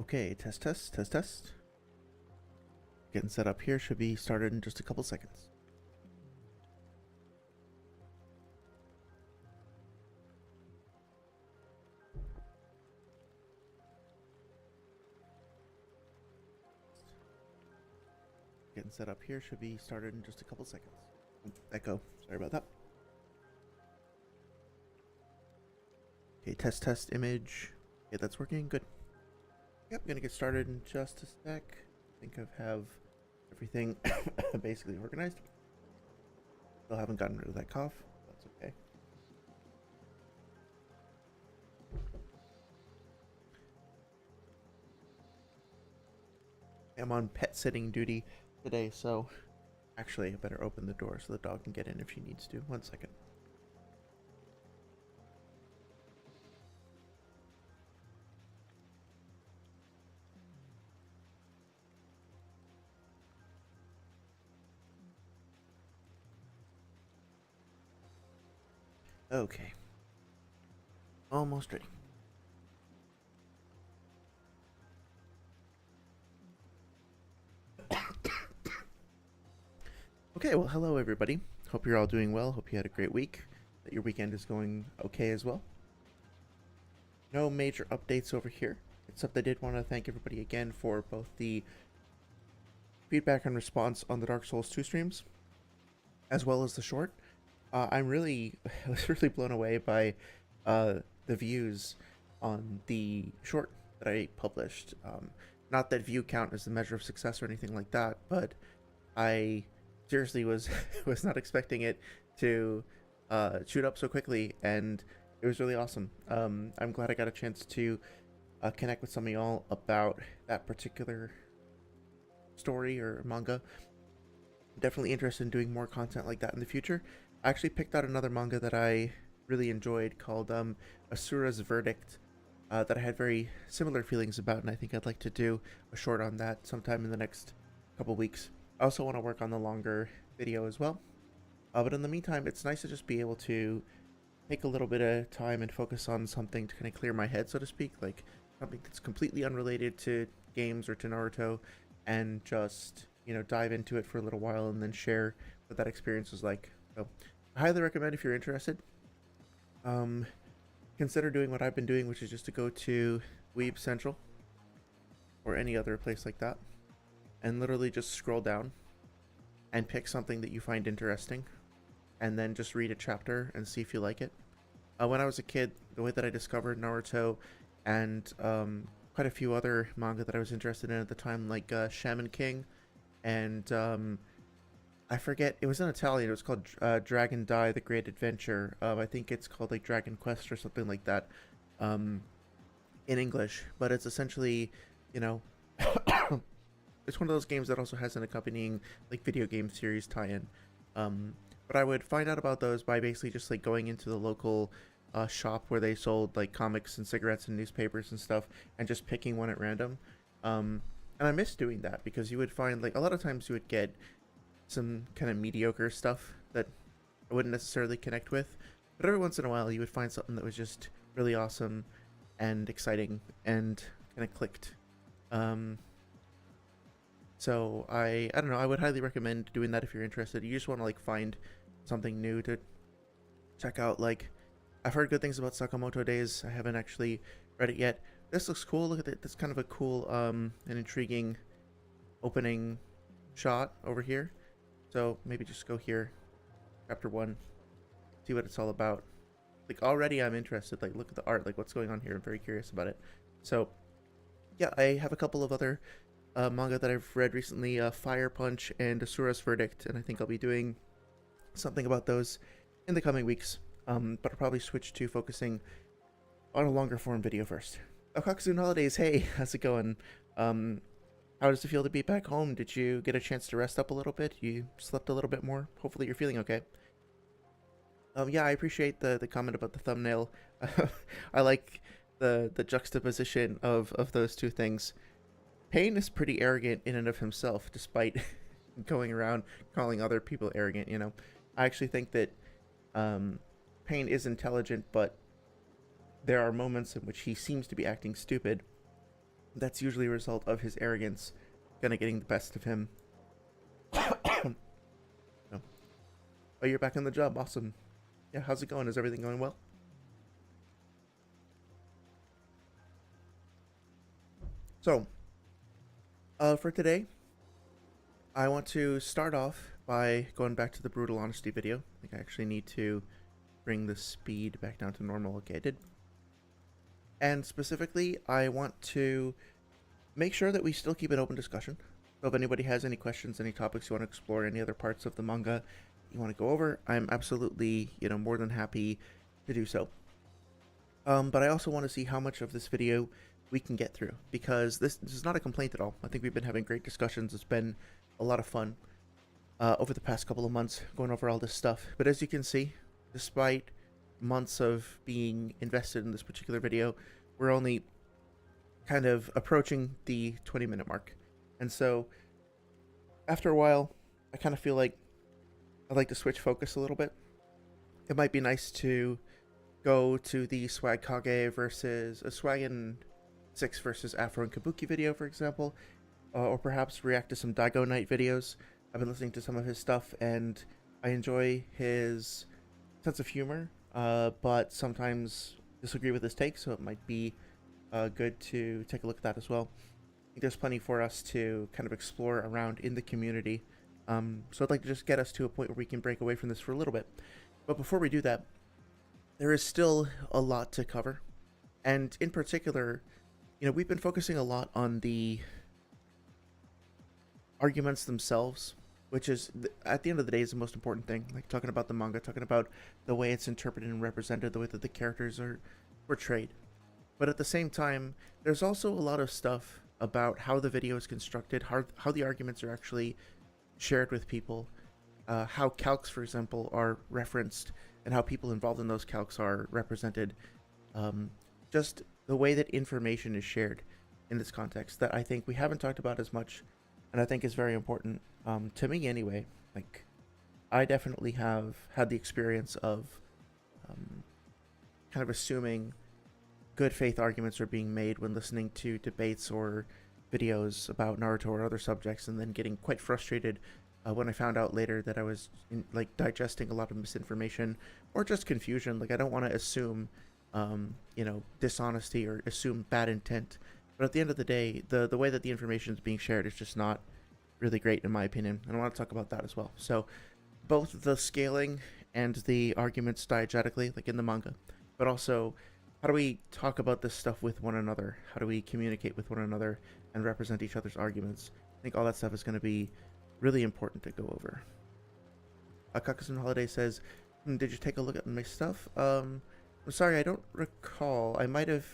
Okay, test. Getting set up here, should be started in just a couple seconds. Getting set up here, should be started in just a couple seconds. Echo, sorry about that. Okay, test image. Okay, that's working, good. Yep, gonna get started in just a sec. I think I have everything basically organized. Still haven't gotten rid of that cough. That's okay. I'm on pet sitting duty today, so actually I better open the door so the dog can get in if she needs to. 1 second. Okay. Almost ready. Okay, well, hello everybody. Hope you're all doing well. Hope you had a great week. That your weekend is going okay as well. No major updates over here, except I did want to thank everybody again for both the feedback and response on the Dark Souls 2 streams, as well as the short. I was really blown away by the views on the short that I published. Not that view count is the measure of success or anything like that, but I seriously was not expecting it to shoot up so quickly, and it was really awesome. I'm glad I got a chance to connect with some of y'all about that particular story or manga. I'm definitely interested in doing more content like that in the future. I actually picked out another manga that I really enjoyed called Asura's Verdict that I had very similar feelings about, and I think I'd like to do a short on that sometime in the next couple weeks. I also want to work on the longer video as well. But in the meantime, it's nice to just be able to take a little bit of time and focus on something to kind of clear my head, so to speak, like something that's completely unrelated to games or to Naruto, and just, you know, dive into it for a little while and then share what that experience was like. So I highly recommend if you're interested. Consider doing what I've been doing, which is just to go to Weeb Central or any other place like that and literally just scroll down and pick something that you find interesting and then just read a chapter and see if you like it. When I was a kid, the way that I discovered Naruto and quite a few other manga that I was interested in at the time, like Shaman King and I forget, it was in Italian, it was called Dragon Die The Great Adventure. I think it's called like Dragon Quest or something like that in English, but it's essentially, you know, it's one of those games that also has an accompanying like video game series tie-in. But I would find out about those by basically just like going into the local shop where they sold like comics and cigarettes and newspapers and stuff and just picking one at random. And I miss doing that because you would find like a lot of times you would get some kind of mediocre stuff that I wouldn't necessarily connect with, but every once in a while you would find something that was just really awesome and exciting and kind of clicked. So I don't know, I would highly recommend doing that if you're interested. You just want to like find something new to check out. Like, I've heard good things about Sakamoto Days. I haven't actually read it yet. This looks cool. Look at it. That's kind of a cool and intriguing opening shot over here. So maybe just go here, chapter 1, see what it's all about. Like, already I'm interested. Like, look at the art. Like, what's going on here? I'm very curious about it. So yeah, I have a couple of other manga that I've read recently, Fire Punch and Asura's Verdict, and I think I'll be doing something about those in the coming weeks. But I'll probably switch to focusing on a longer form video first. Kakuzu Holidays, hey, how's it going? How does it feel to be back home? Did you get a chance to rest up a little bit? You slept a little bit more? Hopefully you're feeling okay. Yeah, I appreciate the comment about the thumbnail. I like the juxtaposition of those two things. Pain is pretty arrogant in and of himself, despite going around calling other people arrogant, you know. I actually think that Pain is intelligent, but there are moments in which he seems to be acting stupid. that's usually a result of his arrogance kind of getting the best of him. Oh. Oh, you're back on the job. Awesome. Yeah, how's it going? Is everything going well? So, for today, I want to start off by going back to the brutal honesty video. I think I actually need to bring the speed back down to normal. Okay, I did. And specifically, I want to make sure that we still keep an open discussion. So if anybody has any questions, any topics you want to explore, any other parts of the manga you want to go over, I'm absolutely, more than happy to do so. But I also want to see how much of this video we can get through, because this is not a complaint at all. I think we've been having great discussions. It's been a lot of fun over the past couple of months going over all this stuff. But as you can see, despite months of being invested in this particular video, we're only kind of approaching the 20-minute mark. And so after a while, I kind of feel like I'd like to switch focus a little bit. It might be nice to go to the Swag Kage versus a Swaggin 6 versus Afro and Kabuki video, for example, or perhaps react to some Daigo Night videos. I've been listening to some of his stuff, and I enjoy his sense of humor, but sometimes disagree with his take, so it might be good to take a look at that as well. I think there's plenty for us to kind of explore around in the community. So I'd like to just get us to a point where we can break away from this for a little bit. But before we do that, there is still a lot to cover. And in particular, we've been focusing a lot on the arguments themselves, which is, at the end of the day, is the most important thing. Like talking about the manga, talking about the way it's interpreted and represented, the way that the characters are portrayed. But at the same time, there's also a lot of stuff about how the video is constructed, how the arguments are actually shared with people, how calcs, for example, are referenced, and how people involved in those calcs are represented. Just the way that information is shared in this context that I think we haven't talked about as much, and I think is very important, to me anyway. Like, I definitely have had the experience of kind of assuming good faith arguments are being made when listening to debates or videos about Naruto or other subjects, and then getting quite frustrated when I found out later that I was digesting a lot of misinformation or just confusion. Like, I don't want to assume dishonesty or assume bad intent, but at the end of the day, the way that the information is being shared is just not really great, in my opinion, and I want to talk about that as well. So both the scaling and the arguments diegetically, like in the manga, but also how do we talk about this stuff with one another? How do we communicate with one another and represent each other's arguments? I think all that stuff is going to be really important to go over. Kakuzu Holiday says, did you take a look at my stuff? I'm sorry, I don't recall. I might have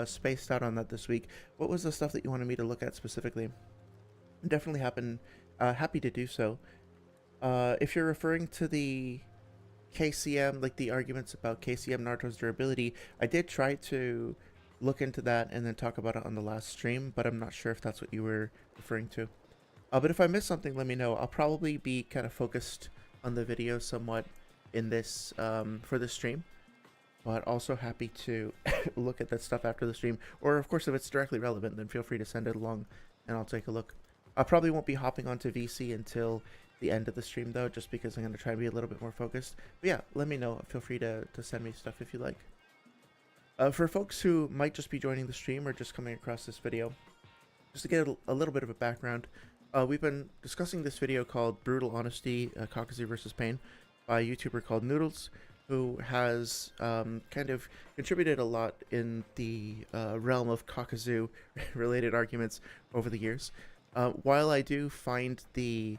spaced out on that this week. What was the stuff that you wanted me to look at specifically? I'm definitely happy to do so. If you're referring to the KCM, like the arguments about KCM Naruto's durability, I did try to look into that and then talk about it on the last stream, but I'm not sure if that's what you were referring to. But if I missed something, let me know. I'll probably be kind of focused on the video somewhat in this for the stream, but also happy to look at that stuff after the stream. Or of course, if it's directly relevant, then feel free to send it along and I'll take a look. I probably won't be hopping onto VC until the end of the stream though, just because I'm going to try and be a little bit more focused. But yeah, let me know. Feel free to send me stuff if you like. For folks who might just be joining the stream or just coming across this video, just to get a little bit of a background, we've been discussing this video called Brutal Honesty, Kakuzu vs. Pain, by a YouTuber called Noodles, who has kind of contributed a lot in the realm of Kakuzu related arguments over the years. While I do find the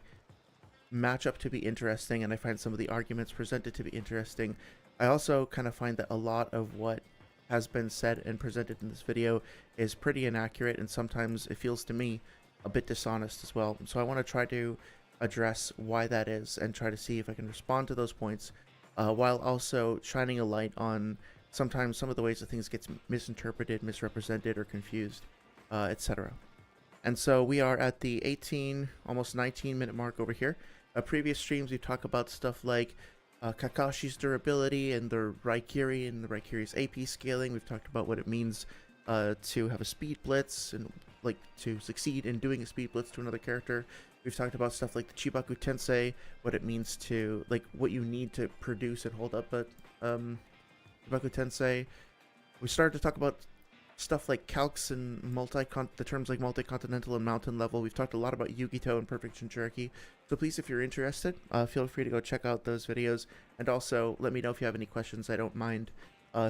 matchup to be interesting, and I find some of the arguments presented to be interesting, I also kind of find that a lot of what has been said and presented in this video is pretty inaccurate, and sometimes it feels to me a bit dishonest as well. So I want to try to address why that is and try to see if I can respond to those points, while also shining a light on sometimes some of the ways that things get misinterpreted, misrepresented, or confused, etc. And so we are at the 18, almost 19-minute mark over here. Previous streams, we talk about stuff like Kakashi's durability and the Raikiri and the Raikiri's AP scaling. We've talked about what it means to have a speed blitz and like to succeed in doing a speed blitz to another character. We've talked about stuff like the Chibaku Tensei, what it means to, like, what you need to produce and hold up a Chibaku Tensei. We started to talk about stuff like calcs and the terms like multi-continental and mountain level. We've talked a lot about Yugito and Perfect Jinchuriki. So please, if you're interested, feel free to go check out those videos. And also, let me know if you have any questions. I don't mind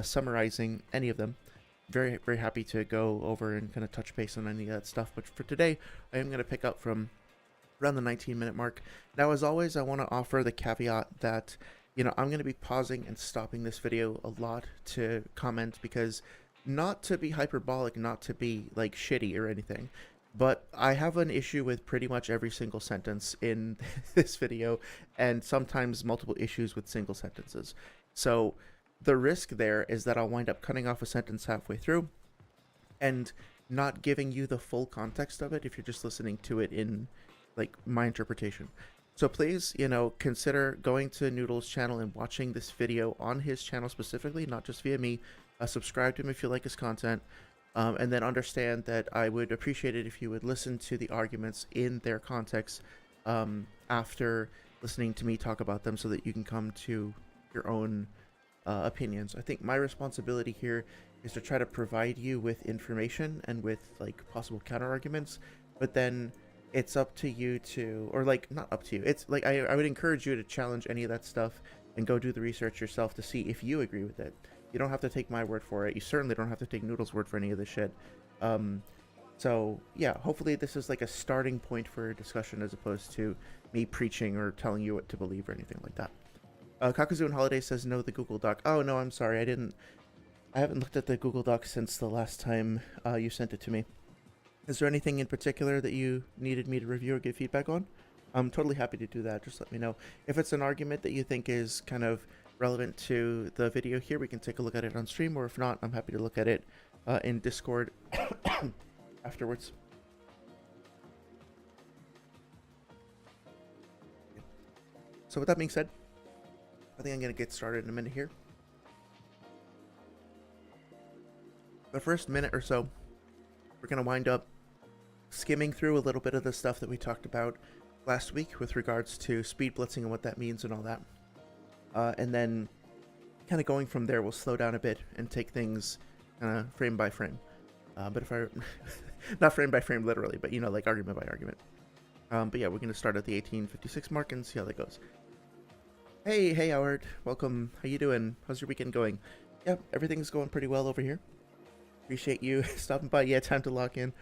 summarizing any of them. Very, very happy to go over and kind of touch base on any of that stuff. But for today, I am going to pick up from around the 19-minute mark. Now, as always, I want to offer the caveat that, you know, I'm going to be pausing and stopping this video a lot to comment, because not to be hyperbolic, not to be like shitty or anything, but I have an issue with pretty much every single sentence in this video, and sometimes multiple issues with single sentences. So the risk there is that I'll wind up cutting off a sentence halfway through and not giving you the full context of it if you're just listening to it in like my interpretation. So please, you know, consider going to Noodles' channel and watching this video on his channel specifically, not just via me. Subscribe to him if you like his content, and then understand that I would appreciate it if you would listen to the arguments in their context after listening to me talk about them, so that you can come to your own opinions. I think my responsibility here is to try to provide you with information and with like possible counter arguments, but then it's up to you to, or like not up to you, it's like I would encourage you to challenge any of that stuff and go do the research yourself to see if you agree with it. You don't have to take my word for it. You certainly don't have to take Noodles' word for any of this shit. So yeah, hopefully this is like a starting point for a discussion as opposed to me preaching or telling you what to believe or anything like that. Kakuzu and Holiday says no, the Google Doc. Oh no, I'm sorry, I haven't looked at the Google Doc since the last time you sent it to me. Is there anything in particular that you needed me to review or give feedback on? I'm totally happy to do that. Just let me know. If it's an argument that you think is kind of relevant to the video here, we can take a look at it on stream, or if not, I'm happy to look at it in Discord afterwards. So with that being said, I think I'm going to get started in a minute here. The first minute or so, we're going to wind up skimming through a little bit of the stuff that we talked about last week with regards to speed blitzing and what that means and all that. And then kind of going from there, we'll slow down a bit and take things frame by frame. But if I, not frame by frame literally, but you know, like argument by argument. But yeah, we're going to start at the 1856 mark and see how that goes. Hey Howard, welcome. How you doing? How's your weekend going? Yeah, everything's going pretty well over here. Appreciate you stopping by. Yeah, time to lock in.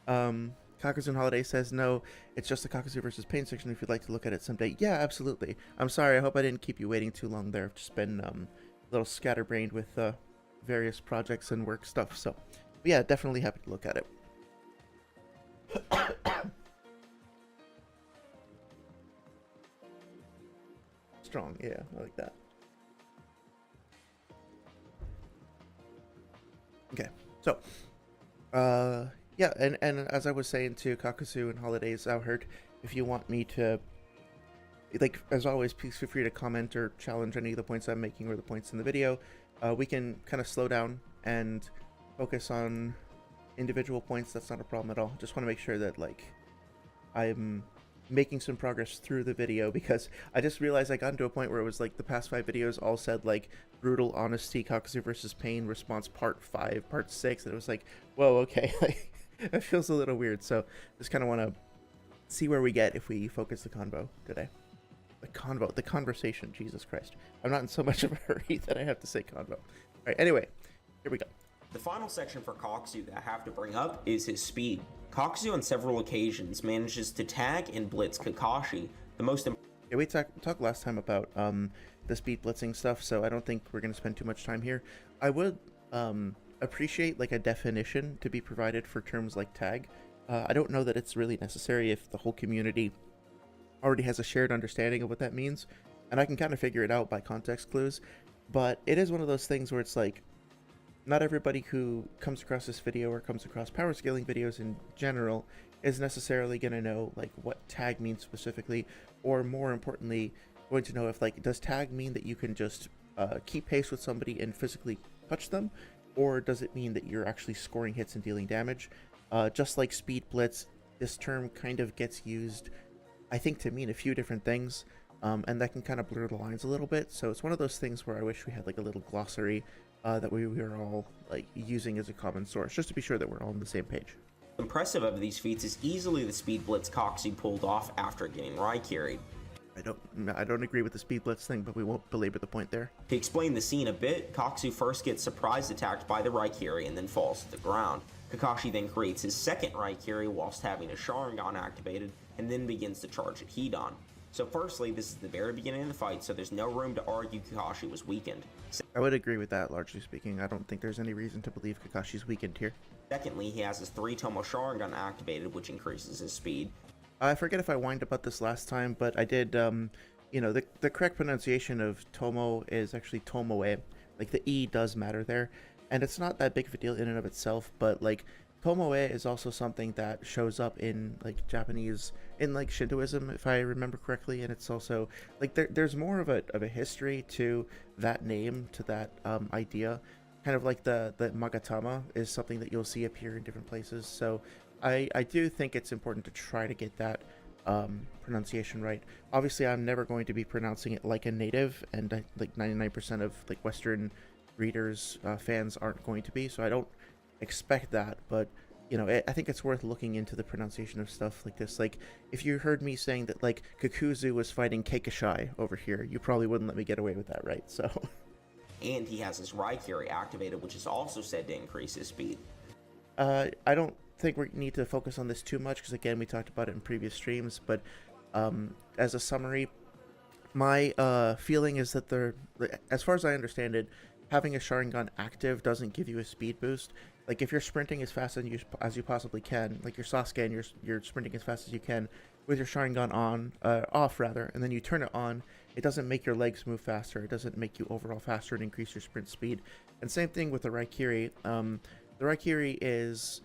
Kakuzu and Holiday says no, it's just the Kakuzu versus Pain section if you'd like to look at it someday. Yeah, absolutely. I'm sorry, I hope I didn't keep you waiting too long there. I've just been a little scatterbrained with various projects and work stuff, so yeah, definitely happy to look at it. Strong, yeah, I like that. Okay, so yeah, and as I was saying to Kakuzu and Holidays, I heard if you want me to, like, as always, please feel free to comment or challenge any of the points I'm making or the points in the video. We can kind of slow down and focus on individual points. That's not a problem at all. Just want to make sure that, like, I'm making some progress through the video, because I just realized I got into a point where it was like the past 5 videos all said like brutal honesty, Kakuzu versus Pain response part 5, part 6, and it was like, whoa, okay, like it feels a little weird. So just kind of want to see where we get if we focus the convo today. The conversation, Jesus Christ. I'm not in so much of a hurry that I have to say convo. All right, anyway, here we go. The final section for Kakuzu that I have to bring up is his speed. Kakuzu on several occasions manages to tag and blitz Kakashi. The most Yeah, we talked last time about the speed blitzing stuff, so I don't think we're going to spend too much time here. I would appreciate like a definition to be provided for terms like tag. I don't know that it's really necessary if the whole community already has a shared understanding of what that means, and I can kind of figure it out by context clues, but it is one of those things where it's like, not everybody who comes across this video or comes across power scaling videos in general is necessarily going to know like what tag means specifically, or more importantly, going to know if like, does tag mean that you can just keep pace with somebody and physically touch them, or does it mean that you're actually scoring hits and dealing damage? Just like speed blitz, this term kind of gets used, I think, to mean a few different things, and that can kind of blur the lines a little bit. So it's one of those things where I wish we had like a little glossary that we were all like using as a common source, just to be sure that we're all on the same page. Impressive of these feats is easily the speed blitz Kakuzu pulled off after getting Raikiri'd. I don't agree with the speed blitz thing, but we won't belabor the point there. To explain the scene a bit, Kakuzu first gets surprise attacked by the Raikiri and then falls to the ground. Kakashi then creates his second Raikiri whilst having a Sharingan activated and then begins to charge at heat-on. So firstly, this is the very beginning of the fight, so there's no room to argue Kakashi was weakened. I would agree with that, largely speaking. I don't think there's any reason to believe Kakashi's weakened here. Secondly, he has his 3-Tomo Sharingan activated, which increases his speed. I forget if I whined about this last time, but I did, the correct pronunciation of Tomo is actually Tomoe. Like, the E does matter there, and it's not that big of a deal in and of itself, but, like, Tomoe is also something that shows up in, like, Japanese, in, like, Shintoism, if I remember correctly, and it's also, like, there's more of a history to that name, to that idea. Kind of like the Magatama is something that you'll see appear in different places, so I do think it's important to try to get that pronunciation right. Obviously, I'm never going to be pronouncing it like a native, and like 99% of like Western readers, fans aren't going to be, so I don't expect that. But I think it's worth looking into the pronunciation of stuff like this. Like, if you heard me saying that like Kakuzu was fighting Keikashai over here, you probably wouldn't let me get away with that, right? So. And he has his Raikiri activated, which is also said to increase his speed. I don't think we need to focus on this too much because, again, we talked about it in previous streams, but as a summary, my feeling is that as far as I understand it, having a Sharingan active doesn't give you a speed boost. Like, if you're sprinting as fast as you possibly can, like your Sasuke, and you're sprinting as fast as you can with your Sharingan off rather, and then you turn it on, it doesn't make your legs move faster. It doesn't make you overall faster and increase your sprint speed. And same thing with the Raikiri. The Raikiri is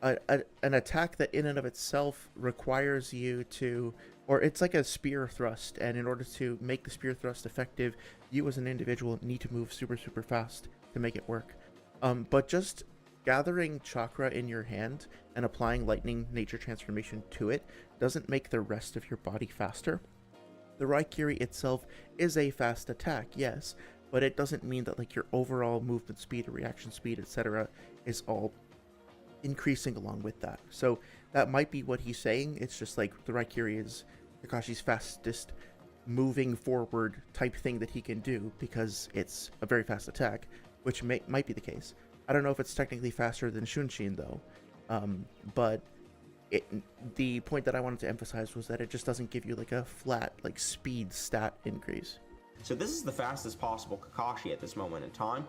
an attack that in and of itself requires you to, or it's like a spear thrust, and in order to make the spear thrust effective, you as an individual need to move super, super fast to make it work. But just gathering chakra in your hand and applying lightning nature transformation to it doesn't make the rest of your body faster. The Raikiri itself is a fast attack, yes, but it doesn't mean that like your overall movement speed or reaction speed, etc., is all increasing along with that. So that might be what he's saying. It's just like the Raikiri is Kakashi's fastest moving forward type thing that he can do because it's a very fast attack, which might be the case. I don't know if it's technically faster than Shunshin though, but the point that I wanted to emphasize was that it just doesn't give you like a flat like speed stat increase. So this is the fastest possible Kakashi at this moment in time.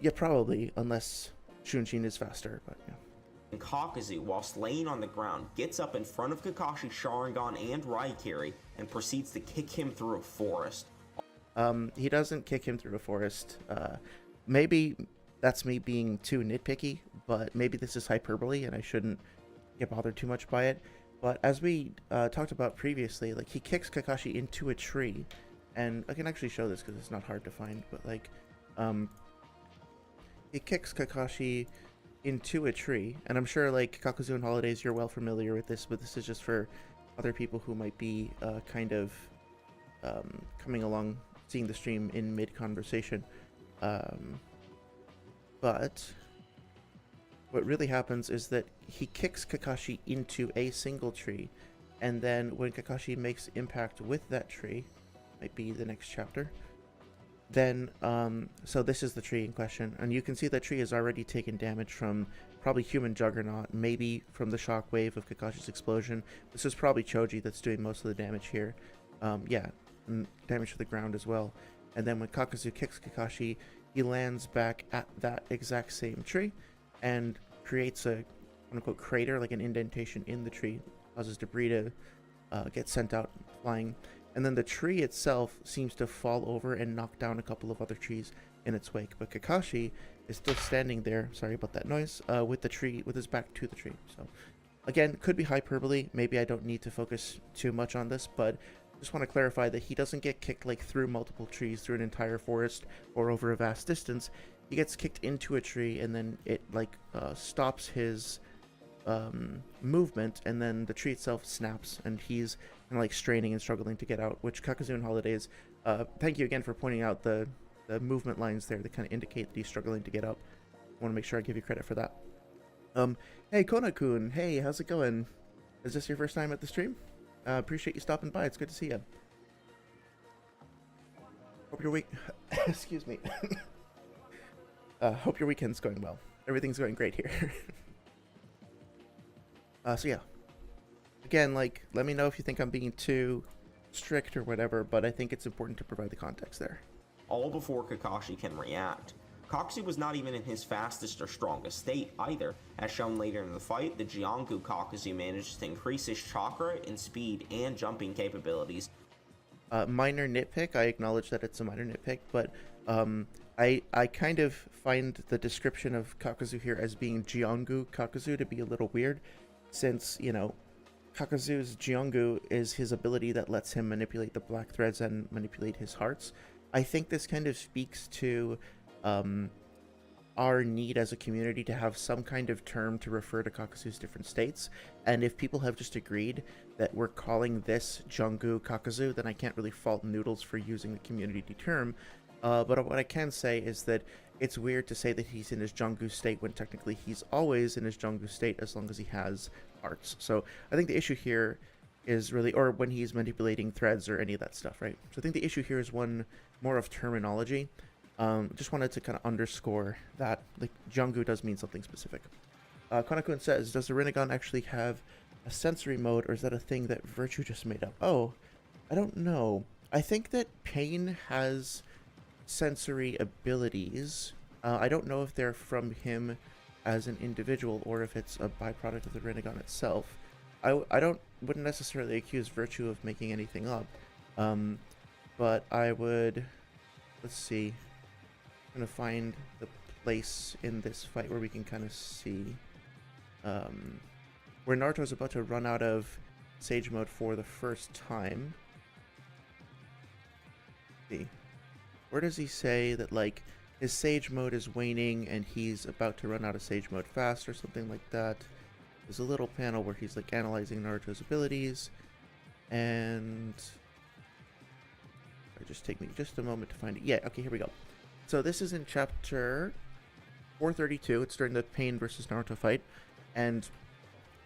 Yeah, probably, unless Shunshin is faster, but yeah. And Kakuzu, whilst laying on the ground, gets up in front of Kakashi's Sharingan and Raikiri and proceeds to kick him through a forest. He doesn't kick him through a forest. Maybe that's me being too nitpicky, but maybe this is hyperbole and I shouldn't get bothered too much by it. But as we talked about previously, like, he kicks Kakashi into a tree, and I can actually show this because it's not hard to find, but like he kicks Kakashi into a tree, and I'm sure like Kakuzu and Holidays, you're well familiar with this, but this is just for other people who might be kind of coming along, seeing the stream in mid-conversation. But what really happens is that he kicks Kakashi into a single tree, and then when Kakashi makes impact with that tree, might be the next chapter, then so this is the tree in question, and you can see that tree has already taken damage from probably Human Juggernaut, maybe from the shockwave of Kakashi's explosion. This is probably Choji that's doing most of the damage here. Yeah, damage to the ground as well. And then when Kakuzu kicks Kakashi, he lands back at that exact same tree and creates a quote-unquote crater, like an indentation in the tree, causes debris to get sent out flying. And then the tree itself seems to fall over and knock down a couple of other trees in its wake. But Kakashi is still standing there, sorry about that noise, with the tree, with his back to the tree. So again, could be hyperbole. Maybe I don't need to focus too much on this, but just want to clarify that he doesn't get kicked like through multiple trees, through an entire forest, or over a vast distance. he gets kicked into a tree, and then it like stops his movement, and then the tree itself snaps, and he's kind of like straining and struggling to get out. Which Kakuzu and Holidays, thank you again for pointing out the movement lines there that kind of indicate that he's struggling to get up. I want to make sure I give you credit for that. Hey Kona-kun, hey, how's it going? Is this your first time at the stream? Appreciate you stopping by. It's good to see you. Hope your week, excuse me. Hope your weekend's going well. Everything's going great here. So yeah. Again, like, let me know if you think I'm being too strict or whatever, but I think it's important to provide the context there. All before Kakashi can react. Kakuzu was not even in his fastest or strongest state either. As shown later in the fight, the Jiangu Kakuzu manages to increase his chakra and speed and jumping capabilities. Minor nitpick, I acknowledge that it's a minor nitpick, but I kind of find the description of Kakuzu here as being Jiangu Kakuzu to be a little weird, since, you know, Kakuzu's Jiangu is his ability that lets him manipulate the black threads and manipulate his hearts. I think this kind of speaks to our need as a community to have some kind of term to refer to Kakuzu's different states, and if people have just agreed that we're calling this Jiangu Kakuzu, then I can't really fault Noodles for using the community term, but what I can say is that it's weird to say that he's in his Jiangu state when technically he's always in his Jiangu state as long as he has hearts. So I think the issue here is really, or when he's manipulating threads or any of that stuff, right? So I think the issue here is one more of terminology. Just wanted to kind of underscore that, like, Jiangu does mean something specific. Konakun says, does the Rinnegan actually have a sensory mode, or is that a thing that Virtue just made up? Oh, I don't know. I think that Pain has sensory abilities. I don't know if they're from him as an individual, or if it's a byproduct of the Rinnegan itself. I wouldn't necessarily accuse Virtue of making anything up, but I would, let's see, I'm gonna find the place in this fight where we can kind of see where Naruto's about to run out of Sage Mode for the first time. Let's see, where does he say that, like, his Sage Mode is waning and he's about to run out of Sage Mode fast or something like that? There's a little panel where he's like analyzing Naruto's abilities, and just take me just a moment to find it. Yeah, okay, here we go. So this is in chapter 432. It's during the Pain versus Naruto fight, and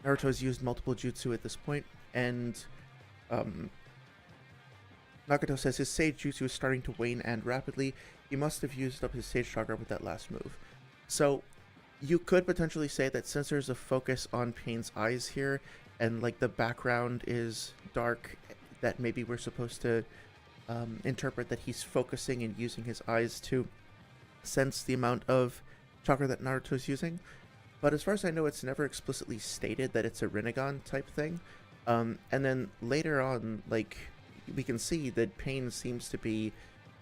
Naruto has used multiple jutsu at this point, and Nagato says his Sage Jutsu is starting to wane and rapidly. He must have used up his Sage Chakra with that last move. So you could potentially say that since there's a focus on Pain's eyes here, and like the background is dark, that maybe we're supposed to interpret that he's focusing and using his eyes to sense the amount of chakra that Naruto's using. But as far as I know, it's never explicitly stated that it's a Rinnegan type thing. And then later on, like, we can see that Pain seems to be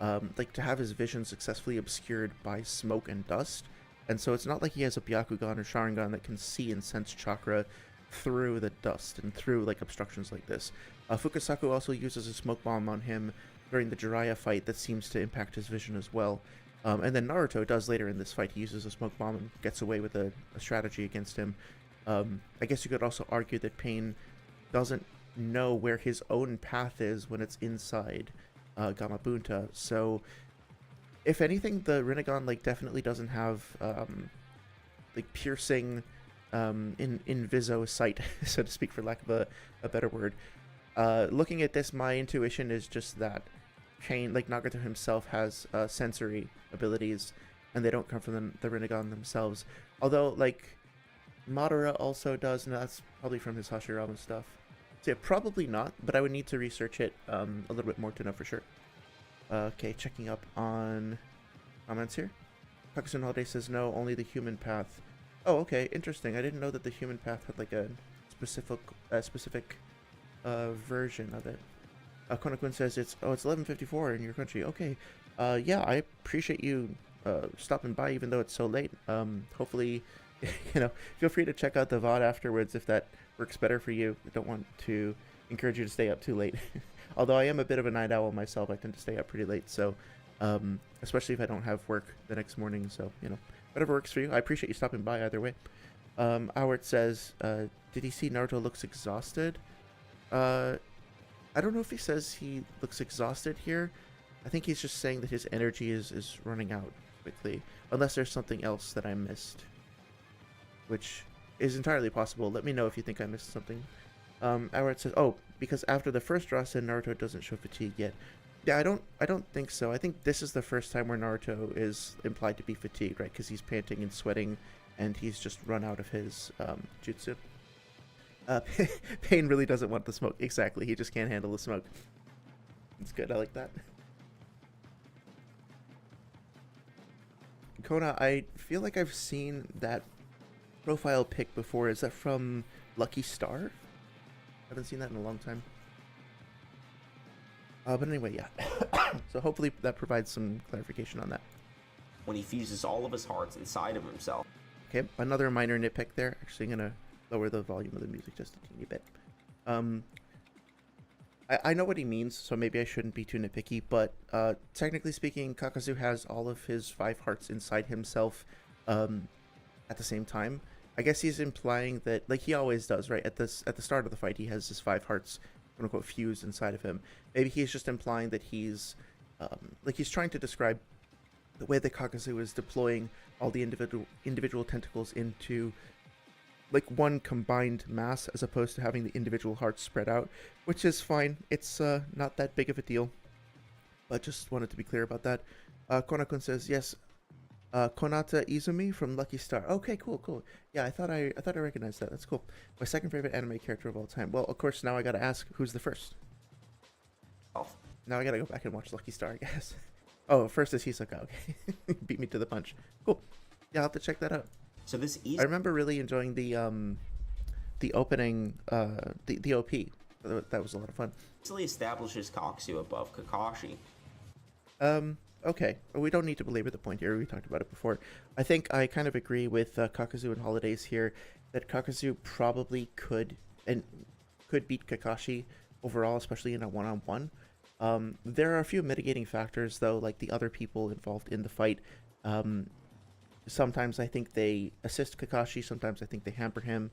like to have his vision successfully obscured by smoke and dust. And so it's not like he has a Byakugan or Sharingan that can see and sense chakra through the dust and through like obstructions like this. Fukasaku also uses a smoke bomb on him during the Jiraiya fight that seems to impact his vision as well. And then Naruto does later in this fight. He uses a smoke bomb and gets away with a strategy against him. I guess you could also argue that Pain doesn't know where his own path is when it's inside Gamabunta. So if anything, the Rinnegan like definitely doesn't have like piercing inviso sight, so to speak, for lack of a better word. Looking at this, my intuition is just that Pain, like Nagato himself, has sensory abilities, and they don't come from the Rinnegan themselves. Although, like, Madara also does, and that's probably from his Hashirama stuff. So yeah, probably not, but I would need to research it a little bit more to know for sure. Okay, checking up on comments here. Kakuzu Holiday says no, only the human path. Oh, okay, interesting. I didn't know that the human path had like a specific version of it. Konakun says it's 11:54 in your country. Okay, yeah, I appreciate you stopping by even though it's so late. Hopefully, you know, feel free to check out the VOD afterwards if that works better for you. I don't want to encourage you to stay up too late. Although I am a bit of a night owl myself, I tend to stay up pretty late, so especially if I don't have work the next morning. So, whatever works for you. I appreciate you stopping by either way. Howard says, did he see Naruto looks exhausted? I don't know if he says he looks exhausted here. I think he's just saying that his energy is running out quickly, unless there's something else that I missed, which is entirely possible. Let me know if you think I missed something. Howard says, oh, because after the first Rasen, Naruto doesn't show fatigue yet. Yeah, I don't think so. I think this is the first time where Naruto is implied to be fatigued, right? Because he's panting and sweating, and he's just run out of his jutsu. Pain really doesn't want the smoke. Exactly, he just can't handle the smoke. It's good, I like that. Kona, I feel like I've seen that profile pic before. Is that from Lucky Star? I haven't seen that in a long time. But anyway, yeah. So hopefully that provides some clarification on that. When he fuses all of his hearts inside of himself. Okay, another minor nitpick there. Actually, I'm going to lower the volume of the music just a teeny bit. I know what he means, so maybe I shouldn't be too nitpicky, but technically speaking, Kakuzu has all of his 5 hearts inside himself at the same time. I guess he's implying that, like he always does, right? At the start of the fight, he has his 5 hearts, quote unquote, fused inside of him. Maybe he's just implying that he's trying to describe the way that Kakuzu is deploying all the individual tentacles into like one combined mass, as opposed to having the individual hearts spread out, which is fine. It's not that big of a deal, but just wanted to be clear about that. Konakun says, yes, Konata Izumi from Lucky Star. Okay, cool. Yeah, I thought I recognized that. That's cool. My second favorite anime character of all time. Well, of course, now I gotta ask, who's the first? Oh. Now I gotta go back and watch Lucky Star, I guess. Oh, first is Hisoka. Okay, beat me to the punch. Cool. Yeah, I'll have to check that out. So this I remember really enjoying the opening, the OP. That was a lot of fun. easily establishes Kakuzu above Kakashi. Okay. We don't need to belabor the point here. We talked about it before. I think I kind of agree with Kakuzu and Holidays here that Kakuzu probably could beat Kakashi overall, especially in a one-on-one. There are a few mitigating factors, though, like the other people involved in the fight. Sometimes I think they assist Kakashi, sometimes I think they hamper him.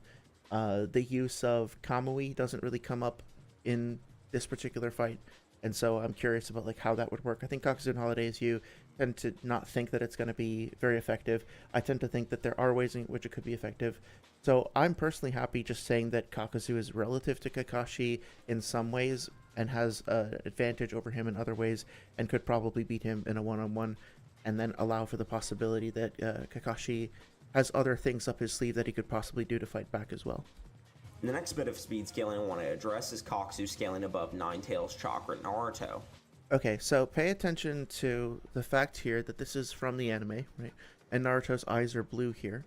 The use of Kamui doesn't really come up in this particular fight, and so I'm curious about like how that would work. I think Kakuzu and Holidays, you tend to not think that it's going to be very effective. I tend to think that there are ways in which it could be effective. So I'm personally happy just saying that Kakuzu is relative to Kakashi in some ways and has an advantage over him in other ways, and could probably beat him in a one-on-one, and then allow for the possibility that Kakashi has other things up his sleeve that he could possibly do to fight back as well. The next bit of speed scaling I want to address is Kakuzu scaling above Nine-Tails Chakra Naruto. Okay, so pay attention to the fact here that this is from the anime, right? And Naruto's eyes are blue here.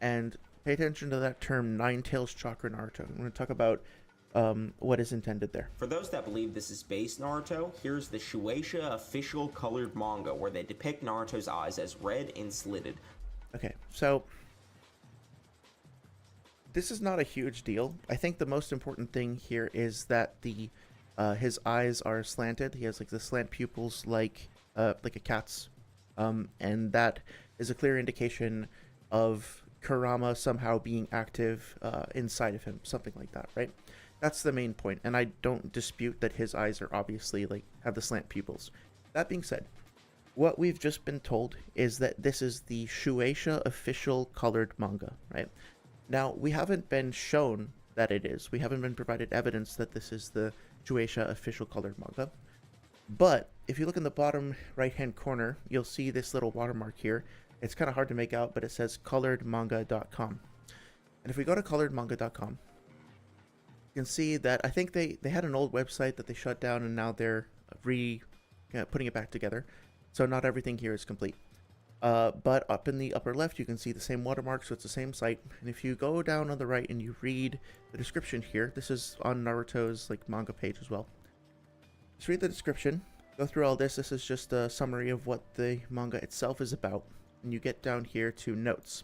And pay attention to that term, Nine-Tails Chakra Naruto. I'm going to talk about what is intended there. For those that believe this is base Naruto, here's the Shueisha official colored manga where they depict Naruto's eyes as red and slitted. Okay, so this is not a huge deal. I think the most important thing here is that the his eyes are slanted. He has like the slant pupils like a cat's, and that is a clear indication of Kurama somehow being active inside of him, something like that, right? That's the main point, and I don't dispute that his eyes are obviously like have the slant pupils. That being said, what we've just been told is that this is the Shueisha official colored manga, right? Now, we haven't been shown that it is. We haven't been provided evidence that this is the Shueisha official colored manga. But if you look in the bottom right-hand corner, you'll see this little watermark here. It's kind of hard to make out, but it says coloredmanga.com. And if we go to coloredmanga.com, you can see that I think they had an old website that they shut down, and now they're putting it back together. So not everything here is complete. But up in the upper left, you can see the same watermark, so it's the same site. And if you go down on the right and you read the description here, this is on Naruto's like manga page as well. Just read the description, go through all this. This is just a summary of what the manga itself is about. And you get down here to notes.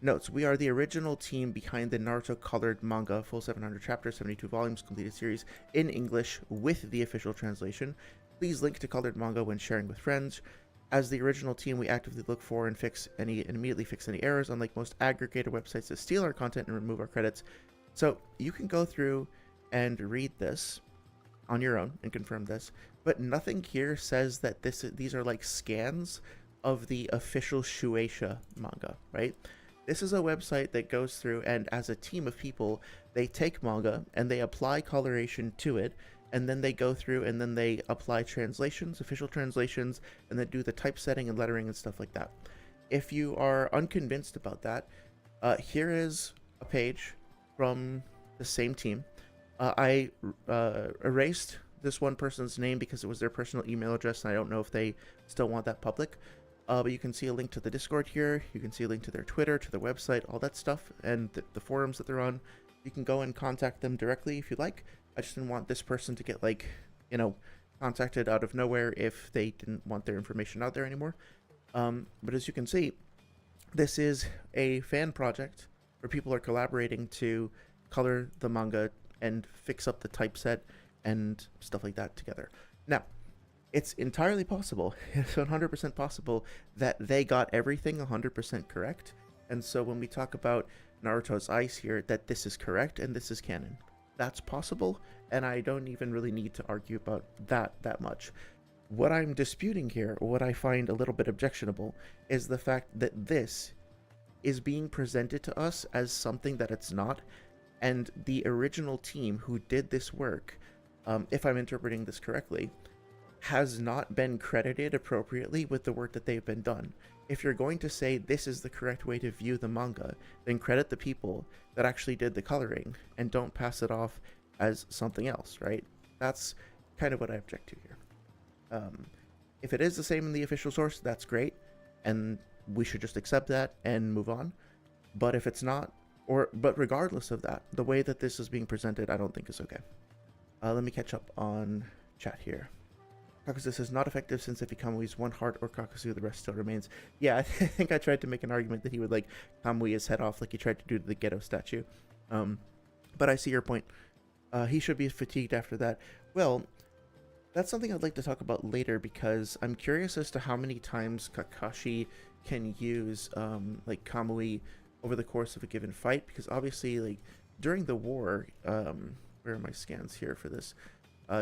Notes, we are the original team behind the Naruto colored manga, full 700 chapters, 72 volumes, completed series in English with the official translation. Please link to colored manga when sharing with friends. As the original team, we actively look for and immediately fix any errors, unlike most aggregator websites that steal our content and remove our credits. So you can go through and read this on your own and confirm this, but nothing here says that these are like scans of the official Shueisha manga, right? This is a website that goes through, and as a team of people, they take manga and they apply coloration to it, and then they go through and then they apply translations, official translations, and then do the typesetting and lettering and stuff like that. If you are unconvinced about that, here is a page from the same team. I erased this one person's name because it was their personal email address, and I don't know if they still want that public. But you can see a link to the Discord here. You can see a link to their Twitter, to their website, all that stuff, and the forums that they're on. You can go and contact them directly if you like. I just didn't want this person to get, like, you know, contacted out of nowhere if they didn't want their information out there anymore. But as you can see, this is a fan project where people are collaborating to color the manga and fix up the typeset and stuff like that together. Now, it's entirely possible, it's 100% possible that they got everything 100% correct. And so when we talk about Naruto's Ice here, that this is correct and this is canon. That's possible, and I don't even really need to argue about that much. What I'm disputing here, or what I find a little bit objectionable, is the fact that this is being presented to us as something that it's not, and the original team who did this work, if I'm interpreting this correctly, has not been credited appropriately with the work that they've been done. If you're going to say this is the correct way to view the manga, then credit the people that actually did the coloring and don't pass it off as something else, right? That's kind of what I object to here. If it is the same in the official source, that's great, and we should just accept that and move on. But if it's not, but regardless of that, the way that this is being presented, I don't think is okay. Let me catch up on chat here. Kakuzu is not effective since if he Kamui's one heart or Kakuzu, the rest still remains. Yeah, I think I tried to make an argument that he would like Kamui his head off like he tried to do to the Ghetto statue. But I see your point. He should be fatigued after that. Well, that's something I'd like to talk about later because I'm curious as to how many times Kakashi can use like Kamui over the course of a given fight, because obviously like during the war, where are my scans here for this?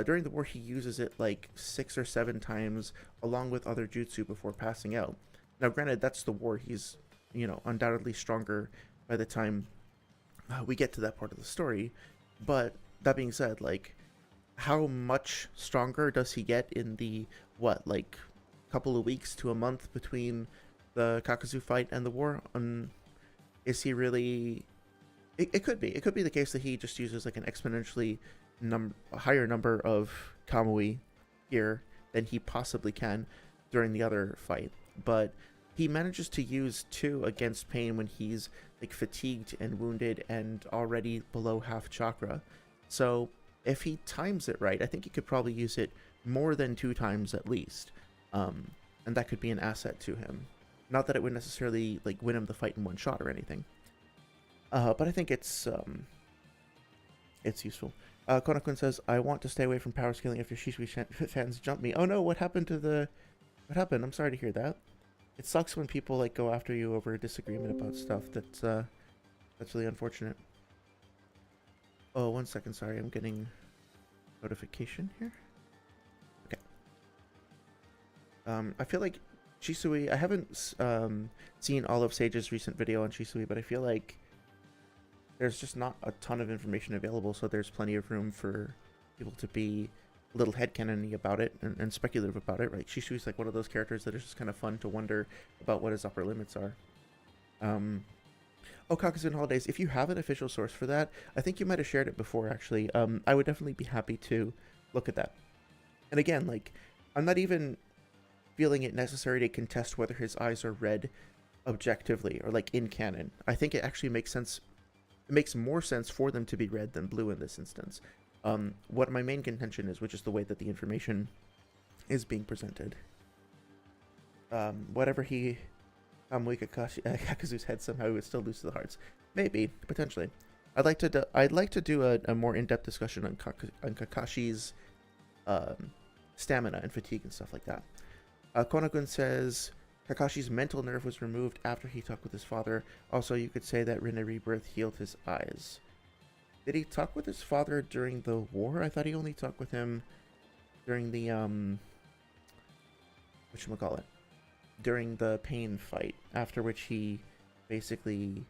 During the war, he uses it like 6 or 7 times along with other jutsu before passing out. Now, granted, that's the war. He's, you know, undoubtedly stronger by the time we get to that part of the story. But that being said, like, how much stronger does he get in the, like, couple of weeks to a month between the Kakuzu fight and the war? Is he really... It could be. It could be the case that he just uses, like, an exponentially a higher number of Kamui here than he possibly can during the other fight, but he manages to use 2 against Pain when he's like fatigued and wounded and already below half chakra. So if he times it right, I think he could probably use it more than 2 times at least, and that could be an asset to him. Not that it would necessarily like win him the fight in one shot or anything, but I think it's useful. Konakun says, I want to stay away from power scaling after Shisui fans jump me. Oh no, what happened to the... What happened? I'm sorry to hear that. It sucks when people like go after you over a disagreement about stuff. That's really unfortunate. Oh, 1 second, sorry, I'm getting notification here. Okay. I feel like Shisui... I haven't seen all of Sage's recent video on Shisui, but I feel like there's just not a ton of information available, so there's plenty of room for people to be a little headcanon-y about it and speculative about it, right? Shisui's like one of those characters that is just kind of fun to wonder about what his upper limits are. Oh, Kakuzu and Holidays, if you have an official source for that, I think you might have shared it before, actually. I would definitely be happy to look at that. And again, like, I'm not even feeling it necessary to contest whether his eyes are red objectively or, like, in canon. I think it actually makes sense. It makes more sense for them to be red than blue in this instance. What my main contention is, which is the way that the information is being presented. Whatever he... Kakuzu's head somehow would still lose to the hearts. Maybe, potentially. I'd like to do a more in-depth discussion on Kakashi's stamina and fatigue and stuff like that. Konakun says Kakashi's mental nerve was removed after he talked with his father. Also, you could say that Rinne Rebirth healed his eyes. Did he talk with his father during the war? I thought he only talked with him during the whatchamacallit, during the pain fight, after which he basically,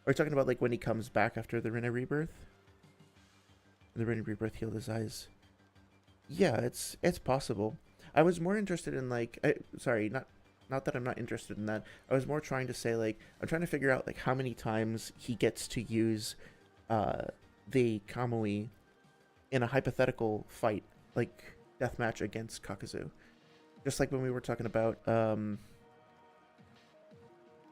are you talking about like when he comes back after the Rinne Rebirth? The Rinne Rebirth healed his eyes. Yeah, it's possible. I was more interested in like, sorry, not that I'm not interested in that. I was more trying to say like, I'm trying to figure out like how many times he gets to use the Kamui in a hypothetical fight, like deathmatch against Kakuzu. Just like when we were talking about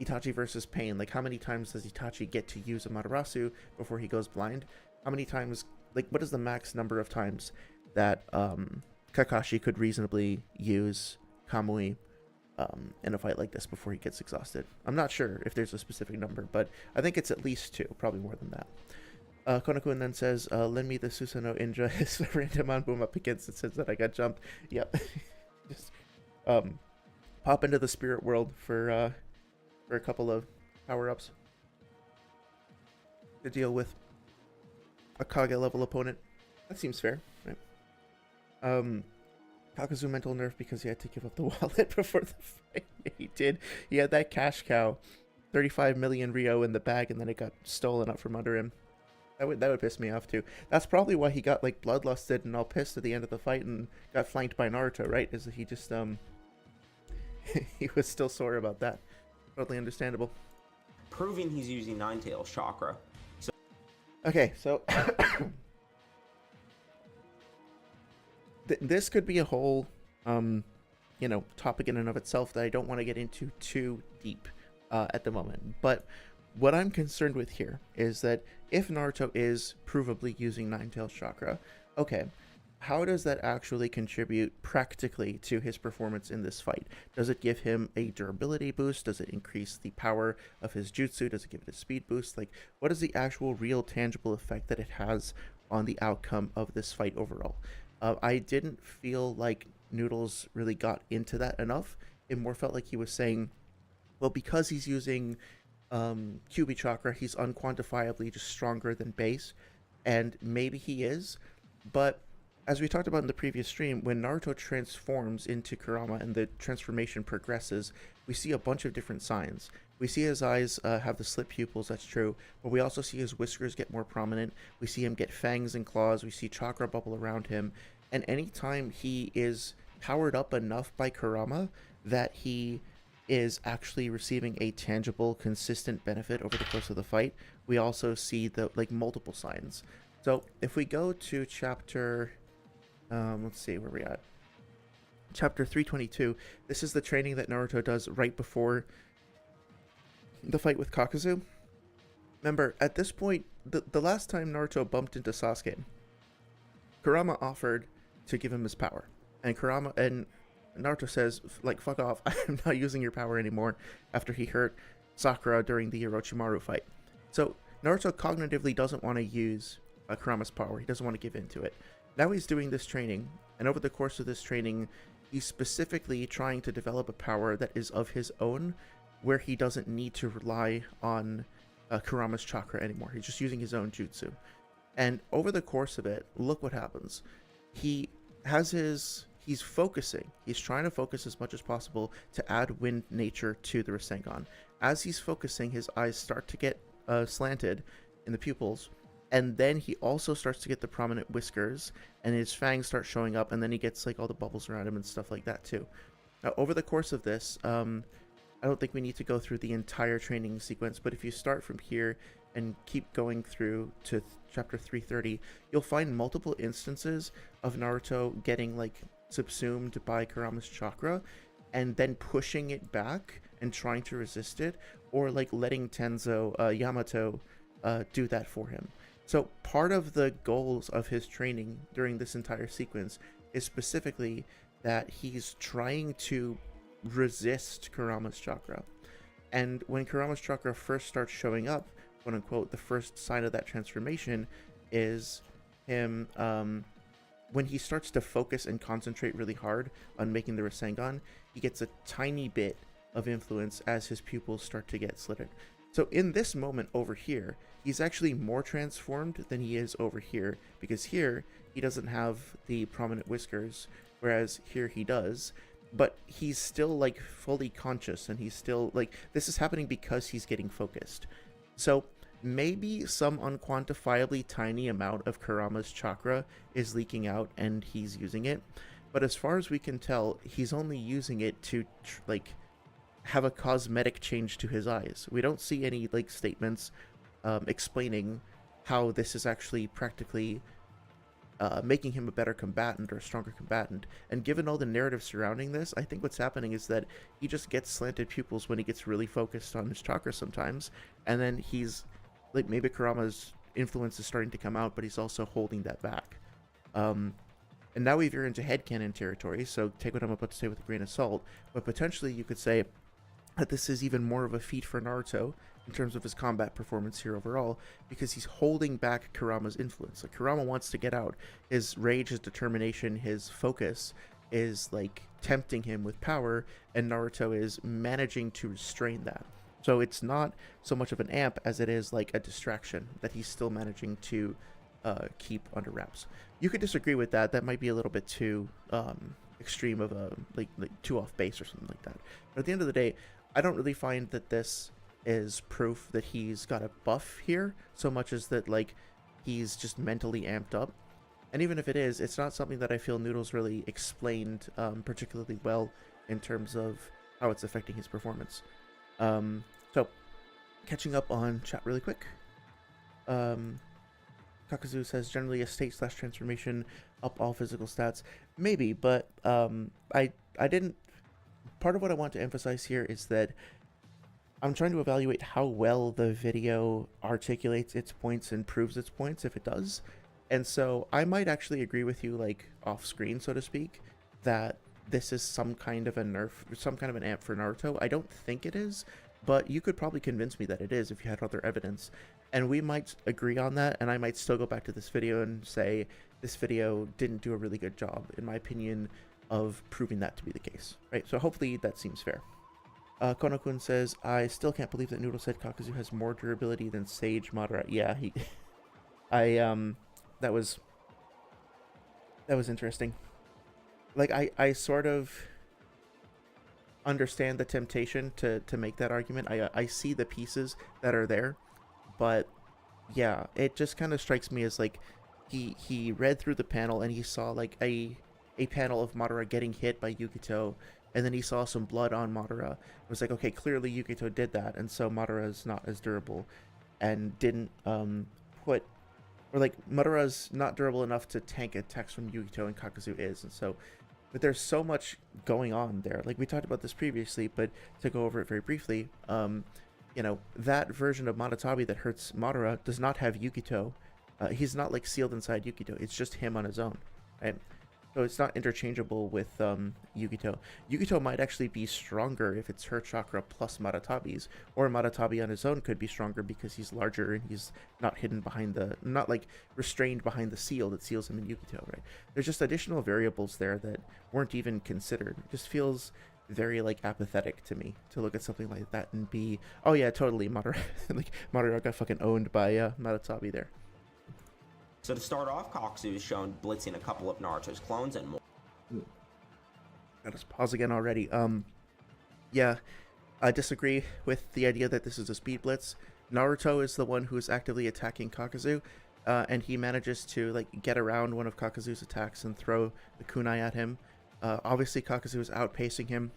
Itachi versus Pain, like how many times does Itachi get to use Amaterasu before he goes blind? How many times, like what is the max number of times that Kakashi could reasonably use Kamui in a fight like this before he gets exhausted? I'm not sure if there's a specific number, but I think it's at least 2, probably more than that. Konakun then says, lend me the Susanoo Inja. His random on boom up against it says that I got jumped. Yep. Just pop into the spirit world for a couple of power-ups to deal with a Kage level opponent. That seems fair, right? Kakuzu mental nerf because he had to give up the wallet before the fight. He did. He had that cash cow, 35 million Rio in the bag, and then it got stolen up from under him. That would piss me off too. That's probably why he got like bloodlusted and all pissed at the end of the fight and got flanked by Naruto, right? Is that he just he was still sore about that. Totally understandable. Proving he's using Ninetales chakra. So okay, so this could be a whole topic in and of itself that I don't want to get into too deep at the moment. But what I'm concerned with here is that if Naruto is provably using Ninetales chakra, okay, how does that actually contribute practically to his performance in this fight? Does it give him a durability boost? Does it increase the power of his jutsu? Does it give it a speed boost? Like, what is the actual real tangible effect that it has on the outcome of this fight overall? I didn't feel like Noodles really got into that enough. It more felt like he was saying, well, because he's using Kyuubi chakra, he's unquantifiably just stronger than base, and maybe he is, but as we talked about in the previous stream, when Naruto transforms into Kurama and the transformation progresses, we see a bunch of different signs. We see his eyes have the slit pupils, that's true, but we also see his whiskers get more prominent. We see him get fangs and claws. We see chakra bubble around him. And anytime he is powered up enough by Kurama that he is actually receiving a tangible, consistent benefit over the course of the fight, we also see the multiple signs. So if we go to chapter, let's see where we're at. Chapter 322. This is the training that Naruto does right before the fight with Kakuzu. Remember, at this point, the last time Naruto bumped into Sasuke, Kurama offered to give him his power, and Naruto says, like, fuck off, I'm not using your power anymore, after he hurt Sakura during the Orochimaru fight. So Naruto cognitively doesn't want to use Kurama's power. He doesn't want to give in to it. Now he's doing this training, and over the course of this training, he's specifically trying to develop a power that is of his own, where he doesn't need to rely on Kurama's chakra anymore. He's just using his own jutsu. And over the course of it, look what happens. He's focusing. He's trying to focus as much as possible to add wind nature to the Rasengan. As he's focusing, his eyes start to get slanted in the pupils, and then he also starts to get the prominent whiskers, and his fangs start showing up, and then he gets like all the bubbles around him and stuff like that too. Now, over the course of this, I don't think we need to go through the entire training sequence, but if you start from here and keep going through to chapter 330, you'll find multiple instances of Naruto getting like subsumed by Kurama's chakra and then pushing it back and trying to resist it, or like letting Yamato do that for him. So part of the goals of his training during this entire sequence is specifically that he's trying to resist Kurama's chakra. And when Kurama's chakra first starts showing up, quote unquote, the first sign of that transformation is him when he starts to focus and concentrate really hard on making the Rasengan, he gets a tiny bit of influence as his pupils start to get slitted. So in this moment over here, he's actually more transformed than he is over here, because here he doesn't have the prominent whiskers, whereas here he does. But he's still like fully conscious, and he's still like, this is happening because he's getting focused. So maybe some unquantifiably tiny amount of Kurama's chakra is leaking out and he's using it. But as far as we can tell, he's only using it to like have a cosmetic change to his eyes. We don't see any like statements explaining how this is actually practically making him a better combatant or a stronger combatant. And given all the narrative surrounding this, I think what's happening is that he just gets slanted pupils when he gets really focused on his chakra sometimes, and then he's like, maybe Kurama's influence is starting to come out, but he's also holding that back. And now we veer into headcanon territory, so take what I'm about to say with a grain of salt, but potentially you could say that this is even more of a feat for Naruto in terms of his combat performance here overall, because he's holding back Kurama's influence. Like, Kurama wants to get out. His rage, his determination, his focus is like tempting him with power, and Naruto is managing to restrain that. So it's not so much of an amp as it is like a distraction that he's still managing to keep under wraps. You could disagree with that. That might be a little bit too extreme of a like too off base or something like that. But at the end of the day, I don't really find that this is proof that he's got a buff here so much as that like he's just mentally amped up. And even if it is, it's not something that I feel Noodles really explained particularly well in terms of how it's affecting his performance. So catching up on chat really quick. Kakuzu says generally a state / transformation up all physical stats. Maybe, but I didn't. Part of what I want to emphasize here is that I'm trying to evaluate how well the video articulates its points and proves its points, if it does. And so I might actually agree with you, like off screen, so to speak, that this is some kind of a nerf, some kind of an amp for Naruto. I don't think it is, but you could probably convince me that it is if you had other evidence. And we might agree on that, and I might still go back to this video and say this video didn't do a really good job, in my opinion, of proving that to be the case, right? So hopefully that seems fair. Kono-kun says, I still can't believe that Noodle said Kakuzu has more durability than Sage Madara. Yeah, that was interesting. Like, I sort of understand the temptation to make that argument. I see the pieces that are there, but yeah, it just kind of strikes me as like he read through the panel and he saw like a panel of Madara getting hit by Yukito, and then he saw some blood on Madara. It was like, okay, clearly Yukito did that, and so Madara is not as durable, and didn't put, or like Madara's not durable enough to tank attacks from Yukito, and Kakuzu is, and so, but there's so much going on there. Like, we talked about this previously, but to go over it very briefly, you know, that version of Madatabi that hurts Madara does not have Yukito. He's not like sealed inside Yukito. It's just him on his own, right? So it's not interchangeable with Yukito. Yukito might actually be stronger if it's her chakra plus Madatabi's, or Madatabi on his own could be stronger because he's larger and he's not hidden behind the, not like restrained behind the seal that seals him in Yukito, right? There's just additional variables there that weren't even considered. It just feels very like apathetic to me to look at something like that and be, oh yeah, totally, Madara, like Madara got fucking owned by Madatabi there. So to start off, Kakuzu is shown blitzing a couple of Naruto's clones and more. Got us pause again already. Yeah, I disagree with the idea that this is a speed blitz. Naruto is the one who is actively attacking Kakuzu, and he manages to like get around one of Kakuzu's attacks and throw the kunai at him. Obviously, Kakuzu is outpacing him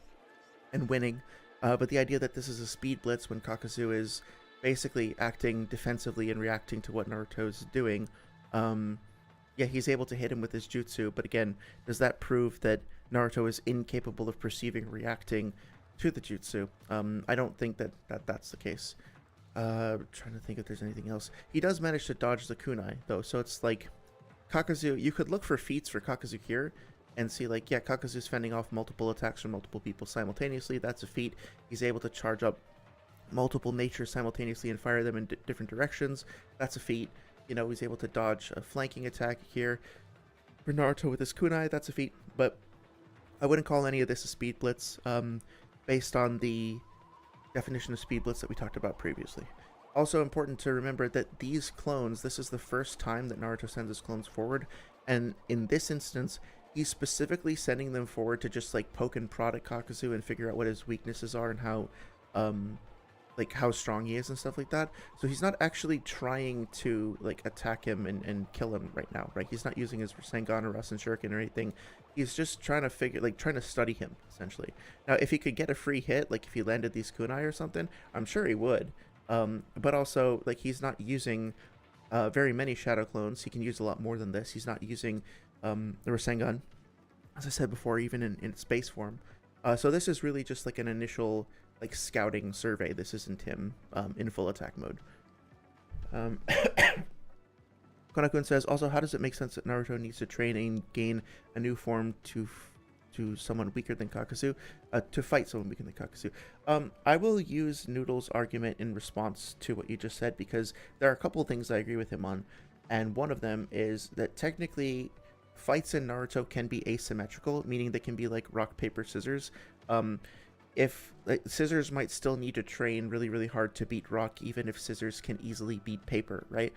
and winning, but the idea that this is a speed blitz when Kakuzu is basically acting defensively and reacting to what Naruto is doing. Yeah, he's able to hit him with his jutsu, but again, does that prove that Naruto is incapable of perceiving and reacting to the jutsu? I don't think that's the case. Trying to think if there's anything else. He does manage to dodge the kunai, though, so it's like Kakuzu, you could look for feats for Kakuzu here and see like, yeah, Kakuzu's fending off multiple attacks from multiple people simultaneously. That's a feat. He's able to charge up multiple natures simultaneously and fire them in different directions. That's a feat. You know, he's able to dodge a flanking attack here. For Naruto with his kunai, that's a feat, but I wouldn't call any of this a speed blitz, based on the definition of speed blitz that we talked about previously. Also important to remember that these clones, this is the first time that Naruto sends his clones forward, and in this instance, he's specifically sending them forward to just like poke and prod at Kakuzu and figure out what his weaknesses are and how, like how strong he is and stuff like that. So he's not actually trying to like attack him and kill him right now, right? He's not using his Rasengan or Rasen Shuriken or anything. He's just trying to trying to study him, essentially. Now, if he could get a free hit, like if he landed these kunai or something, I'm sure he would. But also, like, he's not using very many shadow clones. He can use a lot more than this. He's not using the Rasengan, as I said before, even in space form. So this is really just like an initial like scouting survey. This isn't him in full attack mode. Konakun says, also, how does it make sense that Naruto needs to train and gain a new form to someone weaker than Kakuzu, to fight someone weaker than Kakuzu? I will use Noodles' argument in response to what you just said, because there are a couple of things I agree with him on, and one of them is that technically fights in Naruto can be asymmetrical, meaning they can be like rock, paper, scissors. If like, scissors might still need to train really, really hard to beat rock, even if scissors can easily beat paper, right?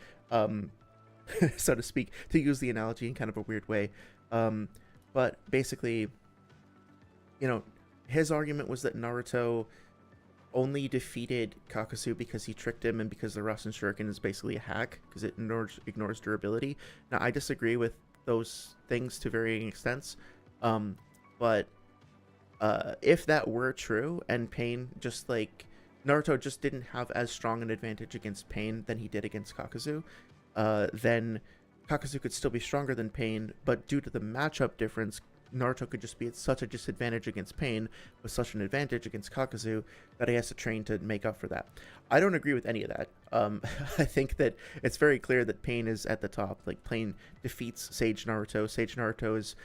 So to speak, to use the analogy in kind of a weird way. But basically, you know, his argument was that Naruto only defeated Kakuzu because he tricked him and because the Rasen Shuriken is basically a hack because it ignores durability. Now, I disagree with those things to varying extents, but if that were true and Pain just like Naruto just didn't have as strong an advantage against Pain than he did against Kakuzu, then Kakuzu could still be stronger than Pain, but due to the matchup difference, Naruto could just be at such a disadvantage against Pain with such an advantage against Kakuzu that he has to train to make up for that. I don't agree with any of that. I think that it's very clear that Pain is at the top. Like, Pain defeats Sage Naruto. Sage Naruto is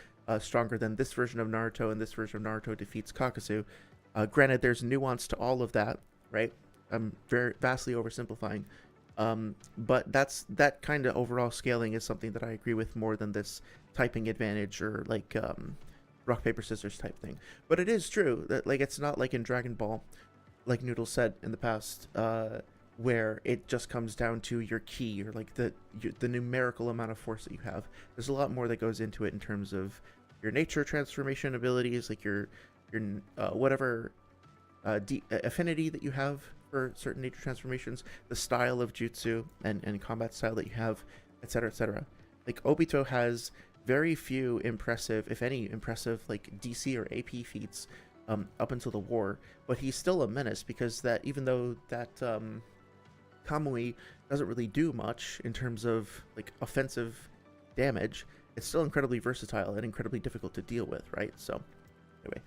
stronger than this version of Naruto, and this version of Naruto defeats Kakuzu. Granted, there's nuance to all of that, right? I'm very vastly oversimplifying. But that kind of overall scaling is something that I agree with more than this typing advantage or like rock paper scissors type thing. But it is true that like it's not like in Dragon Ball, like Noodle said in the past, where it just comes down to your ki or like the numerical amount of force that you have. There's a lot more that goes into it in terms of your nature transformation abilities, like your whatever affinity that you have for certain nature transformations, the style of jutsu and combat style that you have, etc., etc. Like, Obito has very few impressive, if any, impressive like DC or AP feats up until the war, but he's still a menace because that even though that Kamui doesn't really do much in terms of like offensive damage, it's still incredibly versatile and incredibly difficult to deal with, right? So anyway.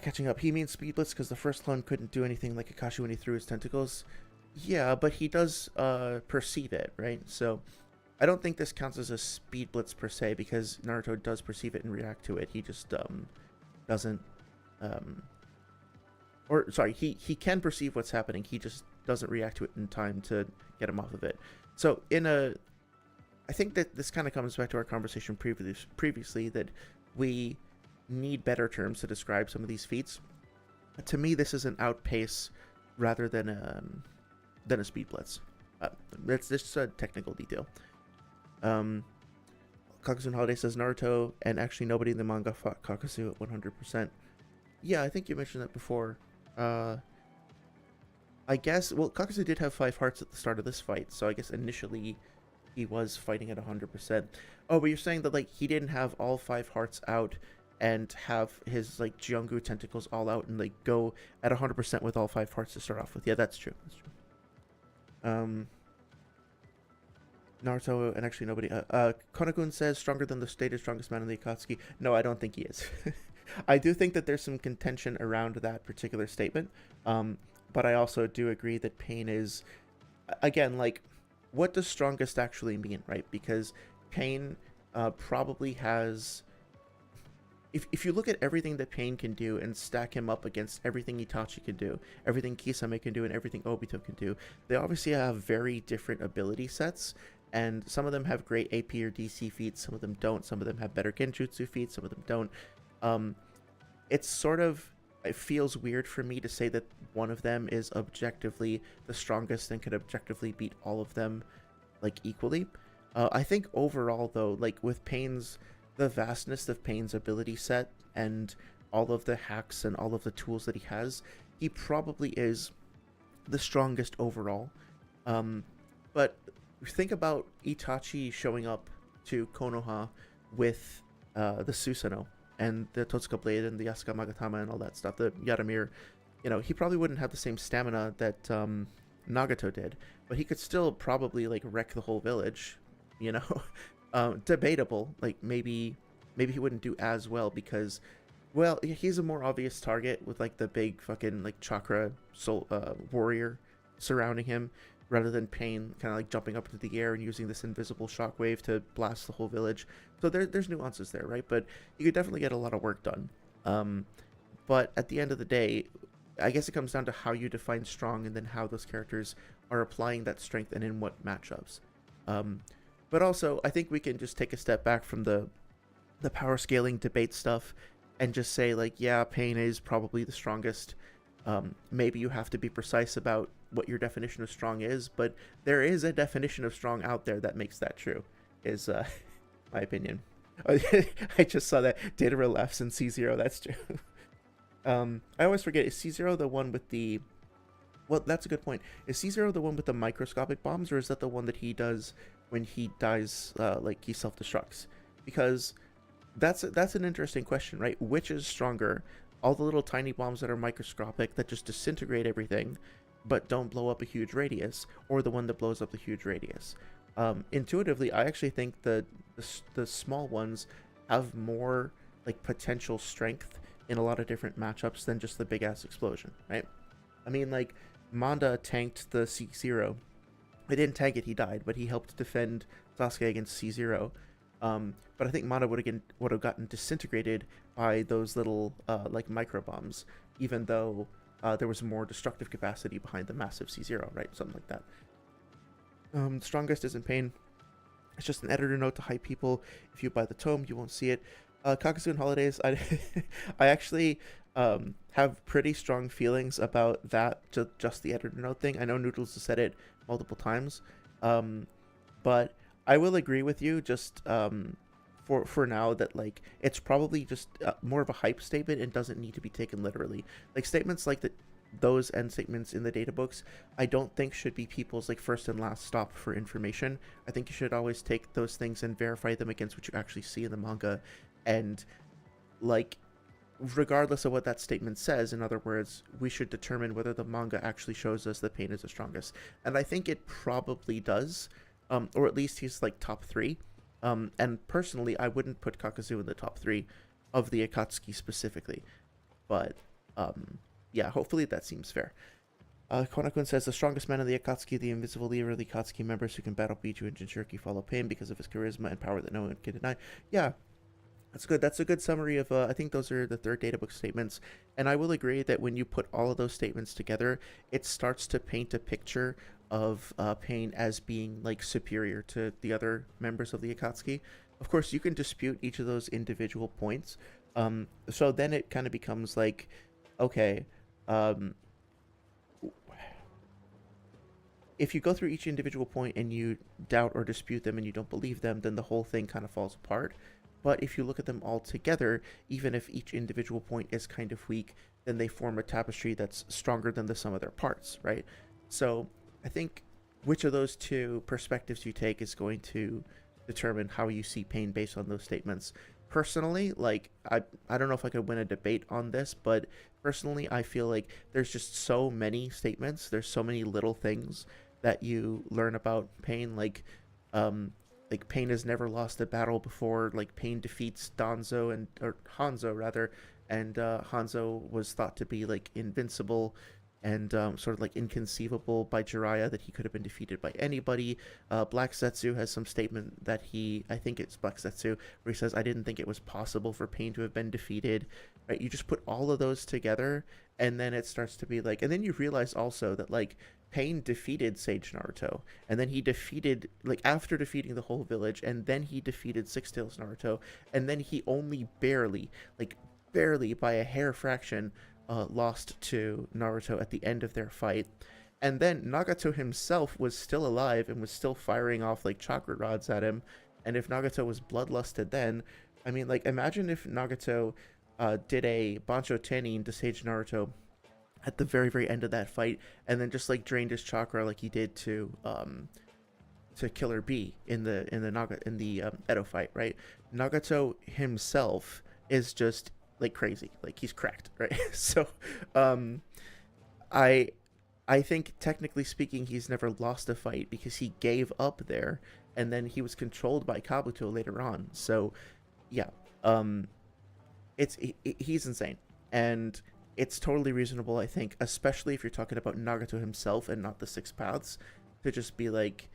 Catching up, he means speed blitz because the first clone couldn't do anything like Kakashi when he threw his tentacles. Yeah, but he does perceive it, right? So I don't think this counts as a speed blitz per se because Naruto does perceive it and react to it. He just doesn't, or sorry, he can perceive what's happening. He just doesn't react to it in time to get him off of it. So I think that this kind of comes back to our conversation previously that we need better terms to describe some of these feats. To me, this is an outpace rather than a speed blitz. It's just a technical detail. Kakuzu Holiday says Naruto and actually nobody in the manga fought Kakuzu at 100%. Yeah, I think you mentioned that before. I guess, well, Kakuzu did have 5 hearts at the start of this fight, so I guess initially he was fighting at 100%. Oh, but you're saying that like he didn't have all 5 hearts out and have his like Jiangu tentacles all out and like go at 100% with all 5 hearts to start off with. Yeah, that's true. That's true. Naruto and actually nobody. Konakun says stronger than the stated strongest man in the Akatsuki. No, I don't think he is. I do think that there's some contention around that particular statement. But I also do agree that Pain is, again, like, what does strongest actually mean, right? Because Pain probably has. If you look at everything that Pain can do and stack him up against everything Itachi can do, everything Kisame can do, and everything Obito can do, they obviously have very different ability sets. and some of them have great AP or DC feats, some of them don't, some of them have better genjutsu feats, some of them don't. It's sort of, it feels weird for me to say that one of them is objectively the strongest and could objectively beat all of them like equally. I think overall though, like with Pain's, the vastness of Pain's ability set and all of the hacks and all of the tools that he has, he probably is the strongest overall. But think about Itachi showing up to Konoha with the Susanoo and the Totsuka Blade and the Yasuka Magatama and all that stuff, the Yaramir. You know, he probably wouldn't have the same stamina that Nagato did, but he could still probably like wreck the whole village, you know. Debatable, like maybe he wouldn't do as well because, well, he's a more obvious target with like the big fucking like chakra soul warrior surrounding him, rather than Pain kind of like jumping up into the air and using this invisible shockwave to blast the whole village. So there's nuances there, right? But you could definitely get a lot of work done. But at the end of the day, I guess it comes down to how you define strong and then how those characters are applying that strength and in what matchups. But also, I think we can just take a step back from the power scaling debate stuff and just say, like, yeah, Pain is probably the strongest. Maybe you have to be precise about what your definition of strong is, but there is a definition of strong out there that makes that true, is my opinion. I just saw that Datara laughs in C0, that's true. I always forget, is C0 the one with the... Well, that's a good point. Is C0 the one with the microscopic bombs, or is that the one that he does when he dies, like he self-destructs? Because that's an interesting question, right? Which is stronger? All the little tiny bombs that are microscopic that just disintegrate everything, but don't blow up a huge radius, or the one that blows up the huge radius? Intuitively, I actually think the small ones have more like potential strength in a lot of different matchups than just the big ass explosion, right? I mean, like, Manda tanked the C0. He didn't tank it, he died, but he helped defend Sasuke against C0. But I think Manda would have gotten disintegrated by those little like micro bombs, even though there was more destructive capacity behind the massive C0, right? Something like that. Strongest isn't Pain. It's just an editor note to hype people. If you buy the tome, you won't see it. Kakuzu and Holidays, I actually have pretty strong feelings about that, just the editor note thing. I know Noodles has said it multiple times, but I will agree with you just for now that like it's probably just more of a hype statement and doesn't need to be taken literally. Like statements like those end statements in the data books, I don't think should be people's like first and last stop for information. I think you should always take those things and verify them against what you actually see in the manga, and like regardless of what that statement says, in other words, we should determine whether the manga actually shows us that Pain is the strongest, and I think it probably does, or at least he's like top 3. And personally, I wouldn't put Kakuzu in the top 3 of the Akatsuki specifically, but yeah, hopefully that seems fair. Konakun says, the strongest man in the Akatsuki, the invisible leader of the Akatsuki members who can battle Bijuu and Jinchuriki, follow Pain because of his charisma and power that no one can deny. Yeah, that's good. That's a good summary of, I think those are the third databook statements. And I will agree that when you put all of those statements together, it starts to paint a picture of Pain as being like superior to the other members of the Akatsuki. Of course, you can dispute each of those individual points. So then it kind of becomes like, okay, if you go through each individual point and you doubt or dispute them and you don't believe them, then the whole thing kind of falls apart. But if you look at them all together, even if each individual point is kind of weak, then they form a tapestry that's stronger than the sum of their parts, right? So I think which of those two perspectives you take is going to determine how you see Pain based on those statements. Personally, like, I don't know if I could win a debate on this, but personally, I feel like there's just so many statements, there's so many little things that you learn about Pain, like Pain has never lost a battle before, like Pain defeats Hanzo rather, and Hanzo was thought to be like invincible. and sort of like inconceivable by Jiraiya that he could have been defeated by anybody. Black Zetsu has some statement that I think it's Black Zetsu, where he says, I didn't think it was possible for Pain to have been defeated. Right? You just put all of those together, and then it starts to be like, and then you realize also that like Pain defeated Sage Naruto, and then he defeated, like after defeating the whole village, and then he defeated Six Tails Naruto, and then he only barely, like barely by a hair fraction, lost to Naruto at the end of their fight. And then Nagato himself was still alive and was still firing off like chakra rods at him. And if Nagato was bloodlusted then, I mean, like, imagine if Nagato did a Bancho Tenin to Sage Naruto at the very, very end of that fight, and then just like drained his chakra like he did to Killer B in the Edo fight, right? Nagato himself is just like crazy, like he's cracked, right? So I think technically speaking he's never lost a fight because he gave up there, and then he was controlled by Kabuto later on. So yeah, he's insane, and it's totally reasonable, I think, especially if you're talking about Nagato himself and not the Six Paths, to just be like,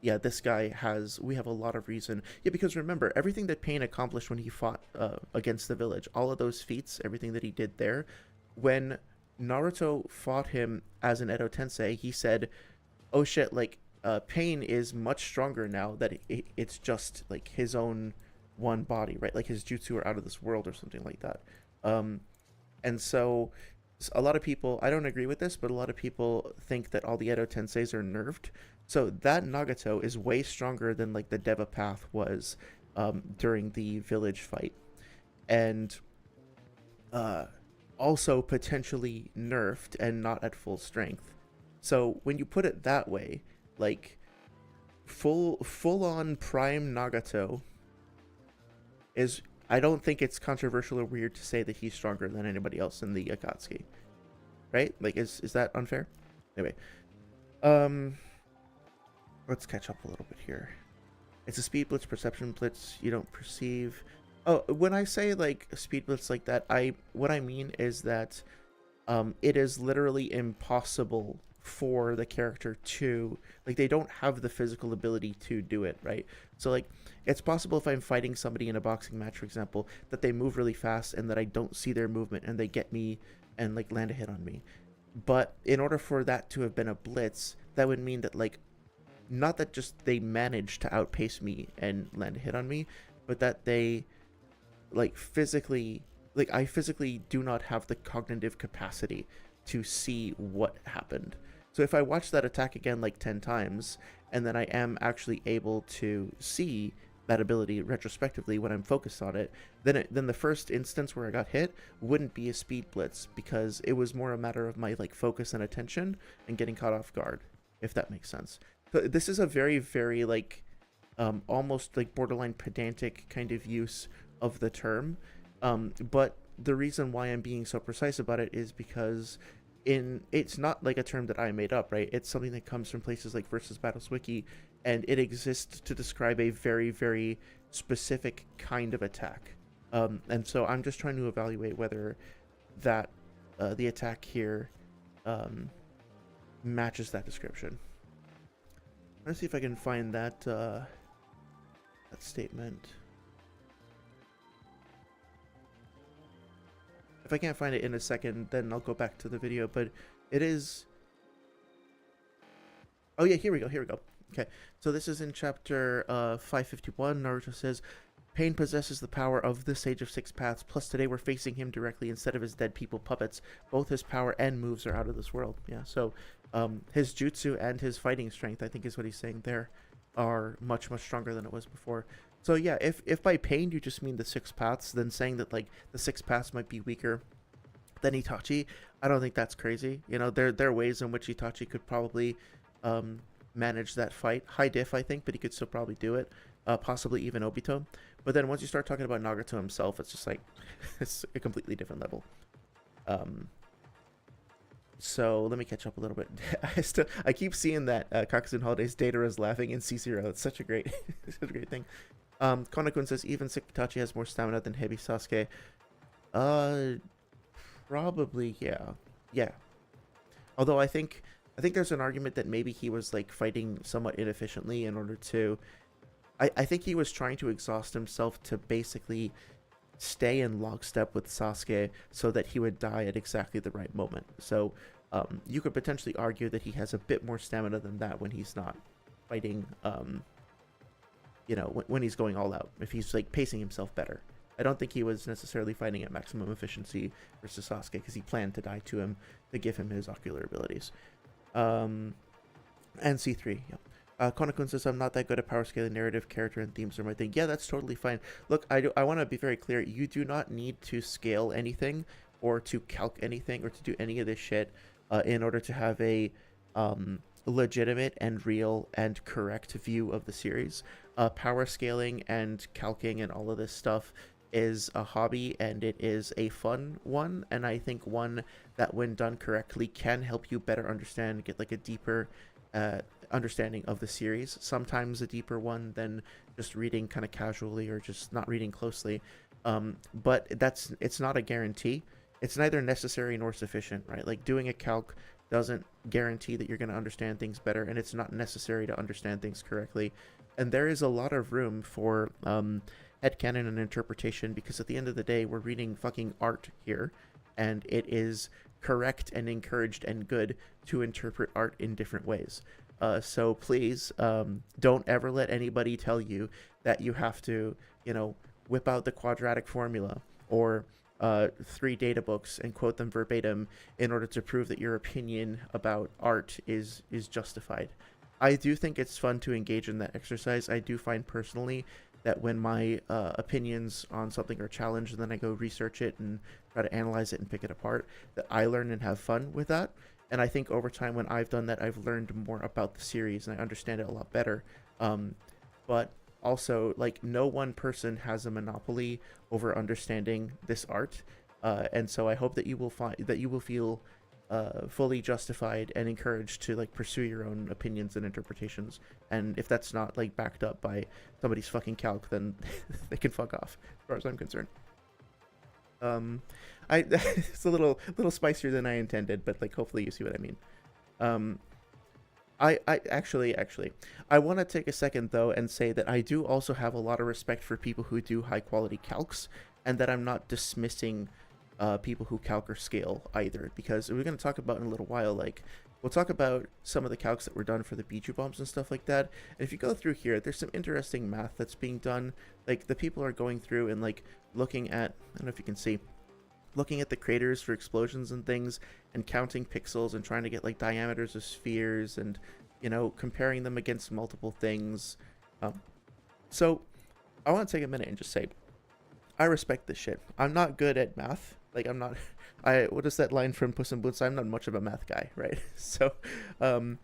yeah, this guy we have a lot of reason. Yeah, because remember, everything that Pain accomplished when he fought against the village, all of those feats, everything that he did there, when Naruto fought him as an Edo Tensei, he said, oh shit, like, Pain is much stronger now that it's just, like, his own one body, right? Like, his jutsu are out of this world or something like that. And so a lot of people, I don't agree with this, but a lot of people think that all the Edo Tenseis are nerfed. So that Nagato is way stronger than like the Deva Path was during the village fight, and also potentially nerfed and not at full strength. So when you put it that way, like full on prime Nagato is, I don't think it's controversial or weird to say that he's stronger than anybody else in the Akatsuki, right? Like, is that unfair? Anyway, let's catch up a little bit here. It's a speed blitz, perception blitz. You don't perceive. Oh, when I say like a speed blitz like that, what I mean is that it is literally impossible for the character to, like, they don't have the physical ability to do it, right? So like, it's possible if I'm fighting somebody in a boxing match, for example, that they move really fast and that I don't see their movement and they get me and like land a hit on me. But in order for that to have been a blitz, that would mean that, like, not that just they managed to outpace me and land a hit on me, but that they, like, physically, like, I physically do not have the cognitive capacity to see what happened. So if I watch that attack again like 10 times, and then I am actually able to see that ability retrospectively when I'm focused on it, then the first instance where I got hit wouldn't be a speed blitz, because it was more a matter of my like focus and attention and getting caught off guard, if that makes sense. So this is a very, very like almost like borderline pedantic kind of use of the term, but the reason why I'm being so precise about it is because it's not like a term that I made up, right? It's something that comes from places like VS Battles Wiki, and it exists to describe a very, very specific kind of attack. And so I'm just trying to evaluate whether that the attack here matches that description. Let's see if I can find that that statement. If I can't find it in a second, then I'll go back to the video, but it is... Oh yeah, here we go. Okay, so this is in chapter 551. Naruto says, Pain possesses the power of the Sage of Six Paths, plus today we're facing him directly instead of his dead people puppets. Both his power and moves are out of this world. Yeah, so his jutsu and his fighting strength, I think is what he's saying there, are much, much stronger than it was before. So yeah, if by Pain you just mean the Six Paths, then saying that like the Six Paths might be weaker than Itachi, I don't think that's crazy. You know, there are ways in which Itachi could probably manage that fight. High diff, I think, but he could still probably do it. Possibly even Obito. But then once you start talking about Nagato himself, it's just like it's a completely different level. So let me catch up a little bit. I keep seeing that Kakuzu Holidays Data is laughing in C0. It's such a great thing. Konakun says even Itachi has more stamina than Hebi Sasuke. Probably, yeah. Although I think there's an argument that maybe he was like fighting somewhat inefficiently in order to. I think he was trying to exhaust himself to basically stay in lockstep with Sasuke so that he would die at exactly the right moment. So you could potentially argue that he has a bit more stamina than that when he's not fighting. You know, when he's going all out, if he's like pacing himself better. I don't think he was necessarily fighting at maximum efficiency versus Sasuke because he planned to die to him to give him his ocular abilities. And C3, yeah. Konakun says, I'm not that good at power scaling. Narrative, character, and themes are my thing. Yeah, that's totally fine. Look, I want to be very clear. You do not need to scale anything or to calc anything or to do any of this shit in order to have a legitimate and real and correct view of the series. Power scaling and calcing and all of this stuff is a hobby, and it is a fun one, and I think one that when done correctly can help you better understand, get like a deeper understanding of the series, sometimes a deeper one than just reading kind of casually or just not reading closely. But it's not a guarantee. It's neither necessary nor sufficient, right? Like doing a calc doesn't guarantee that you're going to understand things better, and it's not necessary to understand things correctly. And there is a lot of room for headcanon and interpretation, because at the end of the day, we're reading fucking art here, and it is correct and encouraged and good to interpret art in different ways. So please don't ever let anybody tell you that you have to, you know, whip out the quadratic formula or 3 data books and quote them verbatim in order to prove that your opinion about art is justified. I do think it's fun to engage in that exercise. I do find personally that when my opinions on something are challenged, and then I go research it and try to analyze it and pick it apart, that I learn and have fun with that. And I think over time when I've done that, I've learned more about the series and I understand it a lot better. But also, like, no one person has a monopoly over understanding this art. And so I hope that you will find that you will feel fully justified and encouraged to like pursue your own opinions and interpretations. And if that's not like backed up by somebody's fucking calc, then they can fuck off, as far as I'm concerned. It's a little spicier than I intended, but like hopefully you see what I mean. I actually I want to take a second though and say that I do also have a lot of respect for people who do high quality calcs, and that I'm not dismissing people who calc or scale either, because we're going to talk about in a little while, like we'll talk about some of the calcs that were done for the Bijuu bombs and stuff like that. And if you go through here, there's some interesting math that's being done. Like the people are going through and like looking at, I don't know if you can see, looking at the craters for explosions and things and counting pixels and trying to get like diameters of spheres and, you know, comparing them against multiple things. So I want to take a minute and just say, I respect this shit. I'm not good at math. Like I'm not, what is that line from Puss in Boots? I'm not much of a math guy, right? So, I'm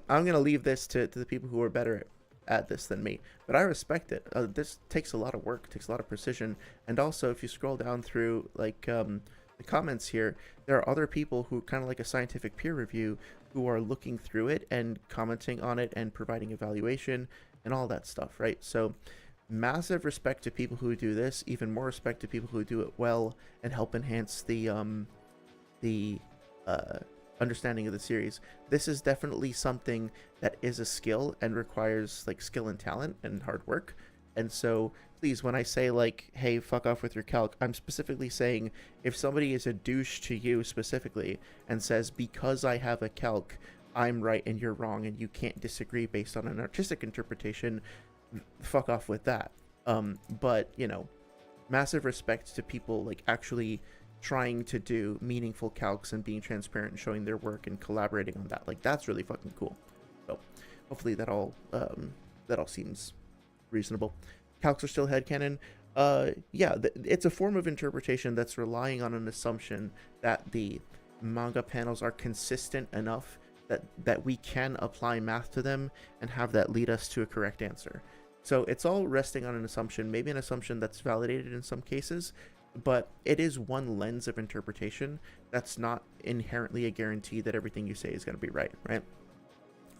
gonna leave this to the people who are better at this than me. But I respect it. This takes a lot of work, takes a lot of precision, and also if you scroll down through like the comments here, there are other people who kind of like a scientific peer review who are looking through it and commenting on it and providing evaluation and all that stuff, right? So massive respect to people who do this, even more respect to people who do it well and help enhance the understanding of the series. This is definitely something that is a skill and requires like skill and talent and hard work. And so please, when I say like, hey, fuck off with your calc, I'm specifically saying if somebody is a douche to you specifically and says, because I have a calc, I'm right and you're wrong and you can't disagree based on an artistic interpretation, fuck off with that. But you know, massive respect to people like actually trying to do meaningful calcs and being transparent and showing their work and collaborating on that. Like that's really fucking cool. So hopefully that all seems reasonable. Calcs are still headcanon. Yeah, it's a form of interpretation that's relying on an assumption that the manga panels are consistent enough that we can apply math to them and have that lead us to a correct answer. So it's all resting on an assumption, maybe an assumption that's validated in some cases, but it is one lens of interpretation. That's not inherently a guarantee that everything you say is going to be right, right?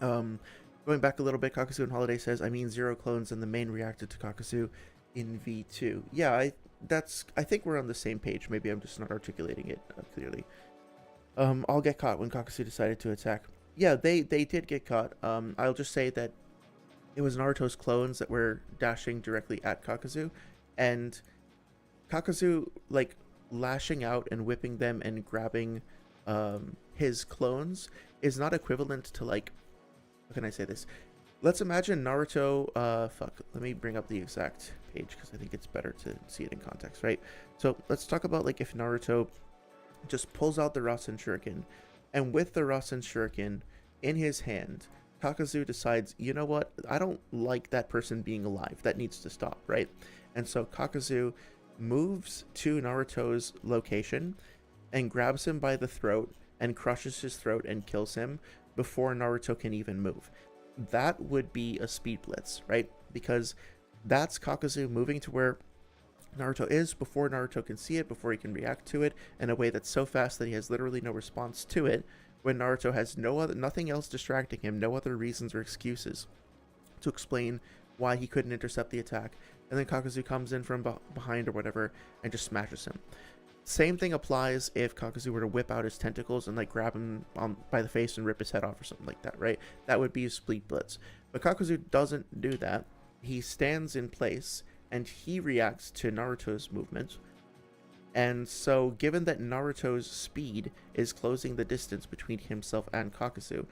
Going back a little bit, Kakuzu and Holiday says, I mean 0 clones and the main reacted to Kakuzu in V2. Yeah, I think we're on the same page. Maybe I'm just not articulating it clearly. all get caught when Kakuzu decided to attack. Yeah, they did get caught. I'll just say that it was Naruto's clones that were dashing directly at Kakuzu, and Kakuzu, like, lashing out and whipping them and grabbing his clones is not equivalent to, like, how can I say this? Let's imagine Naruto, let me bring up the exact page because I think it's better to see it in context, right? So let's talk about, like, if Naruto just pulls out the Rasen Shuriken, and with the Rasen Shuriken in his hand, Kakuzu decides, you know what, I don't like that person being alive. That needs to stop, right? And so Kakuzu moves to Naruto's location and grabs him by the throat and crushes his throat and kills him before Naruto can even move. That would be a speed blitz, right? Because that's Kakuzu moving to where Naruto is before Naruto can see it, before he can react to it in a way that's so fast that he has literally no response to it, when Naruto has nothing else distracting him, no other reasons or excuses to explain why he couldn't intercept the attack. And then Kakuzu comes in from behind or whatever and just smashes him. Same thing applies if Kakuzu were to whip out his tentacles and, like, grab him by the face and rip his head off or something like that, right? That would be a speed blitz. But Kakuzu doesn't do that. He stands in place and he reacts to Naruto's movement. And so, given that Naruto's speed is closing the distance between himself and Kakuzu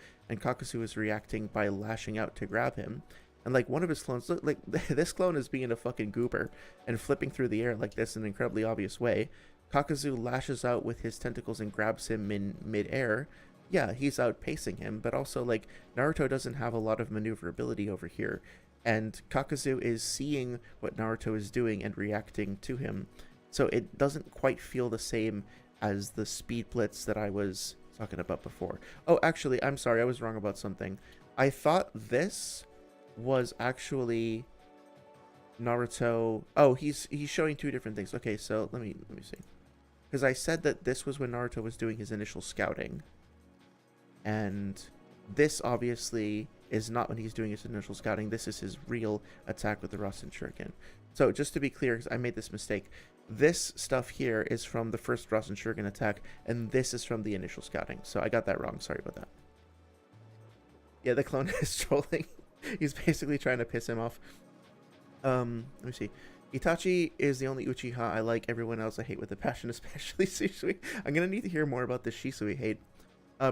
is reacting by lashing out to grab him, and, like, one of his clones, like, this clone is being a fucking goober and flipping through the air like this in an incredibly obvious way. Kakuzu lashes out with his tentacles and grabs him in mid-air. Yeah, he's outpacing him, but also, like, Naruto doesn't have a lot of maneuverability over here, and Kakuzu is seeing what Naruto is doing and reacting to him. So it doesn't quite feel the same as the speed blitz that I was talking about before. Oh, actually, I'm sorry, I was wrong about something. I thought this was actually Naruto. Oh, he's showing two different things. Okay, so let me see. Because I said that this was when Naruto was doing his initial scouting. And this obviously is not when he's doing his initial scouting. This is his real attack with the Rasen Shuriken. So just to be clear, because I made this mistake, this stuff here is from the first Rasen Shuriken attack, and this is from the initial scouting. So I got that wrong. Sorry about that. Yeah, the clone is trolling. He's basically trying to piss him off. Let me see. Itachi is the only Uchiha I like. Everyone else I hate with a passion, especially Shisui. I'm gonna need to hear more about the Shisui hate.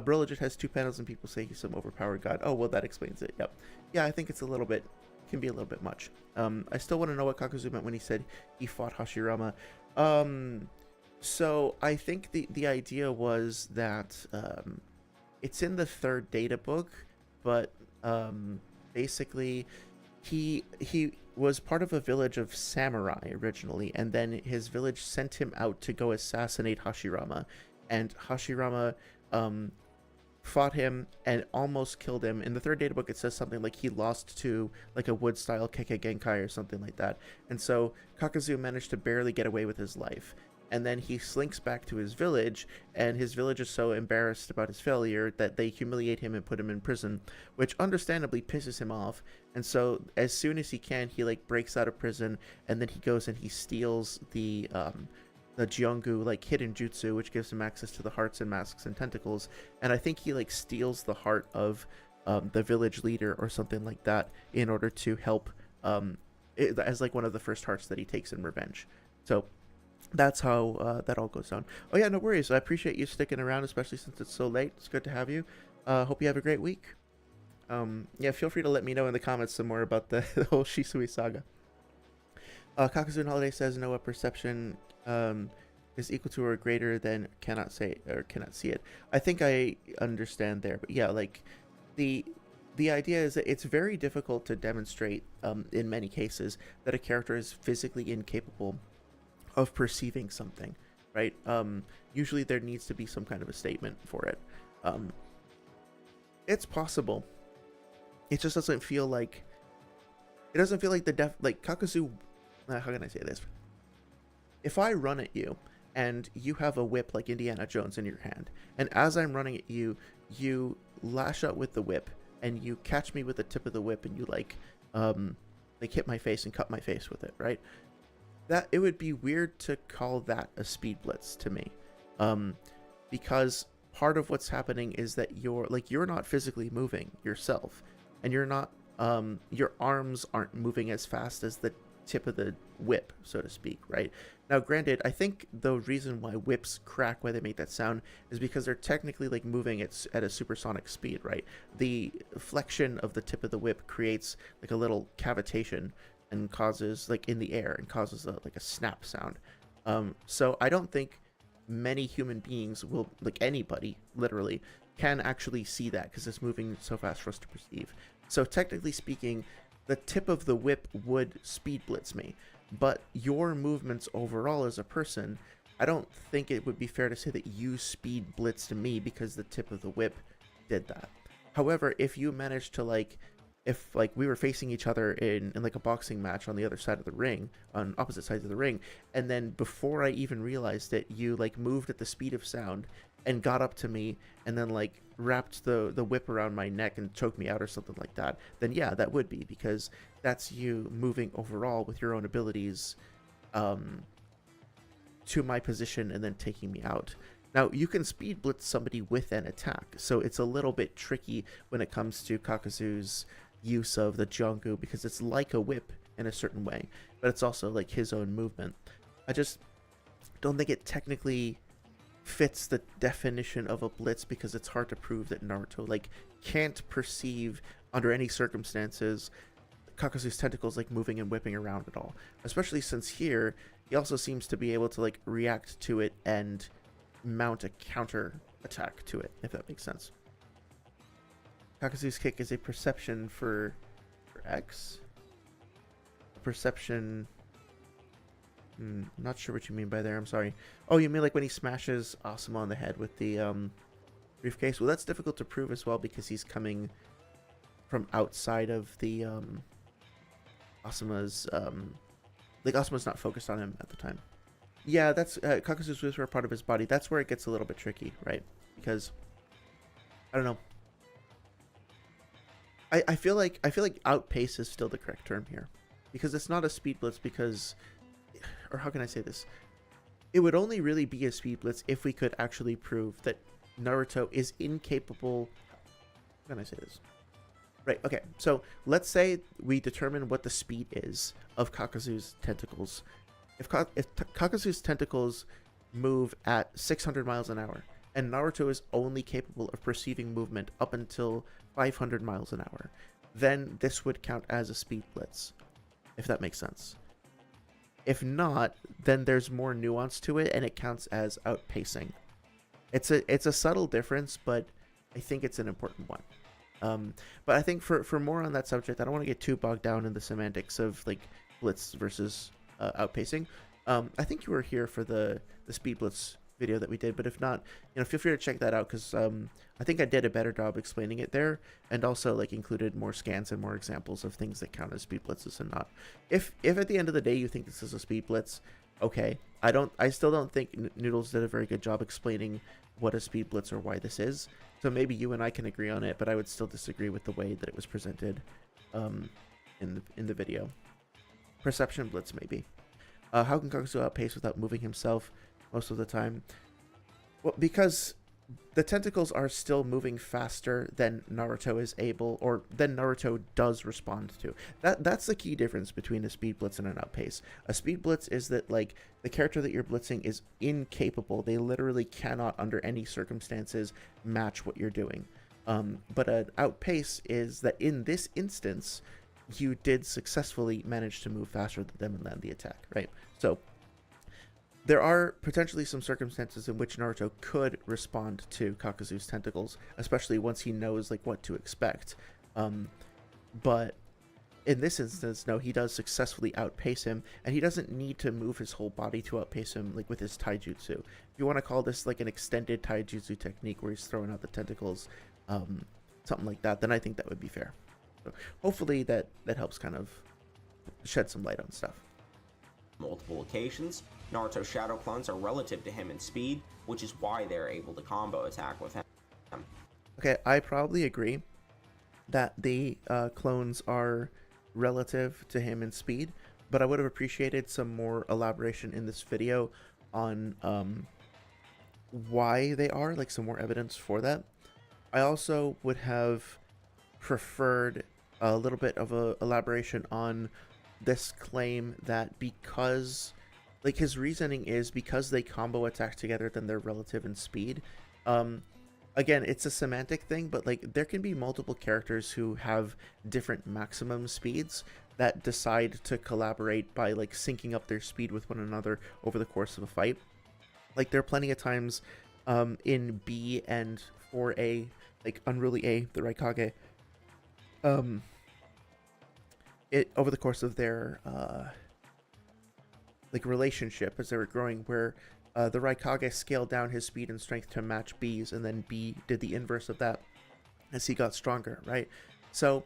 Bro legit has 2 panels and people say he's some overpowered god. Oh, well, that explains it. Yep. Yeah, I think it's a little bit, can be a little bit much. I still want to know what Kakuzu meant when he said he fought Hashirama. So I think the idea was that it's in the 3rd data book, but basically he was part of a village of samurai originally, and then his village sent him out to go assassinate Hashirama, and Hashirama fought him and almost killed him. In the 3rd data book, it says something like he lost to, like, a wood style Kekkei Genkai or something like that. And so Kakuzu managed to barely get away with his life. And then he slinks back to his village, and his village is so embarrassed about his failure that they humiliate him and put him in prison, which understandably pisses him off. And so as soon as he can, he, like, breaks out of prison, and then he goes and he steals the Gyeongu, like, hidden jutsu, which gives him access to the hearts and masks and tentacles. And I think he, like, steals the heart of the village leader or something like that in order to help as, like, one of the first hearts that he takes in revenge. So that's how that all goes down. Oh yeah, no worries. I appreciate you sticking around, especially since it's so late. It's good to have you. Hope you have a great week. Yeah, feel free to let me know in the comments some more about the whole Shisui saga. Kakuzu Holiday says Noah perception is equal to or greater than cannot say or cannot see it. I think I understand there, but yeah, like the idea is that it's very difficult to demonstrate in many cases that a character is physically incapable of perceiving something, right? Usually there needs to be some kind of a statement for it. It's possible. It just doesn't feel like like Kakuzu. How can I say this? If I run at you and you have a whip like Indiana Jones in your hand, and as I'm running at you, you lash out with the whip and you catch me with the tip of the whip and you like hit my face and cut my face with it, right? That it would be weird to call that a speed blitz to me, because part of what's happening is that you're not physically moving yourself, and you're not your arms aren't moving as fast as the tip of the whip, so to speak, right? Now, granted, I think the reason why whips crack, why they make that sound, is because they're technically like moving at a supersonic speed, right? The flexion of the tip of the whip creates like a little cavitation and causes, like, in the air, and causes like a snap sound. So I don't think many human beings will, like anybody, literally, can actually see that because it's moving so fast for us to perceive. So technically speaking, the tip of the whip would speed blitz me, but your movements overall as a person, I don't think it would be fair to say that you speed blitzed me because the tip of the whip did that. However, if you managed to if we were facing each other in like a boxing match on the other side of the ring, on opposite sides of the ring, and then before I even realized it, you like moved at the speed of sound and got up to me and then like wrapped the whip around my neck and choked me out or something like that, then yeah, that would be because that's you moving overall with your own abilities to my position and then taking me out. Now, you can speed blitz somebody with an attack, so it's a little bit tricky when it comes to Kakuzu's use of the Jongu, because it's like a whip in a certain way, but it's also like his own movement. I just don't think it technically fits the definition of a blitz, because it's hard to prove that Naruto like can't perceive under any circumstances Kakuzu's tentacles like moving and whipping around at all, especially since here he also seems to be able to like react to it and mount a counter attack to it, if that makes sense. Kakuzu's kick is a perception for X. A perception. Not sure what you mean by there. I'm sorry. Oh, you mean like when he smashes Asuma on the head with the briefcase? Well, that's difficult to prove as well because he's coming from outside of the Asuma's like Asuma's not focused on him at the time. Yeah, that's Kakuzu's moves were a part of his body. That's where it gets a little bit tricky, right? Because I don't know. I feel like outpace is still the correct term here, because it's not a speed blitz, because, or how can I say this? It would only really be a speed blitz if we could actually prove that Naruto is incapable. How can I say this? Right, okay, so let's say we determine what the speed is of Kakuzu's tentacles. If Kakuzu's tentacles move at 600 miles an hour, and Naruto is only capable of perceiving movement up until 500 miles an hour, then this would count as a speed blitz, if that makes sense. If not, then there's more nuance to it, and it counts as outpacing. It's a subtle difference, but I think it's an important one. But I think for more on that subject, I don't want to get too bogged down in the semantics of like blitz versus outpacing. I think you were here for the speed blitz video that we did, but if not, feel free to check that out, because I think I did a better job explaining it there, and also like included more scans and more examples of things that count as speed blitzes and not. If at the end of the day you think this is a speed blitz, okay. I still don't think Noodles did a very good job explaining what a speed blitz or why this is. So maybe you and I can agree on it, but I would still disagree with the way that it was presented in the video. Perception blitz, maybe. How can Kakuzu outpace without moving himself most of the time? Well, because the tentacles are still moving faster than Naruto is able, or than Naruto does respond to. That's the key difference between a speed blitz and an outpace. A speed blitz is that like the character that you're blitzing is incapable. They literally cannot under any circumstances match what you're doing. But an outpace is that in this instance, you did successfully manage to move faster than them and land the attack, right? So there are potentially some circumstances in which Naruto could respond to Kakuzu's tentacles, especially once he knows like what to expect. But in this instance, no, he does successfully outpace him, and he doesn't need to move his whole body to outpace him, like with his taijutsu. If you want to call this like an extended taijutsu technique where he's throwing out the tentacles, something like that, then I think that would be fair. So hopefully that helps kind of shed some light on stuff. Multiple occasions, Naruto's shadow clones are relative to him in speed, which is why they're able to combo attack with him. Okay, I probably agree that the clones are relative to him in speed, but I would have appreciated some more elaboration in this video on why they are, like some more evidence for that. I also would have preferred a little bit of a elaboration on this claim that because, like, his reasoning is because they combo attack together, then they're relative in speed. Um, Again, it's a semantic thing, but like there can be multiple characters who have different maximum speeds that decide to collaborate by like syncing up their speed with one another over the course of a fight. Like there are plenty of times in B and 4A, like Unruly A, the Raikage, um, it over the course of their like relationship as they were growing, where the Raikage scaled down his speed and strength to match B's, and then B did the inverse of that as he got stronger, right? So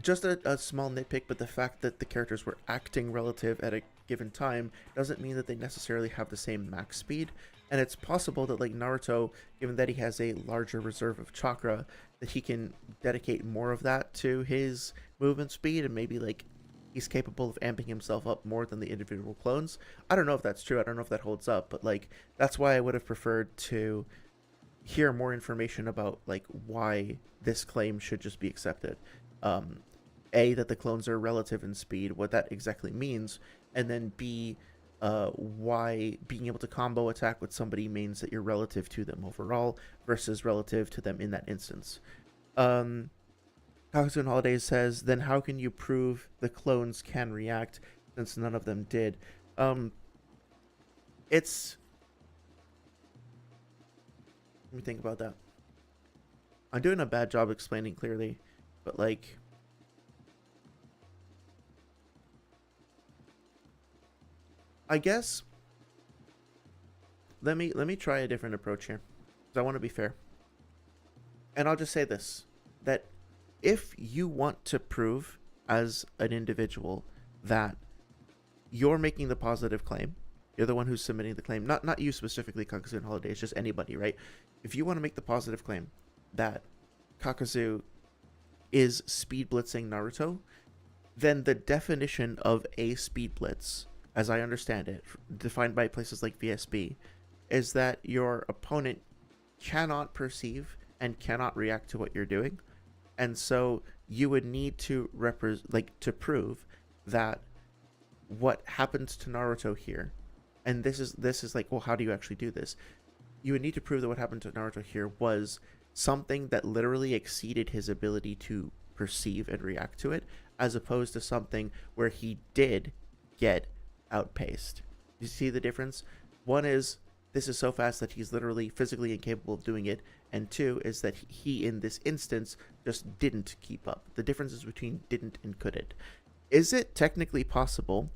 just a small nitpick, but the fact that the characters were acting relative at a given time doesn't mean that they necessarily have the same max speed. And it's possible that like Naruto, given that he has a larger reserve of chakra, that he can dedicate more of that to his movement speed, and maybe like he's capable of amping himself up more than the individual clones. I don't know if that's true. I don't know if that holds up, but like that's why I would have preferred to hear more information about like why this claim should just be accepted. A, that the clones are relative in speed, what that exactly means, and then B, why being able to combo attack with somebody means that you're relative to them overall versus relative to them in that instance. Kakuzu and Holidays says, then how can you prove the clones can react since none of them did? It's... Let me think about that. I'm doing a bad job explaining clearly, but like... I guess let me try a different approach here, because I want to be fair. And I'll just say this, that if you want to prove as an individual that you're making the positive claim, you're the one who's submitting the claim, not you specifically, Kakuzu and Holidays, just anybody, right? If you want to make the positive claim that Kakuzu is speed blitzing Naruto, then the definition of a speed blitz, as I understand it, defined by places like VSB, is that your opponent cannot perceive and cannot react to what you're doing. And so you would need to to prove that what happens to Naruto here, and this is like, well, how do you actually do this? You would need to prove that what happened to Naruto here was something that literally exceeded his ability to perceive and react to it, as opposed to something where he did get outpaced. You see the difference? One is this is so fast that he's literally physically incapable of doing it, and two is that he in this instance just didn't keep up. The difference is between didn't and couldn't. Is it technically possible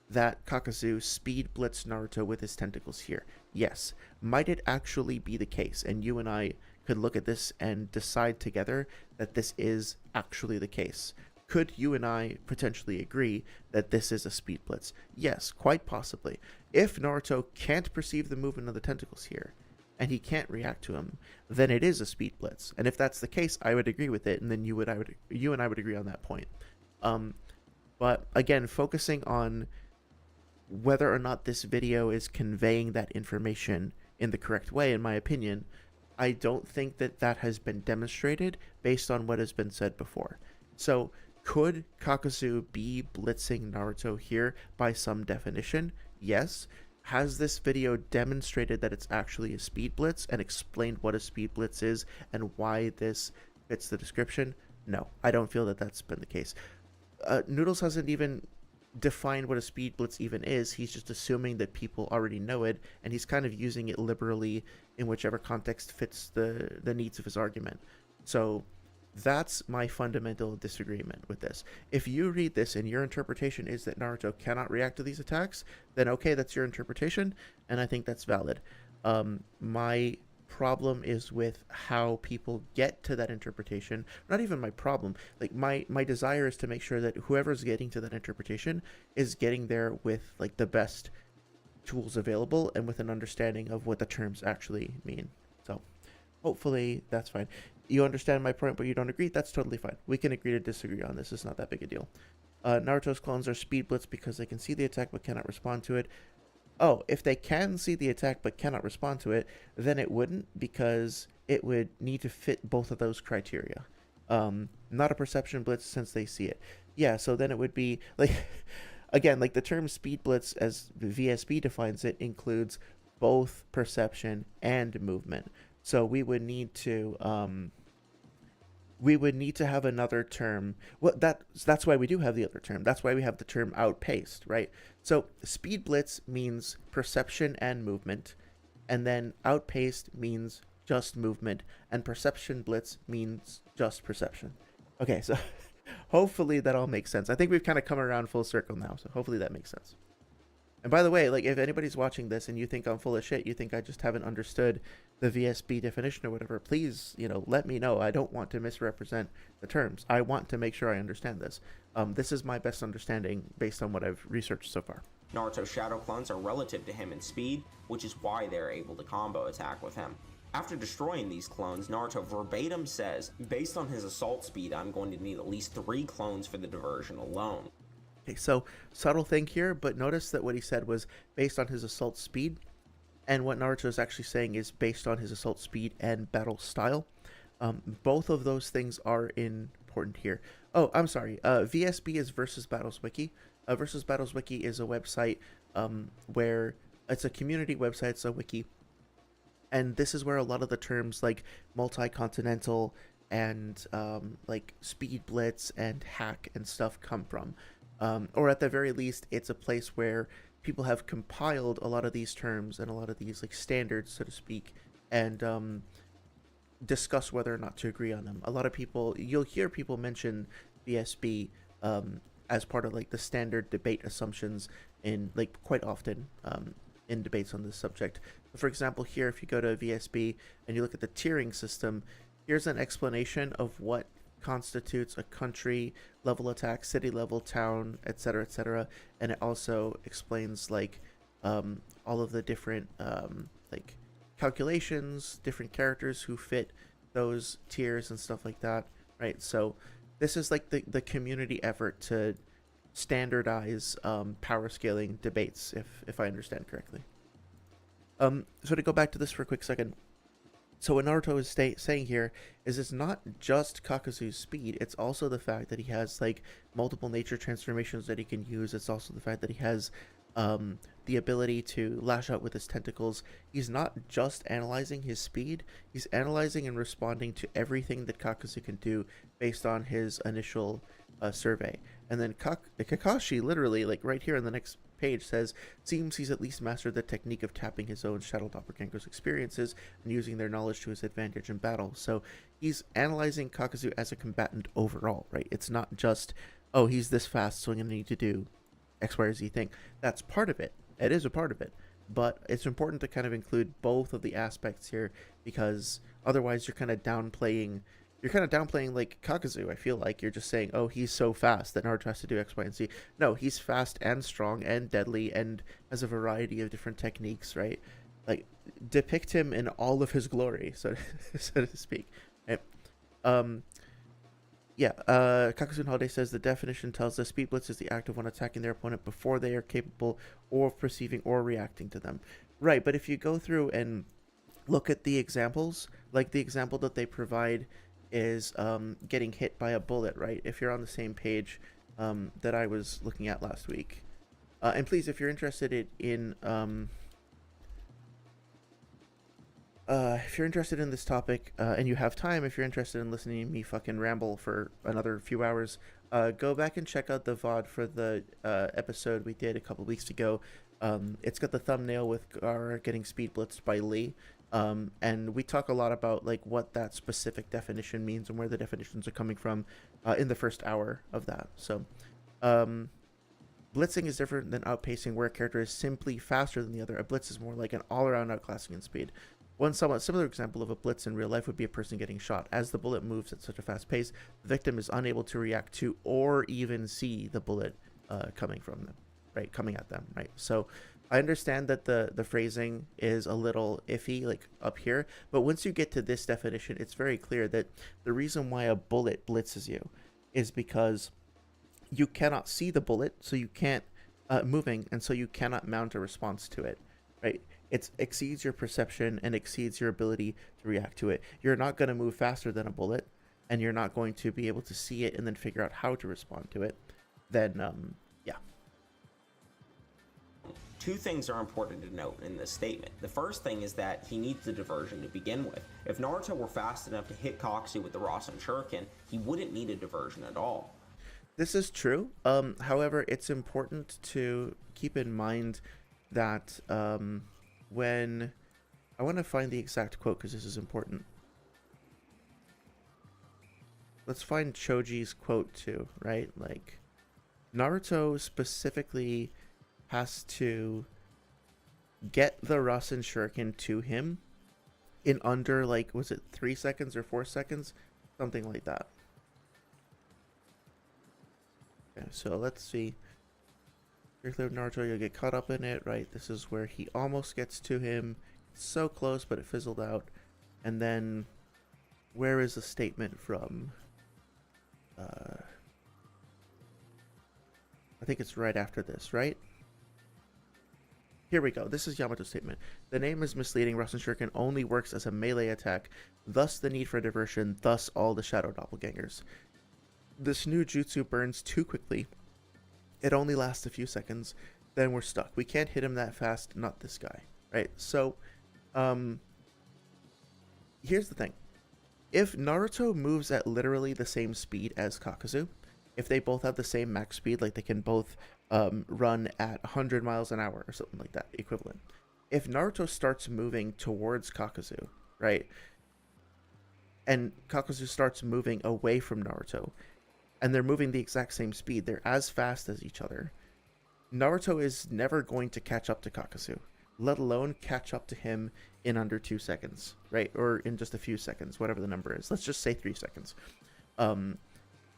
that Kakuzu speed blitzed Naruto with his tentacles here? Yes. Might it actually be the case? And you and I could look at this and decide together that this is actually the case. Could you and I potentially agree that this is a speed blitz? Yes, quite possibly. If Naruto can't perceive the movement of the tentacles here, and he can't react to him, then it is a speed blitz. And if that's the case, I would agree with it, and then you and I would agree on that point. But again, focusing on whether or not this video is conveying that information in the correct way, in my opinion, I don't think that that has been demonstrated based on what has been said before. So, could Kakuzu be blitzing Naruto here by some definition? Yes. Has this video demonstrated that it's actually a speed blitz and explained what a speed blitz is and why this fits the description? No, I don't feel that that's been the case. Noodles hasn't even defined what a speed blitz even is. He's just assuming that people already know it, and he's kind of using it liberally in whichever context fits the needs of his argument. So that's my fundamental disagreement with this. If you read this and your interpretation is that Naruto cannot react to these attacks, then okay, that's your interpretation, and I think that's valid. My problem is with how people get to that interpretation. Not even my problem. Like my desire is to make sure that whoever's getting to that interpretation is getting there with like the best tools available and with an understanding of what the terms actually mean. So hopefully that's fine. You understand my point, but you don't agree? That's totally fine. We can agree to disagree on this. It's not that big a deal. Naruto's clones are speed blitz because they can see the attack but cannot respond to it. oh, if they can see the attack but cannot respond to it, then it wouldn't, because it would need to fit both of those criteria. Not a perception blitz since they see it. Yeah, so then it would be like, again, like the term speed blitz as VSB defines it includes both perception and movement. So we would need to have another term. Well, that's why we do have the other term. That's why we have the term outpaced, right? So speed blitz means perception and movement, and then outpaced means just movement, and perception blitz means just perception. Okay, so hopefully that all makes sense. I think we've kind of come around full circle now, so hopefully that makes sense. And by the way, like if anybody's watching this and you think I'm full of shit, you think I just haven't understood the VSB definition or whatever, please, let me know. I don't want to misrepresent the terms. I want to make sure I understand this. This is my best understanding based on what I've researched so far. Naruto's shadow clones are relative to him in speed, which is why they're able to combo attack with him. After destroying these clones, Naruto verbatim says, based on his assault speed, I'm going to need at least 3 clones for the diversion alone. Okay, so subtle thing here, but notice that what he said was based on his assault speed, and what Naruto is actually saying is based on his assault speed and battle style. Both of those things are important here. Oh, I'm sorry. VSB is Versus Battles Wiki. Versus Battles Wiki is a website where it's a community website, it's a wiki, and this is where a lot of the terms like multi-continental and like speed blitz and hack and stuff come from. Or at the very least, it's a place where people have compiled a lot of these terms and a lot of these like standards, so to speak, and discuss whether or not to agree on them. A lot of people, you'll hear people mention VSB as part of like the standard debate assumptions in like quite often in debates on this subject. For example, here, if you go to VSB and you look at the tiering system, here's an explanation of what constitutes a country level attack, city level, town, etc., and it also explains like all of the different like calculations, different characters who fit those tiers and stuff like that, right? So this is like the community effort to standardize power scaling debates, if I understand correctly. So to go back to this for a quick second, so what Naruto is saying here is it's not just Kakuzu's speed, it's also the fact that he has like multiple nature transformations that he can use. It's also the fact that he has the ability to lash out with his tentacles. He's not just analyzing his speed, he's analyzing and responding to everything that Kakuzu can do based on his initial survey. And then Kakashi literally, like right here on the next page, says, seems he's at least mastered the technique of tapping his own shadow doppelganger's experiences and using their knowledge to his advantage in battle. So he's analyzing Kakuzu as a combatant overall, right? It's not just, oh, he's this fast, so I'm going to need to do X, Y, or Z thing. That's part of it. It is a part of it. But it's important to kind of include both of the aspects here, because otherwise you're kind of downplaying like Kakuzu. I feel like you're just saying, oh, he's so fast that Naruto has to do X, Y, and Z. No, he's fast and strong and deadly and has a variety of different techniques, right? Like, depict him in all of his glory, so to speak. Right? Kakuzu and Holiday says the definition tells us speed blitz is the act of one attacking their opponent before they are capable of perceiving or reacting to them. Right, but if you go through and look at the examples, like the example that they provide is getting hit by a bullet, right? If you're on the same page that I was looking at last week. And please, if you're interested in this topic and you have time, if you're interested in listening to me fucking ramble for another few hours, go back and check out the VOD for the episode we did a couple weeks ago. It's got the thumbnail with Gaara getting speed blitzed by Lee. And we talk a lot about like what that specific definition means and where the definitions are coming from in the first hour of that. So blitzing is different than outpacing, where a character is simply faster than the other. A blitz is more like an all-around outclassing in speed. One somewhat similar example of a blitz in real life would be a person getting shot. As the bullet moves at such a fast pace, the victim is unable to react to or even see the bullet coming at them, right? So I understand that the phrasing is a little iffy, like up here, but once you get to this definition, it's very clear that the reason why a bullet blitzes you is because you cannot see the bullet, so you can't moving, and so you cannot mount a response to it, right? It exceeds your perception and exceeds your ability to react to it. You're not going to move faster than a bullet, and you're not going to be able to see it and then figure out how to respond to it. Then, yeah. Two things are important to note in this statement. The first thing is that he needs the diversion to begin with. If Naruto were fast enough to hit Kakuzu with the Rasen Shuriken, he wouldn't need a diversion at all. This is true. However, it's important to keep in mind that when I want to find the exact quote because this is important. Let's find Choji's quote too, right? Like, Naruto specifically has to get the Rasen Shuriken to him in under, like, was it 3 seconds or 4 seconds? Something like that. Okay, so let's see. Here's Naruto, you'll get caught up in it, right? This is where he almost gets to him. It's so close, but it fizzled out. And then, where is the statement from? I think it's right after this, right? Here we go. This is Yamato's statement. The name is misleading. Rasen Shuriken only works as a melee attack, thus the need for diversion, thus all the shadow doppelgangers. This new jutsu burns too quickly. It only lasts a few seconds. Then we're stuck. We can't hit him that fast, not this guy, right? So, here's the thing. If Naruto moves at literally the same speed as Kakuzu, if they both have the same max speed, like they can both run at 100 miles an hour or something like that, equivalent. If Naruto starts moving towards Kakuzu, right, and Kakuzu starts moving away from Naruto, and they're moving the exact same speed, they're as fast as each other, Naruto is never going to catch up to Kakuzu, let alone catch up to him in under 2 seconds, right? Or in just a few seconds, whatever the number is. Let's just say 3 seconds.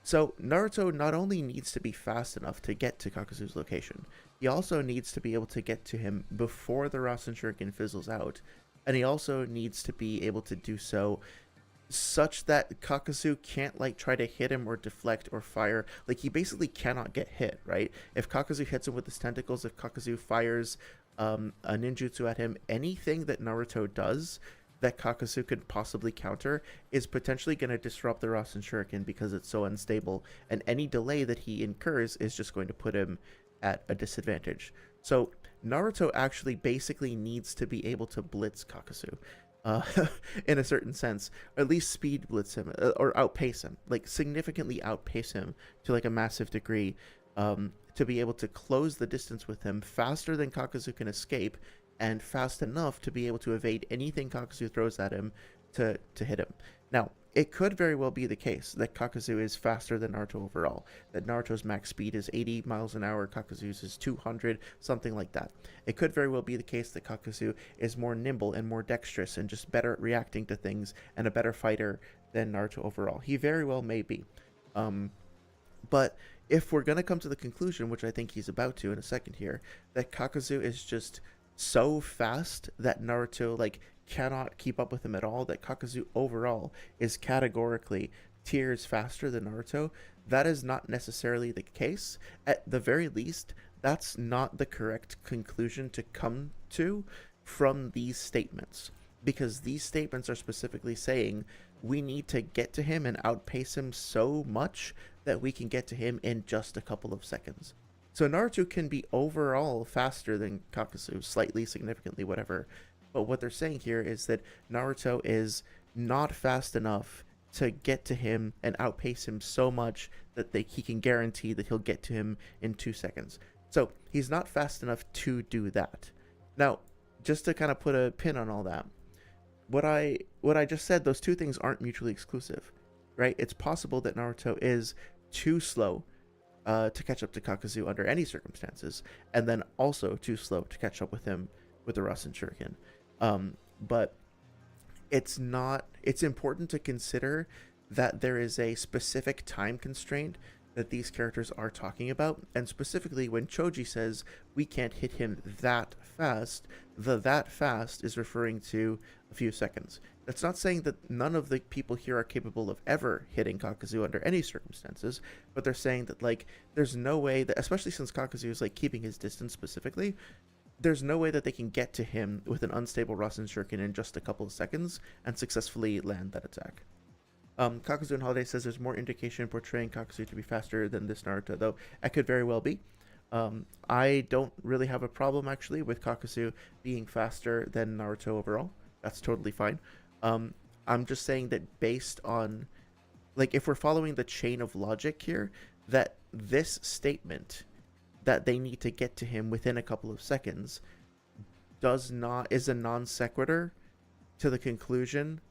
So Naruto not only needs to be fast enough to get to Kakuzu's location, he also needs to be able to get to him before the Rasen Shuriken fizzles out, and he also needs to be able to do so such that Kakuzu can't, like, try to hit him or deflect or fire. Like, he basically cannot get hit, right? If Kakuzu hits him with his tentacles, if Kakuzu fires a ninjutsu at him, anything that Naruto does that Kakuzu could possibly counter is potentially going to disrupt the Rasen Shuriken because it's so unstable, and any delay that he incurs is just going to put him at a disadvantage. So Naruto actually basically needs to be able to blitz Kakuzu. In a certain sense, or at least speed blitz him, or outpace him, like significantly outpace him to like a massive degree, to be able to close the distance with him faster than Kakuzu can escape, and fast enough to be able to evade anything Kakuzu throws at him to hit him. Now, it could very well be the case that Kakuzu is faster than Naruto overall, that Naruto's max speed is 80 miles an hour, Kakuzu's is 200, something like that. It could very well be the case that Kakuzu is more nimble and more dexterous and just better at reacting to things and a better fighter than Naruto overall. He very well may be. But if we're going to come to the conclusion, which I think he's about to in a second here, that Kakuzu is just so fast that Naruto, like, cannot keep up with him at all, that Kakuzu overall is categorically tiers faster than Naruto, that is not necessarily the case. At the very least, that's not the correct conclusion to come to from these statements, because these statements are specifically saying we need to get to him and outpace him so much that we can get to him in just a couple of seconds. So Naruto can be overall faster than Kakuzu, slightly, significantly, whatever. But what they're saying here is that Naruto is not fast enough to get to him and outpace him so much that he can guarantee that he'll get to him in 2 seconds. So he's not fast enough to do that. Now, just to kind of put a pin on all that, what I just said, those two things aren't mutually exclusive, right? It's possible that Naruto is too slow to catch up to Kakuzu under any circumstances, and then also too slow to catch up with him with the Rasen Shuriken. But it's important to consider that there is a specific time constraint that these characters are talking about. And specifically when Choji says we can't hit him that fast, the that fast is referring to a few seconds. That's not saying that none of the people here are capable of ever hitting Kakuzu under any circumstances, but they're saying that, like, there's no way that, especially since Kakuzu is, like, keeping his distance specifically, there's no way that they can get to him with an unstable Rasen Shuriken in just a couple of seconds and successfully land that attack. Kakuzu and Holiday says there's more indication portraying Kakuzu to be faster than this Naruto, though it could very well be. I don't really have a problem, actually, with Kakuzu being faster than Naruto overall. That's totally fine. I'm just saying that based on, like, if we're following the chain of logic here, that this statement that they need to get to him within a couple of seconds is a non sequitur to the conclusion,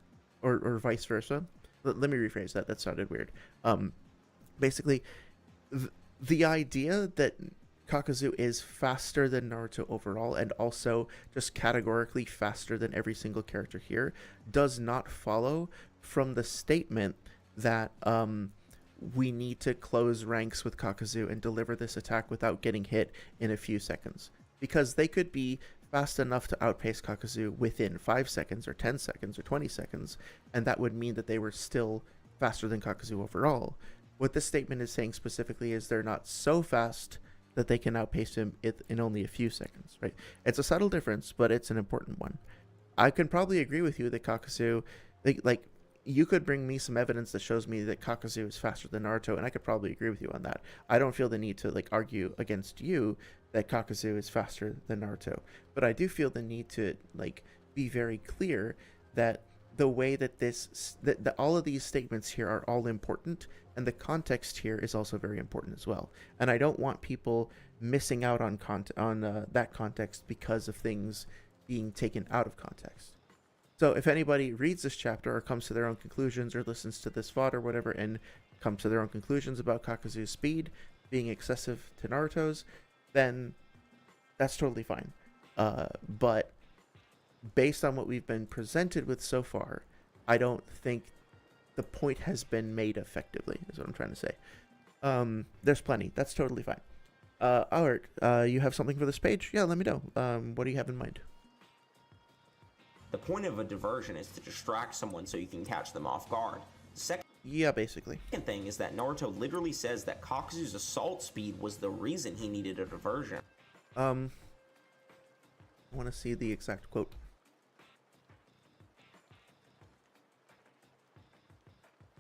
or vice versa. Let me rephrase that. That sounded weird. Basically, the idea that Kakuzu is faster than Naruto overall, and also just categorically faster than every single character here, does not follow from the statement that we need to close ranks with Kakuzu and deliver this attack without getting hit in a few seconds. Because they could be fast enough to outpace Kakuzu within 5 seconds or 10 seconds or 20 seconds, and that would mean that they were still faster than Kakuzu overall. What this statement is saying specifically is they're not so fast that they can outpace him in only a few seconds, right? It's a subtle difference, but it's an important one. I can probably agree with you that Kakuzu, like you could bring me some evidence that shows me that Kakuzu is faster than Naruto, and I could probably agree with you on that. I don't feel the need to, like, argue against you that Kakuzu is faster than Naruto, but I do feel the need to, like, be very clear that the way that that all of these statements here are all important, and the context here is also very important as well. And I don't want people missing out on that context because of things being taken out of context. So if anybody reads this chapter or comes to their own conclusions or listens to this VOD or whatever and comes to their own conclusions about Kakuzu's speed being excessive to Naruto's, then that's totally fine. But based on what we've been presented with so far, I don't think the point has been made effectively, is what I'm trying to say. There's plenty. That's totally fine. Albert, you have something for this page? Yeah, let me know. What do you have in mind? The point of a diversion is to distract someone so you can catch them off guard. Yeah, basically. Second thing is that Naruto literally says that Kakuzu's assault speed was the reason he needed a diversion. I want to see the exact quote.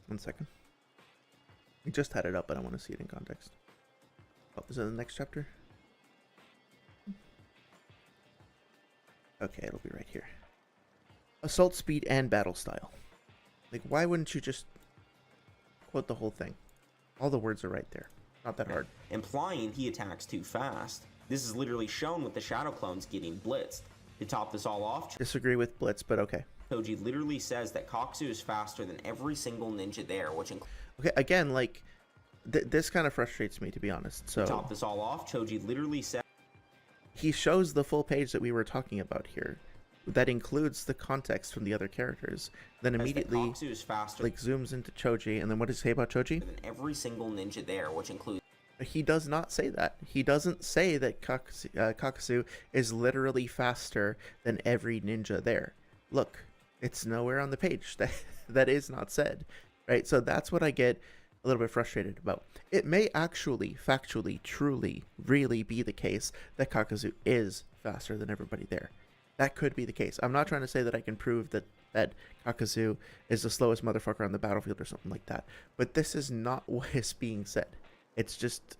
One second. I just had it up, but I want to see it in context. Oh, is it the next chapter? Okay, it'll be right here. Assault speed and battle style. Like, why wouldn't you just quote the whole thing? All the words are right there. Not that hard. Implying he attacks too fast. This is literally shown with the shadow clones getting blitzed. To top this all off, Disagree with Blitz, but okay. Choji literally says that Kakuzu is faster than every single ninja there, which includes... Okay, again, like, this kind of frustrates me, to be honest. So to top this all off, Choji literally says... He shows the full page that we were talking about here. That includes the context from the other characters. Then immediately, Kakuzu is faster, like, zooms into Choji, and then what does he say about Choji? than every single ninja there, which includes... He does not say that. He doesn't say that Kakuzu is literally faster than every ninja there. Look, it's nowhere on the page. That is not said, right? So that's what I get a little bit frustrated about. It may actually, factually, truly, really be the case that Kakuzu is faster than everybody there. That could be the case. I'm not trying to say that I can prove that Kakuzu is the slowest motherfucker on the battlefield or something like that. But this is not what is being said. It's just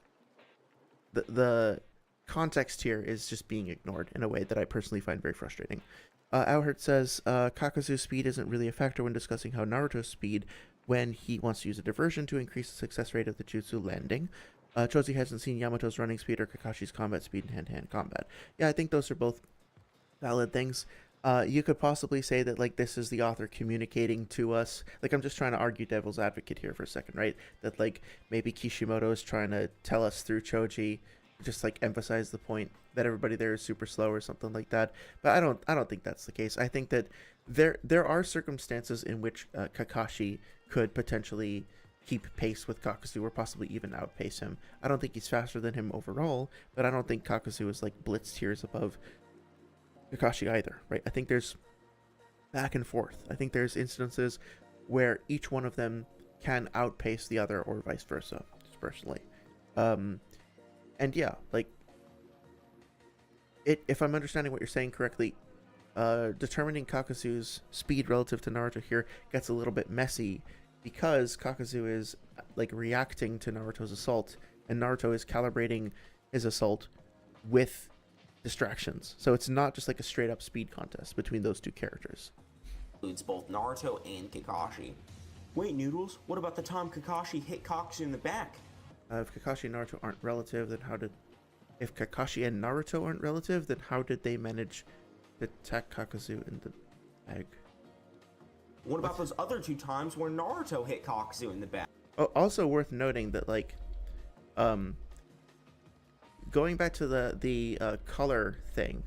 the context here is just being ignored in a way that I personally find very frustrating. Auhert says Kakuzu's speed isn't really a factor when discussing how Naruto's speed when he wants to use a diversion to increase the success rate of the jutsu landing. Choji hasn't seen Yamato's running speed or Kakashi's combat speed in hand-to-hand combat. Yeah, I think those are both valid things. You could possibly say that, like, this is the author communicating to us. Like, I'm just trying to argue devil's advocate here for a second, right? That, like, maybe Kishimoto is trying to tell us through Choji, just, like, emphasize the point that everybody there is super slow or something like that. But I don't think that's the case. I think that there are circumstances in which Kakashi could potentially keep pace with Kakuzu or possibly even outpace him. I don't think he's faster than him overall, but I don't think Kakuzu is like blitz tiers above Kakashi either, right? I think there's back and forth. I think there's instances where each one of them can outpace the other or vice versa, just personally. And yeah, like, if I'm understanding what you're saying correctly, determining Kakuzu's speed relative to Naruto here gets a little bit messy because Kakuzu is like reacting to Naruto's assault and Naruto is calibrating his assault with distractions. So it's not just like a straight up speed contest between those two characters. Includes both Naruto and Kakashi. Wait, Noodles, what about the time Kakashi hit Kakuzu in the back? If Kakashi and Naruto aren't relative, then how did... If Kakashi and Naruto aren't relative, then how did they manage to attack Kakuzu in the bag? What about those other 2 times where Naruto hit Kakuzu in the back? Oh, also worth noting that, like, going back to the color thing,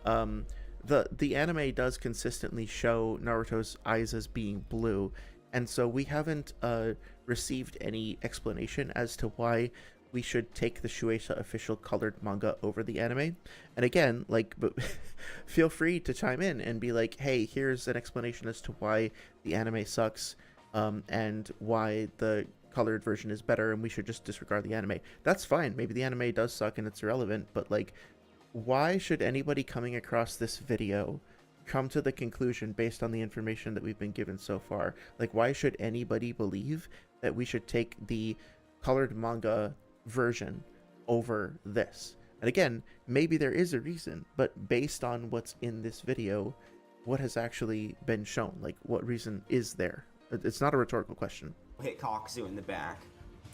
the anime does consistently show Naruto's eyes as being blue, and so we haven't received any explanation as to why we should take the Shueisha official colored manga over the anime. And again, like, but feel free to chime in and be like, hey, here's an explanation as to why the anime sucks, and why the colored version is better, and we should just disregard the anime. That's fine. Maybe the anime does suck and it's irrelevant, but like, why should anybody coming across this video come to the conclusion based on the information that we've been given so far? Like, why should anybody believe that we should take the colored manga version over this? And again, maybe there is a reason, but based on what's in this video, what has actually been shown? Like, what reason is there? It's not a rhetorical question. Hit Kakuzu in the back.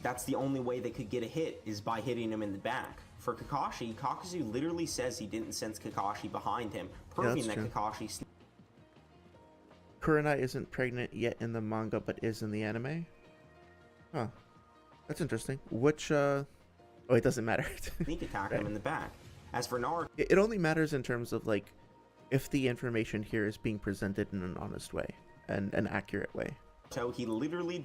That's the only way they could get a hit, is by hitting him in the back. For Kakashi, Kakuzu literally says he didn't sense Kakashi behind him, proving that Kakashi... Kurenai isn't pregnant yet in the manga, but is in the anime? Huh. That's interesting. Which, oh, it doesn't matter. sneak attack him in the back. As for Naruto... It only matters in terms of, like, if the information here is being presented in an honest way and an accurate way. So he literally...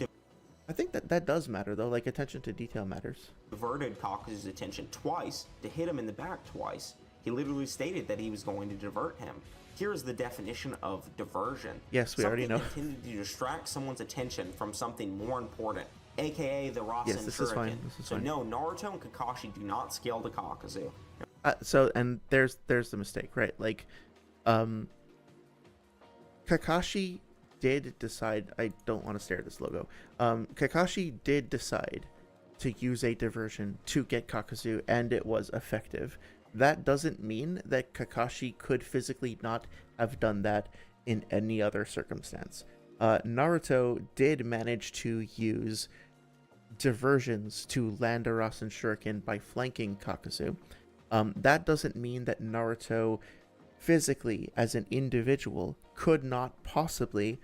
I think that does matter, though. Like, attention to detail matters. Diverted Kakuzu's attention twice to hit him in the back twice. He literally stated that he was going to divert him. Here is the definition of diversion. Yes, we already know. Something intended to distract someone's attention from something more important, aka the Rasen Yes, this Shuriken. is fine. This is so fine. no, Naruto and Kakashi do not scale to Kakuzu. So, and there's the mistake, right? Like, Kakashi did decide... I don't want to stare at this logo. Kakashi did decide to use a diversion to get Kakuzu, and it was effective. That doesn't mean that Kakashi could physically not have done that in any other circumstance. Naruto did manage to use diversions to land a Rasen Shuriken by flanking Kakuzu. That doesn't mean that Naruto physically, as an individual, could not possibly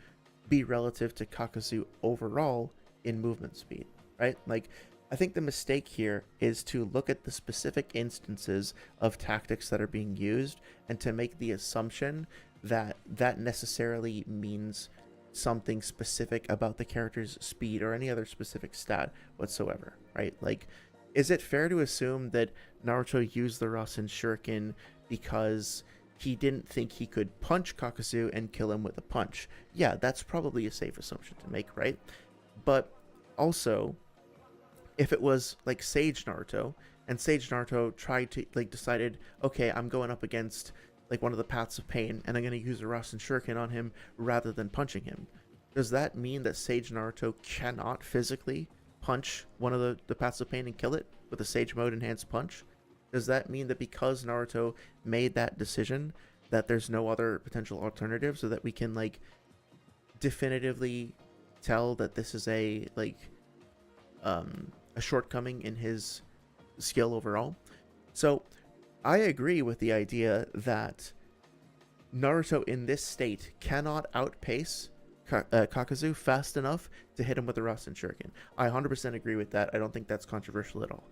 be relative to Kakuzu overall in movement speed, right? Like, I think the mistake here is to look at the specific instances of tactics that are being used and to make the assumption that that necessarily means something specific about the character's speed or any other specific stat whatsoever, right? Like, is it fair to assume that Naruto used the Rasen Shuriken because he didn't think he could punch Kakuzu and kill him with a punch? Yeah, that's probably a safe assumption to make, right? But also, if it was like Sage Naruto, and Sage Naruto tried to, like, decided, okay, I'm going up against like one of the paths of pain and I'm going to use a Rasen Shuriken on him rather than punching him, does that mean that Sage Naruto cannot physically punch one of the paths of pain and kill it with a Sage Mode enhanced punch? Does that mean that because Naruto made that decision that there's no other potential alternative, so that we can like definitively tell that this is a like a shortcoming in his skill overall? So I agree with the idea that Naruto in this state cannot outpace Kakuzu fast enough to hit him with the Rasen Shuriken. I 100% agree with that. I don't think that's controversial at all.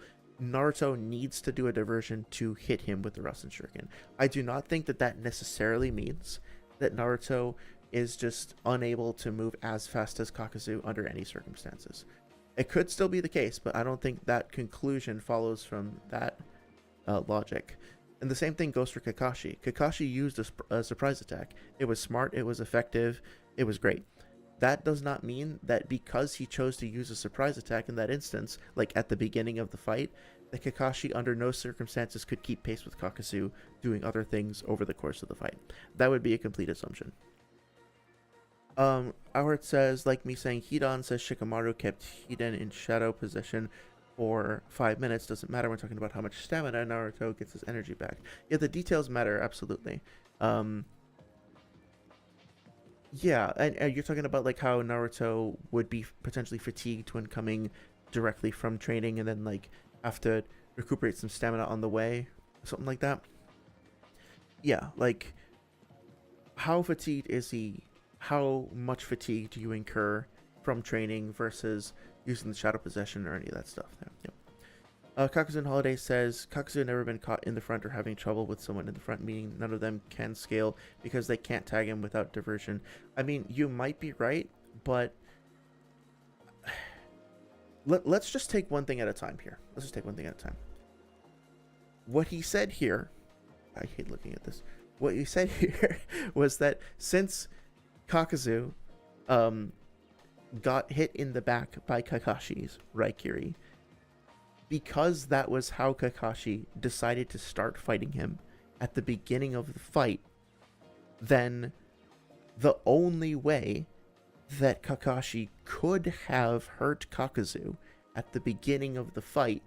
Naruto needs to do a diversion to hit him with the Rasen Shuriken. I do not think that that necessarily means that Naruto is just unable to move as fast as Kakuzu under any circumstances. It could still be the case, but I don't think that conclusion follows from that logic. And the same thing goes for Kakashi. Kakashi used a surprise attack. It was smart, it was effective, it was great. That does not mean that because he chose to use a surprise attack in that instance, like at the beginning of the fight, that Kakashi under no circumstances could keep pace with Kakuzu doing other things over the course of the fight. That would be a complete assumption. Howard says, like me saying Hidan says Shikamaru kept Hiden in shadow position for 5 minutes. Doesn't matter when talking about how much stamina Naruto gets his energy back. Yeah, the details matter, absolutely. Yeah, and you're talking about like how Naruto would be potentially fatigued when coming directly from training and then like have to recuperate some stamina on the way, something like that. Yeah, like how fatigued is he? How much fatigue do you incur from training versus using the shadow possession or any of that stuff? Yeah. Kakuzu Holiday says Kakuzu had never been caught in the front or having trouble with someone in the front, meaning none of them can scale because they can't tag him without diversion. I mean, you might be right, but let's just take one thing at a time here. Let's just take one thing at a time. What he said here, I hate looking at this. What he said here was that since Kakuzu got hit in the back by Kakashi's Raikiri, because that was how Kakashi decided to start fighting him at the beginning of the fight, then the only way that Kakashi could have hurt Kakuzu at the beginning of the fight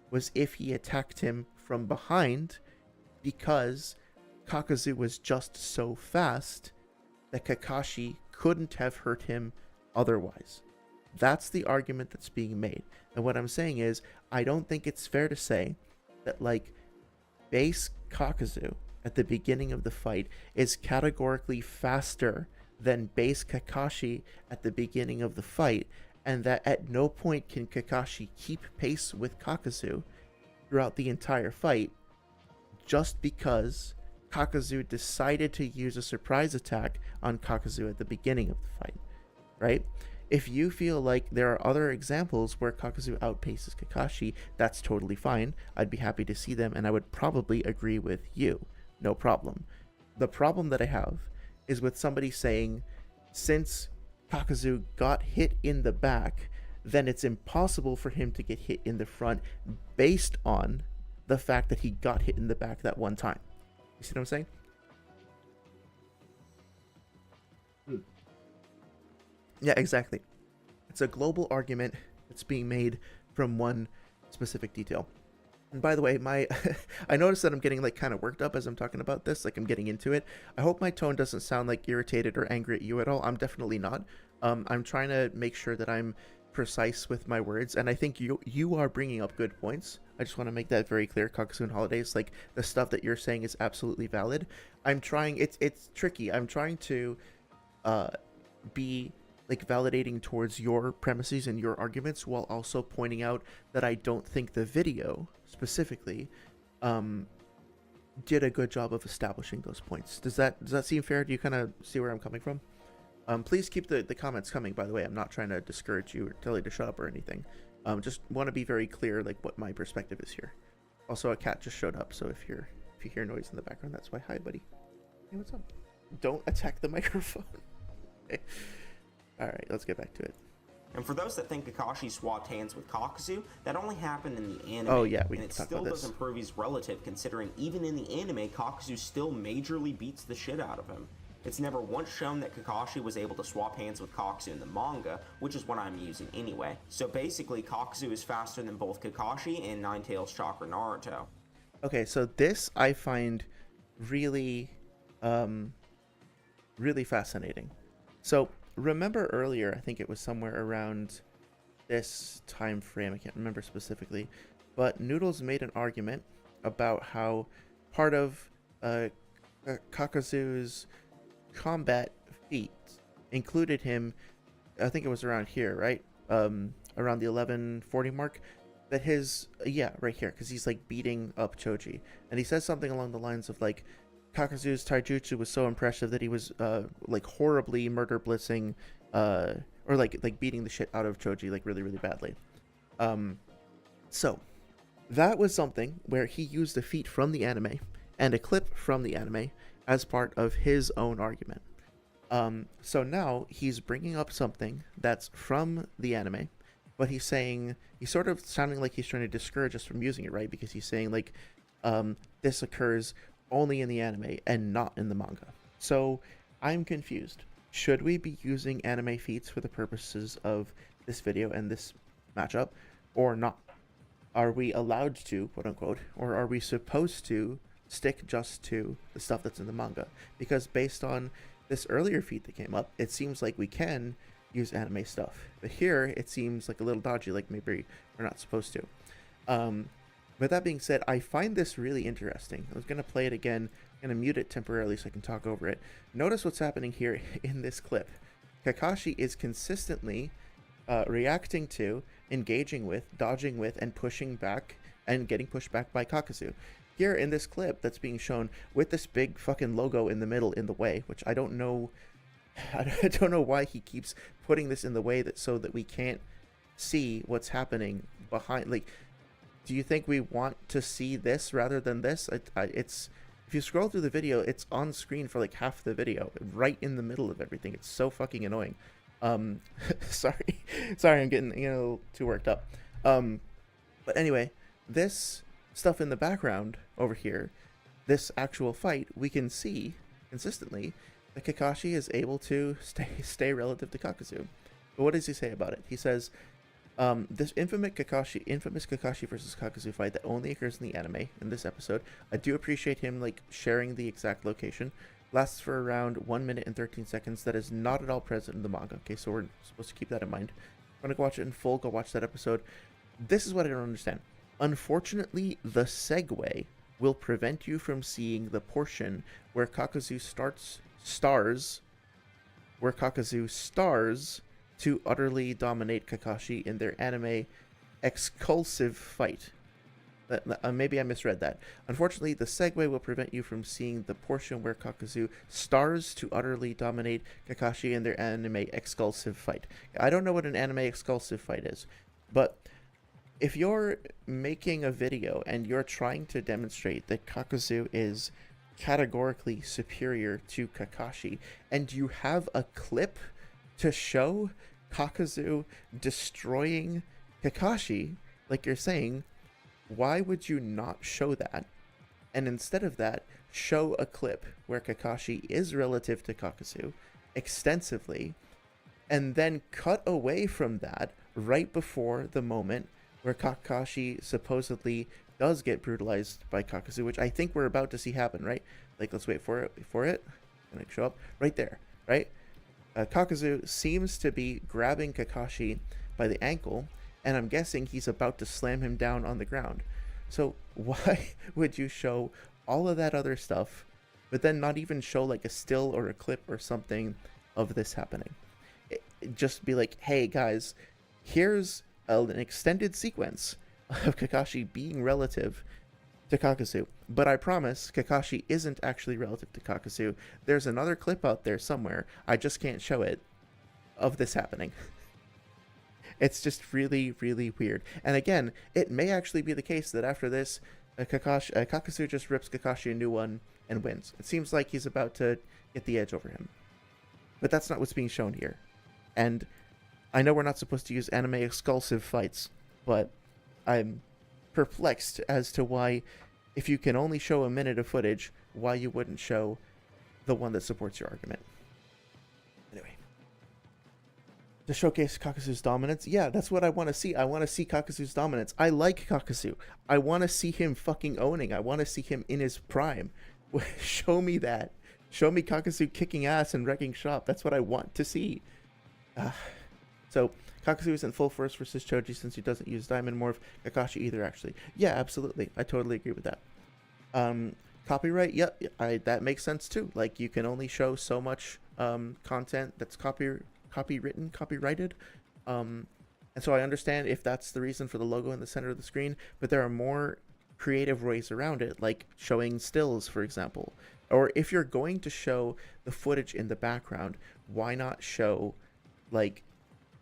was if he attacked him from behind, because Kakuzu was just so fast that Kakashi couldn't have hurt him otherwise. That's the argument that's being made. And what I'm saying is, I don't think it's fair to say that, like, base Kakuzu at the beginning of the fight is categorically faster than base Kakashi at the beginning of the fight, and that at no point can Kakashi keep pace with Kakuzu throughout the entire fight just because Kakuzu decided to use a surprise attack on Kakuzu at the beginning of the fight, right? If you feel like there are other examples where Kakuzu outpaces Kakashi, that's totally fine. I'd be happy to see them, and I would probably agree with you. No problem. The problem that I have is with somebody saying, since Kakuzu got hit in the back, then it's impossible for him to get hit in the front based on the fact that he got hit in the back that one time. You see what I'm saying? Yeah, exactly. It's a global argument that's being made from one specific detail. And by the way, I noticed that I'm getting like kind of worked up as I'm talking about this, like I'm getting into it. I hope my tone doesn't sound like irritated or angry at you at all. I'm definitely not. I'm trying to make sure that I'm precise with my words, and I think you are bringing up good points. I just want to make that very clear. Kakuzu and Holidays, like the stuff that you're saying is absolutely valid. I'm trying. It's tricky. I'm trying to be like validating towards your premises and your arguments while also pointing out that I don't think the video specifically did a good job of establishing those points. Does that seem fair? Do you kind of see where I'm coming from? Please keep the comments coming, by the way. I'm not trying to discourage you or tell you to shut up or anything. Just want to be very clear like what my perspective is here. Also, a cat just showed up, so if you hear noise in the background, that's why. Hi, buddy. Hey, what's up? Don't attack the microphone. Okay. All right, let's get back to it. And for those that think Kakashi swapped hands with Kakuzu, that only happened in the anime. Oh yeah, and it still doesn't prove he's relative, considering even in the anime, Kakuzu still majorly beats the shit out of him. It's never once shown that Kakashi was able to swap hands with Kakuzu in the manga, which is what I'm using anyway. So basically, Kakuzu is faster than both Kakashi and Ninetales Chakra Naruto. Okay, so this I find really, really fascinating. So remember earlier, I think it was somewhere around this time frame, I can't remember specifically, but Noodles made an argument about how part of Kakuzu's combat feat included him, I think it was around here, right? Around the 1140 mark, that his, yeah, right here, because he's like beating up Choji, and he says something along the lines of like, Kakuzu's taijutsu was so impressive that he was like horribly murder blitzing or like beating the shit out of Choji like really really badly. So that was something where he used a feat from the anime and a clip from the anime as part of his own argument. So now he's bringing up something that's from the anime, but he's sort of sounding like he's trying to discourage us from using it, right? Because he's saying like, this occurs only in the anime and not in the manga. So I'm confused. Should we be using anime feats for the purposes of this video and this matchup, or not? Are we allowed to, quote unquote, or are we supposed to stick just to the stuff that's in the manga? Because based on this earlier feat that came up, it seems like we can use anime stuff. But here, it seems like a little dodgy, like maybe we're not supposed to. But that being said, I find this really interesting. I was going to play it again. I'm going to mute it temporarily so I can talk over it. Notice what's happening here in this clip. Kakashi is consistently reacting to, engaging with, dodging with, and pushing back, and getting pushed back by Kakuzu. Here in this clip that's being shown with this big fucking logo in the middle in the way, which I don't know why he keeps putting this in the way so that we can't see what's happening behind. Like, do you think we want to see this rather than this? It's, if you scroll through the video, it's on screen for like half the video, right in the middle of everything. It's so fucking annoying. Sorry, I'm getting too worked up. But anyway, this stuff in the background over here, this actual fight, we can see consistently that Kakashi is able to stay relative to Kakuzu. But what does he say about it? He says, this infamous Kakashi versus Kakuzu fight that only occurs in the anime in this episode. I do appreciate him like sharing the exact location. Lasts for around 1 minute and 13 seconds. That is not at all present in the manga. Okay, so we're supposed to keep that in mind. I'm gonna go watch it in full. Go watch that episode. This is what I don't understand. Unfortunately, the segue will prevent you from seeing the portion where Kakuzu stars to utterly dominate Kakashi in their anime exclusive fight. Maybe I misread that. Unfortunately, the segue will prevent you from seeing the portion where Kakuzu stars to utterly dominate Kakashi in their anime exclusive fight. I don't know what an anime exclusive fight is, but if you're making a video and you're trying to demonstrate that Kakuzu is categorically superior to Kakashi, and you have a clip to show Kakuzu destroying Kakashi, like you're saying, why would you not show that? And instead of that, show a clip where Kakashi is relative to Kakuzu extensively, and then cut away from that right before the moment where Kakashi supposedly does get brutalized by Kakuzu, which I think we're about to see happen, right? Like, let's wait for it. Gonna show up right there, right? Kakuzu seems to be grabbing Kakashi by the ankle, and I'm guessing he's about to slam him down on the ground. So why would you show all of that other stuff, but then not even show like a still or a clip or something of this happening? Just be like, hey guys, here's an extended sequence of Kakashi being relative to Kakuzu, but I promise Kakashi isn't actually relative to Kakuzu. There's another clip out there somewhere, I just can't show it, of this happening. It's just really, really weird. And again, it may actually be the case that after this, Kakuzu just rips Kakashi a new one and wins. It seems like he's about to get the edge over him. But that's not what's being shown here. And I know we're not supposed to use anime exclusive fights, but I'm perplexed as to why, if you can only show a minute of footage, why you wouldn't show the one that supports your argument. Anyway. To showcase Kakuzu's dominance? Yeah, that's what I want to see. I want to see Kakuzu's dominance. I like Kakuzu. I want to see him fucking owning. I want to see him in his prime. Show me that. Show me Kakuzu kicking ass and wrecking shop. That's what I want to see. So, Kakuzu isn't full force versus Choji since he doesn't use Diamond Morph. Kakashi either, actually. Yeah, absolutely. I totally agree with that. Copyright? Yep, that makes sense too. Like, you can only show so much content that's copyrighted. And so I understand if that's the reason for the logo in the center of the screen, but there are more creative ways around it, like showing stills, for example. Or if you're going to show the footage in the background, why not show like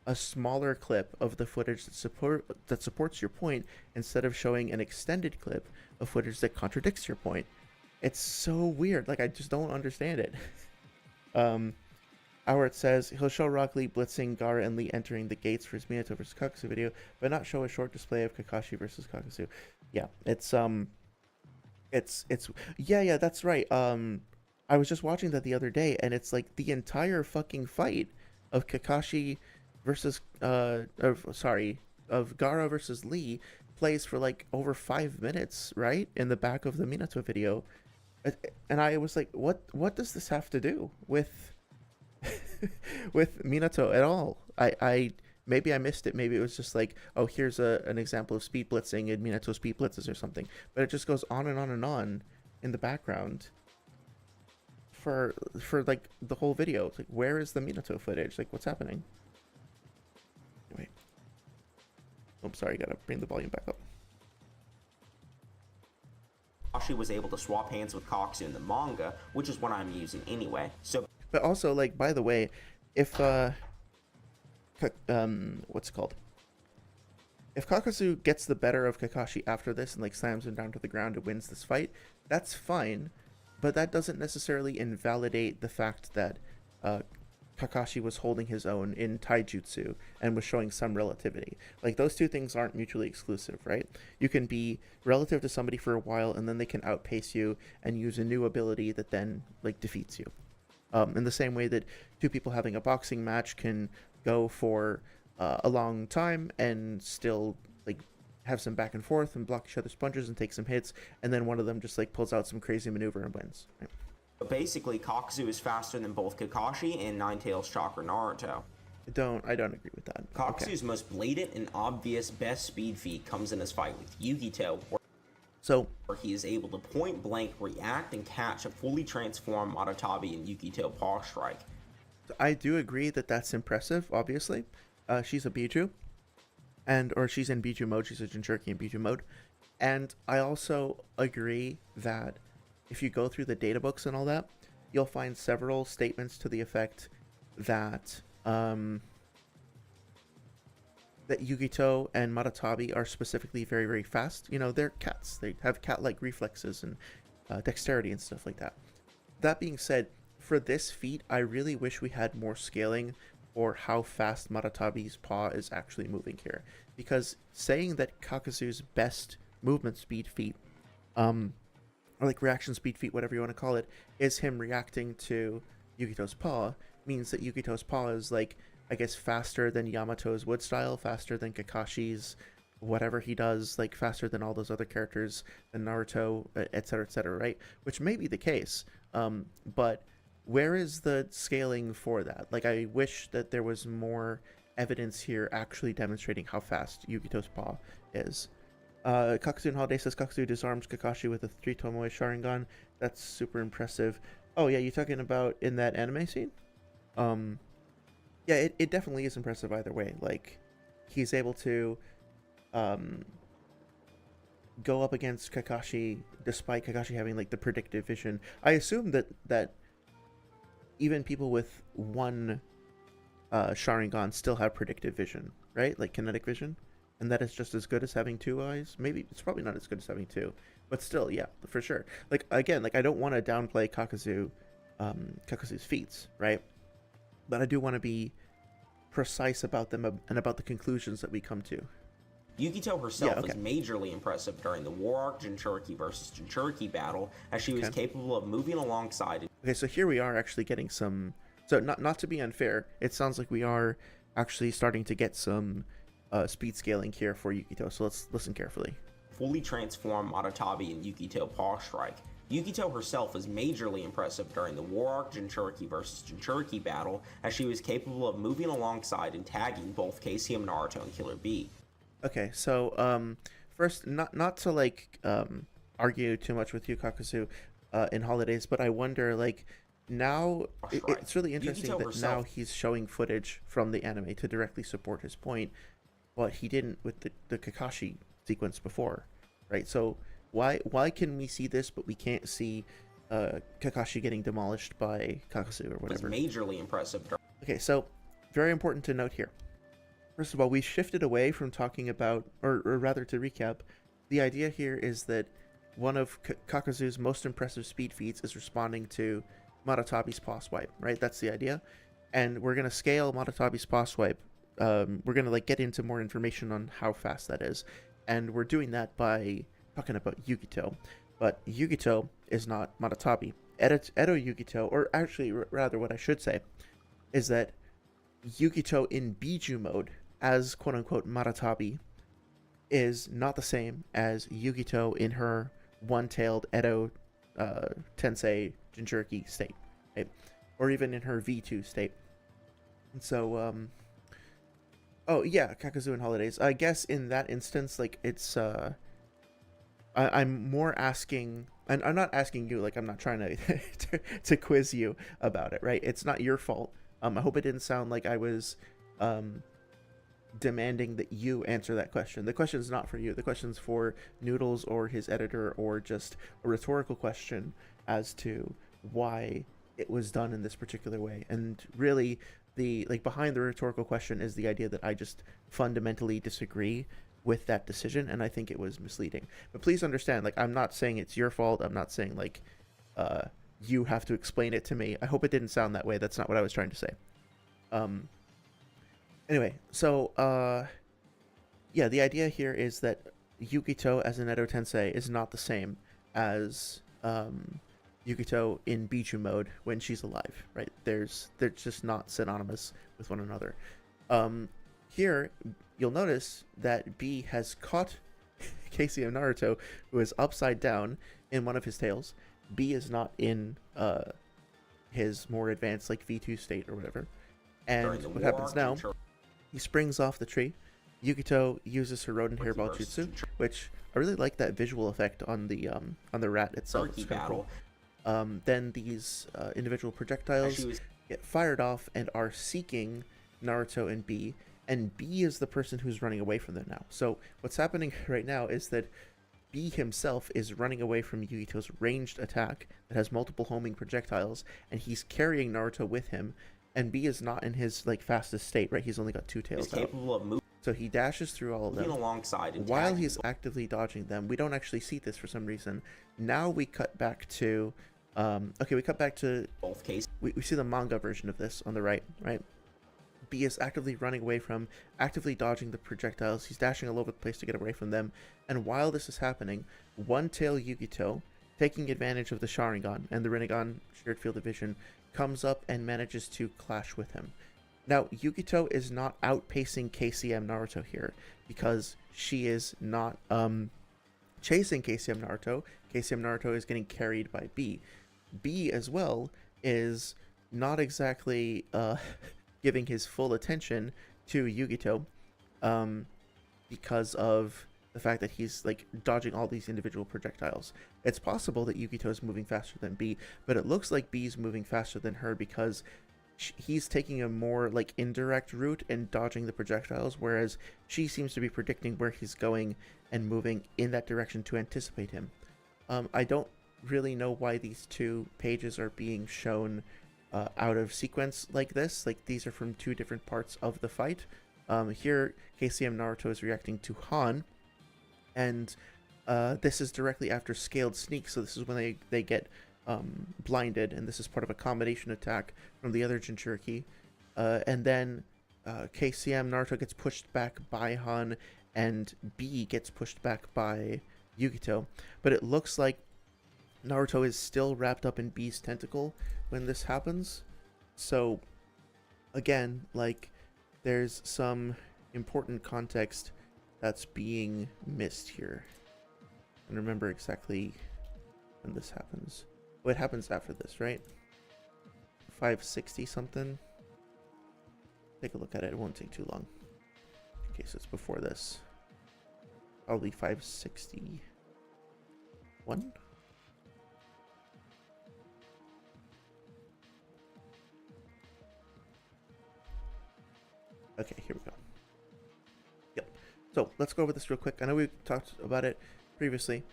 a smaller clip of the footage that supports your point instead of showing an extended clip of footage that contradicts your point. It's so weird. Like, I just don't understand it. Howard says he'll show Rock Lee blitzing Gaara and Lee entering the gates for his Minato vs Kakuzu video, but not show a short display of Kakashi versus Kakuzu. Yeah, it's yeah, that's right. I was just watching that the other day, and it's like the entire fucking fight of Kakashi versus of Gaara versus Lee plays for like over 5 minutes, right? In the back of the Minato video. And I was like, what does this have to do with with Minato at all? I maybe I missed it. Maybe it was just like, oh, here's an example of speed blitzing in Minato speed blitzes or something. But it just goes on and on and on in the background for like the whole video. It's like, where is the Minato footage? Like, what's happening? Anyway. Oh, sorry, gotta bring the volume back up. Kakashi was able to swap hands with Kakuzu in the manga, which is what I'm using anyway. So, but also, like, by the way, if what's it called? If Kakuzu gets the better of Kakashi after this and like slams him down to the ground and wins this fight, that's fine, but that doesn't necessarily invalidate the fact that Kakashi was holding his own in taijutsu and was showing some relativity. Like, those two things aren't mutually exclusive, right? You can be relative to somebody for a while and then they can outpace you and use a new ability that then like defeats you. In the same way that two people having a boxing match can go for a long time and still like have some back and forth and block each other's punches and take some hits, and then one of them just like pulls out some crazy maneuver and wins, right? Basically, Kakuzu is faster than both Kakashi and Ninetales Chakra Naruto. I don't agree with that. Kakuzu's most blatant and obvious best speed feat comes in his fight with Yukito, where he is able to point blank react and catch a fully transformed Matatabi and Yukito paw strike. I do agree that that's impressive, obviously. She's a Bijuu, or she's in Bijuu mode, she's a Jinchuriki in Bijuu mode. And I also agree that if you go through the data books and all that, you'll find several statements to the effect that that Yukito and Matatabi are specifically very, very fast. You know, they're cats. They have cat-like reflexes and dexterity and stuff like that. That being said, for this feat, I really wish we had more scaling for how fast Matatabi's paw is actually moving here. Because saying that Kakuzu's best movement speed feat, or like reaction speed feat, whatever you want to call it, is him reacting to Yukito's paw, means that Yukito's paw is like, I guess, faster than Yamato's wood style, faster than Kakashi's whatever he does, like faster than all those other characters, than Naruto, etc., right? Which may be the case, but where is the scaling for that? Like, I wish that there was more evidence here actually demonstrating how fast Yukito's paw is. Kakuzu in Holiday says Kakuzu disarms Kakashi with a 3 Tomoe Sharingan. That's super impressive. Oh yeah, you talking about in that anime scene? Yeah, it definitely is impressive either way. Like, he's able to go up against Kakashi despite Kakashi having like the predictive vision. I assume that even people with one Sharingan still have predictive vision, right? Like kinetic vision. And that is just as good as having 2 eyes. Maybe it's probably not as good as having 2, but still, yeah, for sure. Like, again, like, I don't want to downplay Kakuzu's feats, right? But I do want to be precise about them and about the conclusions that we come to. Yukito herself is majorly impressive during the War Arc Jinchuriki versus Jinchuriki battle, as she was capable of moving alongside. Okay, so here we are actually getting some. So not to be unfair, it sounds like we are actually starting to get some speed scaling here for Yukito. So let's listen carefully. Fully transformed Matatabi and Yukito paw strike. Yukito herself is majorly impressive during the War Arc Jinchuriki versus Jinchuriki battle, as she was capable of moving alongside and tagging both KCM Naruto and Killer B. Okay, so first, not to like argue too much with you, Kakuzu, in Holidays, but I wonder, like, now it's really interesting Yukito that herself, now he's showing footage from the anime to directly support his point, but he didn't with the Kakashi sequence before, right? So why can we see this but we can't see Kakashi getting demolished by Kakuzu or whatever? Was majorly impressive. Okay, so very important to note here. First of all, we shifted away from talking about, or rather to recap, the idea here is that one of Kakuzu's most impressive speed feats is responding to Maratabi's paw swipe, right? That's the idea. And we're going to scale Maratabi's paw swipe. We're going to like get into more information on how fast that is. And we're doing that by talking about Yugito. But Yugito is not Maratabi. Edo Yugito, or actually rather what I should say, is that Yugito in Bijuu mode as quote-unquote Maratabi is not the same as Yugito in her one-tailed Edo Tensei Jinchuriki state, right? Or even in her V2 state. And so, oh yeah, Kakuzu and Holidays. I guess in that instance, like, it's, I'm more asking, and I'm not asking you, like, I'm not trying to quiz you about it, right? It's not your fault. I hope it didn't sound like I was, demanding that you answer that question. The question is not for you. The question's for Noodles or his editor, or just a rhetorical question as to why it was done in this particular way. And really, the behind the rhetorical question is the idea that I just fundamentally disagree with that decision, and I think it was misleading. But please understand, like, I'm not saying it's your fault. I'm not saying like you have to explain it to me. I hope it didn't sound that way. That's not what I was trying to say. Anyway, so, yeah, the idea here is that Yugito as an Edo Tensei is not the same as Yugito in Bijuu mode when she's alive, right? They're just not synonymous with one another. Here, you'll notice that B has caught KCM Naruto, who is upside down in one of his tails. B is not in his more advanced, like, V2 state or whatever. And what happens now... He springs off the tree. Yugito uses her rodent hairball jutsu, which I really like that visual effect on the rat itself. It's kind of cool. Then these individual projectiles get fired off and are seeking Naruto and B, and B is the person who's running away from them now. So what's happening right now is that B himself is running away from Yugito's ranged attack that has multiple homing projectiles, and he's carrying Naruto with him. And B is not in his, like, fastest state, right? He's only got two tails out. So he dashes through all of them. While he's actively dodging them, we don't actually see this for some reason. Now we cut back to... okay, we cut back to... Both cases. We see the manga version of this on the right? B is actively running away from, actively dodging the projectiles. He's dashing all over the place to get away from them. And while this is happening, one-tail Yugito, taking advantage of the Sharingan and the Rinnegan shared field of vision, comes up and manages to clash with him. Now, Yugito is not outpacing KCM Naruto here, because she is not chasing KCM Naruto. KCM Naruto is getting carried by B. B, as well, is not exactly giving his full attention to Yugito because of the fact that he's, like, dodging all these individual projectiles. It's possible that Yugito is moving faster than B, but it looks like B's moving faster than her because he's taking a more, like, indirect route and dodging the projectiles, whereas she seems to be predicting where he's going and moving in that direction to anticipate him. I don't really know why these two pages are being shown out of sequence like this. Like, these are from two different parts of the fight. Here, KCM Naruto is reacting to Han, and this is directly after Scaled Sneak, so this is when they get blinded, and this is part of a combination attack from the other Jinchuriki. And then KCM Naruto gets pushed back by Han, and B gets pushed back by Yugito. But it looks like Naruto is still wrapped up in B's tentacle when this happens. So, again, like, there's some important context that's being missed here. And remember exactly when this happens. Oh, it happens after this, right? 560 something. Take a look at it. It won't take too long. Okay, so it's before this. Probably 561. Okay, here we go. Yep. So let's go over this real quick. I know we talked about it previously,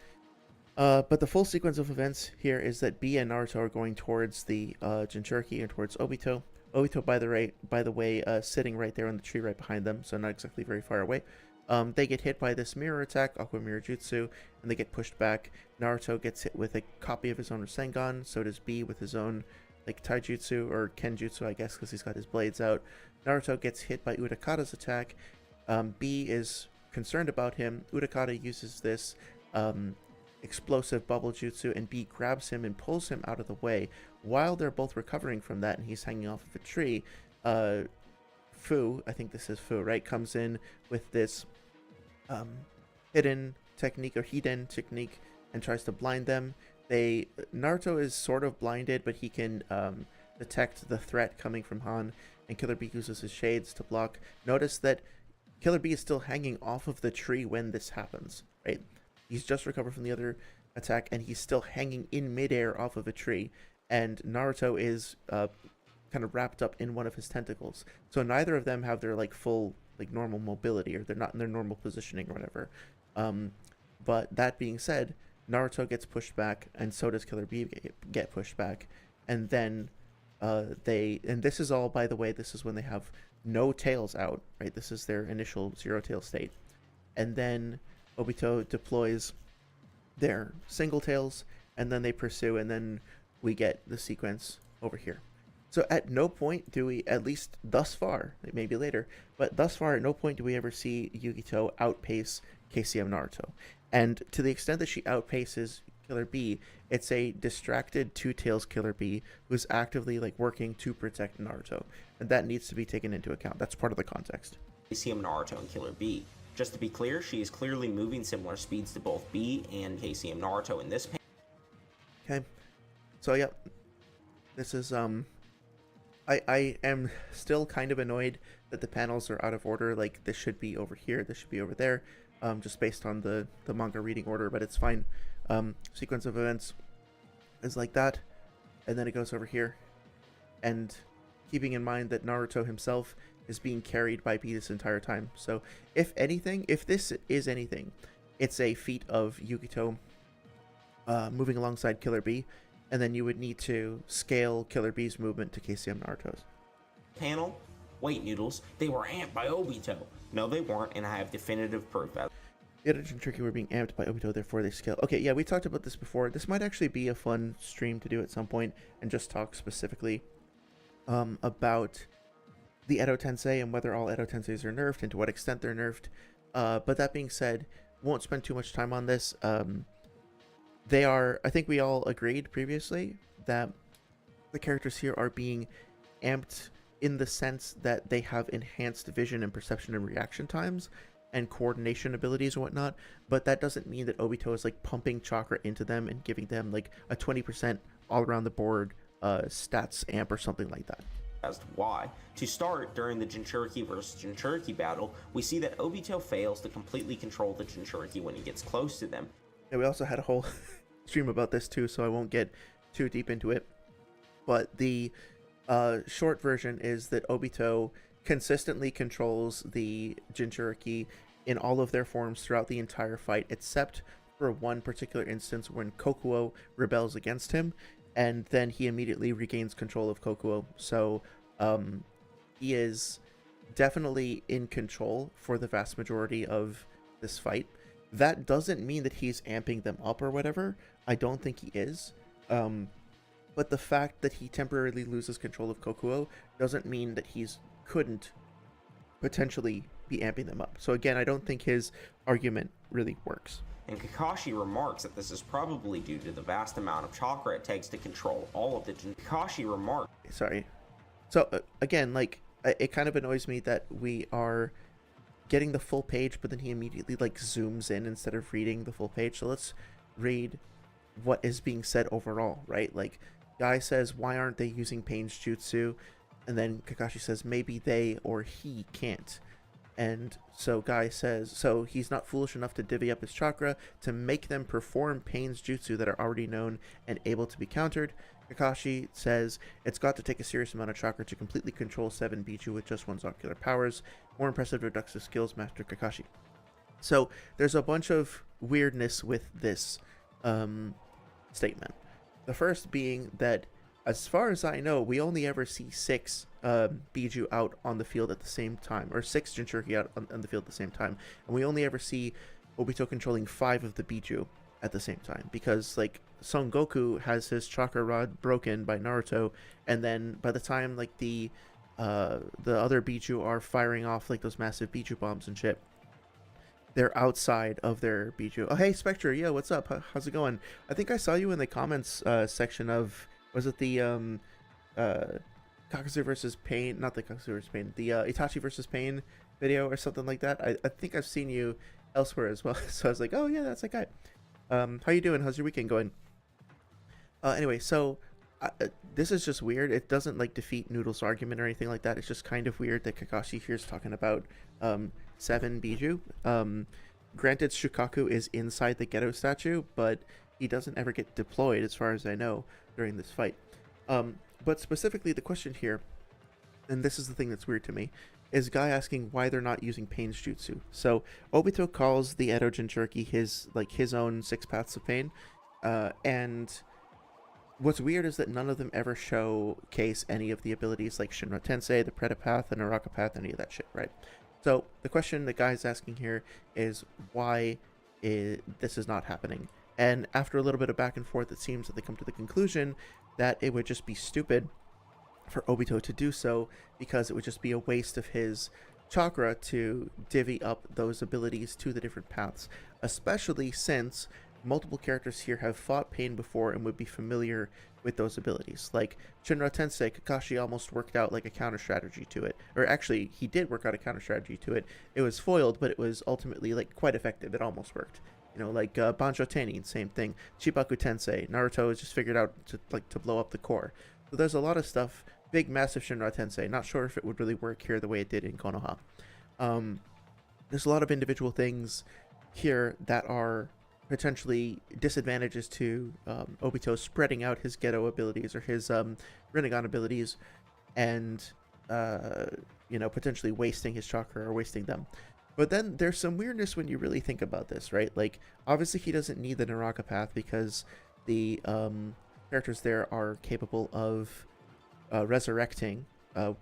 but the full sequence of events here is that B and Naruto are going towards the Jinchuriki and towards Obito, Obito, by the way, sitting right there on the tree right behind them, so not exactly very far away. They get hit by this mirror attack, Aqua Mirror Jutsu, and they get pushed back. Naruto gets hit with a copy of his own Rasengan, so does B with his own like Taijutsu or Kenjutsu, I guess, because he's got his blades out. Naruto gets hit by Utakata's attack. B is concerned about him. Utakata uses this explosive bubble jutsu, and B grabs him and pulls him out of the way. While they're both recovering from that and he's hanging off of a tree, Fu, I think this is Fu, right, comes in with this hidden technique and tries to blind them. Naruto is sort of blinded, but he can detect the threat coming from Han, and Killer B uses his shades to block. Notice that Killer B is still hanging off of the tree when this happens, right? He's just recovered from the other attack, and he's still hanging in midair off of a tree, and Naruto is kind of wrapped up in one of his tentacles. So neither of them have their like full like normal mobility, or they're not in their normal positioning or whatever. But that being said, Naruto gets pushed back, and so does Killer B get pushed back, and then and this is all, by the way, this is when they have no tails out, right? This is their initial zero tail state, and then Obito deploys their single tails, and then they pursue, and then we get the sequence over here. So at no point do we, at least thus far, maybe later, but thus far at no point do we ever see Yugito outpace KCM Naruto. And to the extent that she outpaces Killer B, it's a distracted Two Tails Killer B who's actively like working to protect Naruto, and that needs to be taken into account. That's part of the context. KCM Naruto and Killer B. Just to be clear, she is clearly moving similar speeds to both B and KCM Naruto in this panel. Okay, so yeah, this is I am still kind of annoyed that the panels are out of order. Like, this should be over here, this should be over there, just based on the manga reading order, but it's fine. Sequence of events is like that, and then it goes over here, and keeping in mind that Naruto himself is being carried by B this entire time. So if anything, if this is anything, it's a feat of Yugito moving alongside Killer B, and then you would need to scale Killer B's movement to KCM Naruto's. Panel? Wait, Noodles, they were amped by Obito. No, they weren't, and I have definitive proof. The other Jinchuriki were being amped by Obito, therefore they scale. Okay, yeah, we talked about this before. This might actually be a fun stream to do at some point, and just talk specifically about the Edo Tensei and whether all Edo Tenseis are nerfed and to what extent they're nerfed. But that being said, won't spend too much time on this. They are, I think we all agreed previously that the characters here are being amped in the sense that they have enhanced vision and perception and reaction times and coordination abilities and whatnot, but that doesn't mean that Obito is like pumping chakra into them and giving them like a 20% all around the board stats amp or something like that. As to why. To start, during the Jinchuriki versus Jinchuriki battle, we see that Obito fails to completely control the Jinchuriki when he gets close to them. Yeah, we also had a whole stream about this too, so I won't get too deep into it. But the short version is that Obito consistently controls the Jinchuriki in all of their forms throughout the entire fight, except for one particular instance when Kokuo rebels against him, and then he immediately regains control of Kokuo. So he is definitely in control for the vast majority of this fight. That doesn't mean that he's amping them up or whatever. I don't think he is. But the fact that he temporarily loses control of Kokuo doesn't mean that he's couldn't potentially be amping them up. So again, I don't think his argument really works. And Kakashi remarks that this is probably due to the vast amount of chakra it takes to control all of the Kakashi remarks. Sorry. So again, like, it kind of annoys me that we are getting the full page, but then he immediately like zooms in instead of reading the full page. So let's read what is being said overall, right? Like, Guy says, why aren't they using Pain's jutsu? And then Kakashi says, maybe they or he can't. And so Guy says, so he's not foolish enough to divvy up his chakra to make them perform Pain's jutsu that are already known and able to be countered. Kakashi says, it's got to take a serious amount of chakra to completely control 7 Bijuu with just one's ocular powers. More impressive deductive skills, Master Kakashi. So there's a bunch of weirdness with this statement. The first being that as far as I know, we only ever see 6 Bijuu out on the field at the same time, or 6 Jinchuriki out on the field at the same time, and we only ever see Obito controlling 5 of the Bijuu at the same time, because like Son Goku has his chakra rod broken by Naruto, and then by the time like the other Bijuu are firing off like those massive Bijuu bombs and shit, they're outside of their Bijuu. Oh, hey, Spectre, yeah, what's up? How's it going? I think I saw you in the comments section of, was it the Kakuzu versus Pain? Not the Kakuzu versus Pain, the Itachi versus Pain video or something like that. I think I've seen you elsewhere as well. So I was like, oh yeah, that's that guy. How you doing? How's your weekend going? Anyway, so this is just weird. It doesn't like defeat Noodles' argument or anything like that. It's just kind of weird that Kakashi here's talking about 7 Bijuu. Granted, Shukaku is inside the Ghetto statue, but he doesn't ever get deployed, as far as I know, during this fight. But specifically, the question here, and this is the thing that's weird to me, is Guy asking why they're not using Pain's jutsu. So Obito calls the Edo Jinchuriki his own 6 paths of pain, and what's weird is that none of them ever showcase any of the abilities like Shinra Tensei, the Preta Path, the Naraka Path, any of that shit, right? So the question the guy's asking here is why this is not happening. And after a little bit of back and forth, it seems that they come to the conclusion that it would just be stupid for Obito to do so, because it would just be a waste of his chakra to divvy up those abilities to the different paths, especially since multiple characters here have fought Pain before and would be familiar with those abilities. Like Shinra Tensei, Kakashi almost worked out like a counter strategy to it, or actually he did work out a counter strategy to it. It was foiled, but it was ultimately like quite effective. It almost worked. You know, like Banjo Tenin, same thing. Chibaku Tensei, Naruto has just figured out to blow up the core. So there's a lot of stuff. Big, massive Shinra Tensei. Not sure if it would really work here the way it did in Konoha. There's a lot of individual things here that are potentially disadvantages to Obito spreading out his Geto abilities or his Rinnegan abilities, and potentially wasting his chakra or wasting them. But then there's some weirdness when you really think about this, right? Like, obviously he doesn't need the Naraka path because the characters there are capable of resurrecting,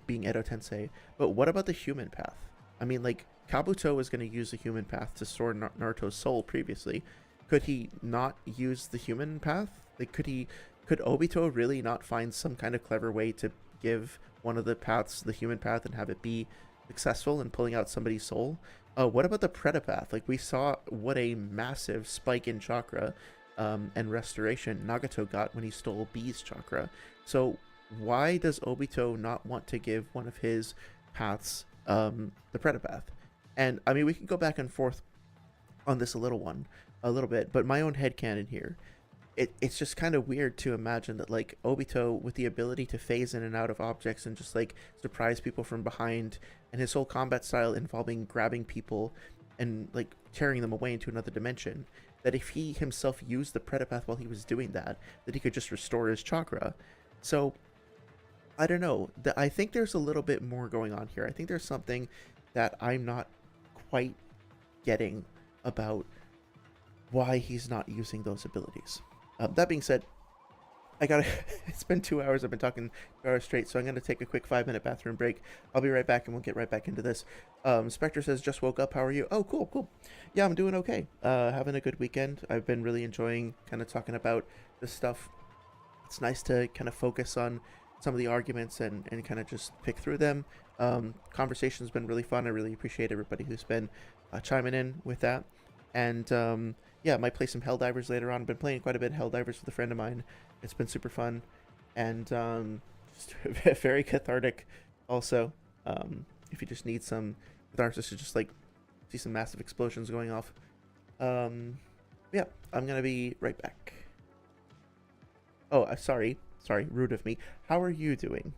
being Edo Tensei. But what about the human path? I mean, like, Kabuto was going to use the human path to store Naruto's soul previously. Could he not use the human path? Like, could Obito really not find some kind of clever way to give one of the paths the human path and have it be successful in pulling out somebody's soul? What about the Preta path? Like, we saw what a massive spike in chakra and restoration Nagato got when he stole B's chakra. So why does Obito not want to give one of his paths the Preta path? And I mean, we can go back and forth on this a little bit, but my own headcanon here, it's just kind of weird to imagine that like Obito, with the ability to phase in and out of objects and just like surprise people from behind, and his whole combat style involving grabbing people and like tearing them away into another dimension, that if he himself used the Preta path while he was doing that he could just restore his chakra. So I don't know, I think there's a little bit more going on here. I think there's something that I'm not quite getting about why he's not using those abilities. That being said, it's been 2 hours. I've been talking 2 hours straight, so I'm going to take a quick 5-minute bathroom break. I'll be right back, and we'll get right back into this. Spectre says, just woke up. How are you? Oh, cool. Yeah, I'm doing okay. Having a good weekend. I've been really enjoying kind of talking about this stuff. It's nice to kind of focus on some of the arguments and kind of just pick through them. Conversation's been really fun. I really appreciate everybody who's been chiming in with that. And yeah, I might play some Helldivers later on. I've been playing quite a bit of Helldivers with a friend of mine. It's been super fun and just very cathartic also. If you just need some catharsis to just like see some massive explosions going off. Yeah, I'm gonna be right back. Oh, sorry, rude of me. How are you doing?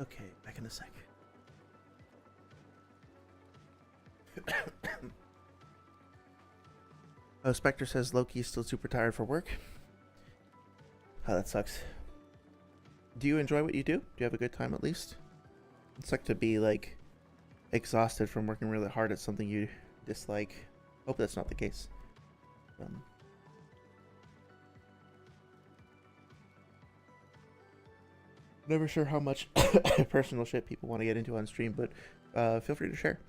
Okay, back in a sec. Oh, Spectre says Loki's still super tired for work. Oh, that sucks. Do you enjoy what you do? Do you have a good time at least? It's like to be like exhausted from working really hard at something you dislike. Hope that's not the case. Never sure how much personal shit people want to get into on stream, but feel free to share.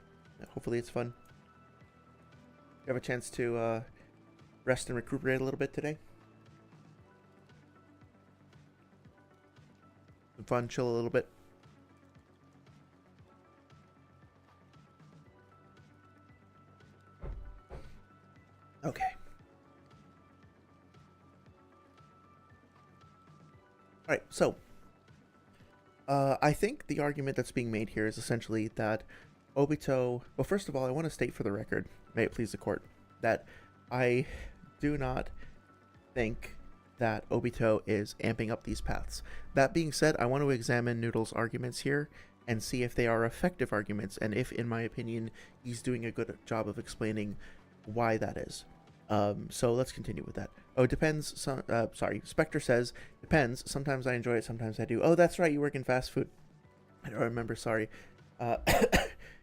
Hopefully it's fun. You have a chance to rest and recuperate a little bit today? Some fun, chill a little bit. Okay. Alright, so I think the argument that's being made here is essentially that Obito... Well, first of all, I want to state for the record, may it please the court, that I do not think that Obito is amping up these paths. That being said, I want to examine Noodles' arguments here and see if they are effective arguments, and if, in my opinion, he's doing a good job of explaining why that is. So let's continue with that. Oh, it depends. Sorry, Spectre says, depends. Sometimes I enjoy it, sometimes I do. Oh, that's right, you work in fast food. I don't remember, sorry.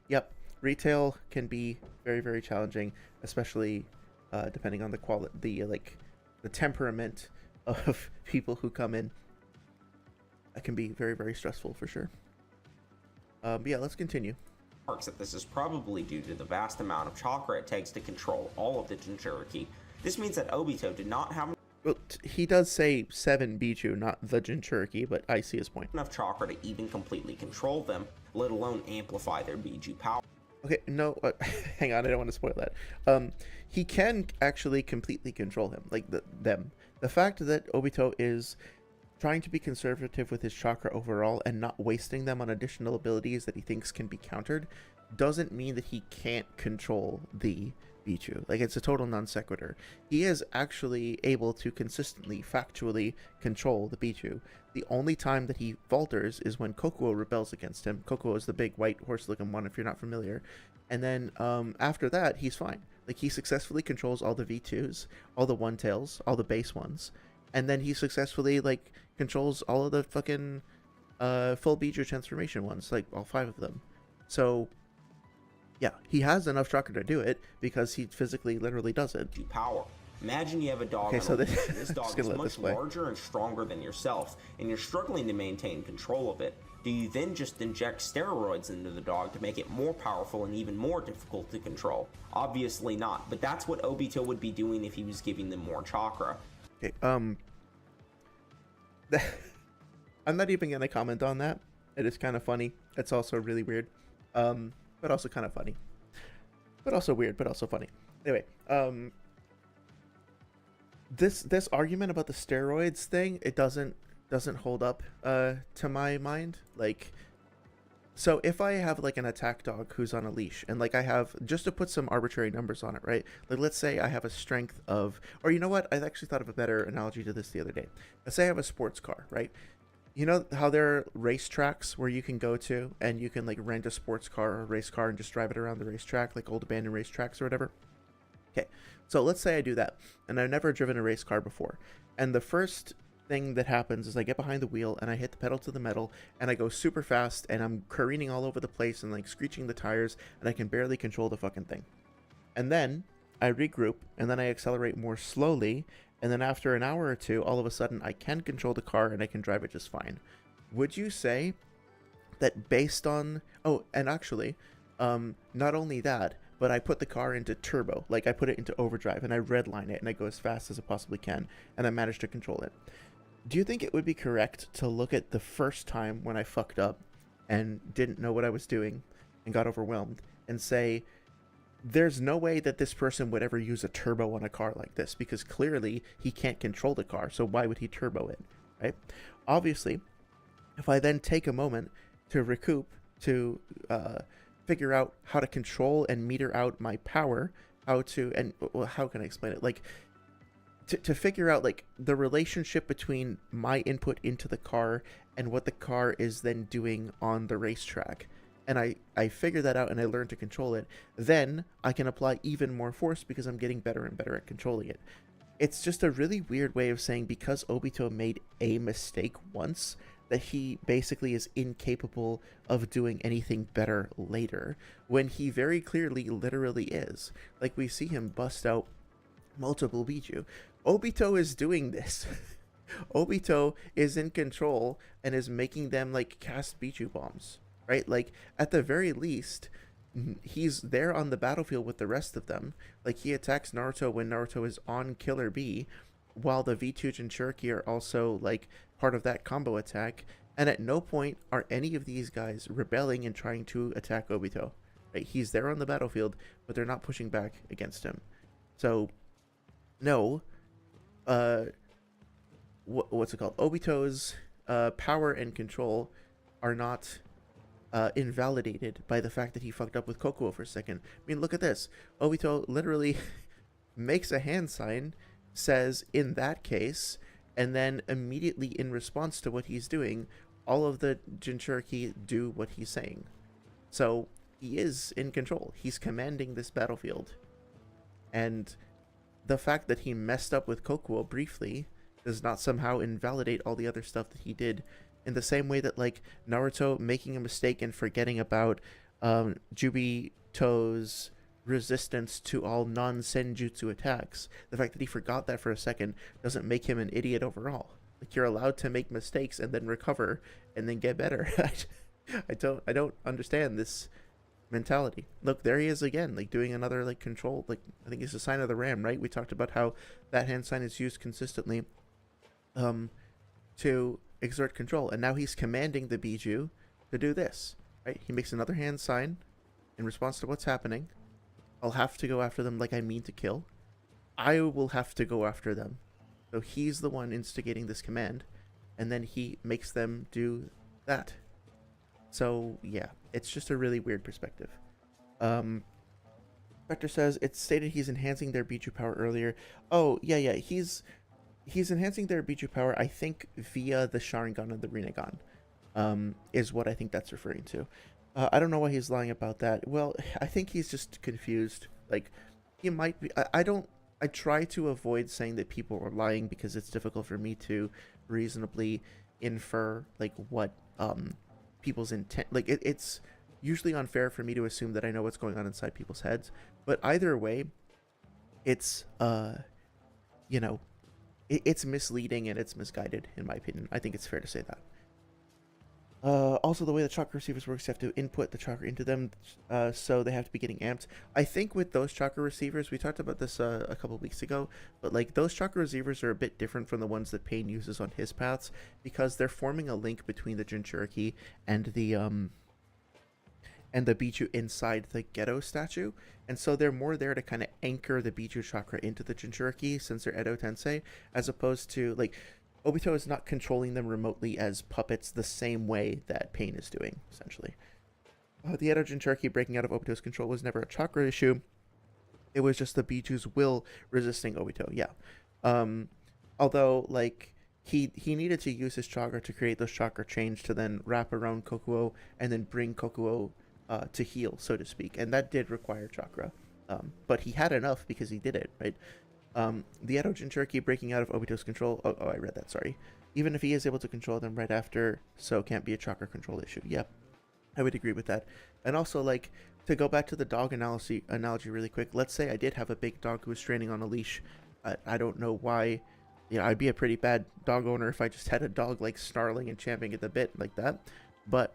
Yep, retail can be very, very challenging, especially depending on the quality, the temperament of people who come in. It can be very, very stressful for sure. But yeah, let's continue. That this is probably due to the vast amount of chakra it takes to control all of the Jinchuriki. This means that Obito did not have Well, he does say 7 Bijuu, not the Jinchuriki, but I see his point. enough chakra to even completely control them, let alone amplify their Bijuu power. Okay, no, hang on, I don't want to spoil that. He can actually completely control him, like them. The fact that Obito is trying to be conservative with his chakra overall and not wasting them on additional abilities that he thinks can be countered doesn't mean that he can't control the Bijuu. Like, it's a total non sequitur. He is actually able to consistently, factually control the Bijuu. The only time that he falters is when Kokuo rebels against him. Kokuo is the big white horse-looking one, if you're not familiar. And then after that, he's fine. Like, he successfully controls all the V2s, all the one-tails, all the base ones. And then he successfully, like, controls all of the fucking full Bijuu transformation ones, like all 5 of them. So yeah, he has enough chakra to do it because he physically literally does it. Power. Imagine you have a dog. Okay, so this dog is much larger and stronger than yourself, and you're struggling to maintain control of it. Do you then just inject steroids into the dog to make it more powerful and even more difficult to control? Obviously not, but that's what Obito would be doing if he was giving them more chakra. Okay, I'm not even gonna comment on that. It is kind of funny. It's also really weird, but also kind of funny. But also weird, but also funny. Anyway, this argument about the steroids thing, it doesn't hold up to my mind. Like, so if I have like an attack dog who's on a leash, and like I have, just to put some arbitrary numbers on it, right? Like, let's say I have a strength of, or you know what? I actually thought of a better analogy to this the other day. Let's say I have a sports car, right? You know how there are racetracks where you can go to and you can like rent a sports car or a race car and just drive it around the racetrack, like old abandoned racetracks or whatever? Okay, so let's say I do that, and I've never driven a race car before. And the first thing that happens is I get behind the wheel and I hit the pedal to the metal and I go super fast and I'm careening all over the place and like screeching the tires and I can barely control the fucking thing. And then I regroup and then I accelerate more slowly, and then after an hour or two, all of a sudden I can control the car and I can drive it just fine. Would you say that based on... Oh, and actually, not only that, but I put the car into turbo, like I put it into overdrive and I redline it and I go as fast as I possibly can and I managed to control it. Do you think it would be correct to look at the first time when I fucked up and didn't know what I was doing and got overwhelmed and say, there's no way that this person would ever use a turbo on a car like this, because clearly he can't control the car, so why would he turbo it, right? Obviously, if I then take a moment to recoup, to figure out how to control and meter out my power, how can I explain it? Like, to figure out like the relationship between my input into the car and what the car is then doing on the racetrack. And I figure that out and I learn to control it. Then I can apply even more force because I'm getting better and better at controlling it. It's just a really weird way of saying because Obito made a mistake once, that he basically is incapable of doing anything better later, when he very clearly literally is. Like, we see him bust out multiple Bijuu. Obito is doing this. Obito is in control and is making them like cast Bijuu bombs, right? Like, at the very least, he's there on the battlefield with the rest of them. Like, he attacks Naruto when Naruto is on Killer B, while the V2 Jinchuriki are also like part of that combo attack. And at no point are any of these guys rebelling and trying to attack Obito. Right? He's there on the battlefield, but they're not pushing back against him. So, no, what's it called? Obito's power and control are not invalidated by the fact that he fucked up with Kokuo for a second. I mean, look at this. Obito literally makes a hand sign, says in that case, and then immediately in response to what he's doing, all of the Jinchuriki do what he's saying. So he is in control. He's commanding this battlefield. And the fact that he messed up with Kokuo briefly does not somehow invalidate all the other stuff that he did, in the same way that, like, Naruto making a mistake and forgetting about Jubito's resistance to all non-senjutsu attacks. The fact that he forgot that for a second doesn't make him an idiot overall. Like, you're allowed to make mistakes and then recover and then get better. I don't understand this mentality. Look, there he is again, like doing another like control, like I think it's a sign of the ram, right? We talked about how that hand sign is used consistently to exert control, and now he's commanding the Bijuu to do this, right? He makes another hand sign in response to what's happening. I'll have to go after them like I mean to kill. I will have to go after them. So he's the one instigating this command, and then he makes them do that. So yeah, it's just a really weird perspective. Vector says it's stated he's enhancing their Bijuu power earlier. Oh yeah, he's enhancing their Bijuu power, I think, via the Sharingan and the Rinnegan, is what I think that's referring to. I don't know why he's lying about that. Well, I think he's just confused. Like, he might be. I try to avoid saying that people are lying because it's difficult for me to reasonably infer like what people's intent. Like, it's usually unfair for me to assume that I know what's going on inside people's heads. But either way, it's it's misleading and it's misguided, in my opinion. I think it's fair to say that. Also, the way the chakra receivers works, you have to input the chakra into them, so they have to be getting amped. I think with those chakra receivers, we talked about this a couple weeks ago, but like those chakra receivers are a bit different from the ones that Pain uses on his paths, because they're forming a link between the Jinchuriki and the Bijuu inside the Geto statue, and so they're more there to kind of anchor the Bijuu chakra into the Jinchuriki, since they're Edo Tensei, as opposed to like Obito is not controlling them remotely as puppets the same way that Pain is doing, essentially. The Edo Jinchuriki breaking out of Obito's control was never a chakra issue. It was just the Bijuu's will resisting Obito, yeah. Although, like, he needed to use his chakra to create those chakra chains to then wrap around Kokuo and then bring Kokuo to heal, so to speak. And that did require chakra. But he had enough because he did it, right? The Edo Jinchuriki breaking out of Obito's control. Oh, I read that, sorry. Even if he is able to control them right after, so can't be a chakra control issue. Yep, I would agree with that. And also, like, to go back to the dog analogy really quick, let's say I did have a big dog who was training on a leash. I don't know why. I'd be a pretty bad dog owner if I just had a dog, like, snarling and champing at the bit like that. But,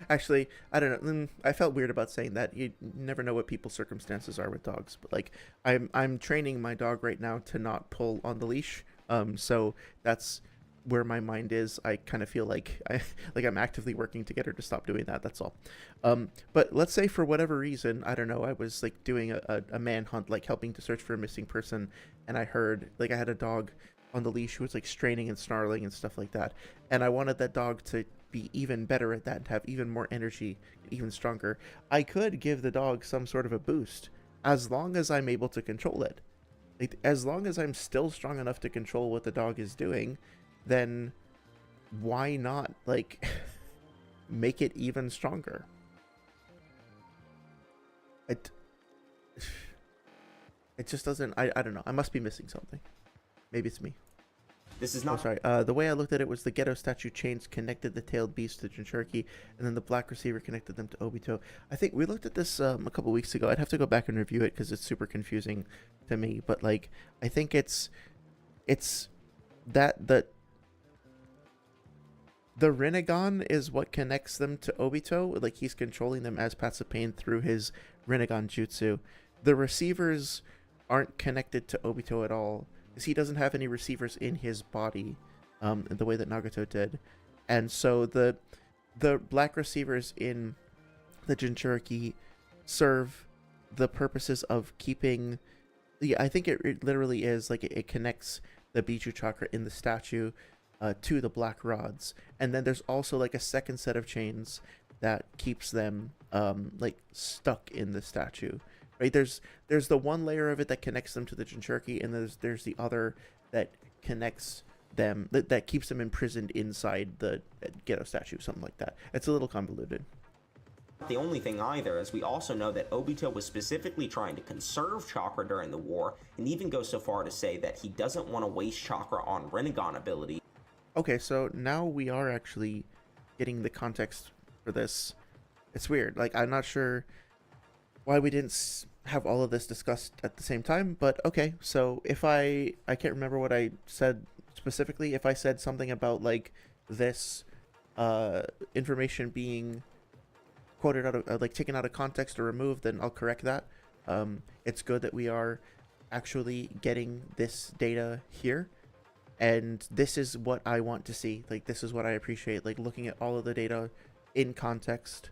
actually, I don't know. I felt weird about saying that. You never know what people's circumstances are with dogs. But like, I'm training my dog right now to not pull on the leash. So that's where my mind is. I kind of feel like I'm actively working to get her to stop doing that. That's all. But let's say for whatever reason, I don't know, I was like doing a manhunt, like helping to search for a missing person, and I heard like I had a dog on the leash who was like straining and snarling and stuff like that, and I wanted that dog to be even better at that and have even more energy, even stronger. I could give the dog some sort of a boost as long as I'm able to control it. Like, as long as I'm still strong enough to control what the dog is doing, then why not like make it even stronger? It just doesn't. I don't know. I must be missing something. Maybe it's me. This is Oh, not. sorry. The way I looked at it was the Ghetto statue chains connected the tailed beast to Jinchuriki, and then the black receiver connected them to Obito. I think we looked at this a couple weeks ago. I'd have to go back and review it because it's super confusing to me. But like, I think it's that the Rinnegan is what connects them to Obito. Like, he's controlling them as passive pain through his Rinnegan jutsu. The receivers aren't connected to Obito at all, because he doesn't have any receivers in his body, the way that Nagato did. And so the black receivers in the Jinchuriki serve the purposes of keeping. Yeah, I think it literally is like it connects the Bijuu chakra in the statue to the black rods, and then there's also like a second set of chains that keeps them like stuck in the statue. Right, there's the one layer of it that connects them to the Jinchuriki, and there's the other that connects them, that keeps them imprisoned inside the Ghetto statue, something like that. It's a little convoluted. The only thing either, as we also know that Obito was specifically trying to conserve chakra during the war, and even goes so far to say that he doesn't want to waste chakra on Rinnegan ability. Okay, so now we are actually getting the context for this. It's weird. Like, I'm not sure why we didn't have all of this discussed at the same time, but okay. So if I can't remember what I said specifically. If I said something about like this information being quoted out of like taken out of context or removed, then I'll correct that. It's good that we are actually getting this data here, and this is what I want to see. Like, this is what I appreciate, like looking at all of the data in context,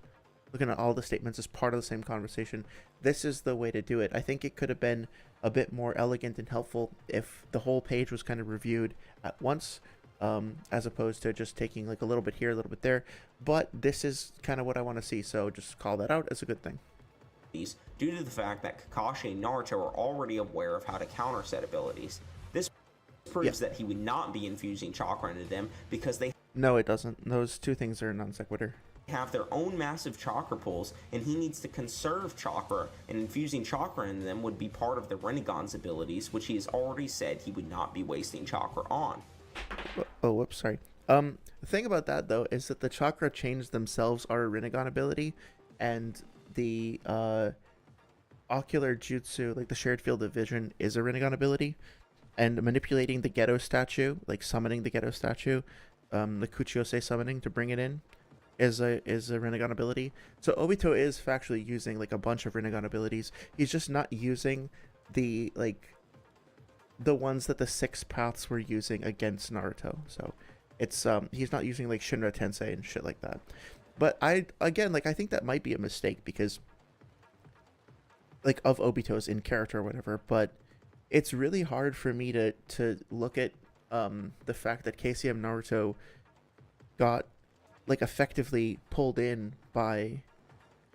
looking at all the statements as part of the same conversation. This is the way to do it. I think it could have been a bit more elegant and helpful if the whole page was kind of reviewed at once, as opposed to just taking like a little bit here, a little bit there. But this is kind of what I want to see, so just call that out as a good thing. Due to the fact that Kakashi and Naruto are already aware of how to counter said abilities. This proves that he would not be infusing chakra into them because they... No, it doesn't. Those two things are non sequitur. Have their own massive chakra pools, and he needs to conserve chakra, and infusing chakra into them would be part of the Rinnegan's abilities, which he has already said he would not be wasting chakra on. Oh, whoops, sorry. The thing about that, though, is that the chakra chains themselves are a Rinnegan ability, and the ocular jutsu, like the shared field of vision, is a Rinnegan ability, and manipulating the Ghetto statue, like summoning the Ghetto statue, the Kuchiyose summoning to bring it in, is a Rinnegan ability. So Obito is factually using like a bunch of Rinnegan abilities. He's just not using the ones that the six paths were using against Naruto. So it's he's not using like Shinra Tensei and shit like that. But I think that might be a mistake because like of Obito's in character or whatever, but it's really hard for me to look at the fact that KCM Naruto got like effectively pulled in by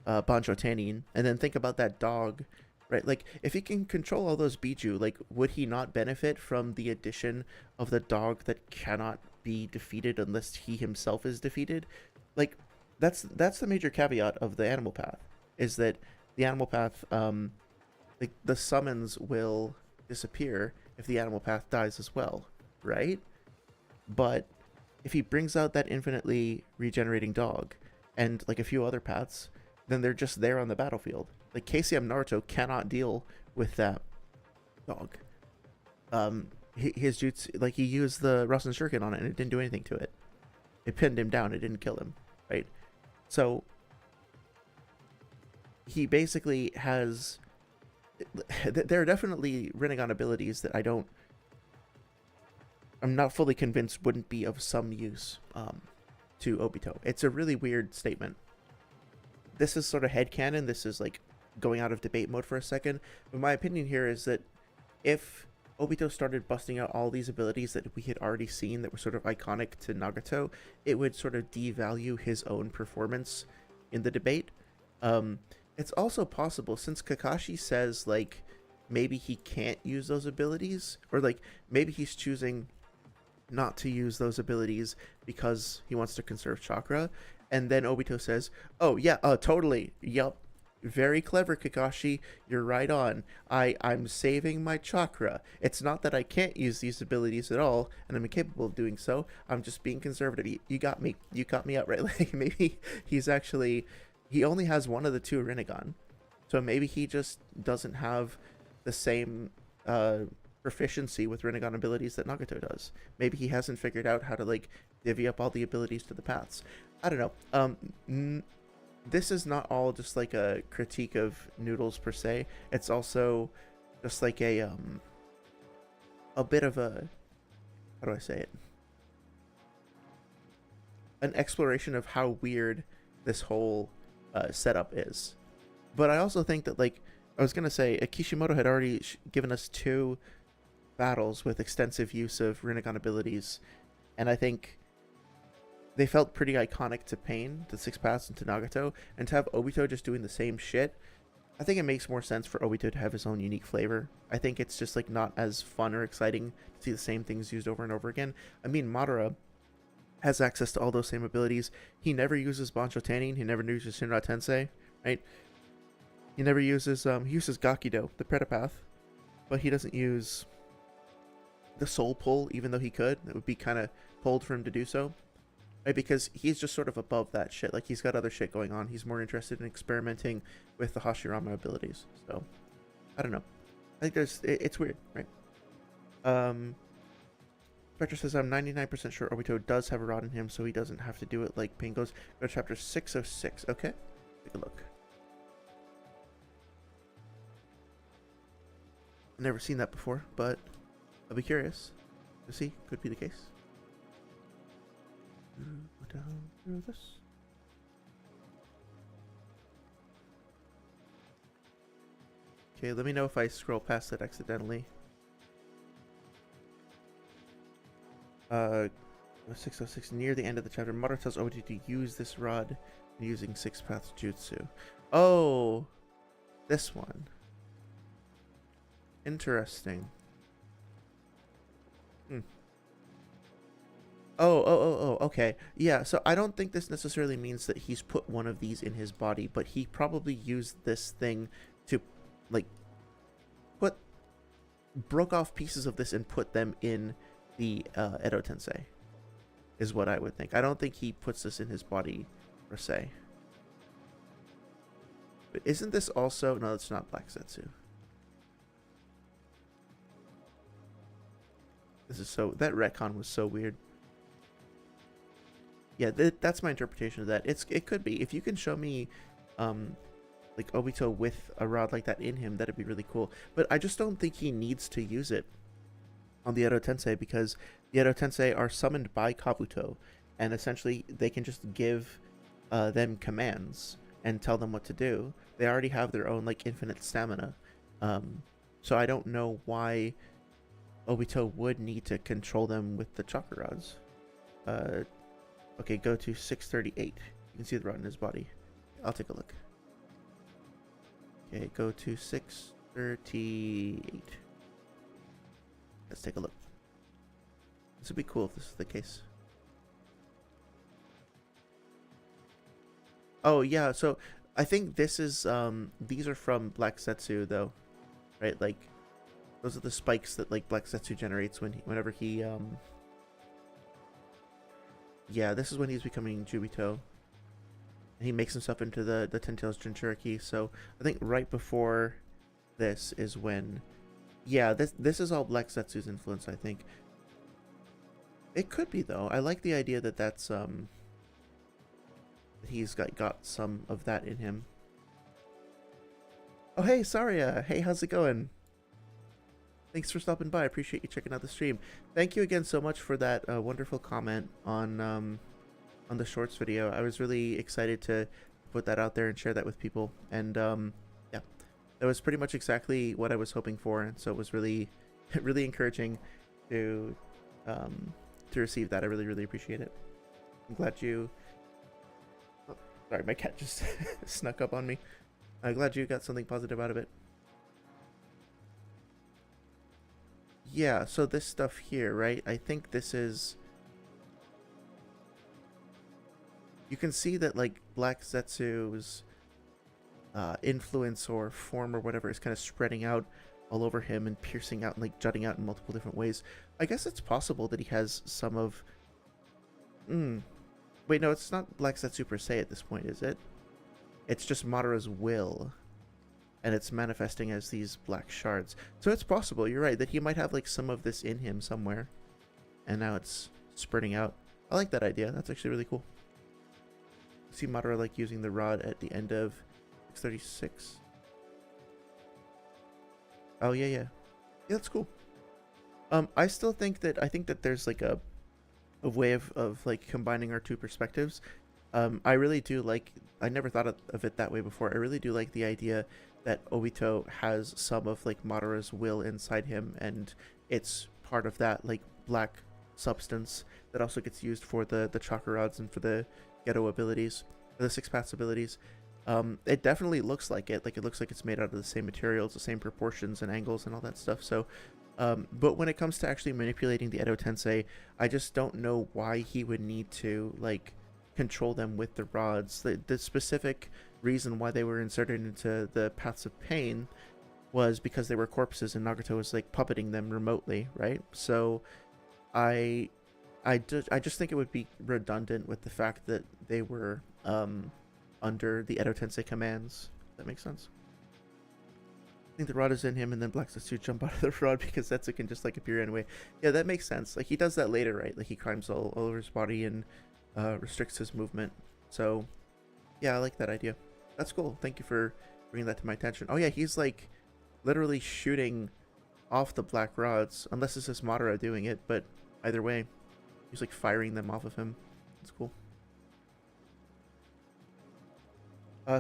Banjo Tanin, and then think about that dog, right? Like, if he can control all those Bijuu, like, would he not benefit from the addition of the dog that cannot be defeated unless he himself is defeated? Like, that's the major caveat of the animal path, is that the animal path, like, the summons will disappear if the animal path dies as well, right? But if he brings out that infinitely regenerating dog and like a few other paths, then they're just there on the battlefield. Like, KCM Naruto cannot deal with that dog. His jutsu, like, he used the Rasen Shuriken on it and it didn't do anything to it. It pinned him down, it didn't kill him, right? So he basically has... There are definitely Rinnegan abilities that I'm not fully convinced wouldn't be of some use to Obito. It's a really weird statement. This is sort of headcanon. This is like going out of debate mode for a second. But my opinion here is that if Obito started busting out all these abilities that we had already seen that were sort of iconic to Nagato, it would sort of devalue his own performance in the debate. It's also possible, since Kakashi says like maybe he can't use those abilities, or like maybe he's choosing not to use those abilities because he wants to conserve chakra. And then Obito says, "Oh yeah, totally. Yup. Very clever, Kakashi. You're right on. I'm saving my chakra. It's not that I can't use these abilities at all, and I'm incapable of doing so. I'm just being conservative. You got me. You got me outright." Like, maybe he only has one of the two Rinnegan. So maybe he just doesn't have the same proficiency with Rinnegan abilities that Nagato does. Maybe he hasn't figured out how to like divvy up all the abilities to the paths. I don't know. This is not all just like a critique of Noodles per se. It's also just like a bit of a, how do I say it? An exploration of how weird this whole setup is. But I also think that, like, I was gonna say, Kishimoto had already given us 2 battles with extensive use of Rinnegan abilities, and I think they felt pretty iconic to Pain, to Six Paths, and to Nagato, and to have Obito just doing the same shit, I think it makes more sense for Obito to have his own unique flavor. I think it's just like not as fun or exciting to see the same things used over and over again. I mean, Madara has access to all those same abilities. He never uses Bancho Tanning, he never uses Shinra Tensei, right? He never uses, he uses Gakido, the Predapath, but he doesn't use the Soul Pull, even though he could. It would be kind of pulled for him to do so. Right, because he's just sort of above that shit. Like, he's got other shit going on. He's more interested in experimenting with the Hashirama abilities. So, I don't know. I think it's weird, right? Spectre says, I'm 99% sure Obito does have a rod in him, so he doesn't have to do it like Pain goes. Go to chapter 606. Okay, take a look. I've never seen that before, but I'll be curious to see. Could be the case. Go down through this. Okay, let me know if I scroll past it accidentally. 606, near the end of the chapter, Madara tells Obito to use this rod using Six Paths Jutsu. Oh, this one. Interesting. Oh, okay. Yeah, so I don't think this necessarily means that he's put one of these in his body, but he probably used this thing to, like, broke off pieces of this and put them in the Edo Tensei, is what I would think. I don't think he puts this in his body, per se. But isn't this also... No, it's not Black Zetsu. This is so... That retcon was so weird. Yeah, that's my interpretation of that. It could be. If you can show me, like, Obito with a rod like that in him, that'd be really cool. But I just don't think he needs to use it on the Edo Tensei, because the Edo Tensei are summoned by Kabuto, and essentially they can just give them commands and tell them what to do. They already have their own, like, infinite stamina. So I don't know why Obito would need to control them with the chakra rods. Okay, go to 638. You can see the rod in his body. I'll take a look. Okay, go to 638. Let's take a look. This would be cool if this is the case. Oh, yeah, so I think this is, these are from Black Zetsu, though. Right, like, those are the spikes that, like, Black Zetsu generates whenever he, yeah, this is when he's becoming Jubito. And he makes himself into the Ten Tails Jinchuriki. So I think right before this is when... Yeah, this is all Black Zetsu's influence, I think. It could be, though. I like the idea that that's... that he's got some of that in him. Oh, hey, Saria! Hey, how's it going? Thanks for stopping by. I appreciate you checking out the stream. Thank you again so much for that wonderful comment on the shorts video. I was really excited to put that out there and share that with people. And yeah, that was pretty much exactly what I was hoping for. And so it was really, really encouraging to receive that. I really, really appreciate it. I'm glad you... Oh, sorry, my cat just snuck up on me. I'm glad you got something positive out of it. Yeah, so this stuff here, right? I think this is... You can see that, like, Black Zetsu's influence or form or whatever is kind of spreading out all over him and piercing out and, like, jutting out in multiple different ways. I guess it's possible that he has some of... Wait, no, it's not Black Zetsu per se at this point, is it? It's just Madara's will. And it's manifesting as these black shards. So it's possible, you're right, that he might have, like, some of this in him somewhere. And now it's spreading out. I like that idea. That's actually really cool. See Madara, like, using the rod at the end of 636. Oh, yeah. Yeah, that's cool. I still think that, there's, like, a way of like, combining our two perspectives. I really do like... I never thought of it that way before. I really do like the idea that Obito has some of, like, Madara's will inside him, and it's part of that, like, black substance that also gets used for the chakra rods and for the Geto abilities, the six paths abilities. It definitely looks like it. Like, it looks like it's made out of the same materials, the same proportions and angles and all that stuff. So, but when it comes to actually manipulating the Edo Tensei, I just don't know why he would need to, like, control them with the rods. The specific reason why they were inserted into the paths of pain was because they were corpses and Nagato was, like, puppeting them remotely, right? So I just think it would be redundant with the fact that they were under the Edo Tensei commands. That makes sense. I think the rod is in him, and then Black Zetsu jump out of the rod because Zetsu can just, like, appear anyway. Yeah, that makes sense. Like, he does that later, right? Like, he climbs all over his body and restricts his movement. So yeah, I like that idea. That's cool. Thank you for bringing that to my attention. Oh yeah, he's, like, literally shooting off the black rods, unless it's just Madara doing it, but either way, he's, like, firing them off of him. That's cool.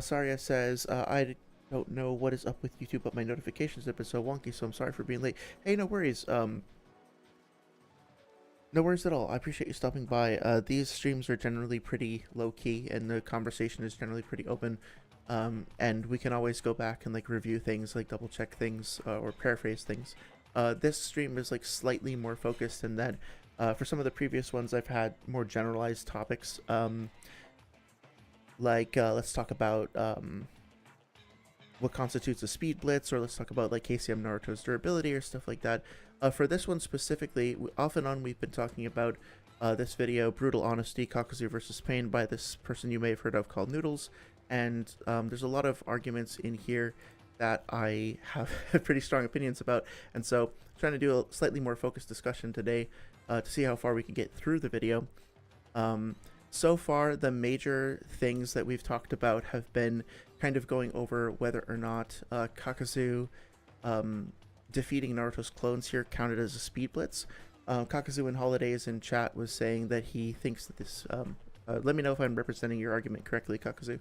Saria says, I don't know what is up with YouTube, but my notifications have been so wonky, so I'm sorry for being late. Hey, no worries. No worries at all. I appreciate you stopping by. These streams are generally pretty low-key, and the conversation is generally pretty open. And we can always go back and, like, review things, like, double-check things, or paraphrase things. This stream is, like, slightly more focused in that, for some of the previous ones, I've had more generalized topics. Let's talk about what constitutes a speed blitz, or let's talk about, like, KCM Naruto's durability or stuff like that. For this one specifically, off and on we've been talking about this video, Brutal Honesty, Kakuzu versus Pain, by this person you may have heard of called Noodles. And there's a lot of arguments in here that I have pretty strong opinions about. And so I'm trying to do a slightly more focused discussion today to see how far we can get through the video. So far, the major things that we've talked about have been kind of going over whether or not Kakuzu defeating Naruto's clones here counted as a speed blitz. Kakuzu in Holidays in chat was saying that he thinks that this... let me know if I'm representing your argument correctly, Kakuzu.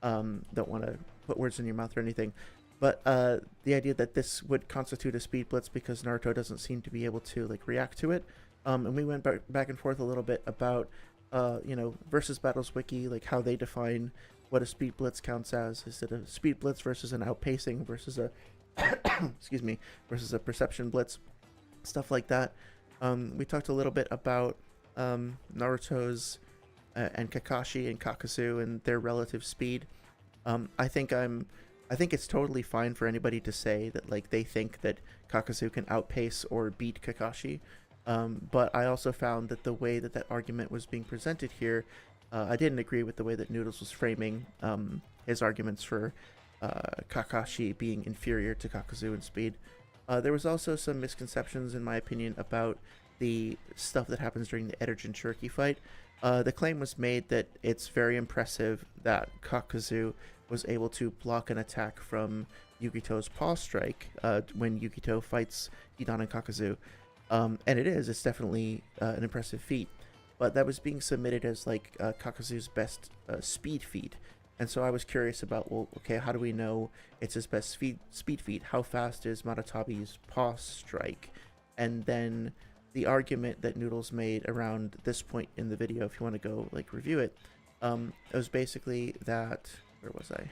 Don't want to put words in your mouth or anything. But the idea that this would constitute a speed blitz because Naruto doesn't seem to be able to, like, react to it. And we went back and forth a little bit about, versus Battles Wiki, like, how they define what a speed blitz counts as. Is it a speed blitz versus an outpacing versus a excuse me, versus a perception blitz, stuff like that. We talked a little bit about Naruto's and Kakashi and Kakuzu and their relative speed. I think it's totally fine for anybody to say that, like, they think that Kakuzu can outpace or beat Kakashi. But I also found that the way that that argument was being presented here, I didn't agree with the way that Noodles was framing his arguments for Kakashi being inferior to Kakuzu in speed. There was also some misconceptions, in my opinion, about the stuff that happens during the Edo Jinchuriki fight. The claim was made that it's very impressive that Kakuzu was able to block an attack from Yukito's paw strike when Yukito fights Hidan and Kakuzu. And it's definitely an impressive feat. But that was being submitted as, like, Kakuzu's best speed feat. And so I was curious about, well, okay, how do we know it's his best speed feat? How fast is Maratabi's paw strike? And then the argument that Noodles made around this point in the video, if you want to go, like, review it, it was basically that, where was I?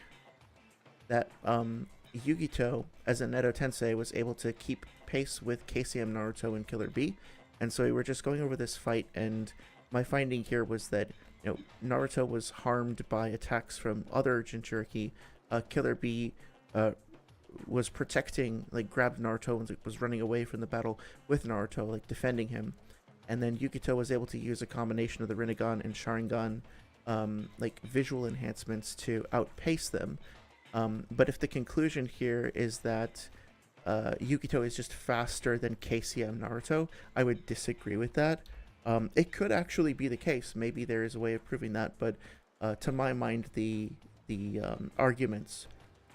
That Yugito, as a Neto Tensei, was able to keep pace with KCM Naruto and Killer B. And so we were just going over this fight, and my finding here was that, Naruto was harmed by attacks from other Jinchuriki. Killer B was protecting, like, grabbed Naruto and was running away from the battle with Naruto, like, defending him. And then Yukito was able to use a combination of the Rinnegan and Sharingan, like, visual enhancements to outpace them. But if the conclusion here is that Yukito is just faster than KCM Naruto, I would disagree with that. It could actually be the case. Maybe there is a way of proving that, but to my mind, the arguments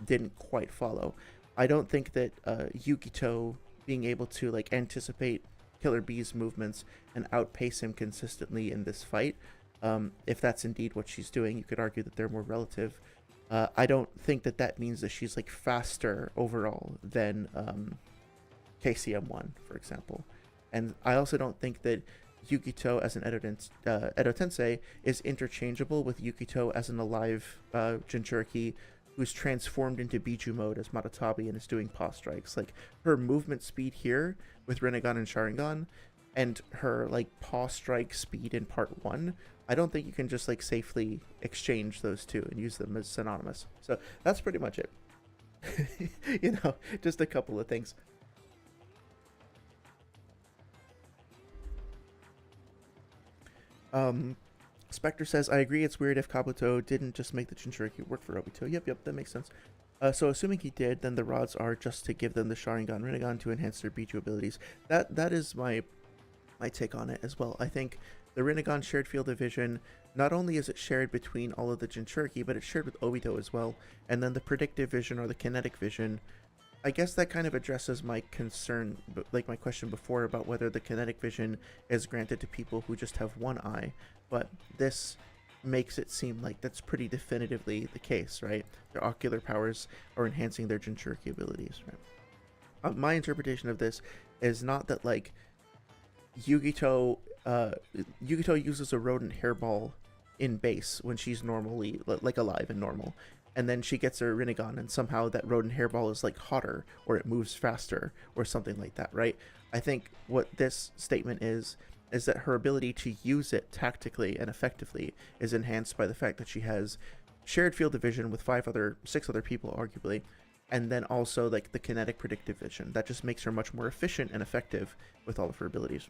didn't quite follow. I don't think that Yukito being able to, like, anticipate Killer B's movements and outpace him consistently in this fight, if that's indeed what she's doing, you could argue that they're more relative. I don't think that that means that she's, like, faster overall than KCM1, for example. And I also don't think that Yukito as an Edo Tensei is interchangeable with Yukito as an alive Jinchuriki who's transformed into Bijuu mode as Matatabi and is doing paw strikes. Like, her movement speed here with Rinnegan and Sharingan and her, like, paw strike speed in part 1, I don't think you can just, like, safely exchange those two and use them as synonymous. So that's pretty much it. Just a couple of things. Spectre says, I agree it's weird if Kabuto didn't just make the Jinchuriki work for Obito. Yep, that makes sense. So assuming he did, then the rods are just to give them the Sharingan Rinnegan to enhance their Bijuu abilities. That is my take on it as well. I think the Rinnegan shared field of vision, not only is it shared between all of the Jinchuriki, but it's shared with Obito as well. And then the predictive vision or the kinetic vision, I guess that kind of addresses my concern, like my question before about whether the kinetic vision is granted to people who just have one eye, but this makes it seem like that's pretty definitively the case, right? Their ocular powers are enhancing their Jinchuriki abilities, right? My interpretation of this is not that, like, Yugito uses a rodent hairball in base when she's normally, like, alive and normal, and then she gets her Rinnegan and somehow that rodent hairball is, like, hotter or it moves faster or something like that, right? I think what this statement is that her ability to use it tactically and effectively is enhanced by the fact that she has shared field of vision with 6 other people, arguably, and then also, like, the kinetic predictive vision. That just makes her much more efficient and effective with all of her abilities.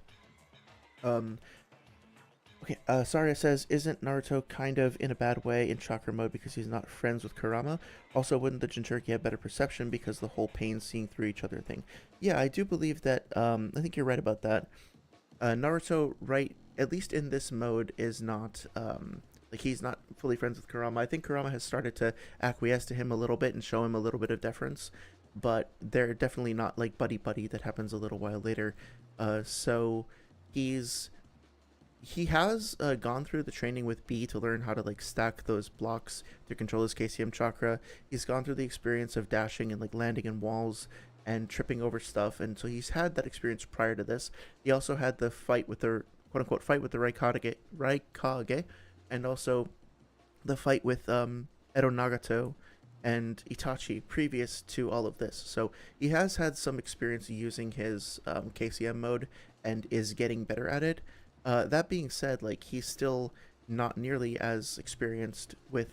Okay, Saria says, isn't Naruto kind of in a bad way in chakra mode because he's not friends with Kurama? Also, wouldn't the Jinchuriki have better perception because the whole pain seeing through each other thing? Yeah, I do believe that, I think you're right about that. Naruto, right, at least in this mode, is not, like, he's not fully friends with Kurama. I think Kurama has started to acquiesce to him a little bit and show him a little bit of deference, but they're definitely not, like, buddy-buddy that happens a little while later. So he has gone through the training with B to learn how to, like, stack those blocks to control his KCM chakra. He's gone through the experience of dashing and, like, landing in walls and tripping over stuff, and so he's had that experience prior to this. He also had the fight with the quote-unquote fight with the Raikage, and also the fight with Edo Nagato and Itachi previous to all of this. So he has had some experience using his KCM mode and is getting better at it. That being said, like, he's still not nearly as experienced with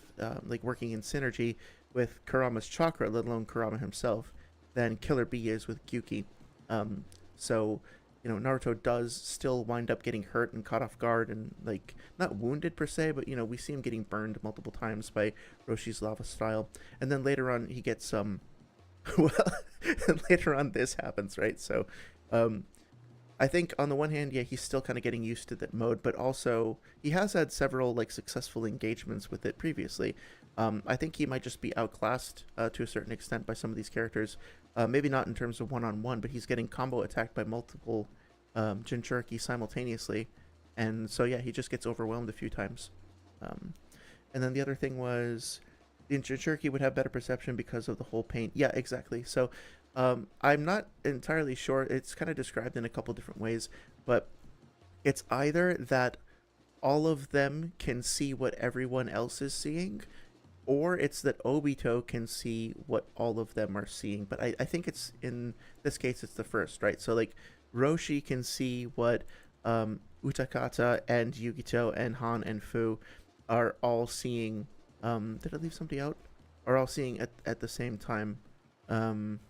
like, working in synergy with Kurama's chakra, let alone Kurama himself, than Killer B is with Gyuki. So, Naruto does still wind up getting hurt and caught off guard and, like, not wounded per se, but, we see him getting burned multiple times by Roshi's lava style. And then later on he gets well, later on this happens, right? So, I think on the one hand, yeah, he's still kind of getting used to that mode, but also he has had several, like, successful engagements with it previously. I think he might just be outclassed to a certain extent by some of these characters. Maybe not in terms of one-on-one, but he's getting combo attacked by multiple Jinchuriki simultaneously. And so, yeah, he just gets overwhelmed a few times. And then the other thing was the Jinchuriki would have better perception because of the whole paint. Yeah, exactly. So I'm not entirely sure. It's kind of described in a couple different ways, but it's either that all of them can see what everyone else is seeing, or it's that Obito can see what all of them are seeing. But I think it's, in this case, it's the first, right? So like Roshi can see what Utakata and Yugito and Han and Fu are all seeing. Did I leave somebody out? Are all seeing at the same time. And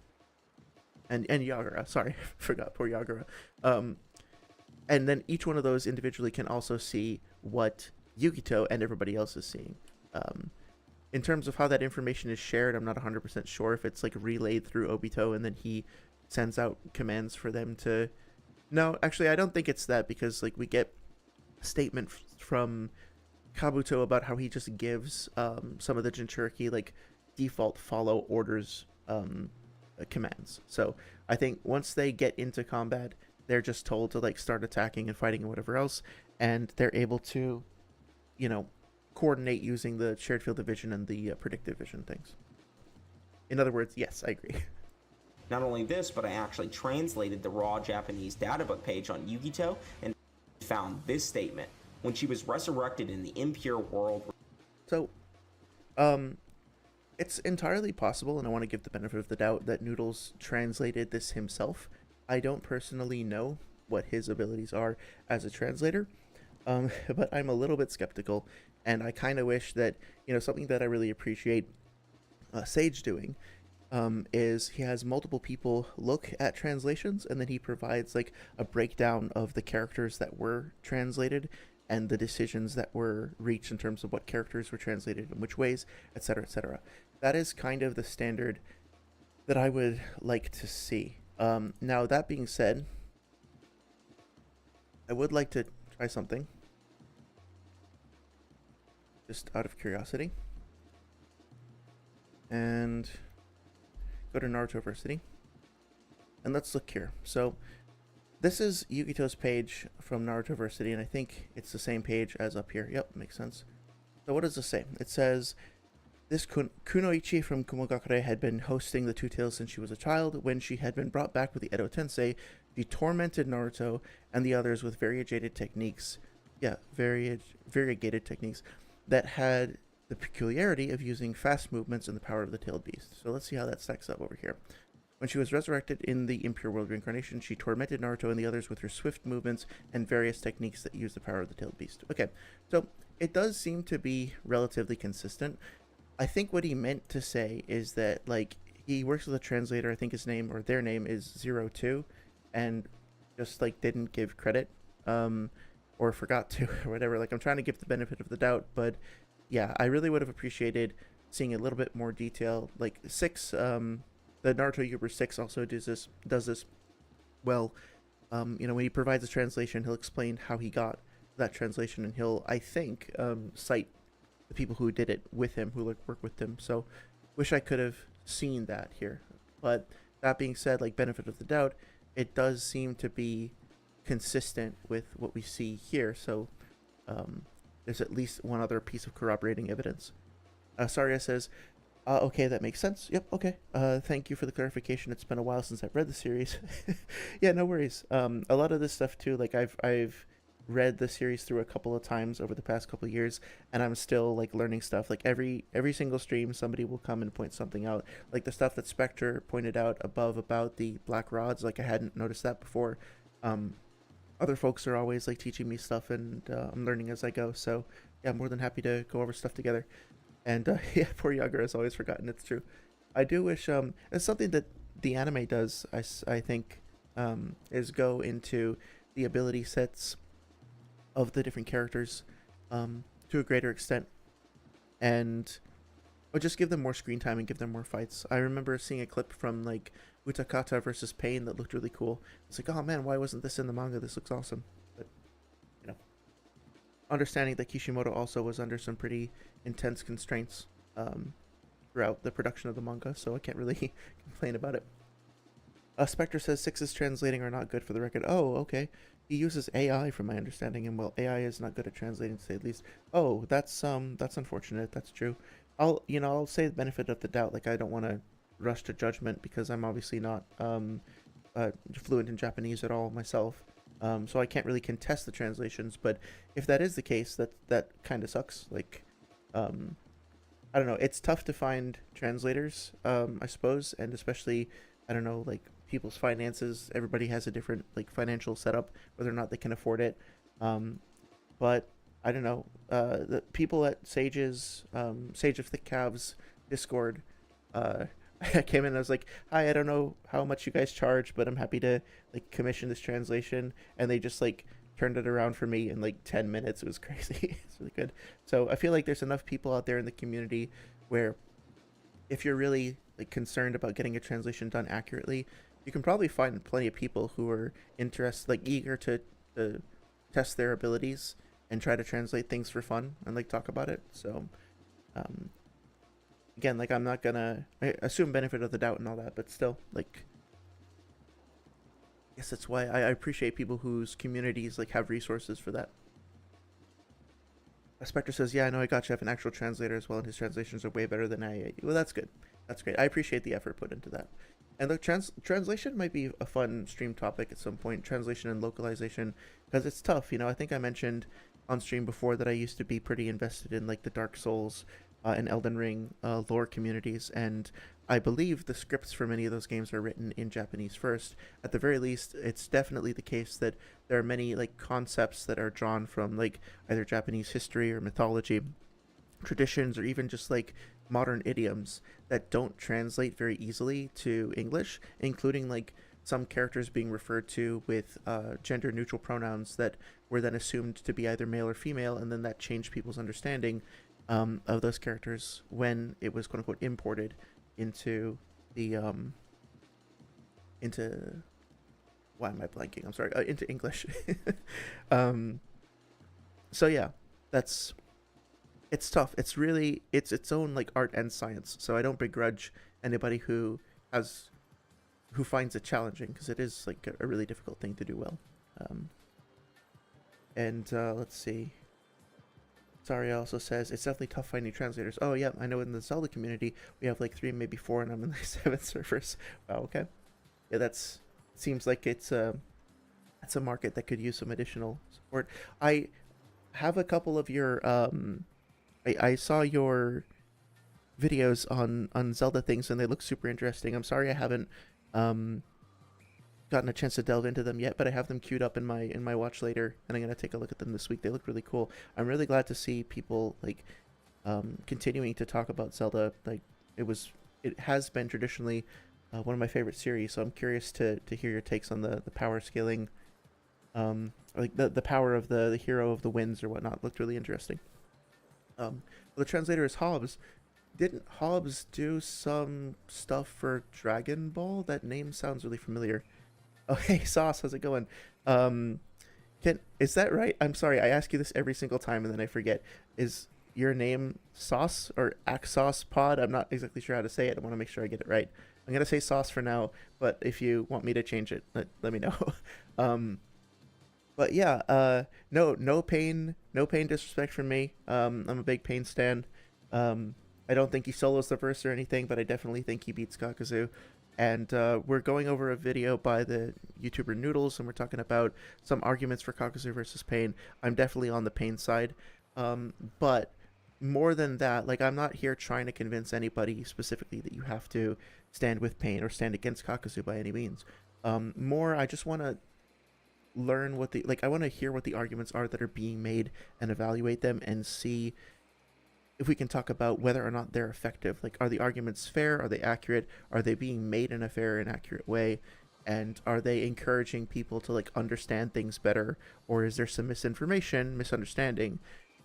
Yagura, sorry, forgot poor Yagura. And then each one of those individually can also see what Yugito and everybody else is seeing. In terms of how that information is shared, I'm not 100% sure if it's like relayed through Obito and then he sends out commands for them to. No, actually, I don't think it's that, because like we get a statement from Kabuto about how he just gives some of the Jinchuriki like default follow orders commands. So I think once they get into combat, they're just told to like start attacking and fighting and whatever else, and they're able to, you know, coordinate using the shared field of vision and the predictive vision things. In other words, yes, I agree. Not only this, but I actually translated the raw Japanese databook page on Yugito and found this statement: when she was resurrected in the impure world. So, it's entirely possible, and I want to give the benefit of the doubt, that Noodles translated this himself. I don't personally know what his abilities are as a translator, but I'm a little bit skeptical, and I kind of wish that, you know, something that I really appreciate Sage doing is he has multiple people look at translations, and then he provides like a breakdown of the characters that were translated and the decisions that were reached in terms of what characters were translated in which ways, etc., etc. That is kind of the standard that I would like to see. Now, that being said, I would like to try something, just out of curiosity, and go to Naruto Versity, and let's look here. So this is Yugito's page from Naruto Versity, and I think it's the same page as up here. Yep, makes sense. So what does this say? It says, this Kunoichi from Kumogakure had been hosting the Two Tails since she was a child. When she had been brought back with the Edo Tensei, she tormented Naruto and the others with variegated techniques. Yeah, variegated techniques that had the peculiarity of using fast movements and the power of the tailed beast. So let's see how that stacks up over here. When she was resurrected in the impure world reincarnation, she tormented Naruto and the others with her swift movements and various techniques that use the power of the tailed beast. Okay, so it does seem to be relatively consistent. I think what he meant to say is that, like, he works with a translator. I think his name, or their name, is 02, and just like didn't give credit, or forgot to, or whatever. Like, I'm trying to give the benefit of the doubt, but yeah, I really would have appreciated seeing a little bit more detail. Like 6, the Naruto Uber 6 also does this well. You know, when he provides a translation, he'll explain how he got that translation, and he'll, I think, cite the people who did it with him, who like work with him. So wish I could have seen that here. But that being said, like, benefit of the doubt, it does seem to be consistent with what we see here. So there's at least one other piece of corroborating evidence. Saria says, okay, that makes sense. Yep, okay. Thank you for the clarification. It's been a while since I've read the series. Yeah, no worries. A lot of this stuff too, like I've read the series through a couple of times over the past couple of years, and I'm still like learning stuff. Like every single stream, somebody will come and point something out. Like the stuff that Spectre pointed out above about the black rods, like I hadn't noticed that before. Other folks are always like teaching me stuff, and I'm learning as I go. So yeah, I'm more than happy to go over stuff together. And yeah, poor Yagura has always forgotten. It's true. I do wish it's something that the anime does. I think is go into the ability sets of the different characters to a greater extent, and or just give them more screen time and give them more fights. I remember seeing a clip from like Utakata versus Pain that looked really cool. It's like, oh man, why wasn't this in the manga? This looks awesome. But you know, understanding that Kishimoto also was under some pretty intense constraints throughout the production of the manga, so I can't really complain about it. Spectre says 6 is translating are not good for the record. Oh, okay. He uses AI from my understanding, and well, AI is not good at translating, to say the least. Oh, that's unfortunate. That's true. I'll say the benefit of the doubt. Like, I don't want to rush to judgment because I'm obviously not fluent in Japanese at all myself. So I can't really contest the translations. But if that is the case, that kind of sucks. Like, I don't know. It's tough to find translators, I suppose, and especially, I don't know, like people's finances. Everybody has a different like financial setup, whether or not they can afford it. Um, but I don't know. The people at Sage of Thick Calves Discord, uh, I came in and I was like, "Hi, I don't know how much you guys charge, but I'm happy to like commission this translation," and they just like turned it around for me in like 10 minutes. It was crazy. It's really good. So I feel like there's enough people out there in the community where if you're really like concerned about getting a translation done accurately, you can probably find plenty of people who are interested, like eager to test their abilities and try to translate things for fun and like talk about it. So, um, again, like I'm not gonna I assume benefit of the doubt and all that, but still, like, I guess that's why I appreciate people whose communities like have resources for that. Spectre says, "Yeah, I know. I got you. I have an actual translator as well, and his translations are way better than I." Well, that's good. That's great. I appreciate the effort put into that. And the translation might be a fun stream topic at some point. Translation and localization, because it's tough. You know, I think I mentioned on stream before that I used to be pretty invested in like the Dark Souls and Elden Ring lore communities, and I believe the scripts for many of those games are written in Japanese first. At the very least, it's definitely the case that there are many like concepts that are drawn from like either Japanese history or mythology, traditions, or even just like modern idioms that don't translate very easily to English, including like some characters being referred to with gender neutral pronouns that were then assumed to be either male or female, and then that changed people's understanding of those characters when it was quote unquote imported into the into why am I blanking? I'm sorry, into English. um, so yeah, that's it's tough. It's really it's its own like art and science. So I don't begrudge anybody has who finds it challenging, because it is like a really difficult thing to do well. Um, and let's see. Sorry also says it's definitely tough finding translators. Oh yeah, I know in the Zelda community we have like 3, maybe 4, and I'm in like 7 servers. Wow, okay. Yeah, that's seems like it's a market that could use some additional support. I have a couple of your I saw your videos on Zelda things and they look super interesting. I'm sorry I haven't um gotten a chance to delve into them yet, but I have them queued up in my watch later, and I'm gonna take a look at them this week. They look really cool. I'm really glad to see people like continuing to talk about Zelda. Like it has been traditionally one of my favorite series, so I'm curious to hear your takes on the power scaling, like the power of the hero of the winds or whatnot. Looked really interesting. The translator is Hobbs. Didn't Hobbs do some stuff for Dragon Ball? That name sounds really familiar. Oh, hey, Sauce, how's it going? Um, is that right? I'm sorry, I ask you this every single time and then I forget. Is your name Sauce or Axos Pod? I'm not exactly sure how to say it. I want to make sure I get it right. I'm gonna say Sauce for now, but if you want me to change it, let me know. um, but yeah, no pain disrespect from me. I'm a big Pain stan. I don't think he solos the verse or anything, but I definitely think he beats Kakuzu. And we're going over a video by the YouTuber Noodles, and we're talking about some arguments for Kakuzu versus Pain. I'm definitely on the Pain side, but more than that, like I'm not here trying to convince anybody specifically that you have to stand with Pain or stand against Kakuzu by any means. More, I just want to learn what the like I want to hear what the arguments are that are being made and evaluate them and see if we can talk about whether or not they're effective. Like, are the arguments fair? Are they accurate? Are they being made in a fair and accurate way? And are they encouraging people to like understand things better, or is there some misinformation, misunderstanding?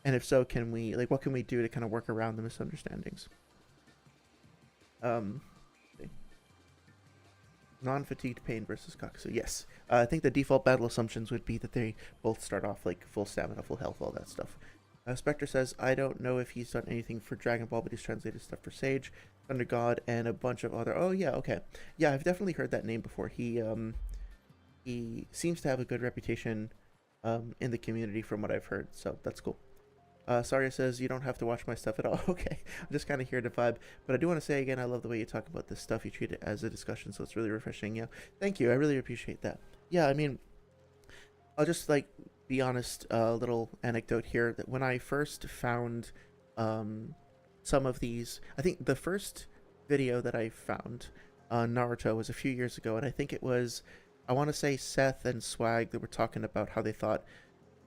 And if so, can we like what can we do to kind of work around the misunderstandings? Um, non-fatigued Pain versus Kakuzu. Yes, I think the default battle assumptions would be that they both start off like full stamina, full health, all that stuff. Spectre says, I don't know if he's done anything for Dragon Ball, but he's translated stuff for Sage, Thunder God, and a bunch of other. Oh yeah, okay, yeah, I've definitely heard that name before. He seems to have a good reputation in the community from what I've heard, so that's cool. Saria says, you don't have to watch my stuff at all. Okay, I'm just kind of here to vibe. But I do want to say again, I love the way you talk about this stuff. You treat it as a discussion, so it's really refreshing. Yeah, thank you. I really appreciate that. Yeah, I mean, I'll just like be honest. A little anecdote here that when I first found some of these. I think the first video that I found on Naruto was a few years ago, and I think it was, I want to say Seth and Swag that were talking about how they thought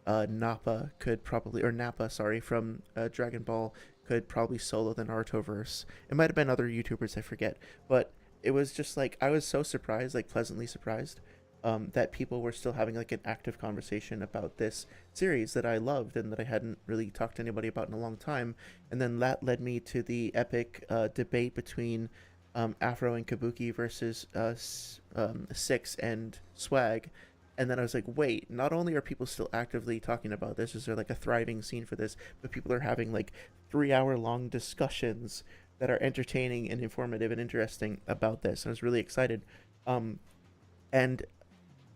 Nappa could probably, or Nappa, sorry, from Dragon Ball could probably solo the Naruto verse. It might have been other YouTubers, I forget, but it was just like, I was so surprised, like pleasantly surprised, that people were still having like an active conversation about this series that I loved and that I hadn't really talked to anybody about in a long time. And then that led me to the epic debate between Afro and Kabuki versus Six and Swag. And then I was like, wait, not only are people still actively talking about this, is there like a thriving scene for this, but people are having like 3 hour long discussions that are entertaining and informative and interesting about this. And I was really excited. And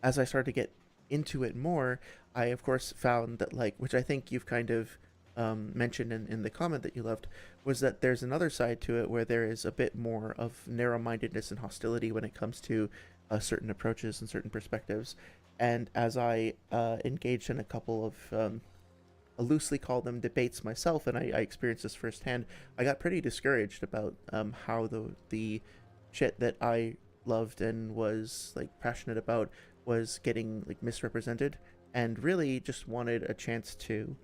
as I started to get into it more, I of course found that, like, which I think you've kind of mentioned in the comment that you left, was that there's another side to it where there is a bit more of narrow-mindedness and hostility when it comes to certain approaches and certain perspectives. And as I engaged in a couple of I loosely call them debates myself, and I experienced this firsthand, I got pretty discouraged about how the shit that I loved and was like passionate about was getting like misrepresented, and really just wanted a chance to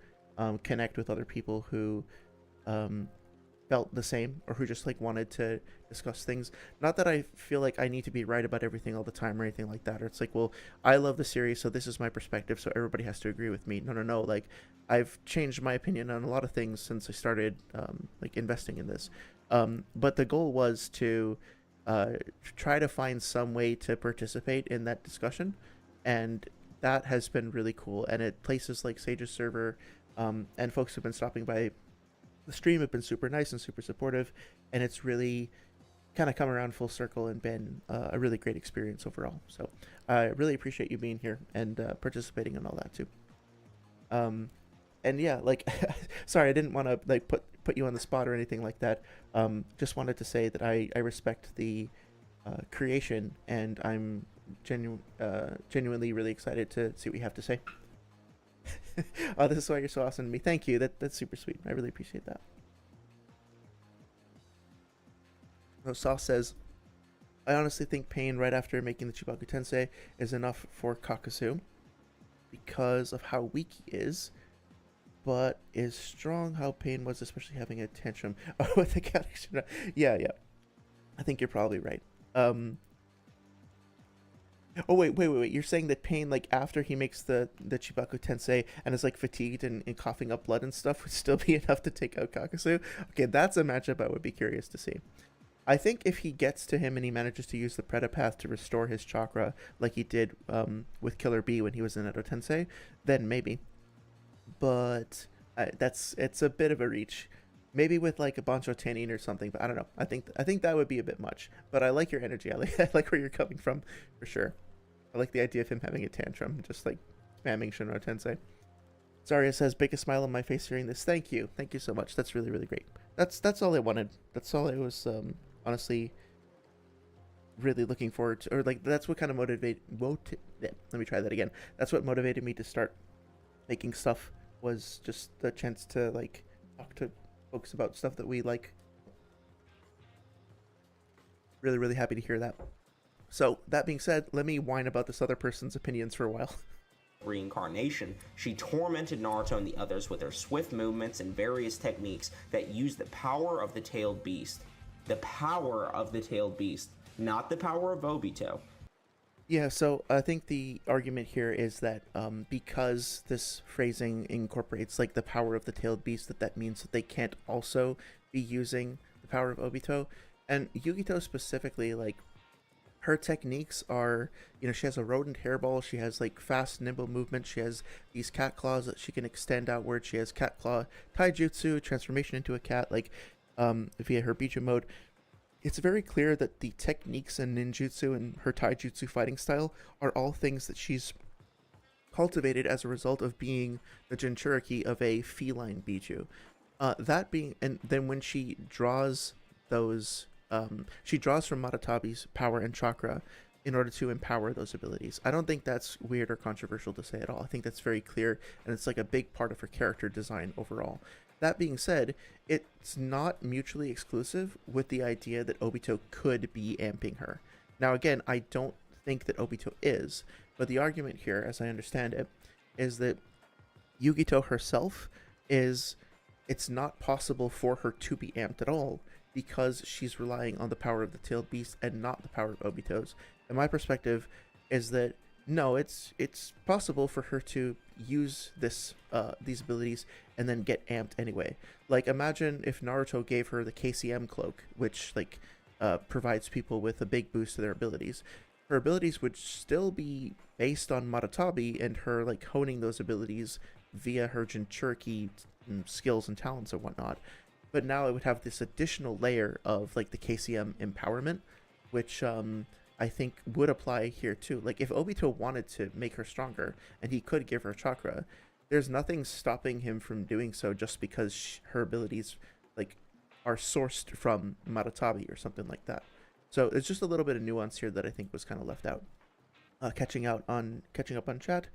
connect with other people who felt the same, or who just like wanted to discuss things. Not that I feel like I need to be right about everything all the time or anything like that, or it's like, well, I love the series, so this is my perspective, so everybody has to agree with me. No, like, I've changed my opinion on a lot of things since I started like investing in this, but the goal was to try to find some way to participate in that discussion, and that has been really cool. And at places like Sage's server, and folks have been stopping by the stream have been super nice and super supportive, and it's really kind of come around full circle and been a really great experience overall. So I really appreciate you being here and participating in all that too. And yeah, like, sorry, I didn't want to like put you on the spot or anything like that. Just wanted to say that I respect the creation, and I'm genuinely really excited to see what you have to say. Oh, this is why you're so awesome to me. Thank you. That's super sweet. I really appreciate that. So Sauce says, I honestly think Pain right after making the Chibaku Tensei is enough for Kakuzu because of how weak he is, but is strong how Pain was, especially having a tantrum. Oh, with the connection. Yeah. I think you're probably right. Oh, wait. You're saying that Pain, like, after he makes the Chibaku Tensei and is, like, fatigued and coughing up blood and stuff, would still be enough to take out Kakuzu? Okay, that's a matchup I would be curious to see. I think if he gets to him and he manages to use the Predapath to restore his chakra, like he did with Killer Bee when he was in Edo Tensei, then maybe. But it's a bit of a reach. Maybe with like a Bancho Tannin or something, but I don't know. I think that would be a bit much. But I like your energy. I like where you're coming from, for sure. I like the idea of him having a tantrum, just like spamming Shinro Tensei. Zarya says, biggest smile on my face hearing this. Thank you so much. That's really, really great. That's all I wanted. That's all I was honestly really looking forward to, or like that's what kind of motivated. Let me try that again. That's what motivated me to start making stuff, was just the chance to like talk to folks about stuff that we like. Really, really happy to hear that. So that being said, let me whine about this other person's opinions for a while. Reincarnation, she tormented Naruto and the others with her swift movements and various techniques that use the power of the tailed beast. The power of the tailed beast, not the power of Obito. Yeah, so I think the argument here is that because this phrasing incorporates like the power of the tailed beast, that means that they can't also be using the power of Obito. And Yugito specifically, like, her techniques are, she has a rodent hairball, she has like fast, nimble movement, she has these cat claws that she can extend outward, she has cat claw taijutsu, transformation into a cat, like via her Bijuu mode. It's very clear that the techniques and ninjutsu and her taijutsu fighting style are all things that she's cultivated as a result of being the Jinchuriki of a feline Bijuu. That being, and then when she draws those, she draws from Matatabi's power and chakra in order to empower those abilities. I don't think that's weird or controversial to say at all. I think that's very clear, and it's like a big part of her character design overall. that being said, it's not mutually exclusive with the idea that Obito could be amping her. Now, again, I don't think that Obito is, but the argument here, as I understand it, is that Yugito herself is, it's not possible for her to be amped at all because she's relying on the power of the tailed beast and not the power of Obito's. And my perspective is that no, it's possible for her to use these abilities and then get amped anyway. Like, imagine if Naruto gave her the KCM cloak, which like provides people with a big boost to their abilities. Her abilities would still be based on Maratabi and her like honing those abilities via her Jinchuriki skills and talents and whatnot. But now it would have this additional layer of like the KCM empowerment, which I think would apply here too. Like, if Obito wanted to make her stronger and he could give her chakra, there's nothing stopping him from doing so just because her abilities like are sourced from Maratabi or something like that. So it's just a little bit of nuance here that I think was kind of left out. Catching up on chat.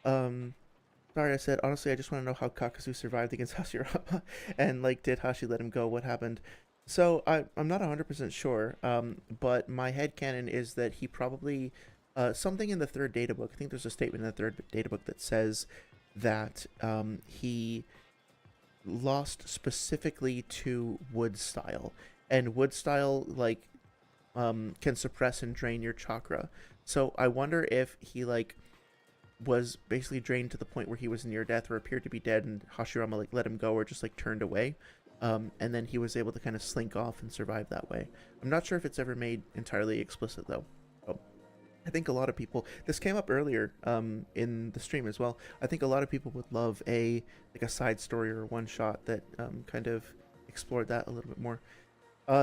Sorry, I said honestly I just want to know how Kakuzu survived against Hashirama, and like, did Hashi let him go? What happened? So I'm not 100% sure, but my headcanon is that he probably, something in the third data book, I think there's a statement in the third data book that says that he lost specifically to wood style, and wood style like can suppress and drain your chakra. So I wonder if he like was basically drained to the point where he was near death or appeared to be dead, and Hashirama like let him go or just like turned away. And then he was able to kind of slink off and survive that way. I'm not sure if it's ever made entirely explicit though. So I think a lot of people, this came up earlier in the stream as well. I think a lot of people would love a side story or one shot that kind of explored that a little bit more.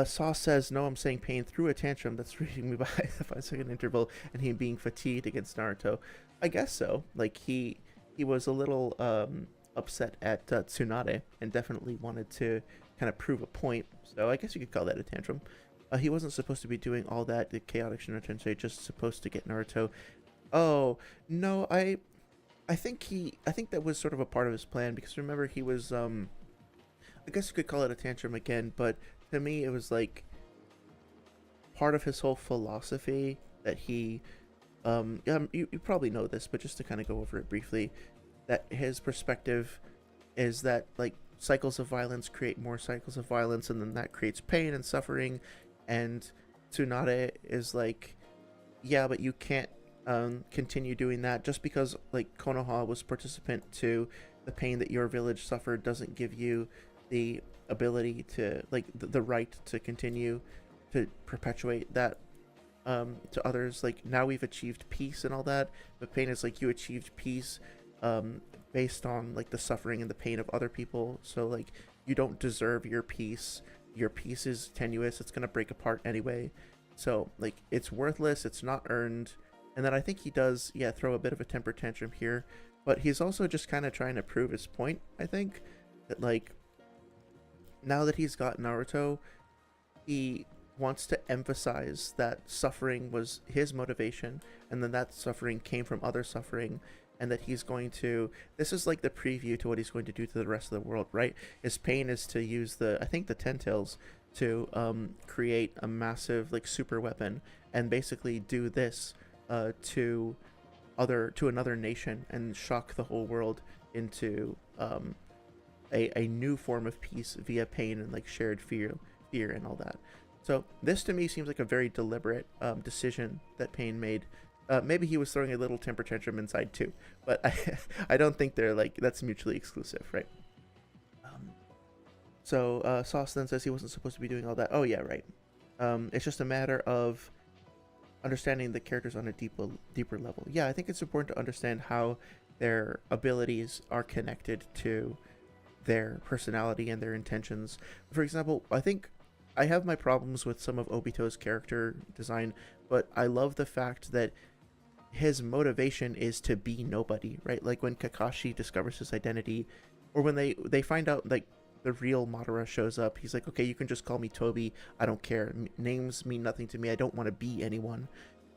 Sauce says, no, I'm saying Pain threw a tantrum that's reading me by the 5-second interval and him being fatigued against Naruto. I guess so. Like, he was a little upset at Tsunade and definitely wanted to kind of prove a point. So I guess you could call that a tantrum. He wasn't supposed to be doing all that, the chaotic Shinra just supposed to get Naruto. Oh, no, I think that was sort of a part of his plan, because remember he was I guess you could call it a tantrum again, but to me it was like part of his whole philosophy that he you probably know this, but just to kind of go over it briefly, that his perspective is that like cycles of violence create more cycles of violence, and then that creates pain and suffering. And Tsunade is like, yeah, but you can't continue doing that just because like Konoha was participant to the pain that your village suffered doesn't give you the ability to like the right to continue to perpetuate that to others. Like, now we've achieved peace and all that, but pain is like, you achieved peace based on like the suffering and the pain of other people, so like you don't deserve your peace is tenuous, it's gonna break apart anyway, so like it's worthless, it's not earned. And then I think he does throw a bit of a temper tantrum here, but he's also just kind of trying to prove his point. I think that like now that he's got Naruto, he wants to emphasize that suffering was his motivation, and then that suffering came from other suffering, and that he's going to, this is like the preview to what he's going to do to the rest of the world, right? His pain is to use I think the Ten Tails to create a massive like super weapon and basically do this to another nation and shock the whole world into a new form of peace via pain and like shared fear and all that. So this to me seems like a very deliberate decision that Pain made. Maybe he was throwing a little temper tantrum inside too, but I don't think they're like, that's mutually exclusive, right? So Sauce then says he wasn't supposed to be doing all that. Oh yeah, right. It's just a matter of understanding the characters on a deeper level. Yeah, I think it's important to understand how their abilities are connected to their personality and their intentions. For example, I think I have my problems with some of Obito's character design, but I love the fact that his motivation is to be nobody, right? Like when Kakashi discovers his identity, or when they find out like the real Madara shows up, he's like, okay, you can just call me Toby, I don't care, names mean nothing to me, I don't want to be anyone.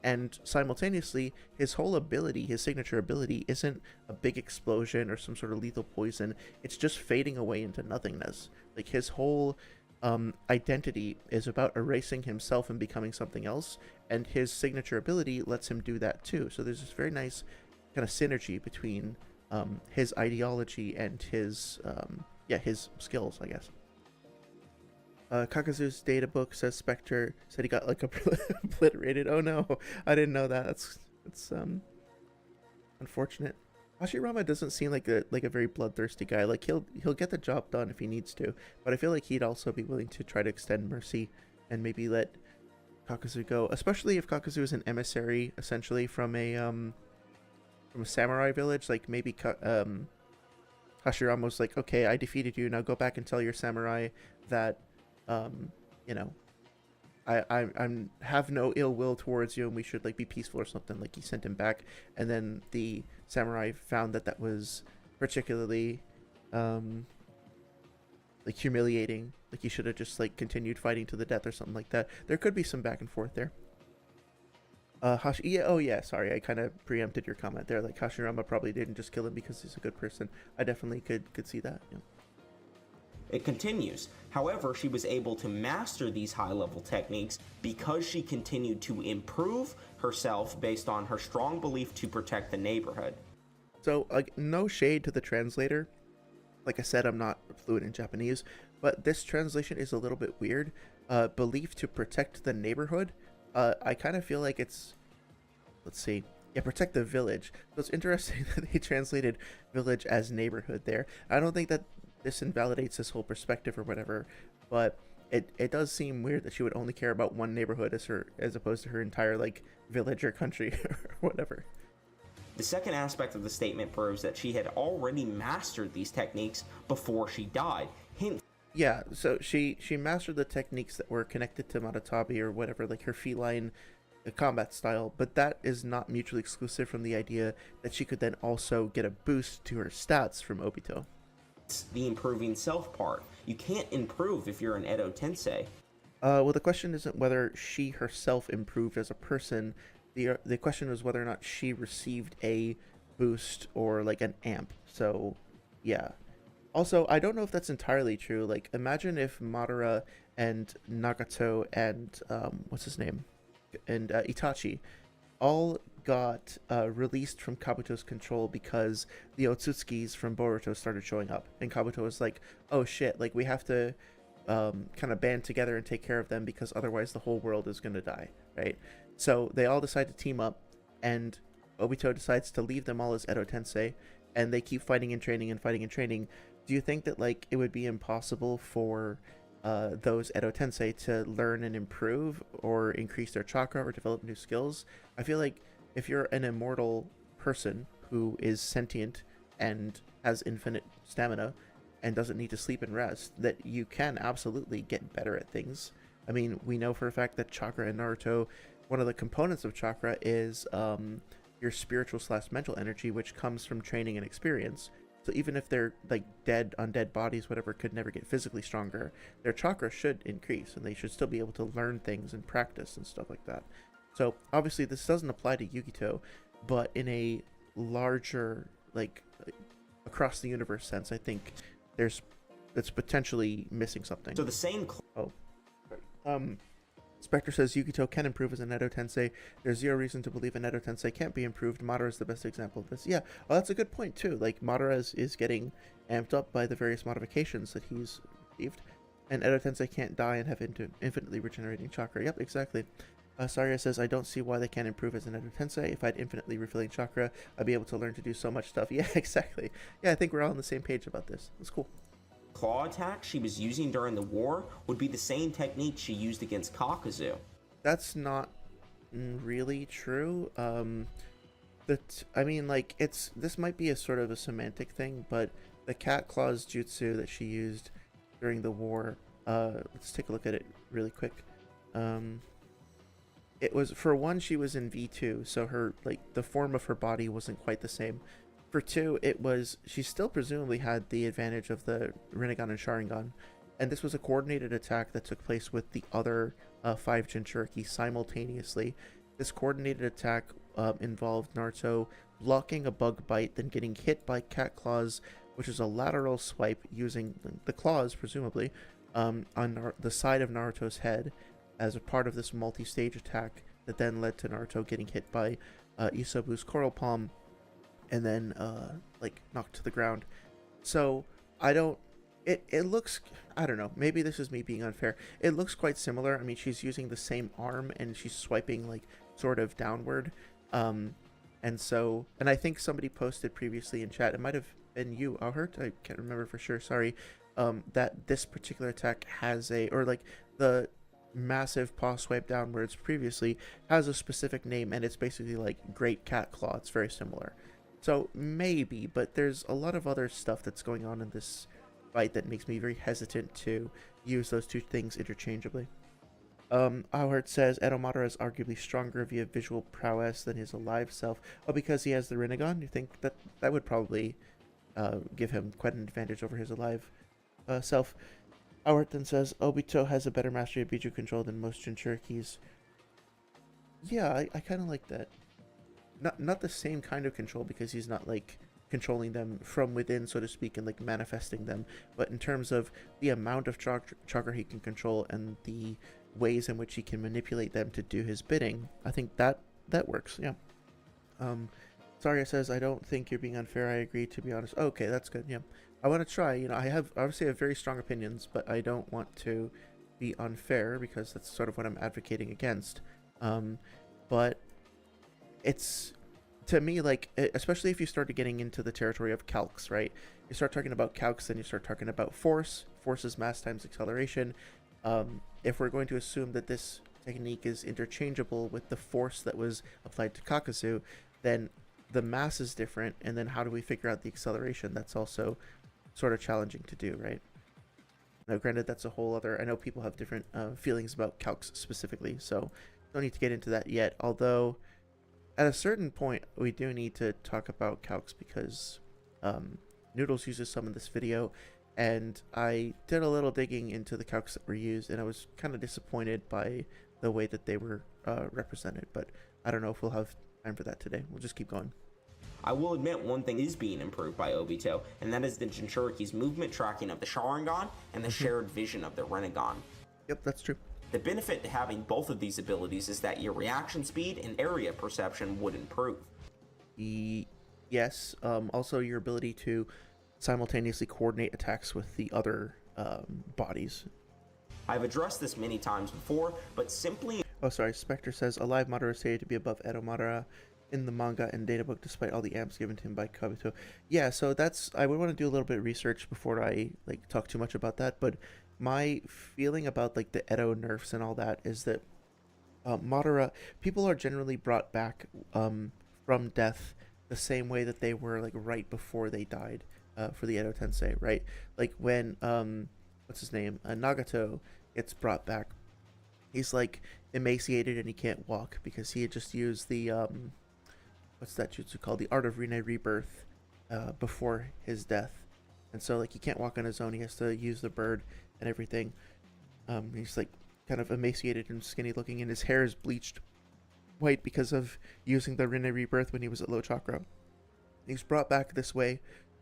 And simultaneously, his whole ability, his signature ability, isn't a big explosion or some sort of lethal poison. It's just fading away into nothingness. Like, his whole identity is about erasing himself and becoming something else, and his signature ability lets him do that too. So there's this very nice kind of synergy between his ideology and his his skills, I guess. Kakuzu's data book says Spectre said he got like obliterated. Oh no, I didn't know that. That's unfortunate. Hashirama doesn't seem like a very bloodthirsty guy. Like, he'll get the job done if he needs to, but I feel like he'd also be willing to try to extend mercy and maybe let Kakuzu go, especially if Kakuzu is an emissary essentially from a samurai village. Like, maybe Hashirama was like, okay, I defeated you, now go back and tell your samurai that you know, I'm have no ill will towards you, and we should like be peaceful or something. Like, he sent him back, and then the samurai found that was particularly like humiliating. Like, he should have just like continued fighting to the death or something like that. There could be some back and forth there. Sorry, I kind of preempted your comment there. Like, Hashirama probably didn't just kill him because he's a good person. I definitely could see that. Yeah. It continues. However, she was able to master these high-level techniques because she continued to improve herself based on her strong belief to protect the neighborhood. So, no shade to the translator. Like I said, I'm not fluent in Japanese, but this translation is a little bit weird. Belief to protect the neighborhood. I kind of feel like it's, let's see, protect the village. So it's interesting that they translated village as neighborhood there. I don't think that this invalidates this whole perspective or whatever, but it does seem weird that she would only care about one neighborhood as opposed to her entire like village or country or whatever. The second aspect of the statement proves that she had already mastered these techniques before she died. Hint. Yeah, so she mastered the techniques that were connected to Maratabi or whatever, like her feline combat style, but that is not mutually exclusive from the idea that she could then also get a boost to her stats from Obito. The improving self part. You can't improve if you're an Edo Tensei. Well, the question isn't whether she herself improved as a person. The question is whether or not she received a boost or like an amp. So, yeah. Also, I don't know if that's entirely true. Like, imagine if Madara and Nagato and what's his name, and Itachi all got released from Kabuto's control because the Otsutsukis from Boruto started showing up, and Kabuto was like, oh shit, like, we have to kind of band together and take care of them because otherwise the whole world is going to die, right? So they all decide to team up, and Obito decides to leave them all as Edo Tensei, and they keep fighting and training and fighting and training. Do you think that like it would be impossible for those Edo Tensei to learn and improve or increase their chakra or develop new skills? I feel like if you're an immortal person who is sentient and has infinite stamina and doesn't need to sleep and rest, that you can absolutely get better at things. I mean, we know for a fact that chakra in Naruto, one of the components of chakra is your spiritual / mental energy, which comes from training and experience. So even if they're like dead, undead bodies, whatever, could never get physically stronger, their chakra should increase, and they should still be able to learn things and practice and stuff like that. So obviously this doesn't apply to Yukito, but in a larger, like, across the universe sense, I think it's potentially missing something. So the same. Spectre says Yukito can improve as an Edo Tensei. There's zero reason to believe an Edo Tensei can't be improved. Madara is the best example of this. Yeah, well, that's a good point too. Like, Madara is getting amped up by the various modifications that he's received, and Edo Tensei can't die and have infinitely regenerating chakra. Yep, exactly. Saria says, I don't see why they can't improve as an Edo Tensei. If I had infinitely refilling chakra, I'd be able to learn to do so much stuff. Yeah, exactly. Yeah, I think we're all on the same page about this. That's cool. Claw attack she was using during the war would be the same technique she used against Kakuzu. That's not really true. I mean, like, this might be a sort of a semantic thing, but the cat claws jutsu that she used during the war, let's take a look at it really quick. It was, for one, she was in V2, so her, like, the form of her body wasn't quite the same. For two, she still presumably had the advantage of the Rinnegan and Sharingan, and this was a coordinated attack that took place with the other 5 Jinchuriki simultaneously, This coordinated attack involved Naruto blocking a bug bite, then getting hit by cat claws, which is a lateral swipe using the claws, presumably, on the side of Naruto's head as a part of this multi-stage attack that then led to Naruto getting hit by Isobu's coral palm and then like knocked to the ground. So I don't. It looks, I don't know, maybe this is me being unfair. It looks quite similar. I mean, she's using the same arm and she's swiping like sort of downward. And I think somebody posted previously in chat, it might have been you, Alhurt, I can't remember for sure, sorry, that this particular attack has or like the massive paw swipe downwards previously has a specific name, and it's basically like Great Cat Claw. It's very similar. So maybe, but there's a lot of other stuff that's going on in this fight that makes me very hesitant to use those two things interchangeably. Alhurt says Edo Madara is arguably stronger via visual prowess than his alive self. Oh, because he has the Rinnegan? You think that would probably give him quite an advantage over his alive self. Alhurt then says Obito has a better mastery of Bijuu control than most Jinchurikis. Yeah, I kind of like that. Not the same kind of control, because he's not like controlling them from within, so to speak, and like manifesting them, but in terms of the amount of chakra he can control and the ways in which he can manipulate them to do his bidding, I think that works. Yeah. Saria says, I don't think you're being unfair. I agree, to be honest. Okay, that's good. Yeah, I want to try. I have obviously very strong opinions, but I don't want to be unfair, because that's sort of what I'm advocating against. But it's, to me, like, especially if you start getting into the territory of calcs, right? You start talking about calcs, then you start talking about force. Force is mass times acceleration. If we're going to assume that this technique is interchangeable with the force that was applied to Kakuzu, then the mass is different, and then how do we figure out the acceleration? That's also sort of challenging to do, right? Now, granted, that's a whole other... I know people have different feelings about calcs specifically, so don't need to get into that yet, although at a certain point we do need to talk about calcs, because Noodles uses some in this video, and I did a little digging into the calcs that were used, and I was kind of disappointed by the way that they were represented, but I don't know if we'll have time for that today. We'll just keep going. I will admit one thing is being improved by Obito, and that is the Jinchuriki's movement tracking of the Sharingan and the shared vision of the Rinnegan. Yep, that's true. The benefit to having both of these abilities is that your reaction speed and area perception would improve. Yes, also your ability to simultaneously coordinate attacks with the other bodies. I've addressed this many times before, but simply... Oh, sorry, Spectre says, Alive Madara is stated to be above Edo Madara in the manga and databook, despite all the amps given to him by Kabuto. Yeah, so that's... I would want to do a little bit of research before I like talk too much about that, but my feeling about like the Edo nerfs and all that is that Madara... People are generally brought back from death the same way that they were like right before they died for the Edo Tensei, right? Like when... what's his name? Nagato gets brought back. He's like emaciated and he can't walk because he had just used the what's that jutsu called? The Art of Rinne Rebirth before his death, and so like he can't walk on his own. He has to use the bird and everything. He's like kind of emaciated and skinny looking, and his hair is bleached white because of using the Rinne Rebirth when he was at low chakra. He's brought back this way,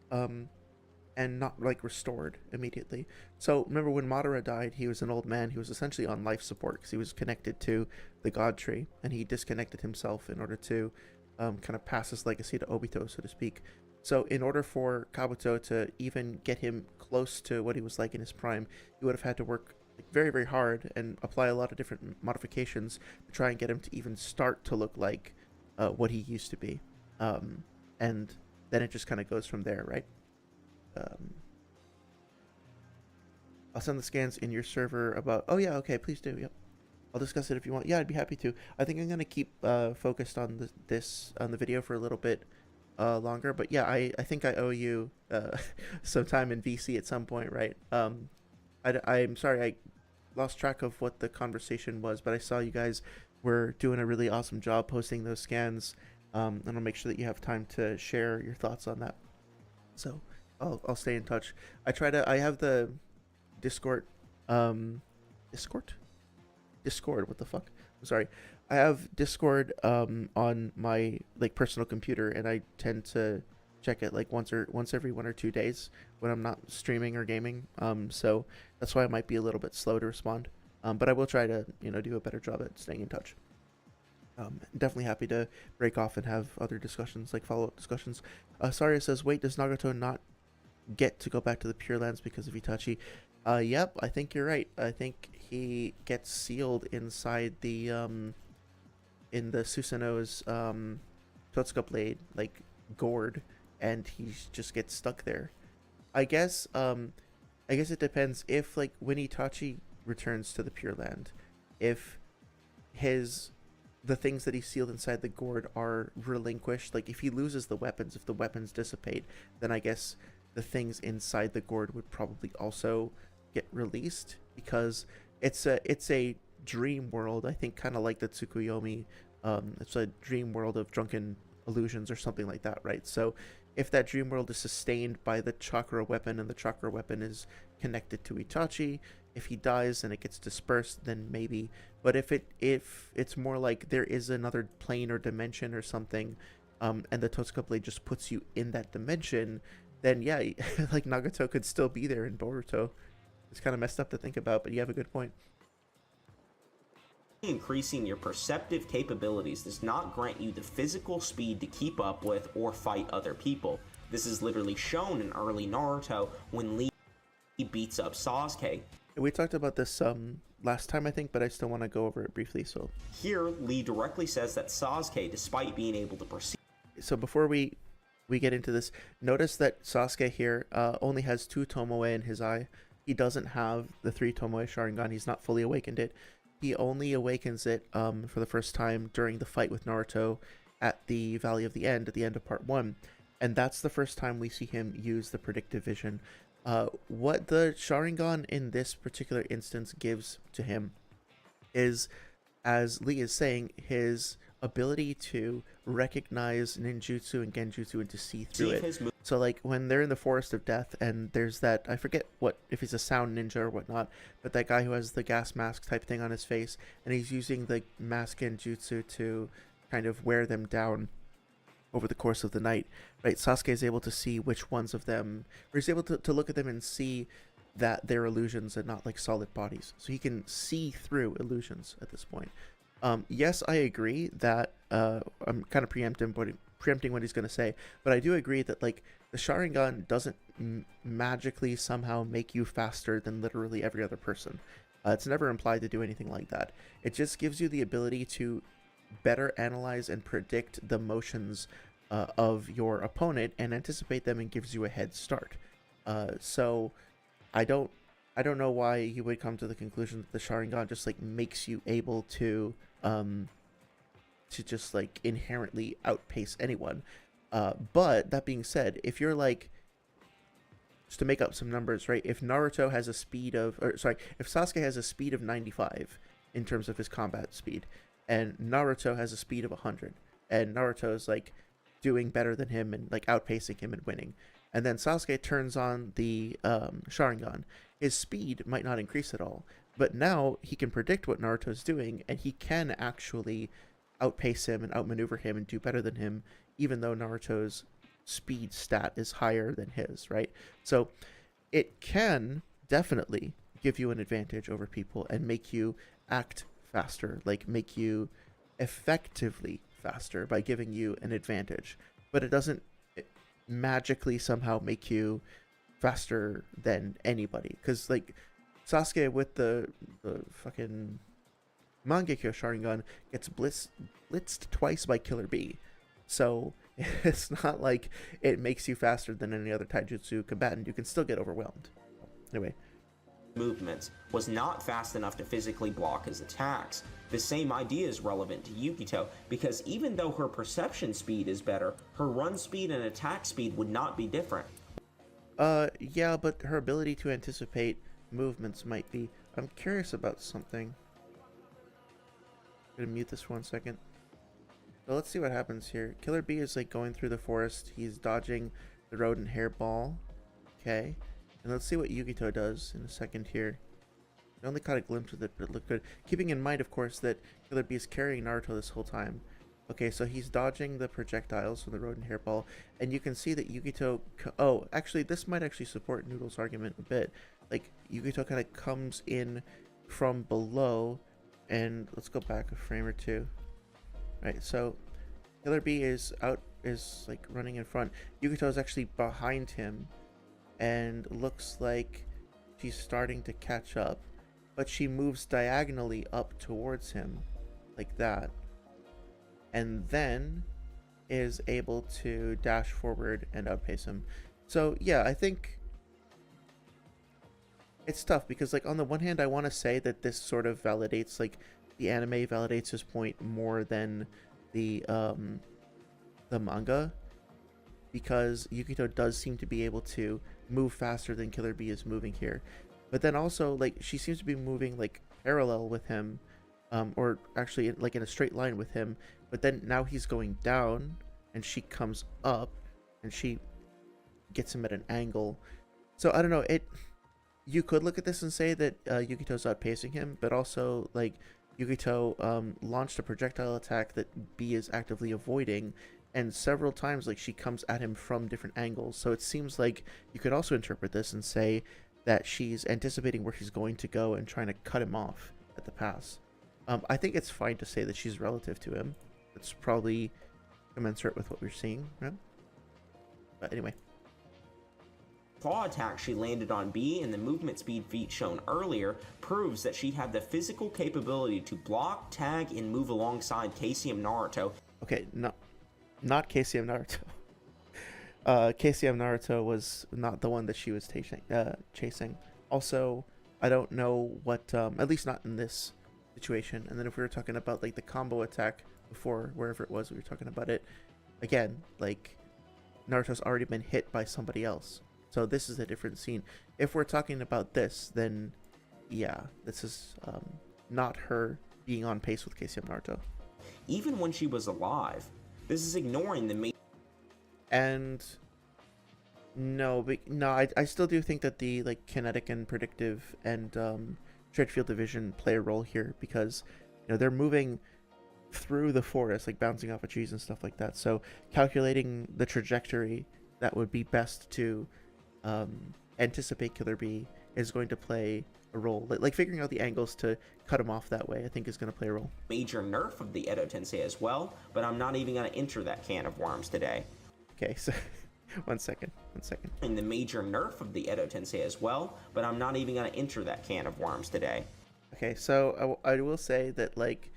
and not like restored immediately. So remember when Madara died, he was an old man. He was essentially on life support because he was connected to the god tree, and he disconnected himself in order to kind of pass his legacy to Obito, so to speak. So in order for Kabuto to even get him close to what he was like in his prime, he would have had to work very, very hard and apply a lot of different modifications to try and get him to even start to look like what he used to be. And then it just kind of goes from there, right? I'll send the scans in your server about... Oh yeah, okay, please do. Yep, I'll discuss it if you want. Yeah, I'd be happy to. I think I'm gonna keep focused on the video for a little bit longer, but yeah, I think I owe you some time in VC at some point, right? I'm sorry I lost track of what the conversation was, but I saw you guys were doing a really awesome job posting those scans, and I'll make sure that you have time to share your thoughts on that. So I'll stay in touch. I have the Discord, what the fuck? I'm sorry. I have Discord on my like personal computer, and I tend to check it like once every 1 or 2 days when I'm not streaming or gaming. So that's why I might be a little bit slow to respond. But I will try to do a better job at staying in touch. Definitely happy to break off and have other discussions, like follow up discussions. Saria says, "Wait, does Nagato not get to go back to the Pure Lands because of Itachi?" Yep, I think you're right. I think he gets sealed inside the in the Susanoo's Totsuka blade, like gourd, and he just gets stuck there. I guess I guess it depends if like when Itachi returns to the Pure Land, if his the things that he sealed inside the gourd are relinquished, like if he loses the weapons, if the weapons dissipate, then I guess the things inside the gourd would probably also get released, because it's a dream world, I think, kind of like the Tsukuyomi. It's a dream world of drunken illusions or something like that, right? So if that dream world is sustained by the chakra weapon, and the chakra weapon is connected to Itachi, if he dies and it gets dispersed, then maybe. But if it's more like there is another plane or dimension or something, and the Totsuka blade just puts you in that dimension, then yeah, like Nagato could still be there in Boruto. It's kind of messed up to think about, but you have a good point. Increasing your perceptive capabilities does not grant you the physical speed to keep up with or fight other people. This is literally shown in early Naruto when Lee beats up Sasuke. We talked about this last time, I think, but I still want to go over it briefly. So here, Lee directly says that Sasuke, despite being able to perceive... So before we get into this, notice that Sasuke here only has 2 Tomoe in his eye. He doesn't have the 3 Tomoe Sharingan. He's not fully awakened it. He only awakens it for the first time during the fight with Naruto at the Valley of the End, at the end of part 1. And that's the first time we see him use the predictive vision. What the Sharingan in this particular instance gives to him is, as Lee is saying, his ability to recognize ninjutsu and genjutsu and to see through it. So like when they're in the Forest of Death and there's that, I forget what, if he's a sound ninja or whatnot, but that guy who has the gas mask type thing on his face, and he's using the mask genjutsu to kind of wear them down over the course of the night, right? Sasuke is able to see which ones of them, or he's able to look at them and see that they're illusions and not like solid bodies. So he can see through illusions at this point. Yes, I agree that I'm kind of preempting what he's going to say, but I do agree that like the Sharingan doesn't magically somehow make you faster than literally every other person. It's never implied to do anything like that. It just gives you the ability to better analyze and predict the motions of your opponent and anticipate them, and gives you a head start. So I don't know why he would come to the conclusion that the Sharingan just like makes you able to just like inherently outpace anyone. But that being said, if you're like, just to make up some numbers, right? If Naruto has a speed of, or sorry, if Sasuke has a speed of 95 in terms of his combat speed, and Naruto has a speed of 100, and Naruto is like doing better than him and like outpacing him and winning, and then Sasuke turns on the Sharingan, his speed might not increase at all, but now he can predict what Naruto's doing, and he can actually outpace him and outmaneuver him and do better than him, even though Naruto's speed stat is higher than his, right? So it can definitely give you an advantage over people and make you act faster, like make you effectively faster by giving you an advantage, but it doesn't magically somehow make you faster than anybody, because like Sasuke with the fucking Mangekyo Sharingan gets blitzed twice by Killer Bee, so it's not like it makes you faster than any other taijutsu combatant. You can still get overwhelmed. Anyway, movements was not fast enough to physically block his attacks. The same idea is relevant to Yukito, because even though her perception speed is better, her run speed and attack speed would not be different. Yeah, but her ability to anticipate movements might be. I'm curious about something. I'm gonna mute this for 1 second. So let's see what happens here. Killer Bee is like going through the forest. He's dodging the rodent hairball. Okay. And let's see what Yukito does in a second here. I only caught a glimpse of it, but it looked good. Keeping in mind, of course, that Killer Bee is carrying Naruto this whole time. Okay, so he's dodging the projectiles from the rodent hairball, and you can see that Yukito... Oh, actually, this might actually support Noodle's argument a bit. Like, Yukito kind of comes in from below, and let's go back a frame or two. Right, so Killer Bee is like running in front. Yukito is actually behind him, and looks like she's starting to catch up, but she moves diagonally up towards him, like that, and then is able to dash forward and outpace him. So yeah, I think it's tough because, like, on the one hand, I want to say that this sort of validates, like, the anime validates his point more than the manga, because Yukito does seem to be able to move faster than Killer Bee is moving here. But then also, like, she seems to be moving, like, parallel with him, or actually, like, in a straight line with him. But then now he's going down, and she comes up, and she gets him at an angle. So I don't know. You could look at this and say that Yukito's outpacing him, but also, like, Yukito launched a projectile attack that Bee is actively avoiding, and several times, like, she comes at him from different angles. So it seems like you could also interpret this and say that she's anticipating where he's going to go and trying to cut him off at the pass. I think it's fine to say that she's relative to him. It's probably commensurate with what we're seeing, right? But anyway. Claw attack she landed on Bee and the movement speed feat shown earlier proves that she had the physical capability to block, tag, and move alongside KCM Naruto. Okay, not KCM Naruto. KCM Naruto was not the one that she was chasing. Also, I don't know what, at least not in this situation. And then if we were talking about, like, the combo attack before, wherever it was we were talking about it, again, like, Naruto's already been hit by somebody else. So this is a different scene. If we're talking about this, then yeah, this is not her being on pace with KCM Naruto. Even when she was alive, this is ignoring the And no, I still do think that the, like, kinetic and predictive and trade field division play a role here, because, you know, they're moving through the forest, like, bouncing off of trees and stuff like that. So calculating the trajectory that would be best to anticipate Killer Bee is going to play a role. Like figuring out the angles to cut him off that way, I think, is going to play a role. Major nerf of the Edo Tensei as well, but I'm not even going to enter that can of worms today. Okay, so one second. And the major nerf of the Edo Tensei as well, but I'm not even going to enter that can of worms today. Okay, so I will say that, like,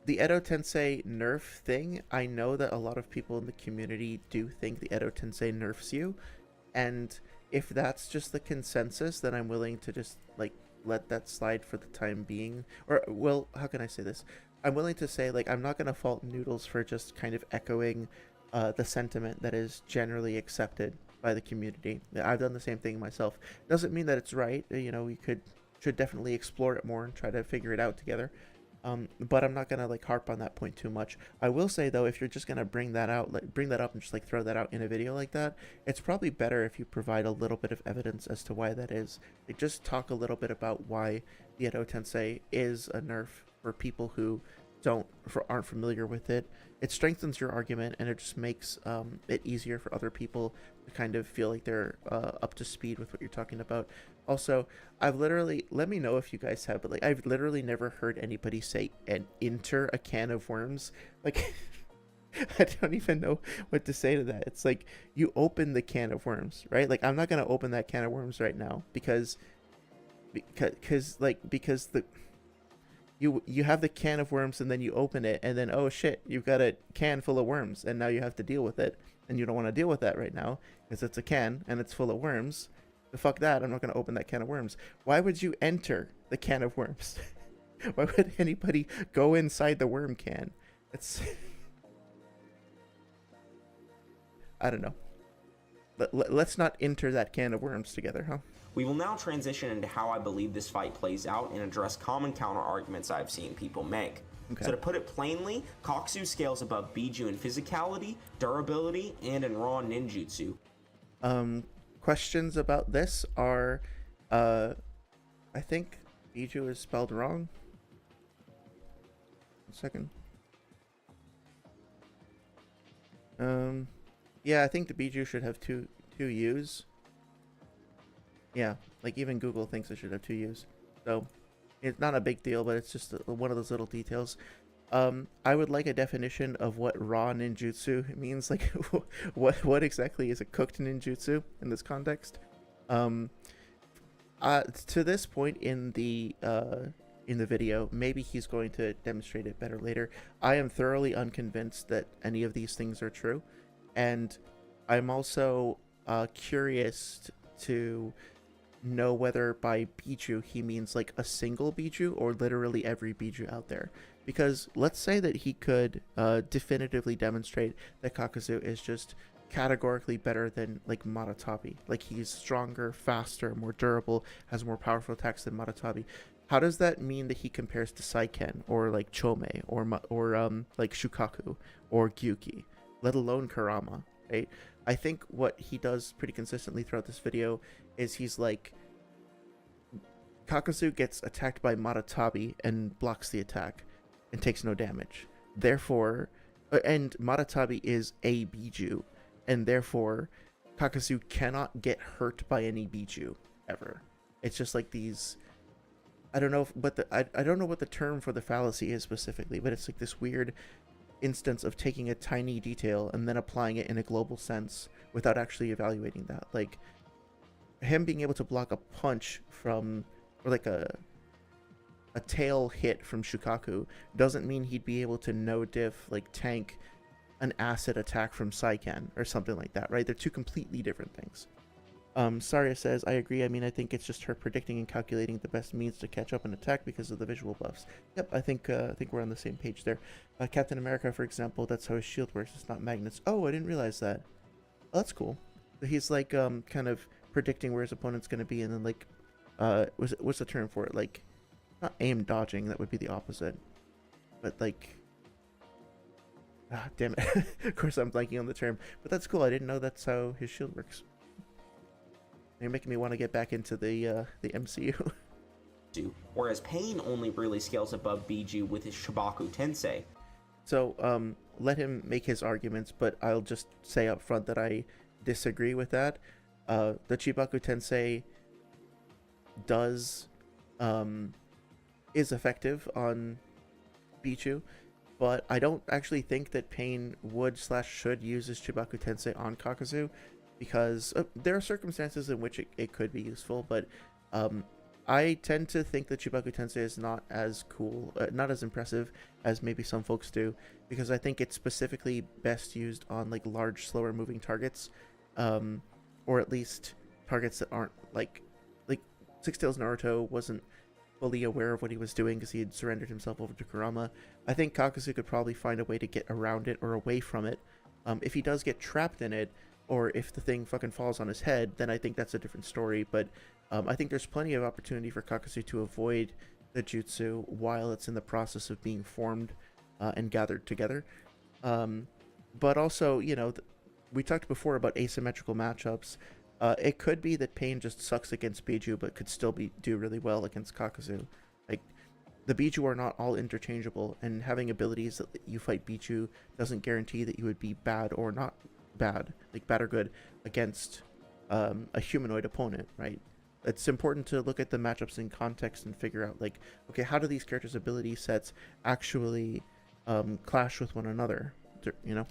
the Edo Tensei nerf thing, I know that a lot of people in the community do think the Edo Tensei nerfs you, and if that's just the consensus, then I'm willing to just, like, let that slide for the time being. Or, well, how can I say this? I'm willing to say, like, I'm not going to fault Noodles for just kind of echoing the sentiment that is generally accepted by the community. I've done the same thing myself. Doesn't mean that it's right. You know, we should definitely explore it more and try to figure it out together. But I'm not gonna, like, harp on that point too much. I will say, though, if you're just gonna bring that up and just, like, throw that out in a video like that, it's probably better if you provide a little bit of evidence as to why that is. Like, just talk a little bit about why the Edo Tensei is a nerf for people who aren't familiar with it. It strengthens your argument, and it just makes it easier for other people to kind of feel like they're up to speed with what you're talking about. Also, I've literally, let me know if you guys have, but, like, I've literally never heard anybody say and enter a can of worms. Like, I don't even know what to say to that. It's like, you open the can of worms, right? Like, I'm not gonna open that can of worms right now because you have the can of worms, and then you open it, and then, oh shit, you've got a can full of worms, and now you have to deal with it, and you don't want to deal with that right now because it's a can and it's full of worms. So fuck that, I'm not going to open that can of worms. Why would you enter the can of worms? Why would anybody go inside the worm can? It's I don't know. Let's not enter that can of worms together, huh? We will now transition into how I believe this fight plays out and address common counter-arguments I've seen people make. Okay. So to put it plainly, Kakuzu scales above Bijuu in physicality, durability, and in raw ninjutsu. Questions about this are, I think Bijuu is spelled wrong. 1 second. Yeah, I think the Bijuu should have two U's. Yeah, like even Google thinks it should have 2 U's. So it's not a big deal, but it's just one of those little details. I would like a definition of what raw ninjutsu means. Like, what exactly is a cooked ninjutsu in this context? To this point in the video, maybe he's going to demonstrate it better later. I am thoroughly unconvinced that any of these things are true, and I'm also curious to know whether by Bijuu he means like a single Bijuu or literally every Bijuu out there. Because let's say that he could definitively demonstrate that Kakuzu is just categorically better than like Maratabi. Like he's stronger, faster, more durable, has more powerful attacks than Maratabi. How does that mean that he compares to Saiken or like Chome or like Shukaku or Gyuki, let alone Karama, right? I think what he does pretty consistently throughout this video is he's like, Kakuzu gets attacked by Maratabi and blocks the attack and takes no damage. Therefore, and Maratabi is a Bijuu, and therefore Kakuzu cannot get hurt by any Bijuu ever. It's just like these, I don't know I don't know what the term for the fallacy is specifically, but it's like this weird instance of taking a tiny detail and then applying it in a global sense without actually evaluating that. Like him being able to block a punch from, or like a tail hit from Shukaku doesn't mean he'd be able to no diff, like tank an acid attack from Saiken or something like that, right? They're two completely different things. Saria says, I agree. I mean, I think it's just her predicting and calculating the best means to catch up and attack because of the visual buffs. Yep, I think we're on the same page there. Captain America, for example, that's how his shield works. It's not magnets. Oh, I didn't realize that. Oh, that's cool. He's like kind of predicting where his opponent's going to be, and then like what's the term for it? Like not aim dodging. That would be the opposite. But like, damn it. Of course, I'm blanking on the term. But that's cool. I didn't know that's how his shield works. You're making me want to get back into the MCU. Whereas Pain only really scales above Bijuu with his Shibaku Tensei. So let him make his arguments, but I'll just say up front that I disagree with that. The Shibaku Tensei is effective on Bijuu, but I don't actually think that Pain would/should use his Shibaku Tensei on Kakuzu, because there are circumstances in which it could be useful, but I tend to think that Shibaku Tensei is not as cool, not as impressive as maybe some folks do, because I think it's specifically best used on like large, slower moving targets, or at least targets that aren't like Six Tails Naruto wasn't fully aware of what he was doing because he had surrendered himself over to Kurama. I think Kakuzu could probably find a way to get around it or away from it. If he does get trapped in it, or if the thing fucking falls on his head, then I think that's a different story. But I think there's plenty of opportunity for Kakuzu to avoid the jutsu while it's in the process of being formed and gathered together. But also, you know, we talked before about asymmetrical matchups. It could be that Pain just sucks against Bijuu, but could still do really well against Kakuzu. Like, the Bijuu are not all interchangeable, and having abilities that you fight Bijuu doesn't guarantee that you would be bad or not bad, like bad or good, against a humanoid opponent, right? It's important to look at the matchups in context and figure out, like, okay, how do these characters' ability sets actually clash with one another, you know?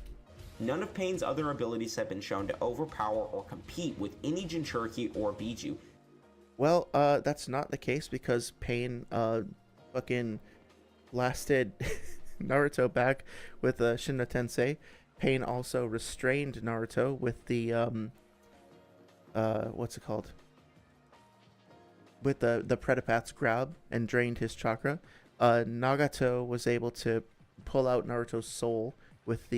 None of Pain's other abilities have been shown to overpower or compete with any Jinchuriki or Bijuu. Well, that's not the case, because Pain fucking blasted Naruto back with Shinra Tensei. Pain also restrained Naruto with the what's it called? With the Predapath's grab and drained his chakra. Nagato was able to pull out Naruto's soul with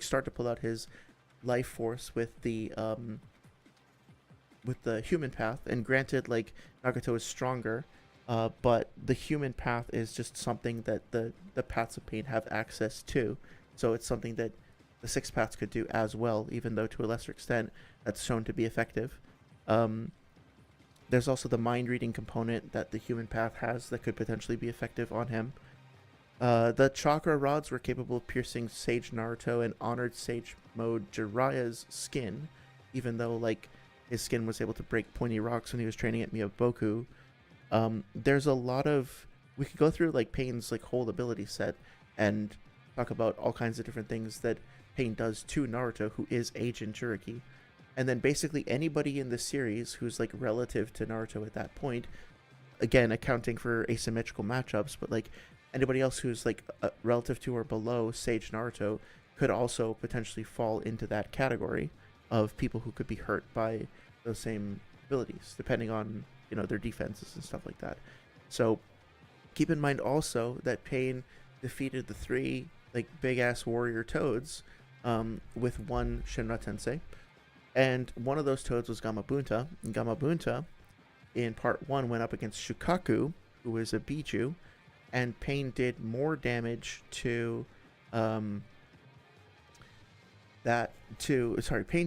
start to pull out his life force with the human path. And granted, like, Nagato is stronger, but the human path is just something that the paths of Pain have access to. So it's something that the six paths could do as well, even though to a lesser extent that's shown to be effective. There's also the mind reading component that the human path has that could potentially be effective on him. The chakra rods were capable of piercing Sage Naruto and honored Sage mode Jiraiya's skin, even though like his skin was able to break pointy rocks when he was training at Miyaboku. There's a lot of, we could go through like Pain's like whole ability set and talk about all kinds of different things that Pain does to Naruto, who is a Jinchuriki. And then basically anybody in the series who's like relative to Naruto at that point, again accounting for asymmetrical matchups, but like anybody else who's like relative to or below Sage Naruto could also potentially fall into that category of people who could be hurt by those same abilities, depending on, you know, their defenses and stuff like that. So keep in mind also that Pain defeated the 3 like big ass warrior toads with one Shinra Tensei, and one of those toads was Gamabunta. And Gamabunta in part 1 went up against Shukaku, who was a Bijuu, and Pain did more damage to Pain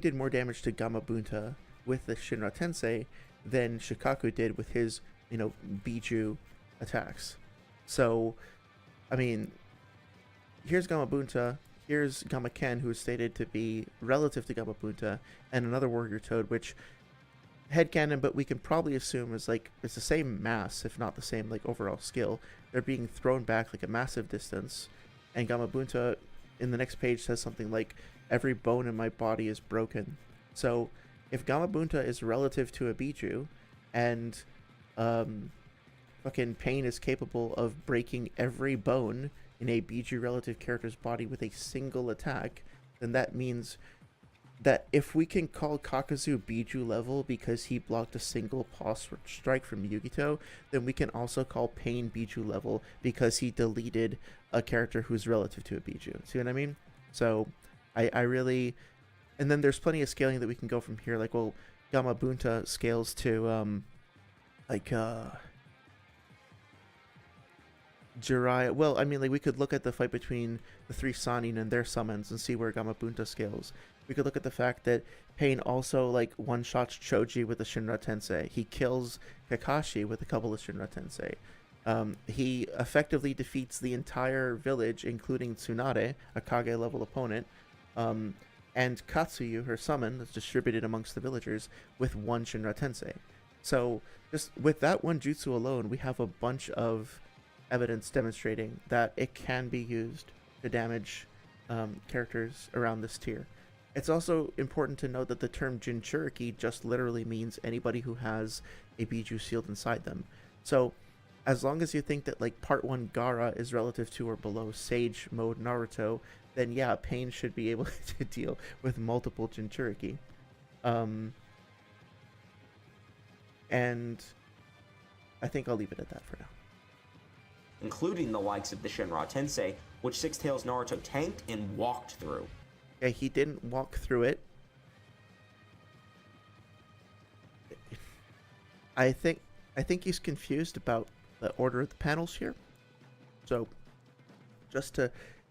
did more damage to Gamabunta with the Shinra Tensei than Shukaku did with his, you know, Bijuu attacks. So, I mean, here's Gamabunta, here's Gamaken, who is stated to be relative to Gamabunta, and another warrior toad, which headcanon, but we can probably assume is like it's the same mass, if not the same like overall skill. They're being thrown back like a massive distance, and Gamabunta in the next page says something like, "Every bone in my body is broken." So if Gamabunta is relative to a Bijuu, and fucking Pain is capable of breaking every bone in a Bijuu relative character's body with a single attack, then that means that if we can call Kakuzu Bijuu level because he blocked a single pause strike from Yugito, then we can also call Pain Bijuu level because he deleted a character who's relative to a Bijuu. See what I mean? So I really, and then there's plenty of scaling that we can go from here. Like, well, Gamabunta scales to Jiraiya. Well, I mean, like, we could look at the fight between the 3 Sannin and their summons and see where Gamabunta scales. We could look at the fact that Pain also like one-shots Choji with the Shinra Tensei. He kills Kakashi with a couple of Shinra Tensei. He effectively defeats the entire village, including Tsunade, a Kage level opponent, and Katsuyu, her summon, that's distributed amongst the villagers, with one Shinra Tensei. So just with that one jutsu alone, we have a bunch of evidence demonstrating that it can be used to damage characters around this tier. It's also important to note that the term Jinchuriki just literally means anybody who has a Bijuu sealed inside them. So as long as you think that like part 1 Gaara is relative to or below Sage mode Naruto, then yeah, Pain should be able to deal with multiple Jinchuriki. And I think I'll leave it at that for now. Including the likes of the Shinra Tensei, which Six Tails Naruto tanked and walked through. Yeah, he didn't walk through it. I think he's confused about the order of the panels here. So, just to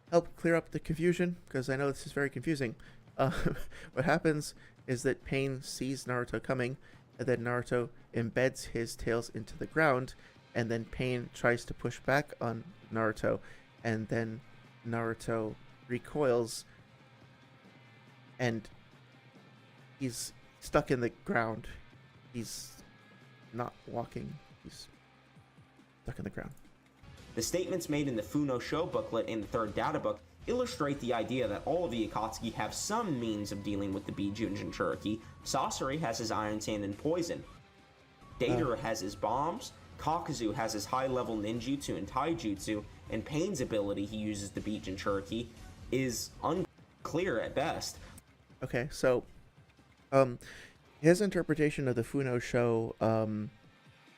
help clear up the confusion, because I know this is very confusing, what happens is that Pain sees Naruto coming, and then Naruto embeds his tails into the ground, and then Pain tries to push back on Naruto, and then Naruto recoils, and he's stuck in the ground. He's not walking. He's stuck in the ground. The statements made in the Funo Show booklet and the third data book illustrate the idea that all of the Akatsuki have some means of dealing with the Bijuu and Jinchuriki. Sasori has his Iron Sand and Poison. Deidara has his bombs. Kakuzu has his high-level ninjutsu and taijutsu, and Pain's ability he uses to beat Jinchuriki is unclear at best. Okay, so his interpretation of the Funo Show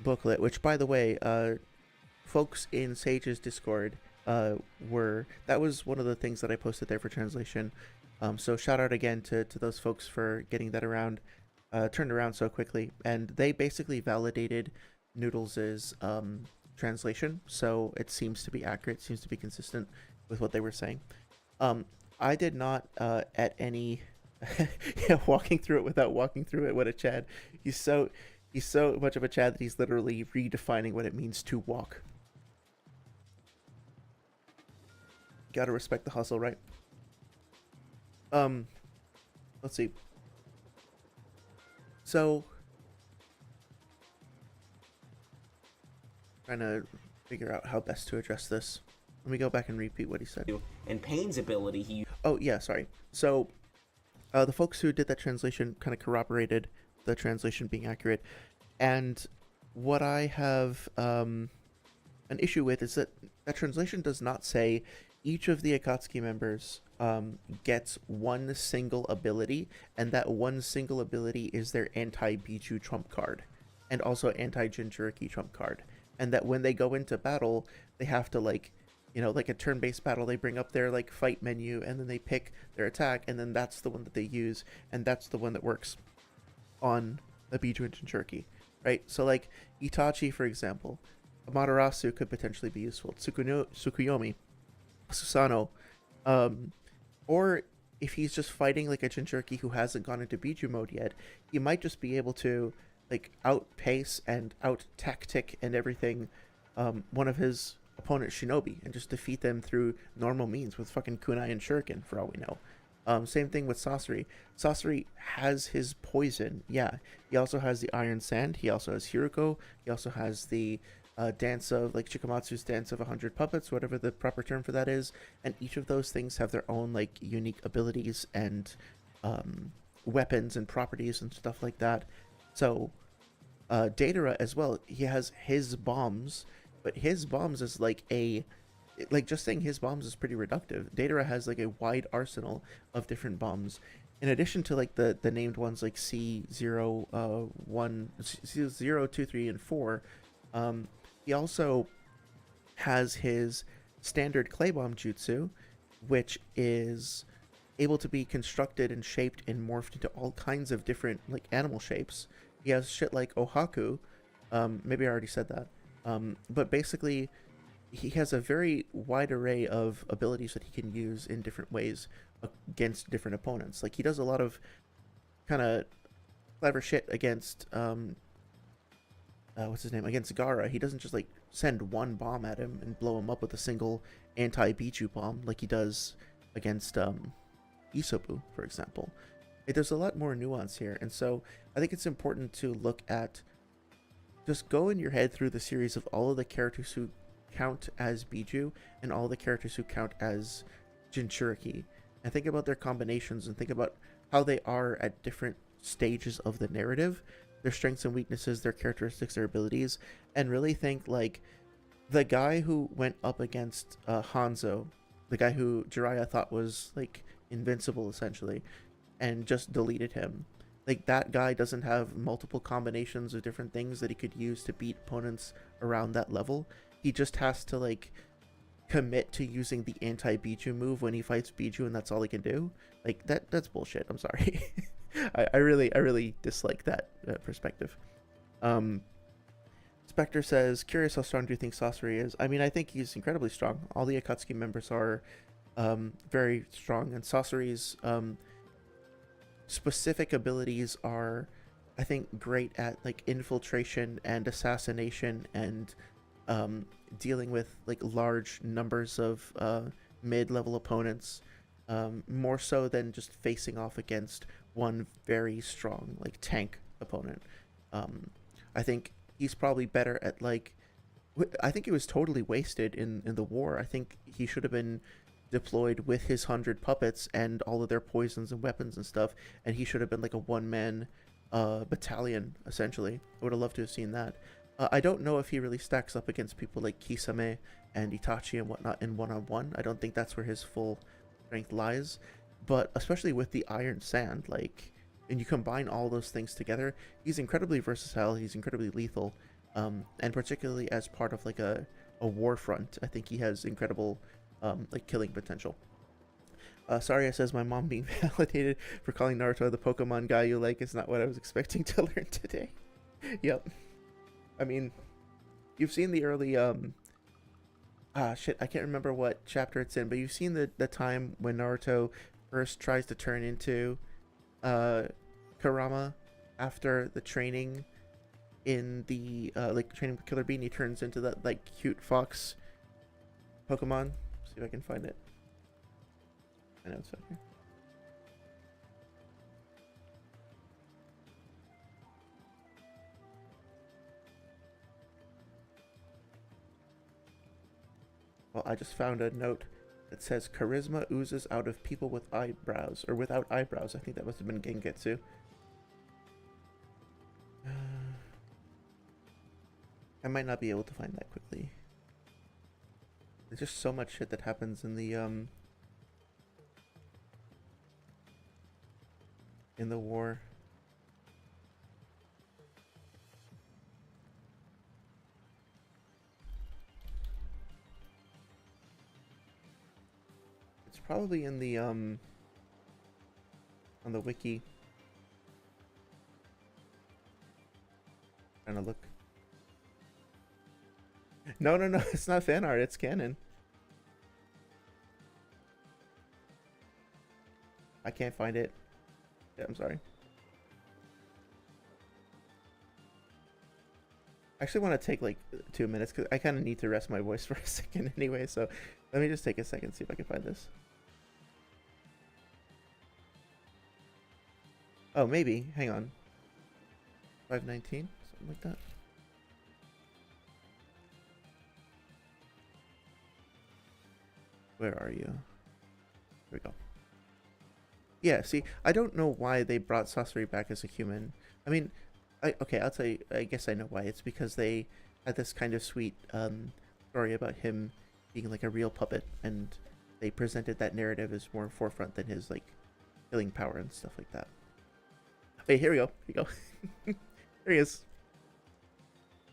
booklet, which by the way, folks in Sage's Discord that was one of the things that I posted there for translation. So shout out again to those folks for getting that turned around so quickly, and they basically validated Noodles' translation, so it seems to be accurate, seems to be consistent with what they were saying. I did not at any walking through it without walking through it. What a Chad. He's He's so much of a Chad that he's literally redefining what it means to walk. Gotta respect the hustle, right? Let's see. So, trying to figure out how best to address this. Let me go back and repeat what he said. And Pain's ability, he Oh, yeah, sorry. So, the folks who did that translation kind of corroborated the translation being accurate. And what I have an issue with is that that translation does not say each of the Akatsuki members gets one single ability, and that one single ability is their anti-Bijuu trump card, and also anti-Jinchuriki trump card. And that when they go into battle, they have to, like, you know, like a turn-based battle, they bring up their, like, fight menu, and then they pick their attack, and then that's the one that they use, and that's the one that works on the Bijuu and Jinchuriki, right? So, like, Itachi, for example, Amaterasu could potentially be useful. Tsukuyomi, Susano, or if he's just fighting like a Jinchuriki who hasn't gone into Bijuu mode yet, he might just be able to like outpace and out tactic and everything one of his opponent Shinobi and just defeat them through normal means with fucking kunai and shuriken for all we know. Same thing with Sasori. Sasori has his poison, yeah. He also has the iron sand. He also has Hiruko. He also has the dance of, like, Chikamatsu's dance of 100 puppets, whatever the proper term for that is. And each of those things have their own, like, unique abilities and weapons and properties and stuff like that. So, Datara as well, he has his bombs, but his bombs is like just saying his bombs is pretty reductive. Datara has like a wide arsenal of different bombs. In addition to like the named ones like C0, 1, C0, 2, 3, and 4, he also has his standard clay bomb jutsu, which is able to be constructed and shaped and morphed into all kinds of different like animal shapes. He has shit like Ohaku. Maybe I already said that. But basically, he has a very wide array of abilities that he can use in different ways against different opponents. Like, he does a lot of kind of clever shit against, what's his name? Against Gaara. He doesn't just, like, send one bomb at him and blow him up with a single anti-Bijuu bomb like he does against, Isobu, for example. There's a lot more nuance here, and so I think it's important to look at, just go in your head through the series of all of the characters who count as Bijuu and all the characters who count as Jinchuriki, and think about their combinations and think about how they are at different stages of the narrative, their strengths and weaknesses, their characteristics, their abilities, and really think like the guy who went up against Hanzo, the guy who Jiraiya thought was like invincible essentially, and just deleted him. Like, that guy doesn't have multiple combinations of different things that he could use to beat opponents around that level. He just has to, like, commit to using the anti-Bijuu move when he fights Bijuu, and that's all he can do. Like, that's bullshit. I'm sorry. I really dislike that perspective. Spectre says, curious how strong do you think Sasori is? I mean, I think he's incredibly strong. All the Akatsuki members are very strong, and Sasori's specific abilities are, I think, great at like infiltration and assassination and dealing with like large numbers of mid-level opponents, more so than just facing off against one very strong like tank opponent. I think he's probably better at like, I think he was totally wasted in the war. I think he should have been deployed with his 100 puppets and all of their poisons and weapons and stuff, and he should have been like a one-man battalion essentially. I would have loved to have seen that. I don't know if he really stacks up against people like Kisame and Itachi and whatnot in one-on-one. I don't think that's where his full strength lies, but especially with the iron sand, like, and you combine all those things together, he's incredibly versatile, he's incredibly lethal, and particularly as part of like a war front, I think he has incredible like killing potential. Saria says, my mom being validated for calling Naruto the Pokemon guy you like is not what I was expecting to learn today. Yep. I mean, you've seen the early shit, I can't remember what chapter it's in, but you've seen the time when Naruto first tries to turn into Kurama after the training in the like training with Killer Bean, he turns into that like cute fox Pokemon. See if I can find it. I know it's out here. Well, I just found a note that says charisma oozes out of people with eyebrows, or without eyebrows. I think that must have been Gengetsu. I might not be able to find that quickly. There's just so much shit that happens in the war. It's probably in the on the wiki. Trying to look. No, it's not fan art, it's canon. I can't find it. Yeah, I'm sorry. I actually want to take like 2 minutes because I kind of need to rest my voice for a second anyway, so let me just take a second, see if I can find this. Oh, maybe. Hang on. 519? Something like that. Where are you? Here we go. Yeah, see, I don't know why they brought Sasori back as a human. I mean, okay, I'll tell you, I guess I know why. It's because they had this kind of sweet story about him being like a real puppet, and they presented that narrative as more forefront than his like killing power and stuff like that. Wait, here we go. Here we go. There he is.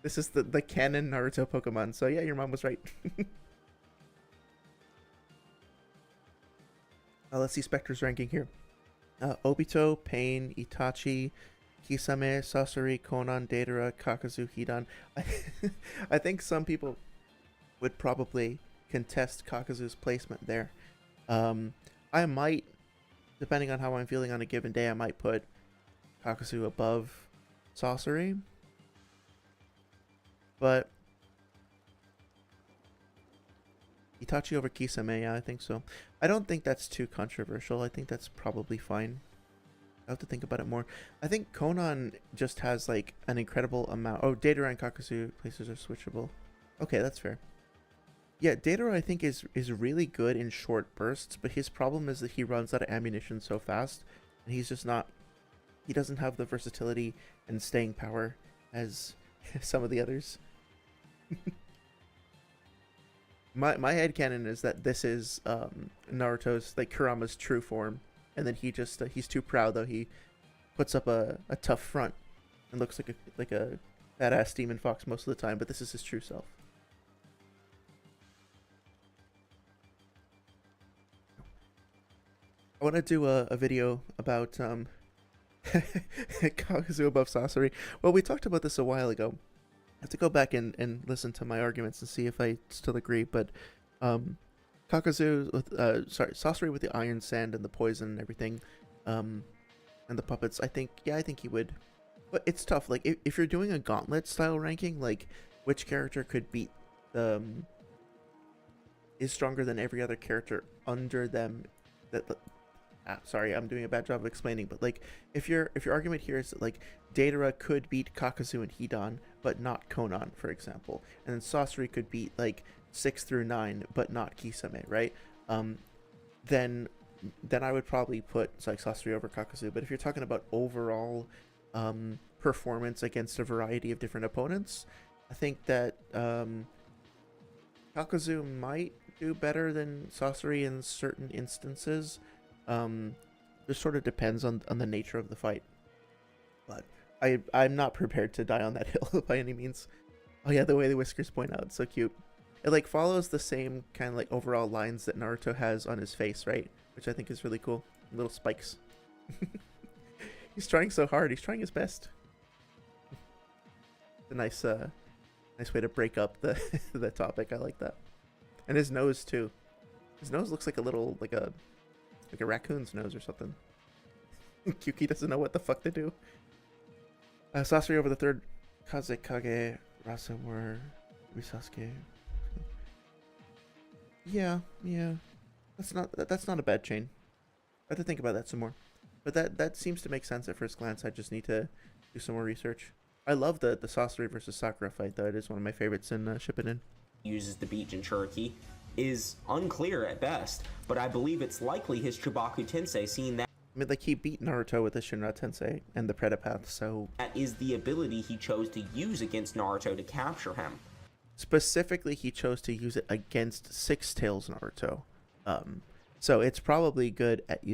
This is the canon Naruto Pokemon. So yeah, your mom was right. Let's see Spectre's ranking here. Obito, Pain, Itachi, Kisame, Sasori, Konan, Deidara, Kakuzu, Hidan. I think some people would probably contest Kakuzu's placement there. I might, depending on how I'm feeling on a given day, I might put Kakuzu above Sasori. But Itachi over Kisame, yeah, I think so. I don't think that's too controversial. I think that's probably fine. I have to think about it more. I think Konan just has like an incredible amount. Oh, Deidara and Kakuzu places are switchable. Okay, that's fair. Yeah, Deidara I think is really good in short bursts, but his problem is that he runs out of ammunition so fast, and he's just not. He doesn't have the versatility and staying power as some of the others. My headcanon is that this is Naruto's, like, Kurama's true form, and then he just he's too proud, though. He puts up a tough front and looks like a badass demon fox most of the time, but this is his true self. I want to do a video about Kakuzu above Sasori. Well, we talked about this a while ago. I have to go back and listen to my arguments and see if I still agree, but Kakuzu with Sasori with the iron sand and the poison and everything, and the puppets, I think he would. But it's tough. Like if you're doing a gauntlet style ranking, like which character could beat is stronger than every other character under them. Sorry, I'm doing a bad job of explaining, but like if your argument here is that like Deidara could beat Kakuzu and Hidan, but not Konan, for example, and then Sasori could beat like 6 through 9, but not Kisame, right? Then I would probably put like Sasori over Kakuzu. But if you're talking about overall performance against a variety of different opponents, I think that Kakuzu might do better than Sasori in certain instances. It sort of depends on the nature of the fight, but I'm not prepared to die on that hill by any means. Oh yeah, the way the whiskers point out, so cute. It like follows the same kind of like overall lines that Naruto has on his face, right? Which I think is really cool. Little spikes. He's trying so hard. He's trying his best. It's a nice way to break up the the topic. I like that. And his nose too. His nose looks like a little like a raccoon's nose or something. Kyuki doesn't know what the fuck to do. Sasori over the third Kazekage, Rasenwer, Misasuke. Yeah. That's not a bad chain. I have to think about that some more. But that seems to make sense at first glance. I just need to do some more research. I love the Sasori versus Sakura fight, though. It is one of my favorites in Shippuden. Uses the beat Jinchuriki is unclear at best, but I believe it's likely his Chubaku Tensei, seeing that I mean, like, he beat Naruto with the Shinra Tensei and the Predapath, so... that is the ability he chose to use against Naruto to capture him. Specifically, he chose to use it against Six Tails Naruto. So it's probably good at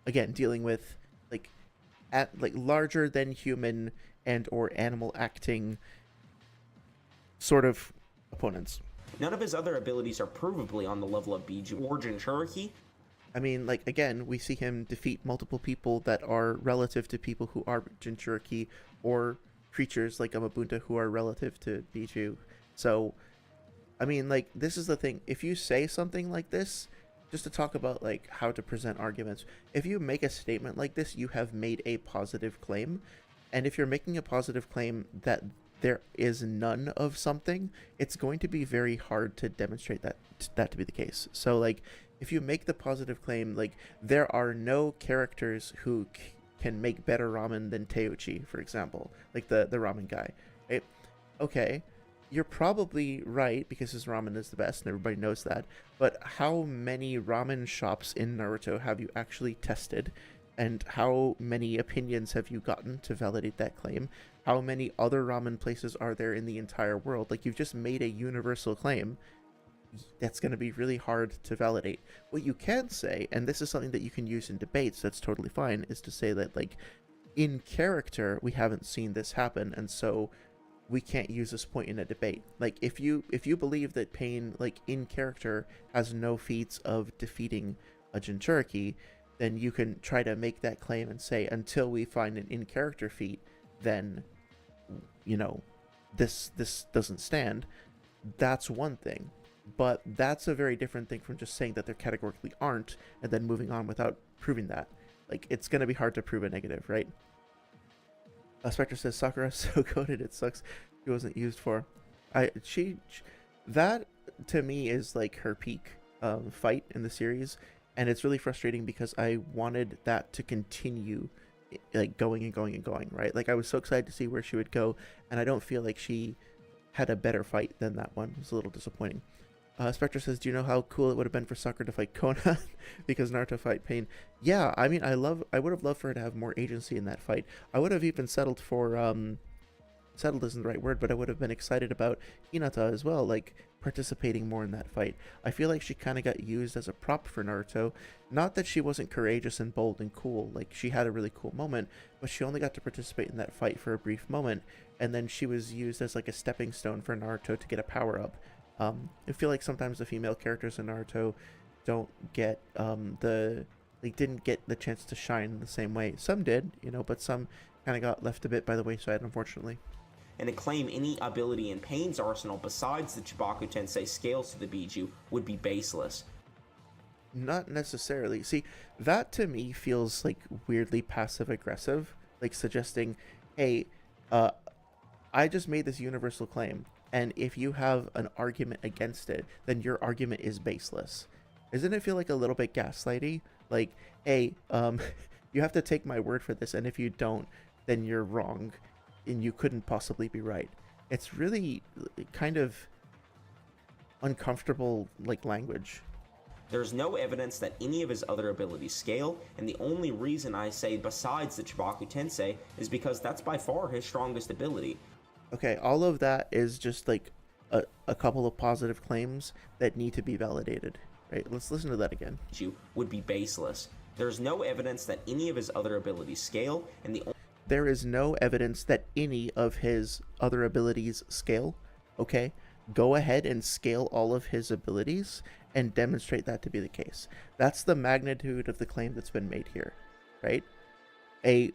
again, dealing with, like, larger than human and or animal acting sort of opponents. None of his other abilities are provably on the level of Bijuu or Jinchuriki. I mean, like, again, we see him defeat multiple people that are relative to people who are Jinchuriki, or creatures like a Mabunta who are relative to Bijuu. So, I mean, like, this is the thing. If you say something like this, just to talk about, like, how to present arguments, if you make a statement like this, you have made a positive claim. And if you're making a positive claim that there is none of something, it's going to be very hard to demonstrate that to be the case. So, like, if you make the positive claim, like, there are no characters who can make better ramen than Teuchi, for example, like the ramen guy, right? Okay, you're probably right, because his ramen is the best and everybody knows that, but how many ramen shops in Naruto have you actually tested? And how many opinions have you gotten to validate that claim? How many other ramen places are there in the entire world? Like, you've just made a universal claim that's going to be really hard to validate. What you can say, and this is something that you can use in debates, that's totally fine, is to say that, like, in character, we haven't seen this happen, and so we can't use this point in a debate. Like, if you believe that Pain, like, in character, has no feats of defeating a Jinchuriki, then you can try to make that claim and say, until we find an in-character feat, then, you know, this doesn't stand. That's one thing. But that's a very different thing from just saying that there categorically aren't, and then moving on without proving that. Like, it's going to be hard to prove a negative, right? Spectre says, Sakura so coded, it sucks she wasn't used for. That, to me, is, like, her peak fight in the series. And it's really frustrating because I wanted that to continue, like, going and going and going, right? Like, I was so excited to see where she would go, and I don't feel like she had a better fight than that one. It was a little disappointing. Spectre says, do you know how cool it would have been for Sakura to fight Konan because Naruto fight Pain? Yeah, I mean, I would have loved for her to have more agency in that fight. I would have even settled for, settled isn't the right word, but I would have been excited about Hinata as well, like, participating more in that fight. I feel like she kind of got used as a prop for Naruto. Not that she wasn't courageous and bold and cool, like, she had a really cool moment, but she only got to participate in that fight for a brief moment, and then she was used as, like, a stepping stone for Naruto to get a power-up. I feel like sometimes the female characters in Naruto don't get, they didn't get the chance to shine in the same way. Some did, you know, but some kind of got left a bit by the wayside, unfortunately. And to claim any ability in Pain's arsenal besides the Chibaku Tensei scales to the Bijuu would be baseless. Not necessarily. See, that to me feels like weirdly passive-aggressive, like suggesting, hey, I just made this universal claim, and if you have an argument against it, then your argument is baseless. Doesn't it feel like a little bit gaslighty? Like, hey, you have to take my word for this, and if you don't, then you're wrong, and you couldn't possibly be right. It's really kind of uncomfortable, like, language. There's no evidence that any of his other abilities scale, and the only reason I say besides the Chibaku Tensei is because that's by far his strongest ability. Okay, all of that is just, like, a couple of positive claims that need to be validated, right? Let's listen to that again. Would be baseless. There's no evidence that any of his other abilities scale, and there is no evidence that any of his other abilities scale. Okay, go ahead and scale all of his abilities and demonstrate that to be the case. That's the magnitude of the claim that's been made here, right? A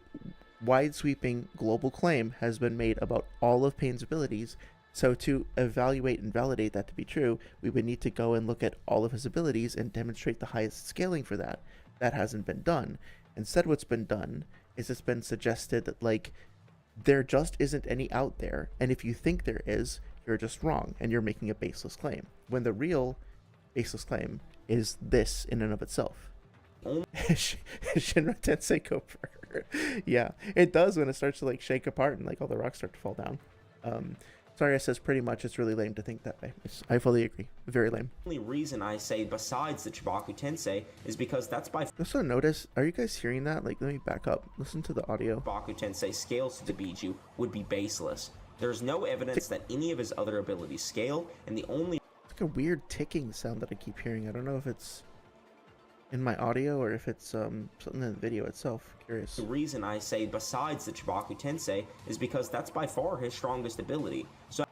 wide-sweeping global claim has been made about all of Pain's abilities, so to evaluate and validate that to be true, we would need to go and look at all of his abilities and demonstrate the highest scaling for that. That hasn't been done. Instead, what's been done is it's been suggested that, like, there just isn't any out there, and if you think there is, you're just wrong, and you're making a baseless claim, when the real baseless claim is this in and of itself. Shinra Tensei Cooper. Yeah, it does when it starts to like shake apart and like all the rocks start to fall down. Saria says pretty much it's really lame to think that way. I fully agree. Very lame. The only reason I say besides the Chibaku Tensei is because that's by Also notice, are you guys hearing that? Like, let me back up. Listen to the audio. Chibaku Tensei scales to the Bijuu would be baseless. There's no evidence that any of his other abilities scale, and the only It's like a weird ticking sound that I keep hearing. I don't know if it's in my audio or if it's something in the video itself. Curious. The reason I say besides the Chibaku Tensei is because that's by far his strongest ability. So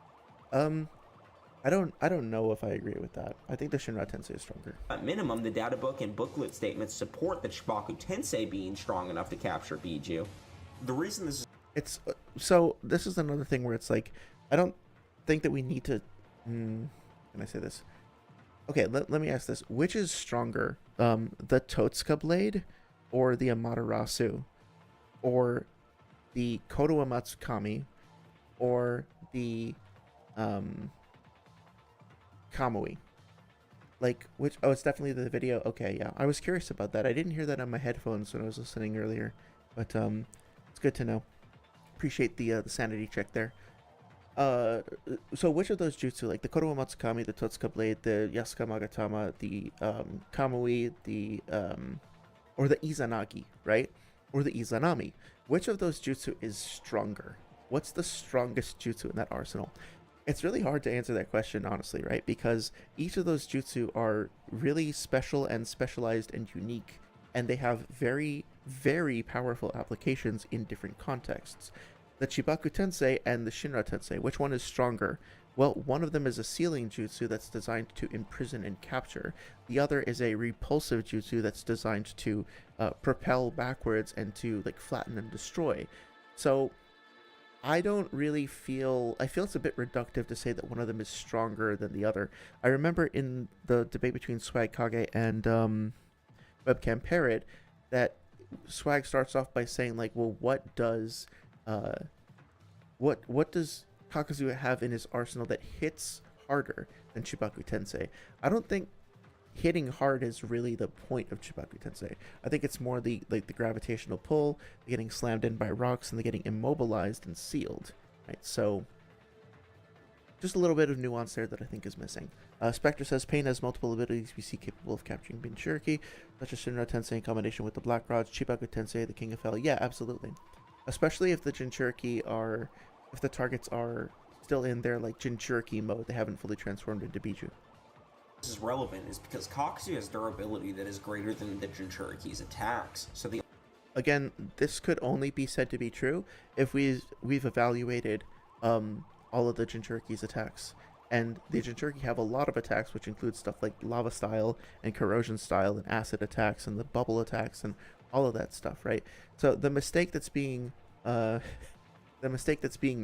I don't know if I agree with that. I think the Shinra Tensei is stronger. at minimum, the data book and booklet statements support the Chibaku Tensei being strong enough to capture Bijuu. The reason this is It's so this is another thing where it's like I don't think that we need to can I say this? Okay, let me ask this. Which is stronger? The Totsuka blade or the Amaterasu? Or the Koto Amatsukami or the Kamui? Like which oh, it's definitely the video. Okay, yeah. I was curious about that. I didn't hear that on my headphones when I was listening earlier, but it's good to know. Appreciate the sanity check there. So which of those jutsu, like the Koto Matsukami, the Totsuka blade, the Yasuka Magatama, the Kamui, the or the Izanagi, right? Or the Izanami, which of those jutsu is stronger? What's the strongest jutsu in that arsenal? It's really hard to answer that question, honestly, right? Because each of those jutsu are really special and specialized and unique, and they have very, very powerful applications in different contexts. The Chibaku Tensei and the Shinra Tensei, which one is stronger? Well, one of them is a sealing jutsu that's designed to imprison and capture. The other is a repulsive jutsu that's designed to propel backwards and to like flatten and destroy. So I don't really feel, I feel it's a bit reductive to say that one of them is stronger than the other. I remember in the debate between Swag Kage and Webcam Parrot that Swag starts off by saying like, well, what does Kakuzu have in his arsenal that hits harder than Chibaku Tensei? I don't think hitting hard is really the point of Chibaku Tensei. I think it's more the gravitational pull, the getting slammed in by rocks, and the getting immobilized and sealed. Right, so just a little bit of nuance there that I think is missing. Spectre says Pain has multiple abilities we see capable of capturing Jinchuriki, such as Shinra Tensei in combination with the Black Rods, Chibaku Tensei, the King of Hell. Yeah, absolutely. Especially if the Jinchuriki are, if the targets are still in their like Jinchuriki mode, they haven't fully transformed into Bijuu. This is relevant is because Kakuzu has durability that is greater than the Jinchuriki's attacks. So the Again, this could only be said to be true if we've evaluated all of the Jinchuriki's attacks. And the Jinchuriki have a lot of attacks, which include stuff like lava style and corrosion style and acid attacks and the bubble attacks and all of that stuff, right? So the mistake that's being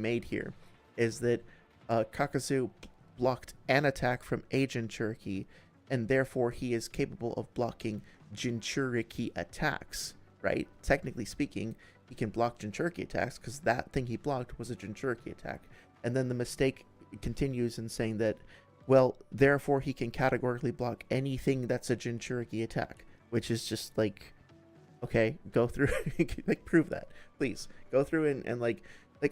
made here is that Kakuzu blocked an attack from a Jinchuriki, and therefore he is capable of blocking Jinchuriki attacks, right? Technically speaking, he can block Jinchuriki attacks because that thing he blocked was a Jinchuriki attack. And then the mistake continues in saying that, well, therefore he can categorically block anything that's a Jinchuriki attack, which is just like, okay, go through, like, prove that, please. Go through and like,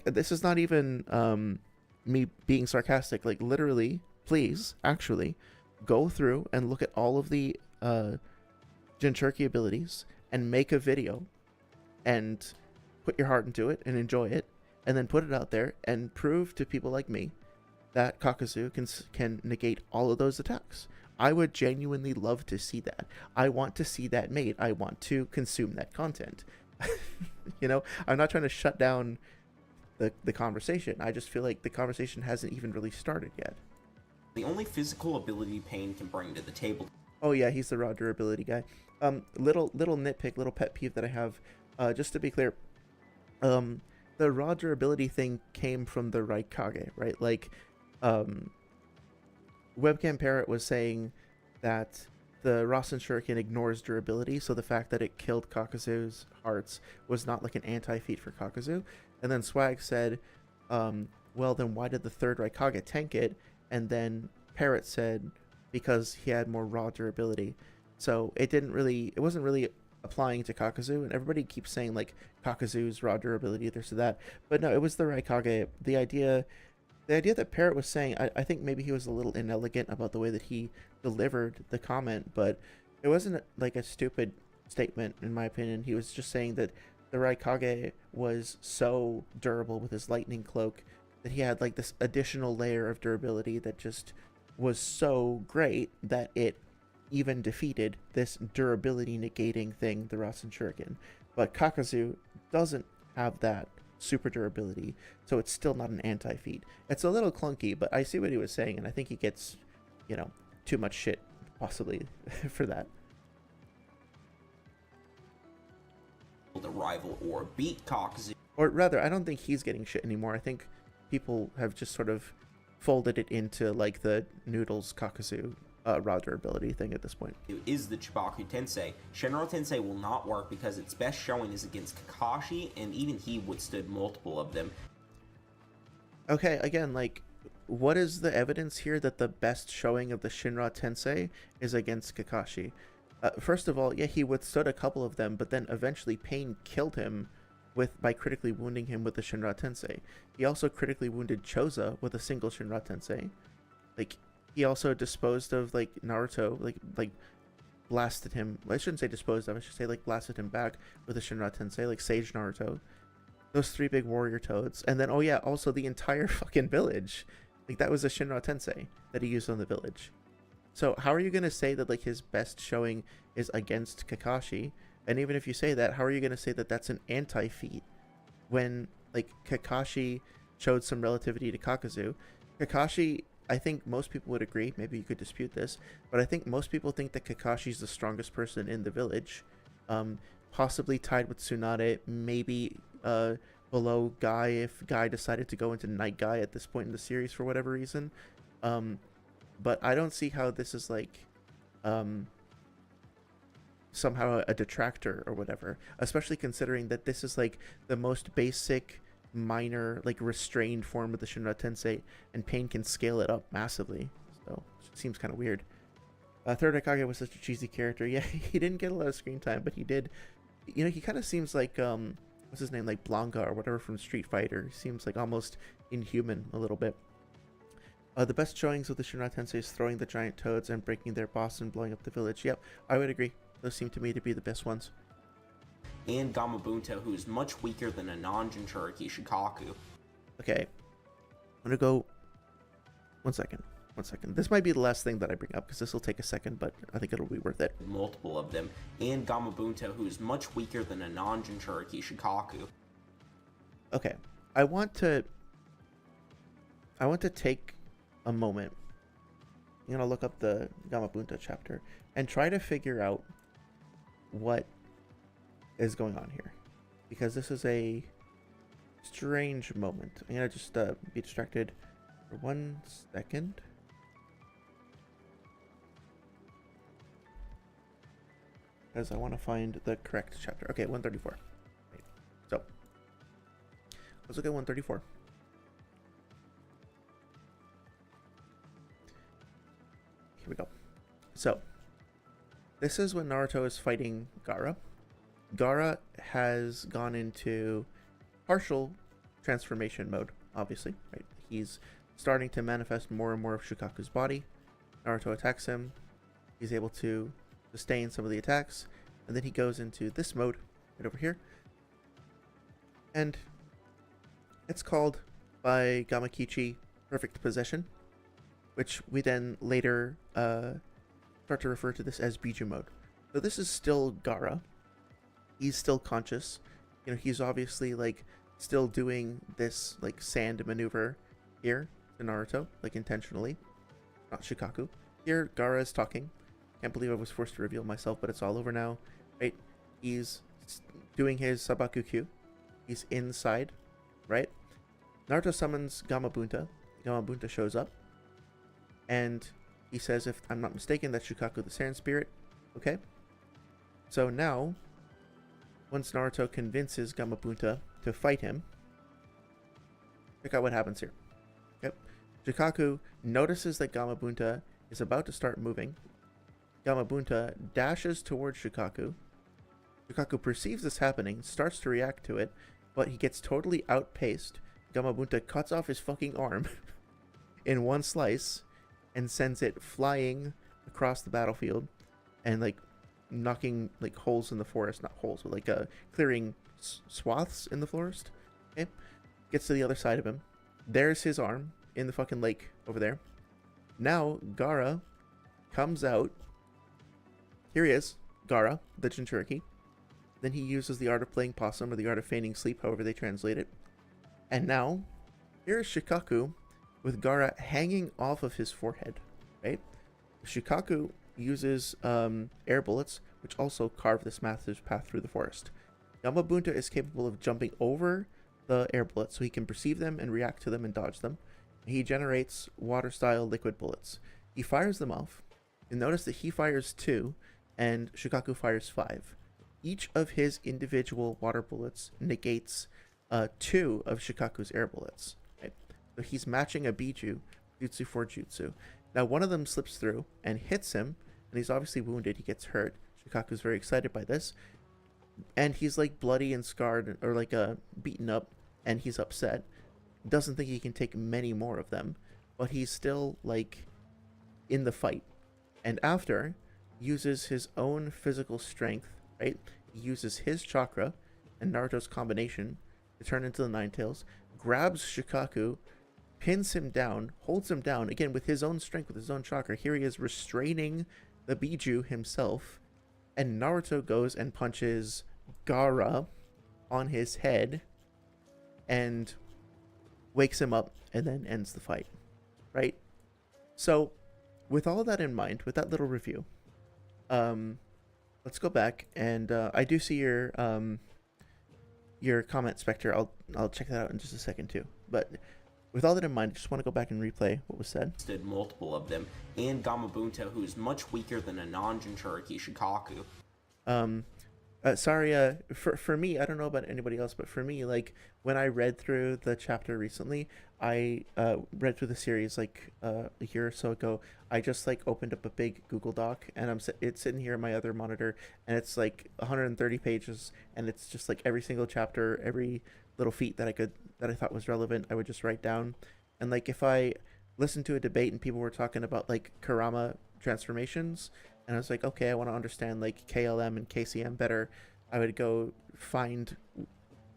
this is not even me being sarcastic. Like, literally, please, actually, go through and look at all of the Jinchuriki abilities and make a video and put your heart into it and enjoy it, and then put it out there and prove to people like me that Kakuzu can negate all of those attacks. I would genuinely love to see that. I want to see that made. I want to consume that content. You know, I'm not trying to shut down the conversation. I just feel like the conversation hasn't even really started yet. The only physical ability Pain can bring to the table. Oh yeah, he's the raw durability guy. Little nitpick, little pet peeve that I have. Just to be clear, the raw durability thing came from the Raikage, right? Like, Webcam Parrot was saying that the Rasen Shuriken ignores durability, so the fact that it killed Kakuzu's hearts was not like an anti-feat for Kakuzu. And then Swag said, well, then why did the third Raikage tank it? And then Parrot said, because he had more raw durability. So it wasn't really applying to Kakuzu, and everybody keeps saying like Kakuzu's raw durability, this or that. But no, it was the Raikage. The idea that Parrot was saying, I think maybe he was a little inelegant about the way that he delivered the comment, but it wasn't like a stupid statement in my opinion. He was just saying that the Raikage was so durable with his lightning cloak that he had like this additional layer of durability that just was so great that it even defeated this durability negating thing, the Rasen Shuriken. But Kakuzu doesn't have that super durability, so it's still not an anti-feat. It's a little clunky, but I see what he was saying, and I think he gets, too much shit, possibly, for that. The rival or beat Kakuzu. Or rather, I don't think he's getting shit anymore. I think people have just sort of folded it into, like, the Noodles Kakuzu raw durability thing at this point. Is the Chibaku Tensei. Shinra Tensei will not work because its best showing is against Kakashi, and even he withstood multiple of them. Okay, again, like, what is the evidence here that the best showing of the Shinra Tensei is against Kakashi? First of all, yeah, he withstood a couple of them, but then eventually Pain killed him by critically wounding him with the Shinra Tensei. He also critically wounded Choza with a single Shinra Tensei. Like, he also disposed of, like, Naruto, like blasted him. I shouldn't say disposed of, I should say, like, blasted him back with a Shinra Tensei, like Sage Naruto. Those 3 big warrior toads. And then, oh yeah, also the entire fucking village. Like, that was a Shinra Tensei that he used on the village. So how are you going to say that, like, his best showing is against Kakashi? And even if you say that, how are you going to say that that's an anti-feat when, like, Kakashi showed some relativity to Kakuzu? Kakashi, I think most people would agree, maybe you could dispute this, but I think most people think that Kakashi's the strongest person in the village. Possibly tied with Tsunade, maybe below Guy if Guy decided to go into Night Guy at this point in the series for whatever reason. But I don't see how this is like somehow a detractor or whatever, especially considering that this is like the most basic minor, like, restrained form of the Shinra Tensei, and Pain can scale it up massively, so it seems kind of weird. Third Hokage was such a cheesy character. Yeah, he didn't get a lot of screen time, but he did, he kind of seems like what's his name, like Blanca or whatever from Street Fighter. He seems like almost inhuman a little bit. The best showings of the Shinra Tensei is throwing the giant toads and breaking their boss and blowing up the village. Yep, I would agree. Those seem to me to be the best ones. And Gamabunta, who is much weaker than a non-Jinchuriki Shikaku. Okay, I'm gonna go. One second. This might be the last thing that I bring up because this will take a second, but I think it'll be worth it. Multiple of them. And Gamabunta, who is much weaker than a non-Jinchuriki Shikaku. Okay, I want to take a moment. I'm gonna look up the Gamabunta chapter and try to figure out what is going on here, because this is a strange moment. I'm gonna just be distracted for 1 second. Because I want to find the correct chapter. Okay, 134. Right. So let's look at 134. Here we go. So this is when Naruto is fighting Gaara. Gaara has gone into partial transformation mode, obviously, right? He's starting to manifest more and more of Shukaku's body. Naruto attacks him. He's able to sustain some of the attacks, and then he goes into this mode right over here. And it's called by Gamakichi Perfect Possession, which we then later start to refer to this as Bijuu mode. So this is still Gaara. He's still conscious. He's obviously, like, still doing this, like, sand maneuver here to Naruto, like, intentionally. Not Shukaku. Here, Gaara is talking. Can't believe I was forced to reveal myself, but it's all over now, right? He's doing his Sabaku Q. He's inside, right? Naruto summons Gamabunta. Gamabunta shows up, and he says, if I'm not mistaken, that's Shukaku the Sand Spirit. Okay? So now, once Naruto convinces Gamabunta to fight him, check out what happens here. Okay? Shikaku notices that Gamabunta is about to start moving. Gamabunta dashes towards Shikaku. Shikaku perceives this happening, starts to react to it, but he gets totally outpaced. Gamabunta cuts off his fucking arm in one slice and sends it flying across the battlefield and like knocking like holes in the forest, not holes, but like clearing swaths in the forest. Okay, gets to the other side of him. There's his arm in the fucking lake over there. Now Gaara comes out. Here he is, Gaara, the Jinchuriki. Then he uses the art of playing possum, or the art of feigning sleep, however they translate it. And now, here's Shikaku with Gaara hanging off of his forehead, right? Shikaku uses air bullets, which also carve this massive path through the forest. Gamabunta is capable of jumping over the air bullets, so he can perceive them and react to them and dodge them. He generates water-style liquid bullets. He fires them off. You'll notice that he fires 2, and Shikaku fires 5. Each of his individual water bullets negates 2 of Shikaku's air bullets. Right? So he's matching a Bijuu, jutsu for jutsu. Now one of them slips through and hits him, and he's obviously wounded. He gets hurt. Shikaku's very excited by this, and he's like bloody and scarred, or like beaten up, and he's upset. Doesn't think he can take many more of them, but he's still like in the fight. And after, uses his own physical strength. Right? He uses his chakra and Naruto's combination to turn into the Nine Tails, grabs Shikaku, pins him down, holds him down, again with his own strength, with his own chakra. Here he is restraining the Bijuu himself, and Naruto goes and punches Gaara on his head and wakes him up and then ends the fight. Right? So, with all that in mind, with that little review, let's go back, and I do see your comment, Spectre. I'll check that out in just a second too. But with all that in mind, I just want to go back and replay what was said. Stood multiple of them, and Gamabunta, who's much weaker than a non-Jinchuriki Shikaku. Sorry, for me, I don't know about anybody else, but for me, like, when I read through the chapter recently, I read through the series like a year or so ago. I just like opened up a big Google Doc, and it's sitting here on my other monitor, and it's like 130 pages, and it's just like every single chapter, every little feat that I thought was relevant, I would just write down. And like if I listened to a debate and people were talking about like Kurama transformations, and I was like, okay, I want to understand like KLM and KCM better, I would go find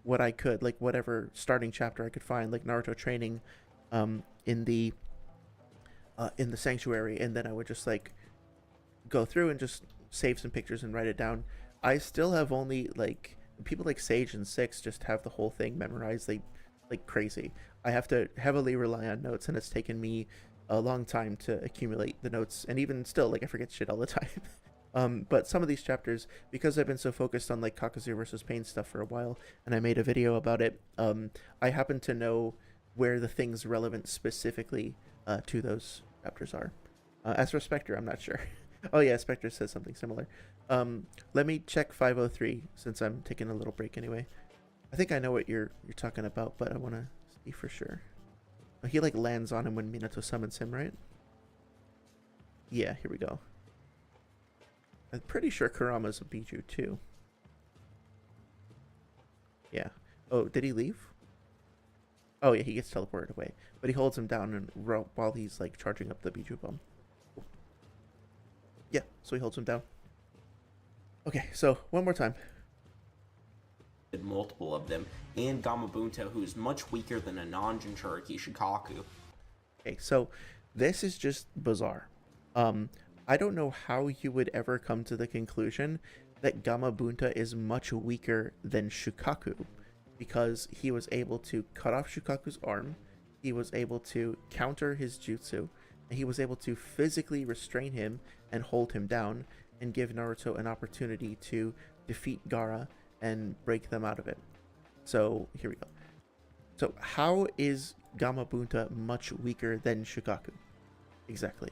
what I could, like whatever starting chapter I could find, like Naruto training in the sanctuary, and then I would just like go through and just save some pictures and write it down. I still have only like people like Sage and Six just have the whole thing memorized like crazy. I have to heavily rely on notes, and it's taken me a long time to accumulate the notes, and even still, like, I forget shit all the time. But some of these chapters, because I've been so focused on like Kakuzu versus Pain stuff for a while, and I made a video about it, I happen to know where the things relevant specifically to those chapters are. As for Spectre, I'm not sure. Oh yeah, Spectre says something similar. Let me check 503 since I'm taking a little break anyway. I think I know what you're talking about, but I want to see for sure. He like lands on him when Minato summons him, right? Yeah, here we go. I'm pretty sure Kurama's a Bijuu too. Yeah. Oh, did he leave? Oh yeah, he gets teleported away, but he holds him down and while he's like charging up the Bijuu bomb. Yeah, so he holds him down. Okay, so one more time. Multiple of them, and Gamabunta, who's much weaker than a non-Jinchuriki Shikaku. Okay, so this is just bizarre. I don't know how you would ever come to the conclusion that Gamabunta is much weaker than Shukaku, because he was able to cut off Shukaku's arm, he was able to counter his jutsu, and he was able to physically restrain him and hold him down and give Naruto an opportunity to defeat Gaara and break them out of it. So here we go. So how is Gamabunta much weaker than Shukaku? Exactly.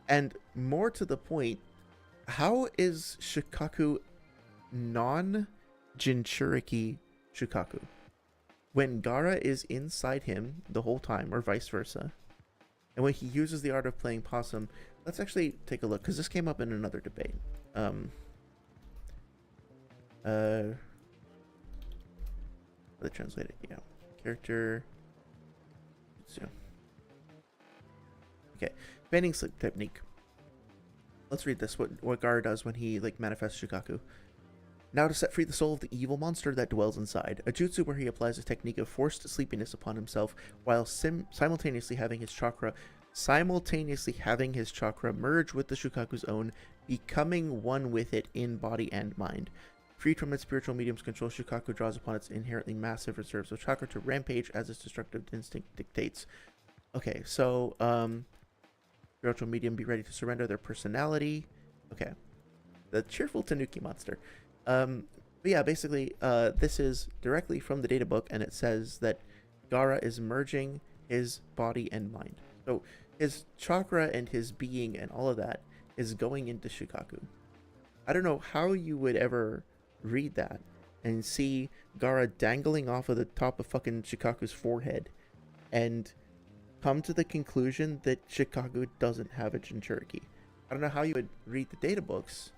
And more to the point, How is Shikaku non-Jinchuriki Shikaku? When Gaara is inside him the whole time, or vice versa, and when he uses the art of playing possum, let's actually take a look, because this came up in another debate. They translated, yeah. Character. So, okay, fanning slip technique. Let's read this. What Gaara does when he like manifests Shikaku. Now to set free the soul of the evil monster that dwells inside. A jutsu where he applies a technique of forced sleepiness upon himself while simultaneously having his chakra merge with the Shukaku's own, becoming one with it in body and mind. Freed from its spiritual medium's control, Shukaku draws upon its inherently massive reserves of chakra to rampage as its destructive instinct dictates. Okay, so spiritual medium be ready to surrender their personality. Okay, the cheerful Tanuki monster. But yeah, basically, this is directly from the data book, and it says that Gaara is merging his body and mind. So his chakra and his being and all of that is going into Shikaku. I don't know how you would ever read that and see Gaara dangling off of the top of fucking Shikaku's forehead and come to the conclusion that Shikaku doesn't have a Jinchuriki. I don't know how you would read the data books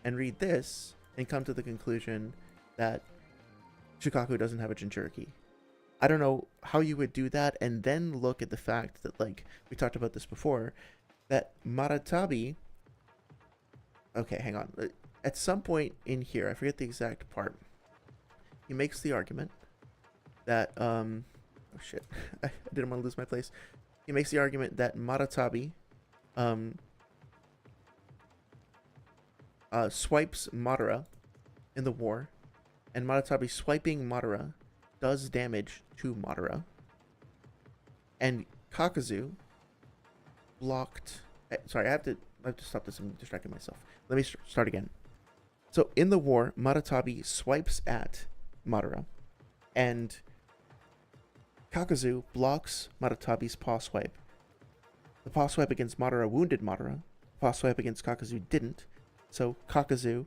and read this and come to the conclusion that Shikaku doesn't have a Jinchuriki. I don't know how you would do that and then look at the fact that, like, we talked about this before, that Maratabi... Okay, hang on. At some point in here, I forget the exact part, he makes the argument that, oh shit, I didn't want to lose my place. He makes the argument that Maratabi, swipes Madara in the war, and Maratabi swiping Madara does damage to Madara, and Kakuzu blocked... Sorry, I have to stop this. I'm distracting myself. Let me start again. So in the war, Maratabi swipes at Madara, and Kakuzu blocks Maratabi's paw swipe. The paw swipe against Madara wounded Madara. The paw swipe against Kakuzu didn't. So Kakuzu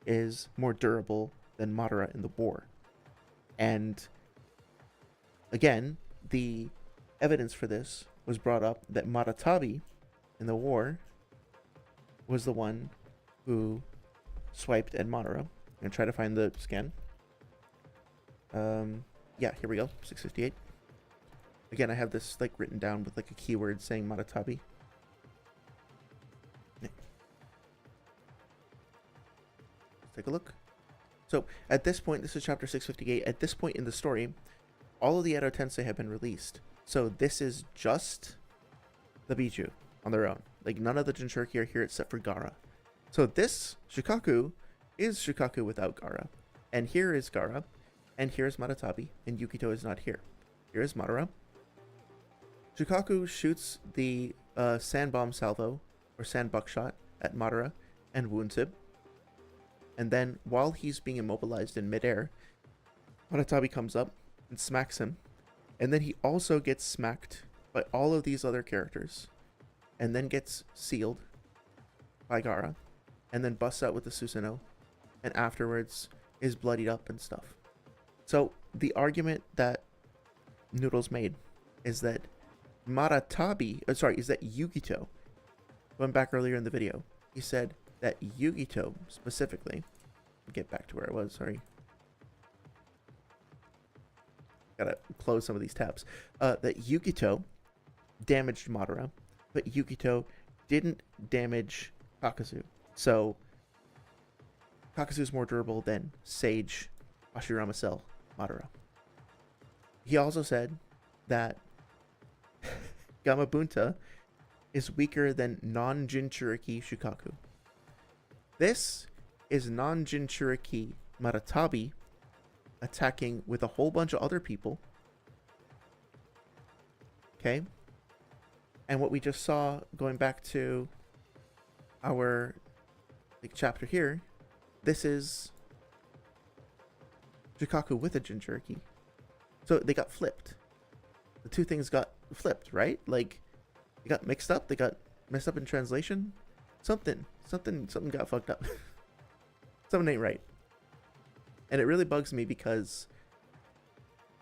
is more durable than Madara in the war. And again, the evidence for this was brought up that Maratabi in the war was the one who swiped at Madara. I'm gonna try to find the scan. Yeah, here we go. 658. Again, I have this like written down with like a keyword saying Maratabi. Let's take a look. So at this point, this is chapter 658. At this point in the story, all of the Edo Tensei have been released. So this is just the Bijuu on their own. Like, none of the Jinchuriki are here except for Gaara. So this Shikaku is Shikaku without Gaara. And here is Gaara. And here is Maratabi. And Yukito is not here. Here is Madara. Shikaku shoots the sand bomb salvo, or sand buckshot, at Madara and wounds him. And then, while he's being immobilized in midair, Maratabi comes up and smacks him. And then he also gets smacked by all of these other characters. And then gets sealed by Gaara. And then busts out with the Susanoo. And afterwards is bloodied up and stuff. So, the argument that Noodles made is that is that Yukito, went back earlier in the video, he said that Yukito specifically, get back to where I was, sorry. Gotta close some of these tabs. That Yukito damaged Madara, but Yukito didn't damage Kakuzu. So, Kakuzu is more durable than Sage Hashirama Cell Madara. He also said that Gamabunta is weaker than non-Jinchuriki Shikaku. This is non-Jinchuriki Maratabi attacking with a whole bunch of other people. Okay? And what we just saw, going back to our chapter here, this is Shikaku with a Jinchuriki. So they got flipped. The two things got flipped, right? Like, they got mixed up. They got messed up in translation. Something something got fucked up. Something ain't right. And it really bugs me because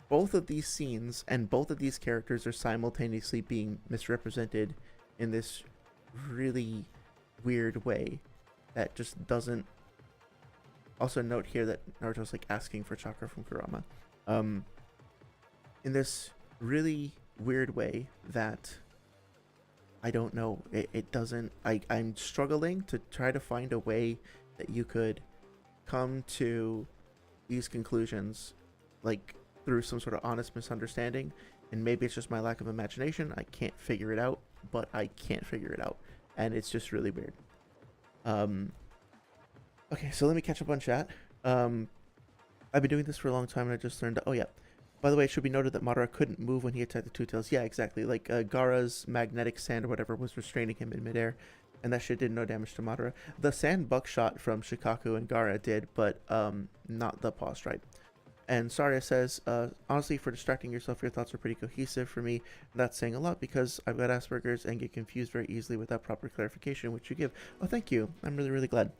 both of these scenes and both of these characters are simultaneously being misrepresented in this really weird way that just doesn't. Also note here that Naruto's like asking for chakra from Kurama. In this really weird way that I don't know, it doesn't. I'm struggling to try to find a way that you could come to these conclusions like through some sort of honest misunderstanding, and maybe it's just my lack of imagination. I can't figure it out, but I can't figure it out, and it's just really weird. Okay, so let me catch up on chat. I've been doing this for a long time, and I just learned that, oh yeah, by the way, it should be noted that Madara couldn't move when he attacked the Two Tails. Yeah, exactly. Like Gaara's magnetic sand or whatever was restraining him in midair, and that shit did no damage to Madara. The sand buckshot from Shikaku and Gaara did, but not the paw stripe. And Saria says, honestly, for distracting yourself, your thoughts are pretty cohesive for me. That's saying a lot because I've got Asperger's and get confused very easily without proper clarification, which you give. Oh, thank you. I'm really, really glad.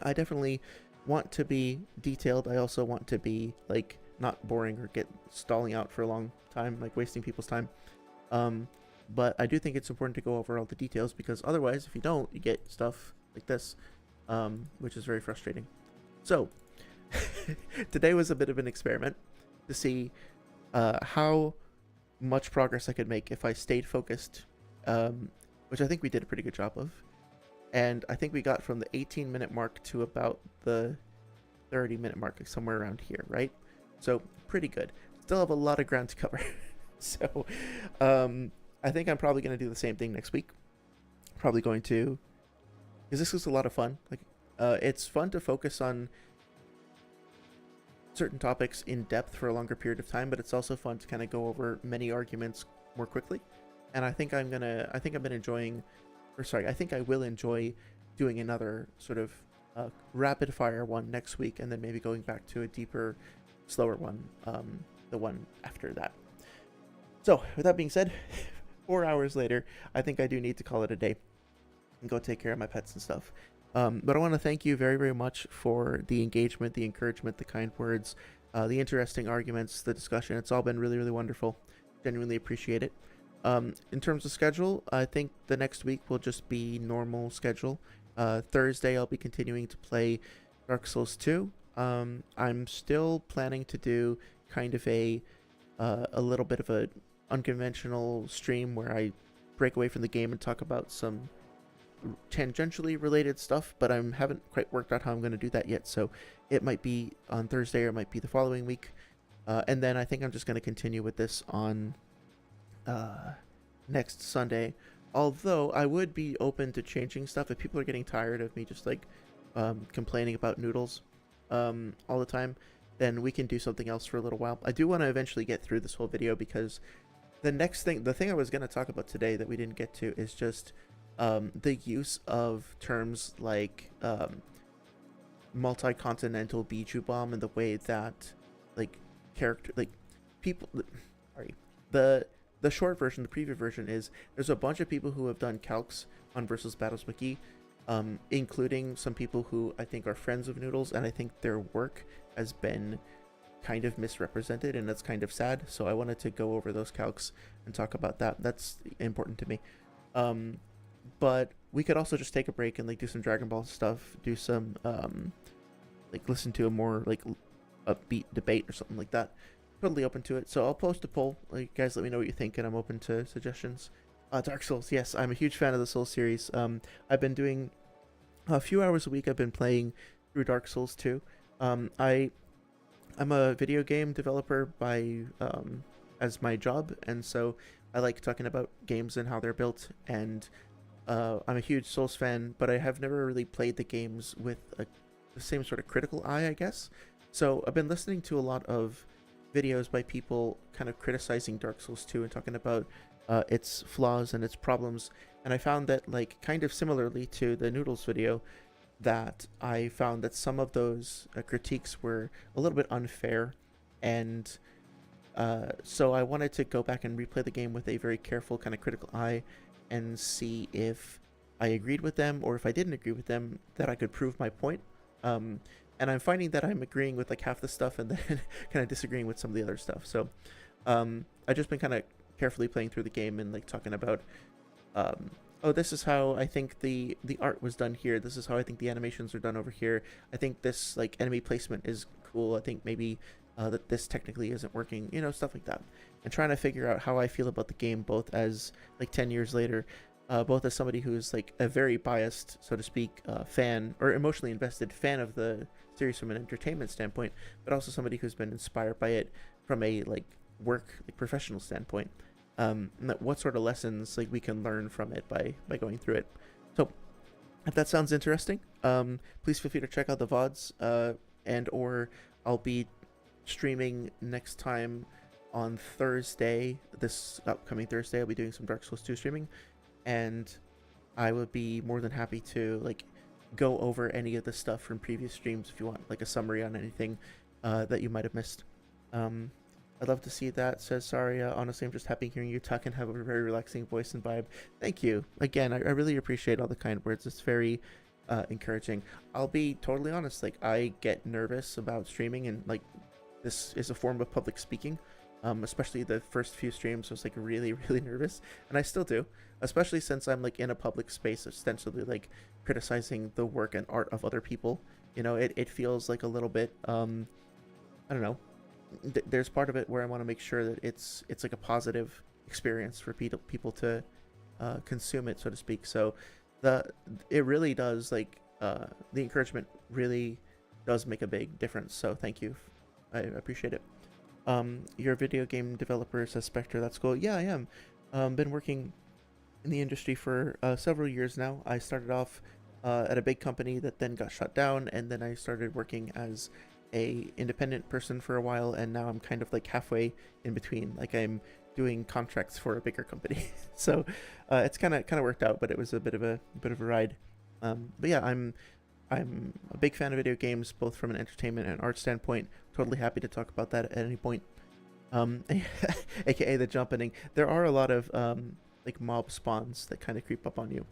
I definitely want to be detailed. I also want to be, like, not boring or get stalling out for a long time, like wasting people's time. But I do think it's important to go over all the details because otherwise, if you don't, you get stuff like this, which is very frustrating. So, today was a bit of an experiment to see how much progress I could make if I stayed focused, which I think we did a pretty good job of. And I think we got from the 18-minute mark to about the 30-minute mark, like somewhere around here, right? So pretty good. Still have a lot of ground to cover. So I think I'm probably going to do the same thing next week. Probably going to, because this was a lot of fun. Like it's fun to focus on certain topics in depth for a longer period of time, but it's also fun to kind of go over many arguments more quickly. And I think I've been enjoying, or sorry, I think I will enjoy doing another sort of rapid fire one next week, and then maybe going back to a deeper, slower one, the one after that. So with that being said, 4 hours later, I think I do need to call it a day and go take care of my pets and stuff. But I want to thank you very, very much for the engagement, the encouragement, the kind words, the interesting arguments, the discussion. It's all been really, really wonderful. Genuinely appreciate it. In terms of schedule, I think the next week will just be normal schedule. Thursday, I'll be continuing to play Dark Souls 2. I'm still planning to do kind of a little bit of a unconventional stream where I break away from the game and talk about some tangentially related stuff, but I haven't quite worked out how I'm going to do that yet, so it might be on Thursday or it might be the following week. And then I think I'm just going to continue with this on next Sunday, although I would be open to changing stuff if people are getting tired of me just like complaining about noodles all the time. Then we can do something else for a little while. I do want to eventually get through this whole video because the thing I was going to talk about today that we didn't get to is just the use of terms like multi-continental Bijuu bomb and the way that like people, sorry, the short version, the preview version is there's a bunch of people who have done calcs on Versus Battles Wiki, including some people who I think are friends of Noodles, and I think their work has been kind of misrepresented, and that's kind of sad. So I wanted to go over those calcs and talk about that. That's important to me. But we could also just take a break and like do some Dragon Ball stuff, do some like listen to a more like upbeat debate or something like that. Totally open to it. So I'll post a poll. Like, guys, let me know what you think, and I'm open to suggestions. Dark Souls, yes, I'm a huge fan of the Souls series. I've been doing a few hours a week. I've been playing through Dark Souls 2. I'm a video game developer by as my job, and so I like talking about games and how they're built. And I'm a huge Souls fan, but I have never really played the games with the same sort of critical eye, I guess. So I've been listening to a lot of videos by people kind of criticizing Dark Souls 2 and talking about its flaws and its problems, and I found that, like, kind of similarly to the Noodles video, that I found that some of those critiques were a little bit unfair, and so I wanted to go back and replay the game with a very careful kind of critical eye and see if I agreed with them, or if I didn't agree with them, that I could prove my point. And I'm finding that I'm agreeing with like half the stuff and then kind of disagreeing with some of the other stuff. So I've just been kind of carefully playing through the game and like talking about, oh, this is how I think the art was done here. This is how I think the animations are done over here. I think this like enemy placement is cool. I think maybe that this technically isn't working. You know, stuff like that. And trying to figure out how I feel about the game, both as like 10 years later, both as somebody who's like a very biased, so to speak, fan or emotionally invested fan of the series from an entertainment standpoint, but also somebody who's been inspired by it from a like work, like professional standpoint. And that what sort of lessons like we can learn from it by going through it. So if that sounds interesting, please feel free to check out the VODs, and or I'll be streaming next time on Thursday. This upcoming Thursday, I'll be doing some Dark Souls 2 streaming, and I would be more than happy to like go over any of the stuff from previous streams if you want like a summary on anything that you might have missed. I'd love to see that, says Saria. Honestly, I'm just happy hearing you talk and have a very relaxing voice and vibe. Thank you. Again, I really appreciate all the kind words. It's very encouraging. I'll be totally honest, like I get nervous about streaming, and like this is a form of public speaking. Especially the first few streams I was like really nervous, and I still do, especially since I'm like in a public space ostensibly like criticizing the work and art of other people. You know, it feels like a little bit I don't know, there's part of it where I want to make sure that it's like a positive experience for people to consume it, so to speak. So it really does like the encouragement really does make a big difference, so thank you. I appreciate it. You're a video game developer, says Spectre. That's cool. Yeah, I am. Been working in the industry for several years now. I started off at a big company that then got shut down, and then I started working as a independent person for a while, and now I'm kind of like halfway in between. Like I'm doing contracts for a bigger company, so it's kind of worked out. But it was a bit of a ride. But yeah, I'm a big fan of video games, both from an entertainment and art standpoint. Totally happy to talk about that at any point. AKA the jumpening. There are a lot of like mob spawns that kind of creep up on you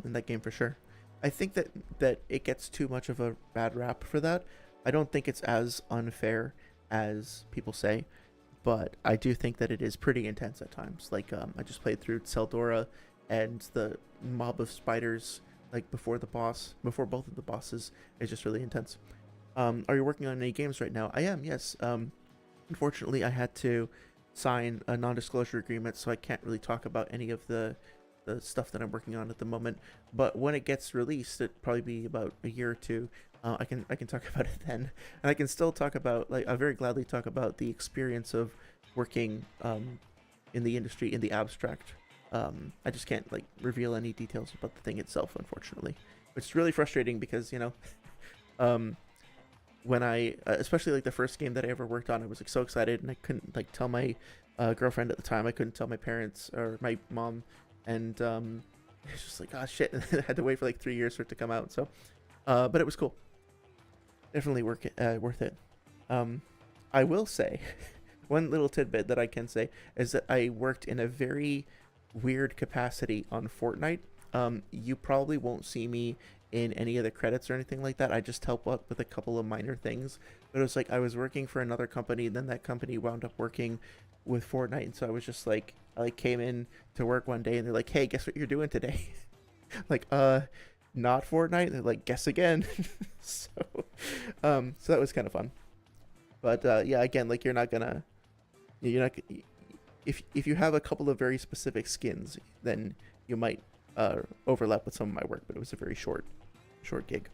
in that game for sure. I think that it gets too much of a bad rap for that. I don't think it's as unfair as people say, but I do think that it is pretty intense at times. Like I just played through Seldora, and the mob of spiders like before both of the bosses is just really intense. Are you working on any games right now? I am, yes. Unfortunately, I had to sign a non-disclosure agreement, so I can't really talk about any of the stuff that I'm working on at the moment. But when it gets released, it'll probably be about a year or two. I can talk about it then, and I can still talk about, like, I very gladly talk about the experience of working in the industry in the abstract. I just can't like reveal any details about the thing itself, unfortunately, which is really frustrating because, you know, when I especially like the first game that I ever worked on, I was like so excited, and I couldn't like tell my girlfriend at the time. I couldn't tell my parents or my mom, and it's just like, oh shit. I had to wait for like 3 years for it to come out. So but it was cool, definitely worth it. I will say one little tidbit that I can say is that I worked in a very weird capacity on Fortnite. You probably won't see me in any of the credits or anything like that. I just help out with a couple of minor things, but it was like I was working for another company, and then that company wound up working with Fortnite, and so I was just like, I like came in to work one day and they're like, hey, guess what you're doing today? Like, not Fortnite. They're like, guess again. So that was kind of fun. But yeah, again, like you're not if you have a couple of very specific skins, then you might overlap with some of my work, but it was a very short gig.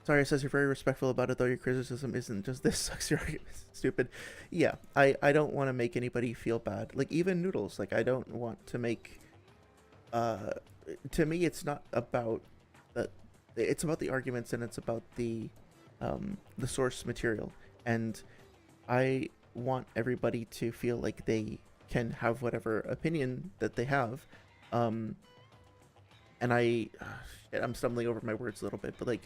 Sorry, it says you're very respectful about it, though your criticism isn't just this sucks, your argument is stupid. Yeah, I don't want to make anybody feel bad. Like, even Noodles, like, I don't want to make... to me, it's not about... it's about the arguments, and it's about the source material. And I want everybody to feel like they can have whatever opinion that they have. And I'm stumbling over my words a little bit, but like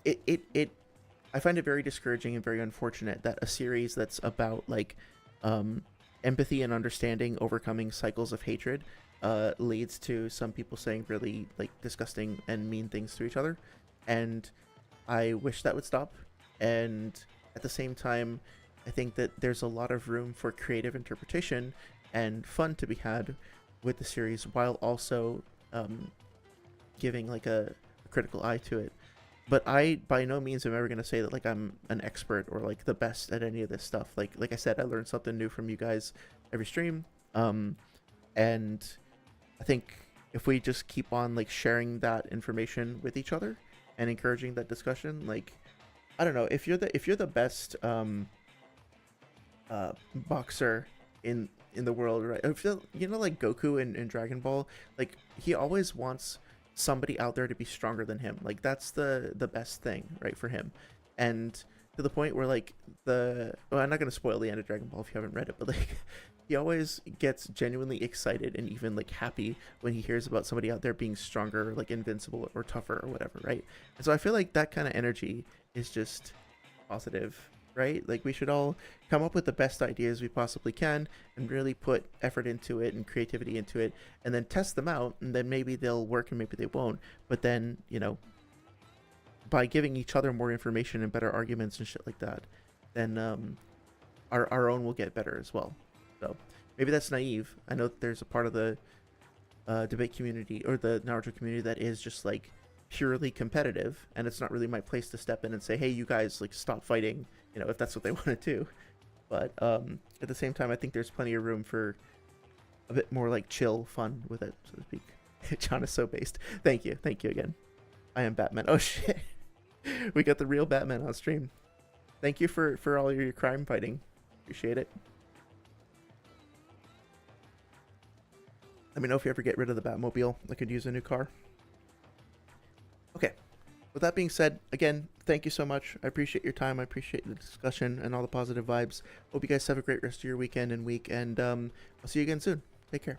I find it very discouraging and very unfortunate that a series that's about like empathy and understanding overcoming cycles of hatred leads to some people saying really like disgusting and mean things to each other, and I wish that would stop. And at the same time, I think that there's a lot of room for creative interpretation and fun to be had with the series, while also giving like a critical eye to it. But I by no means am ever gonna say that like I'm an expert or like the best at any of this stuff. Like I said, I learned something new from you guys every stream, and I think if we just keep on like sharing that information with each other and encouraging that discussion, like I don't know, if you're the best boxer in the world, right? If you know, like Goku in Dragon Ball, like he always wants somebody out there to be stronger than him. Like that's the best thing, right, for him. And to the point where like I'm not gonna spoil the end of Dragon Ball if you haven't read it, but like he always gets genuinely excited and even like happy when he hears about somebody out there being stronger, like invincible or tougher or whatever, right? And so I feel like that kind of energy is just positive, right? Like we should all come up with the best ideas we possibly can and really put effort into it and creativity into it, and then test them out, and then maybe they'll work and maybe they won't. But then, you know, by giving each other more information and better arguments and shit like that, then our own will get better as well. So maybe that's naive. I know that there's a part of the debate community or the Naruto community that is just like purely competitive, and it's not really my place to step in and say, hey, you guys, like, stop fighting, you know, if that's what they want to do. But at the same time, I think there's plenty of room for a bit more like chill fun with it, so to speak. John is so based. Thank you again. I am Batman. Oh shit, we got the real Batman on stream. Thank you for all your crime fighting. Appreciate it. Let me know if you ever get rid of the Batmobile. I could use a new car. Okay. With that being said, again, thank you so much. I appreciate your time. I appreciate the discussion and all the positive vibes. Hope you guys have a great rest of your weekend and week. And I'll see you again soon. Take care.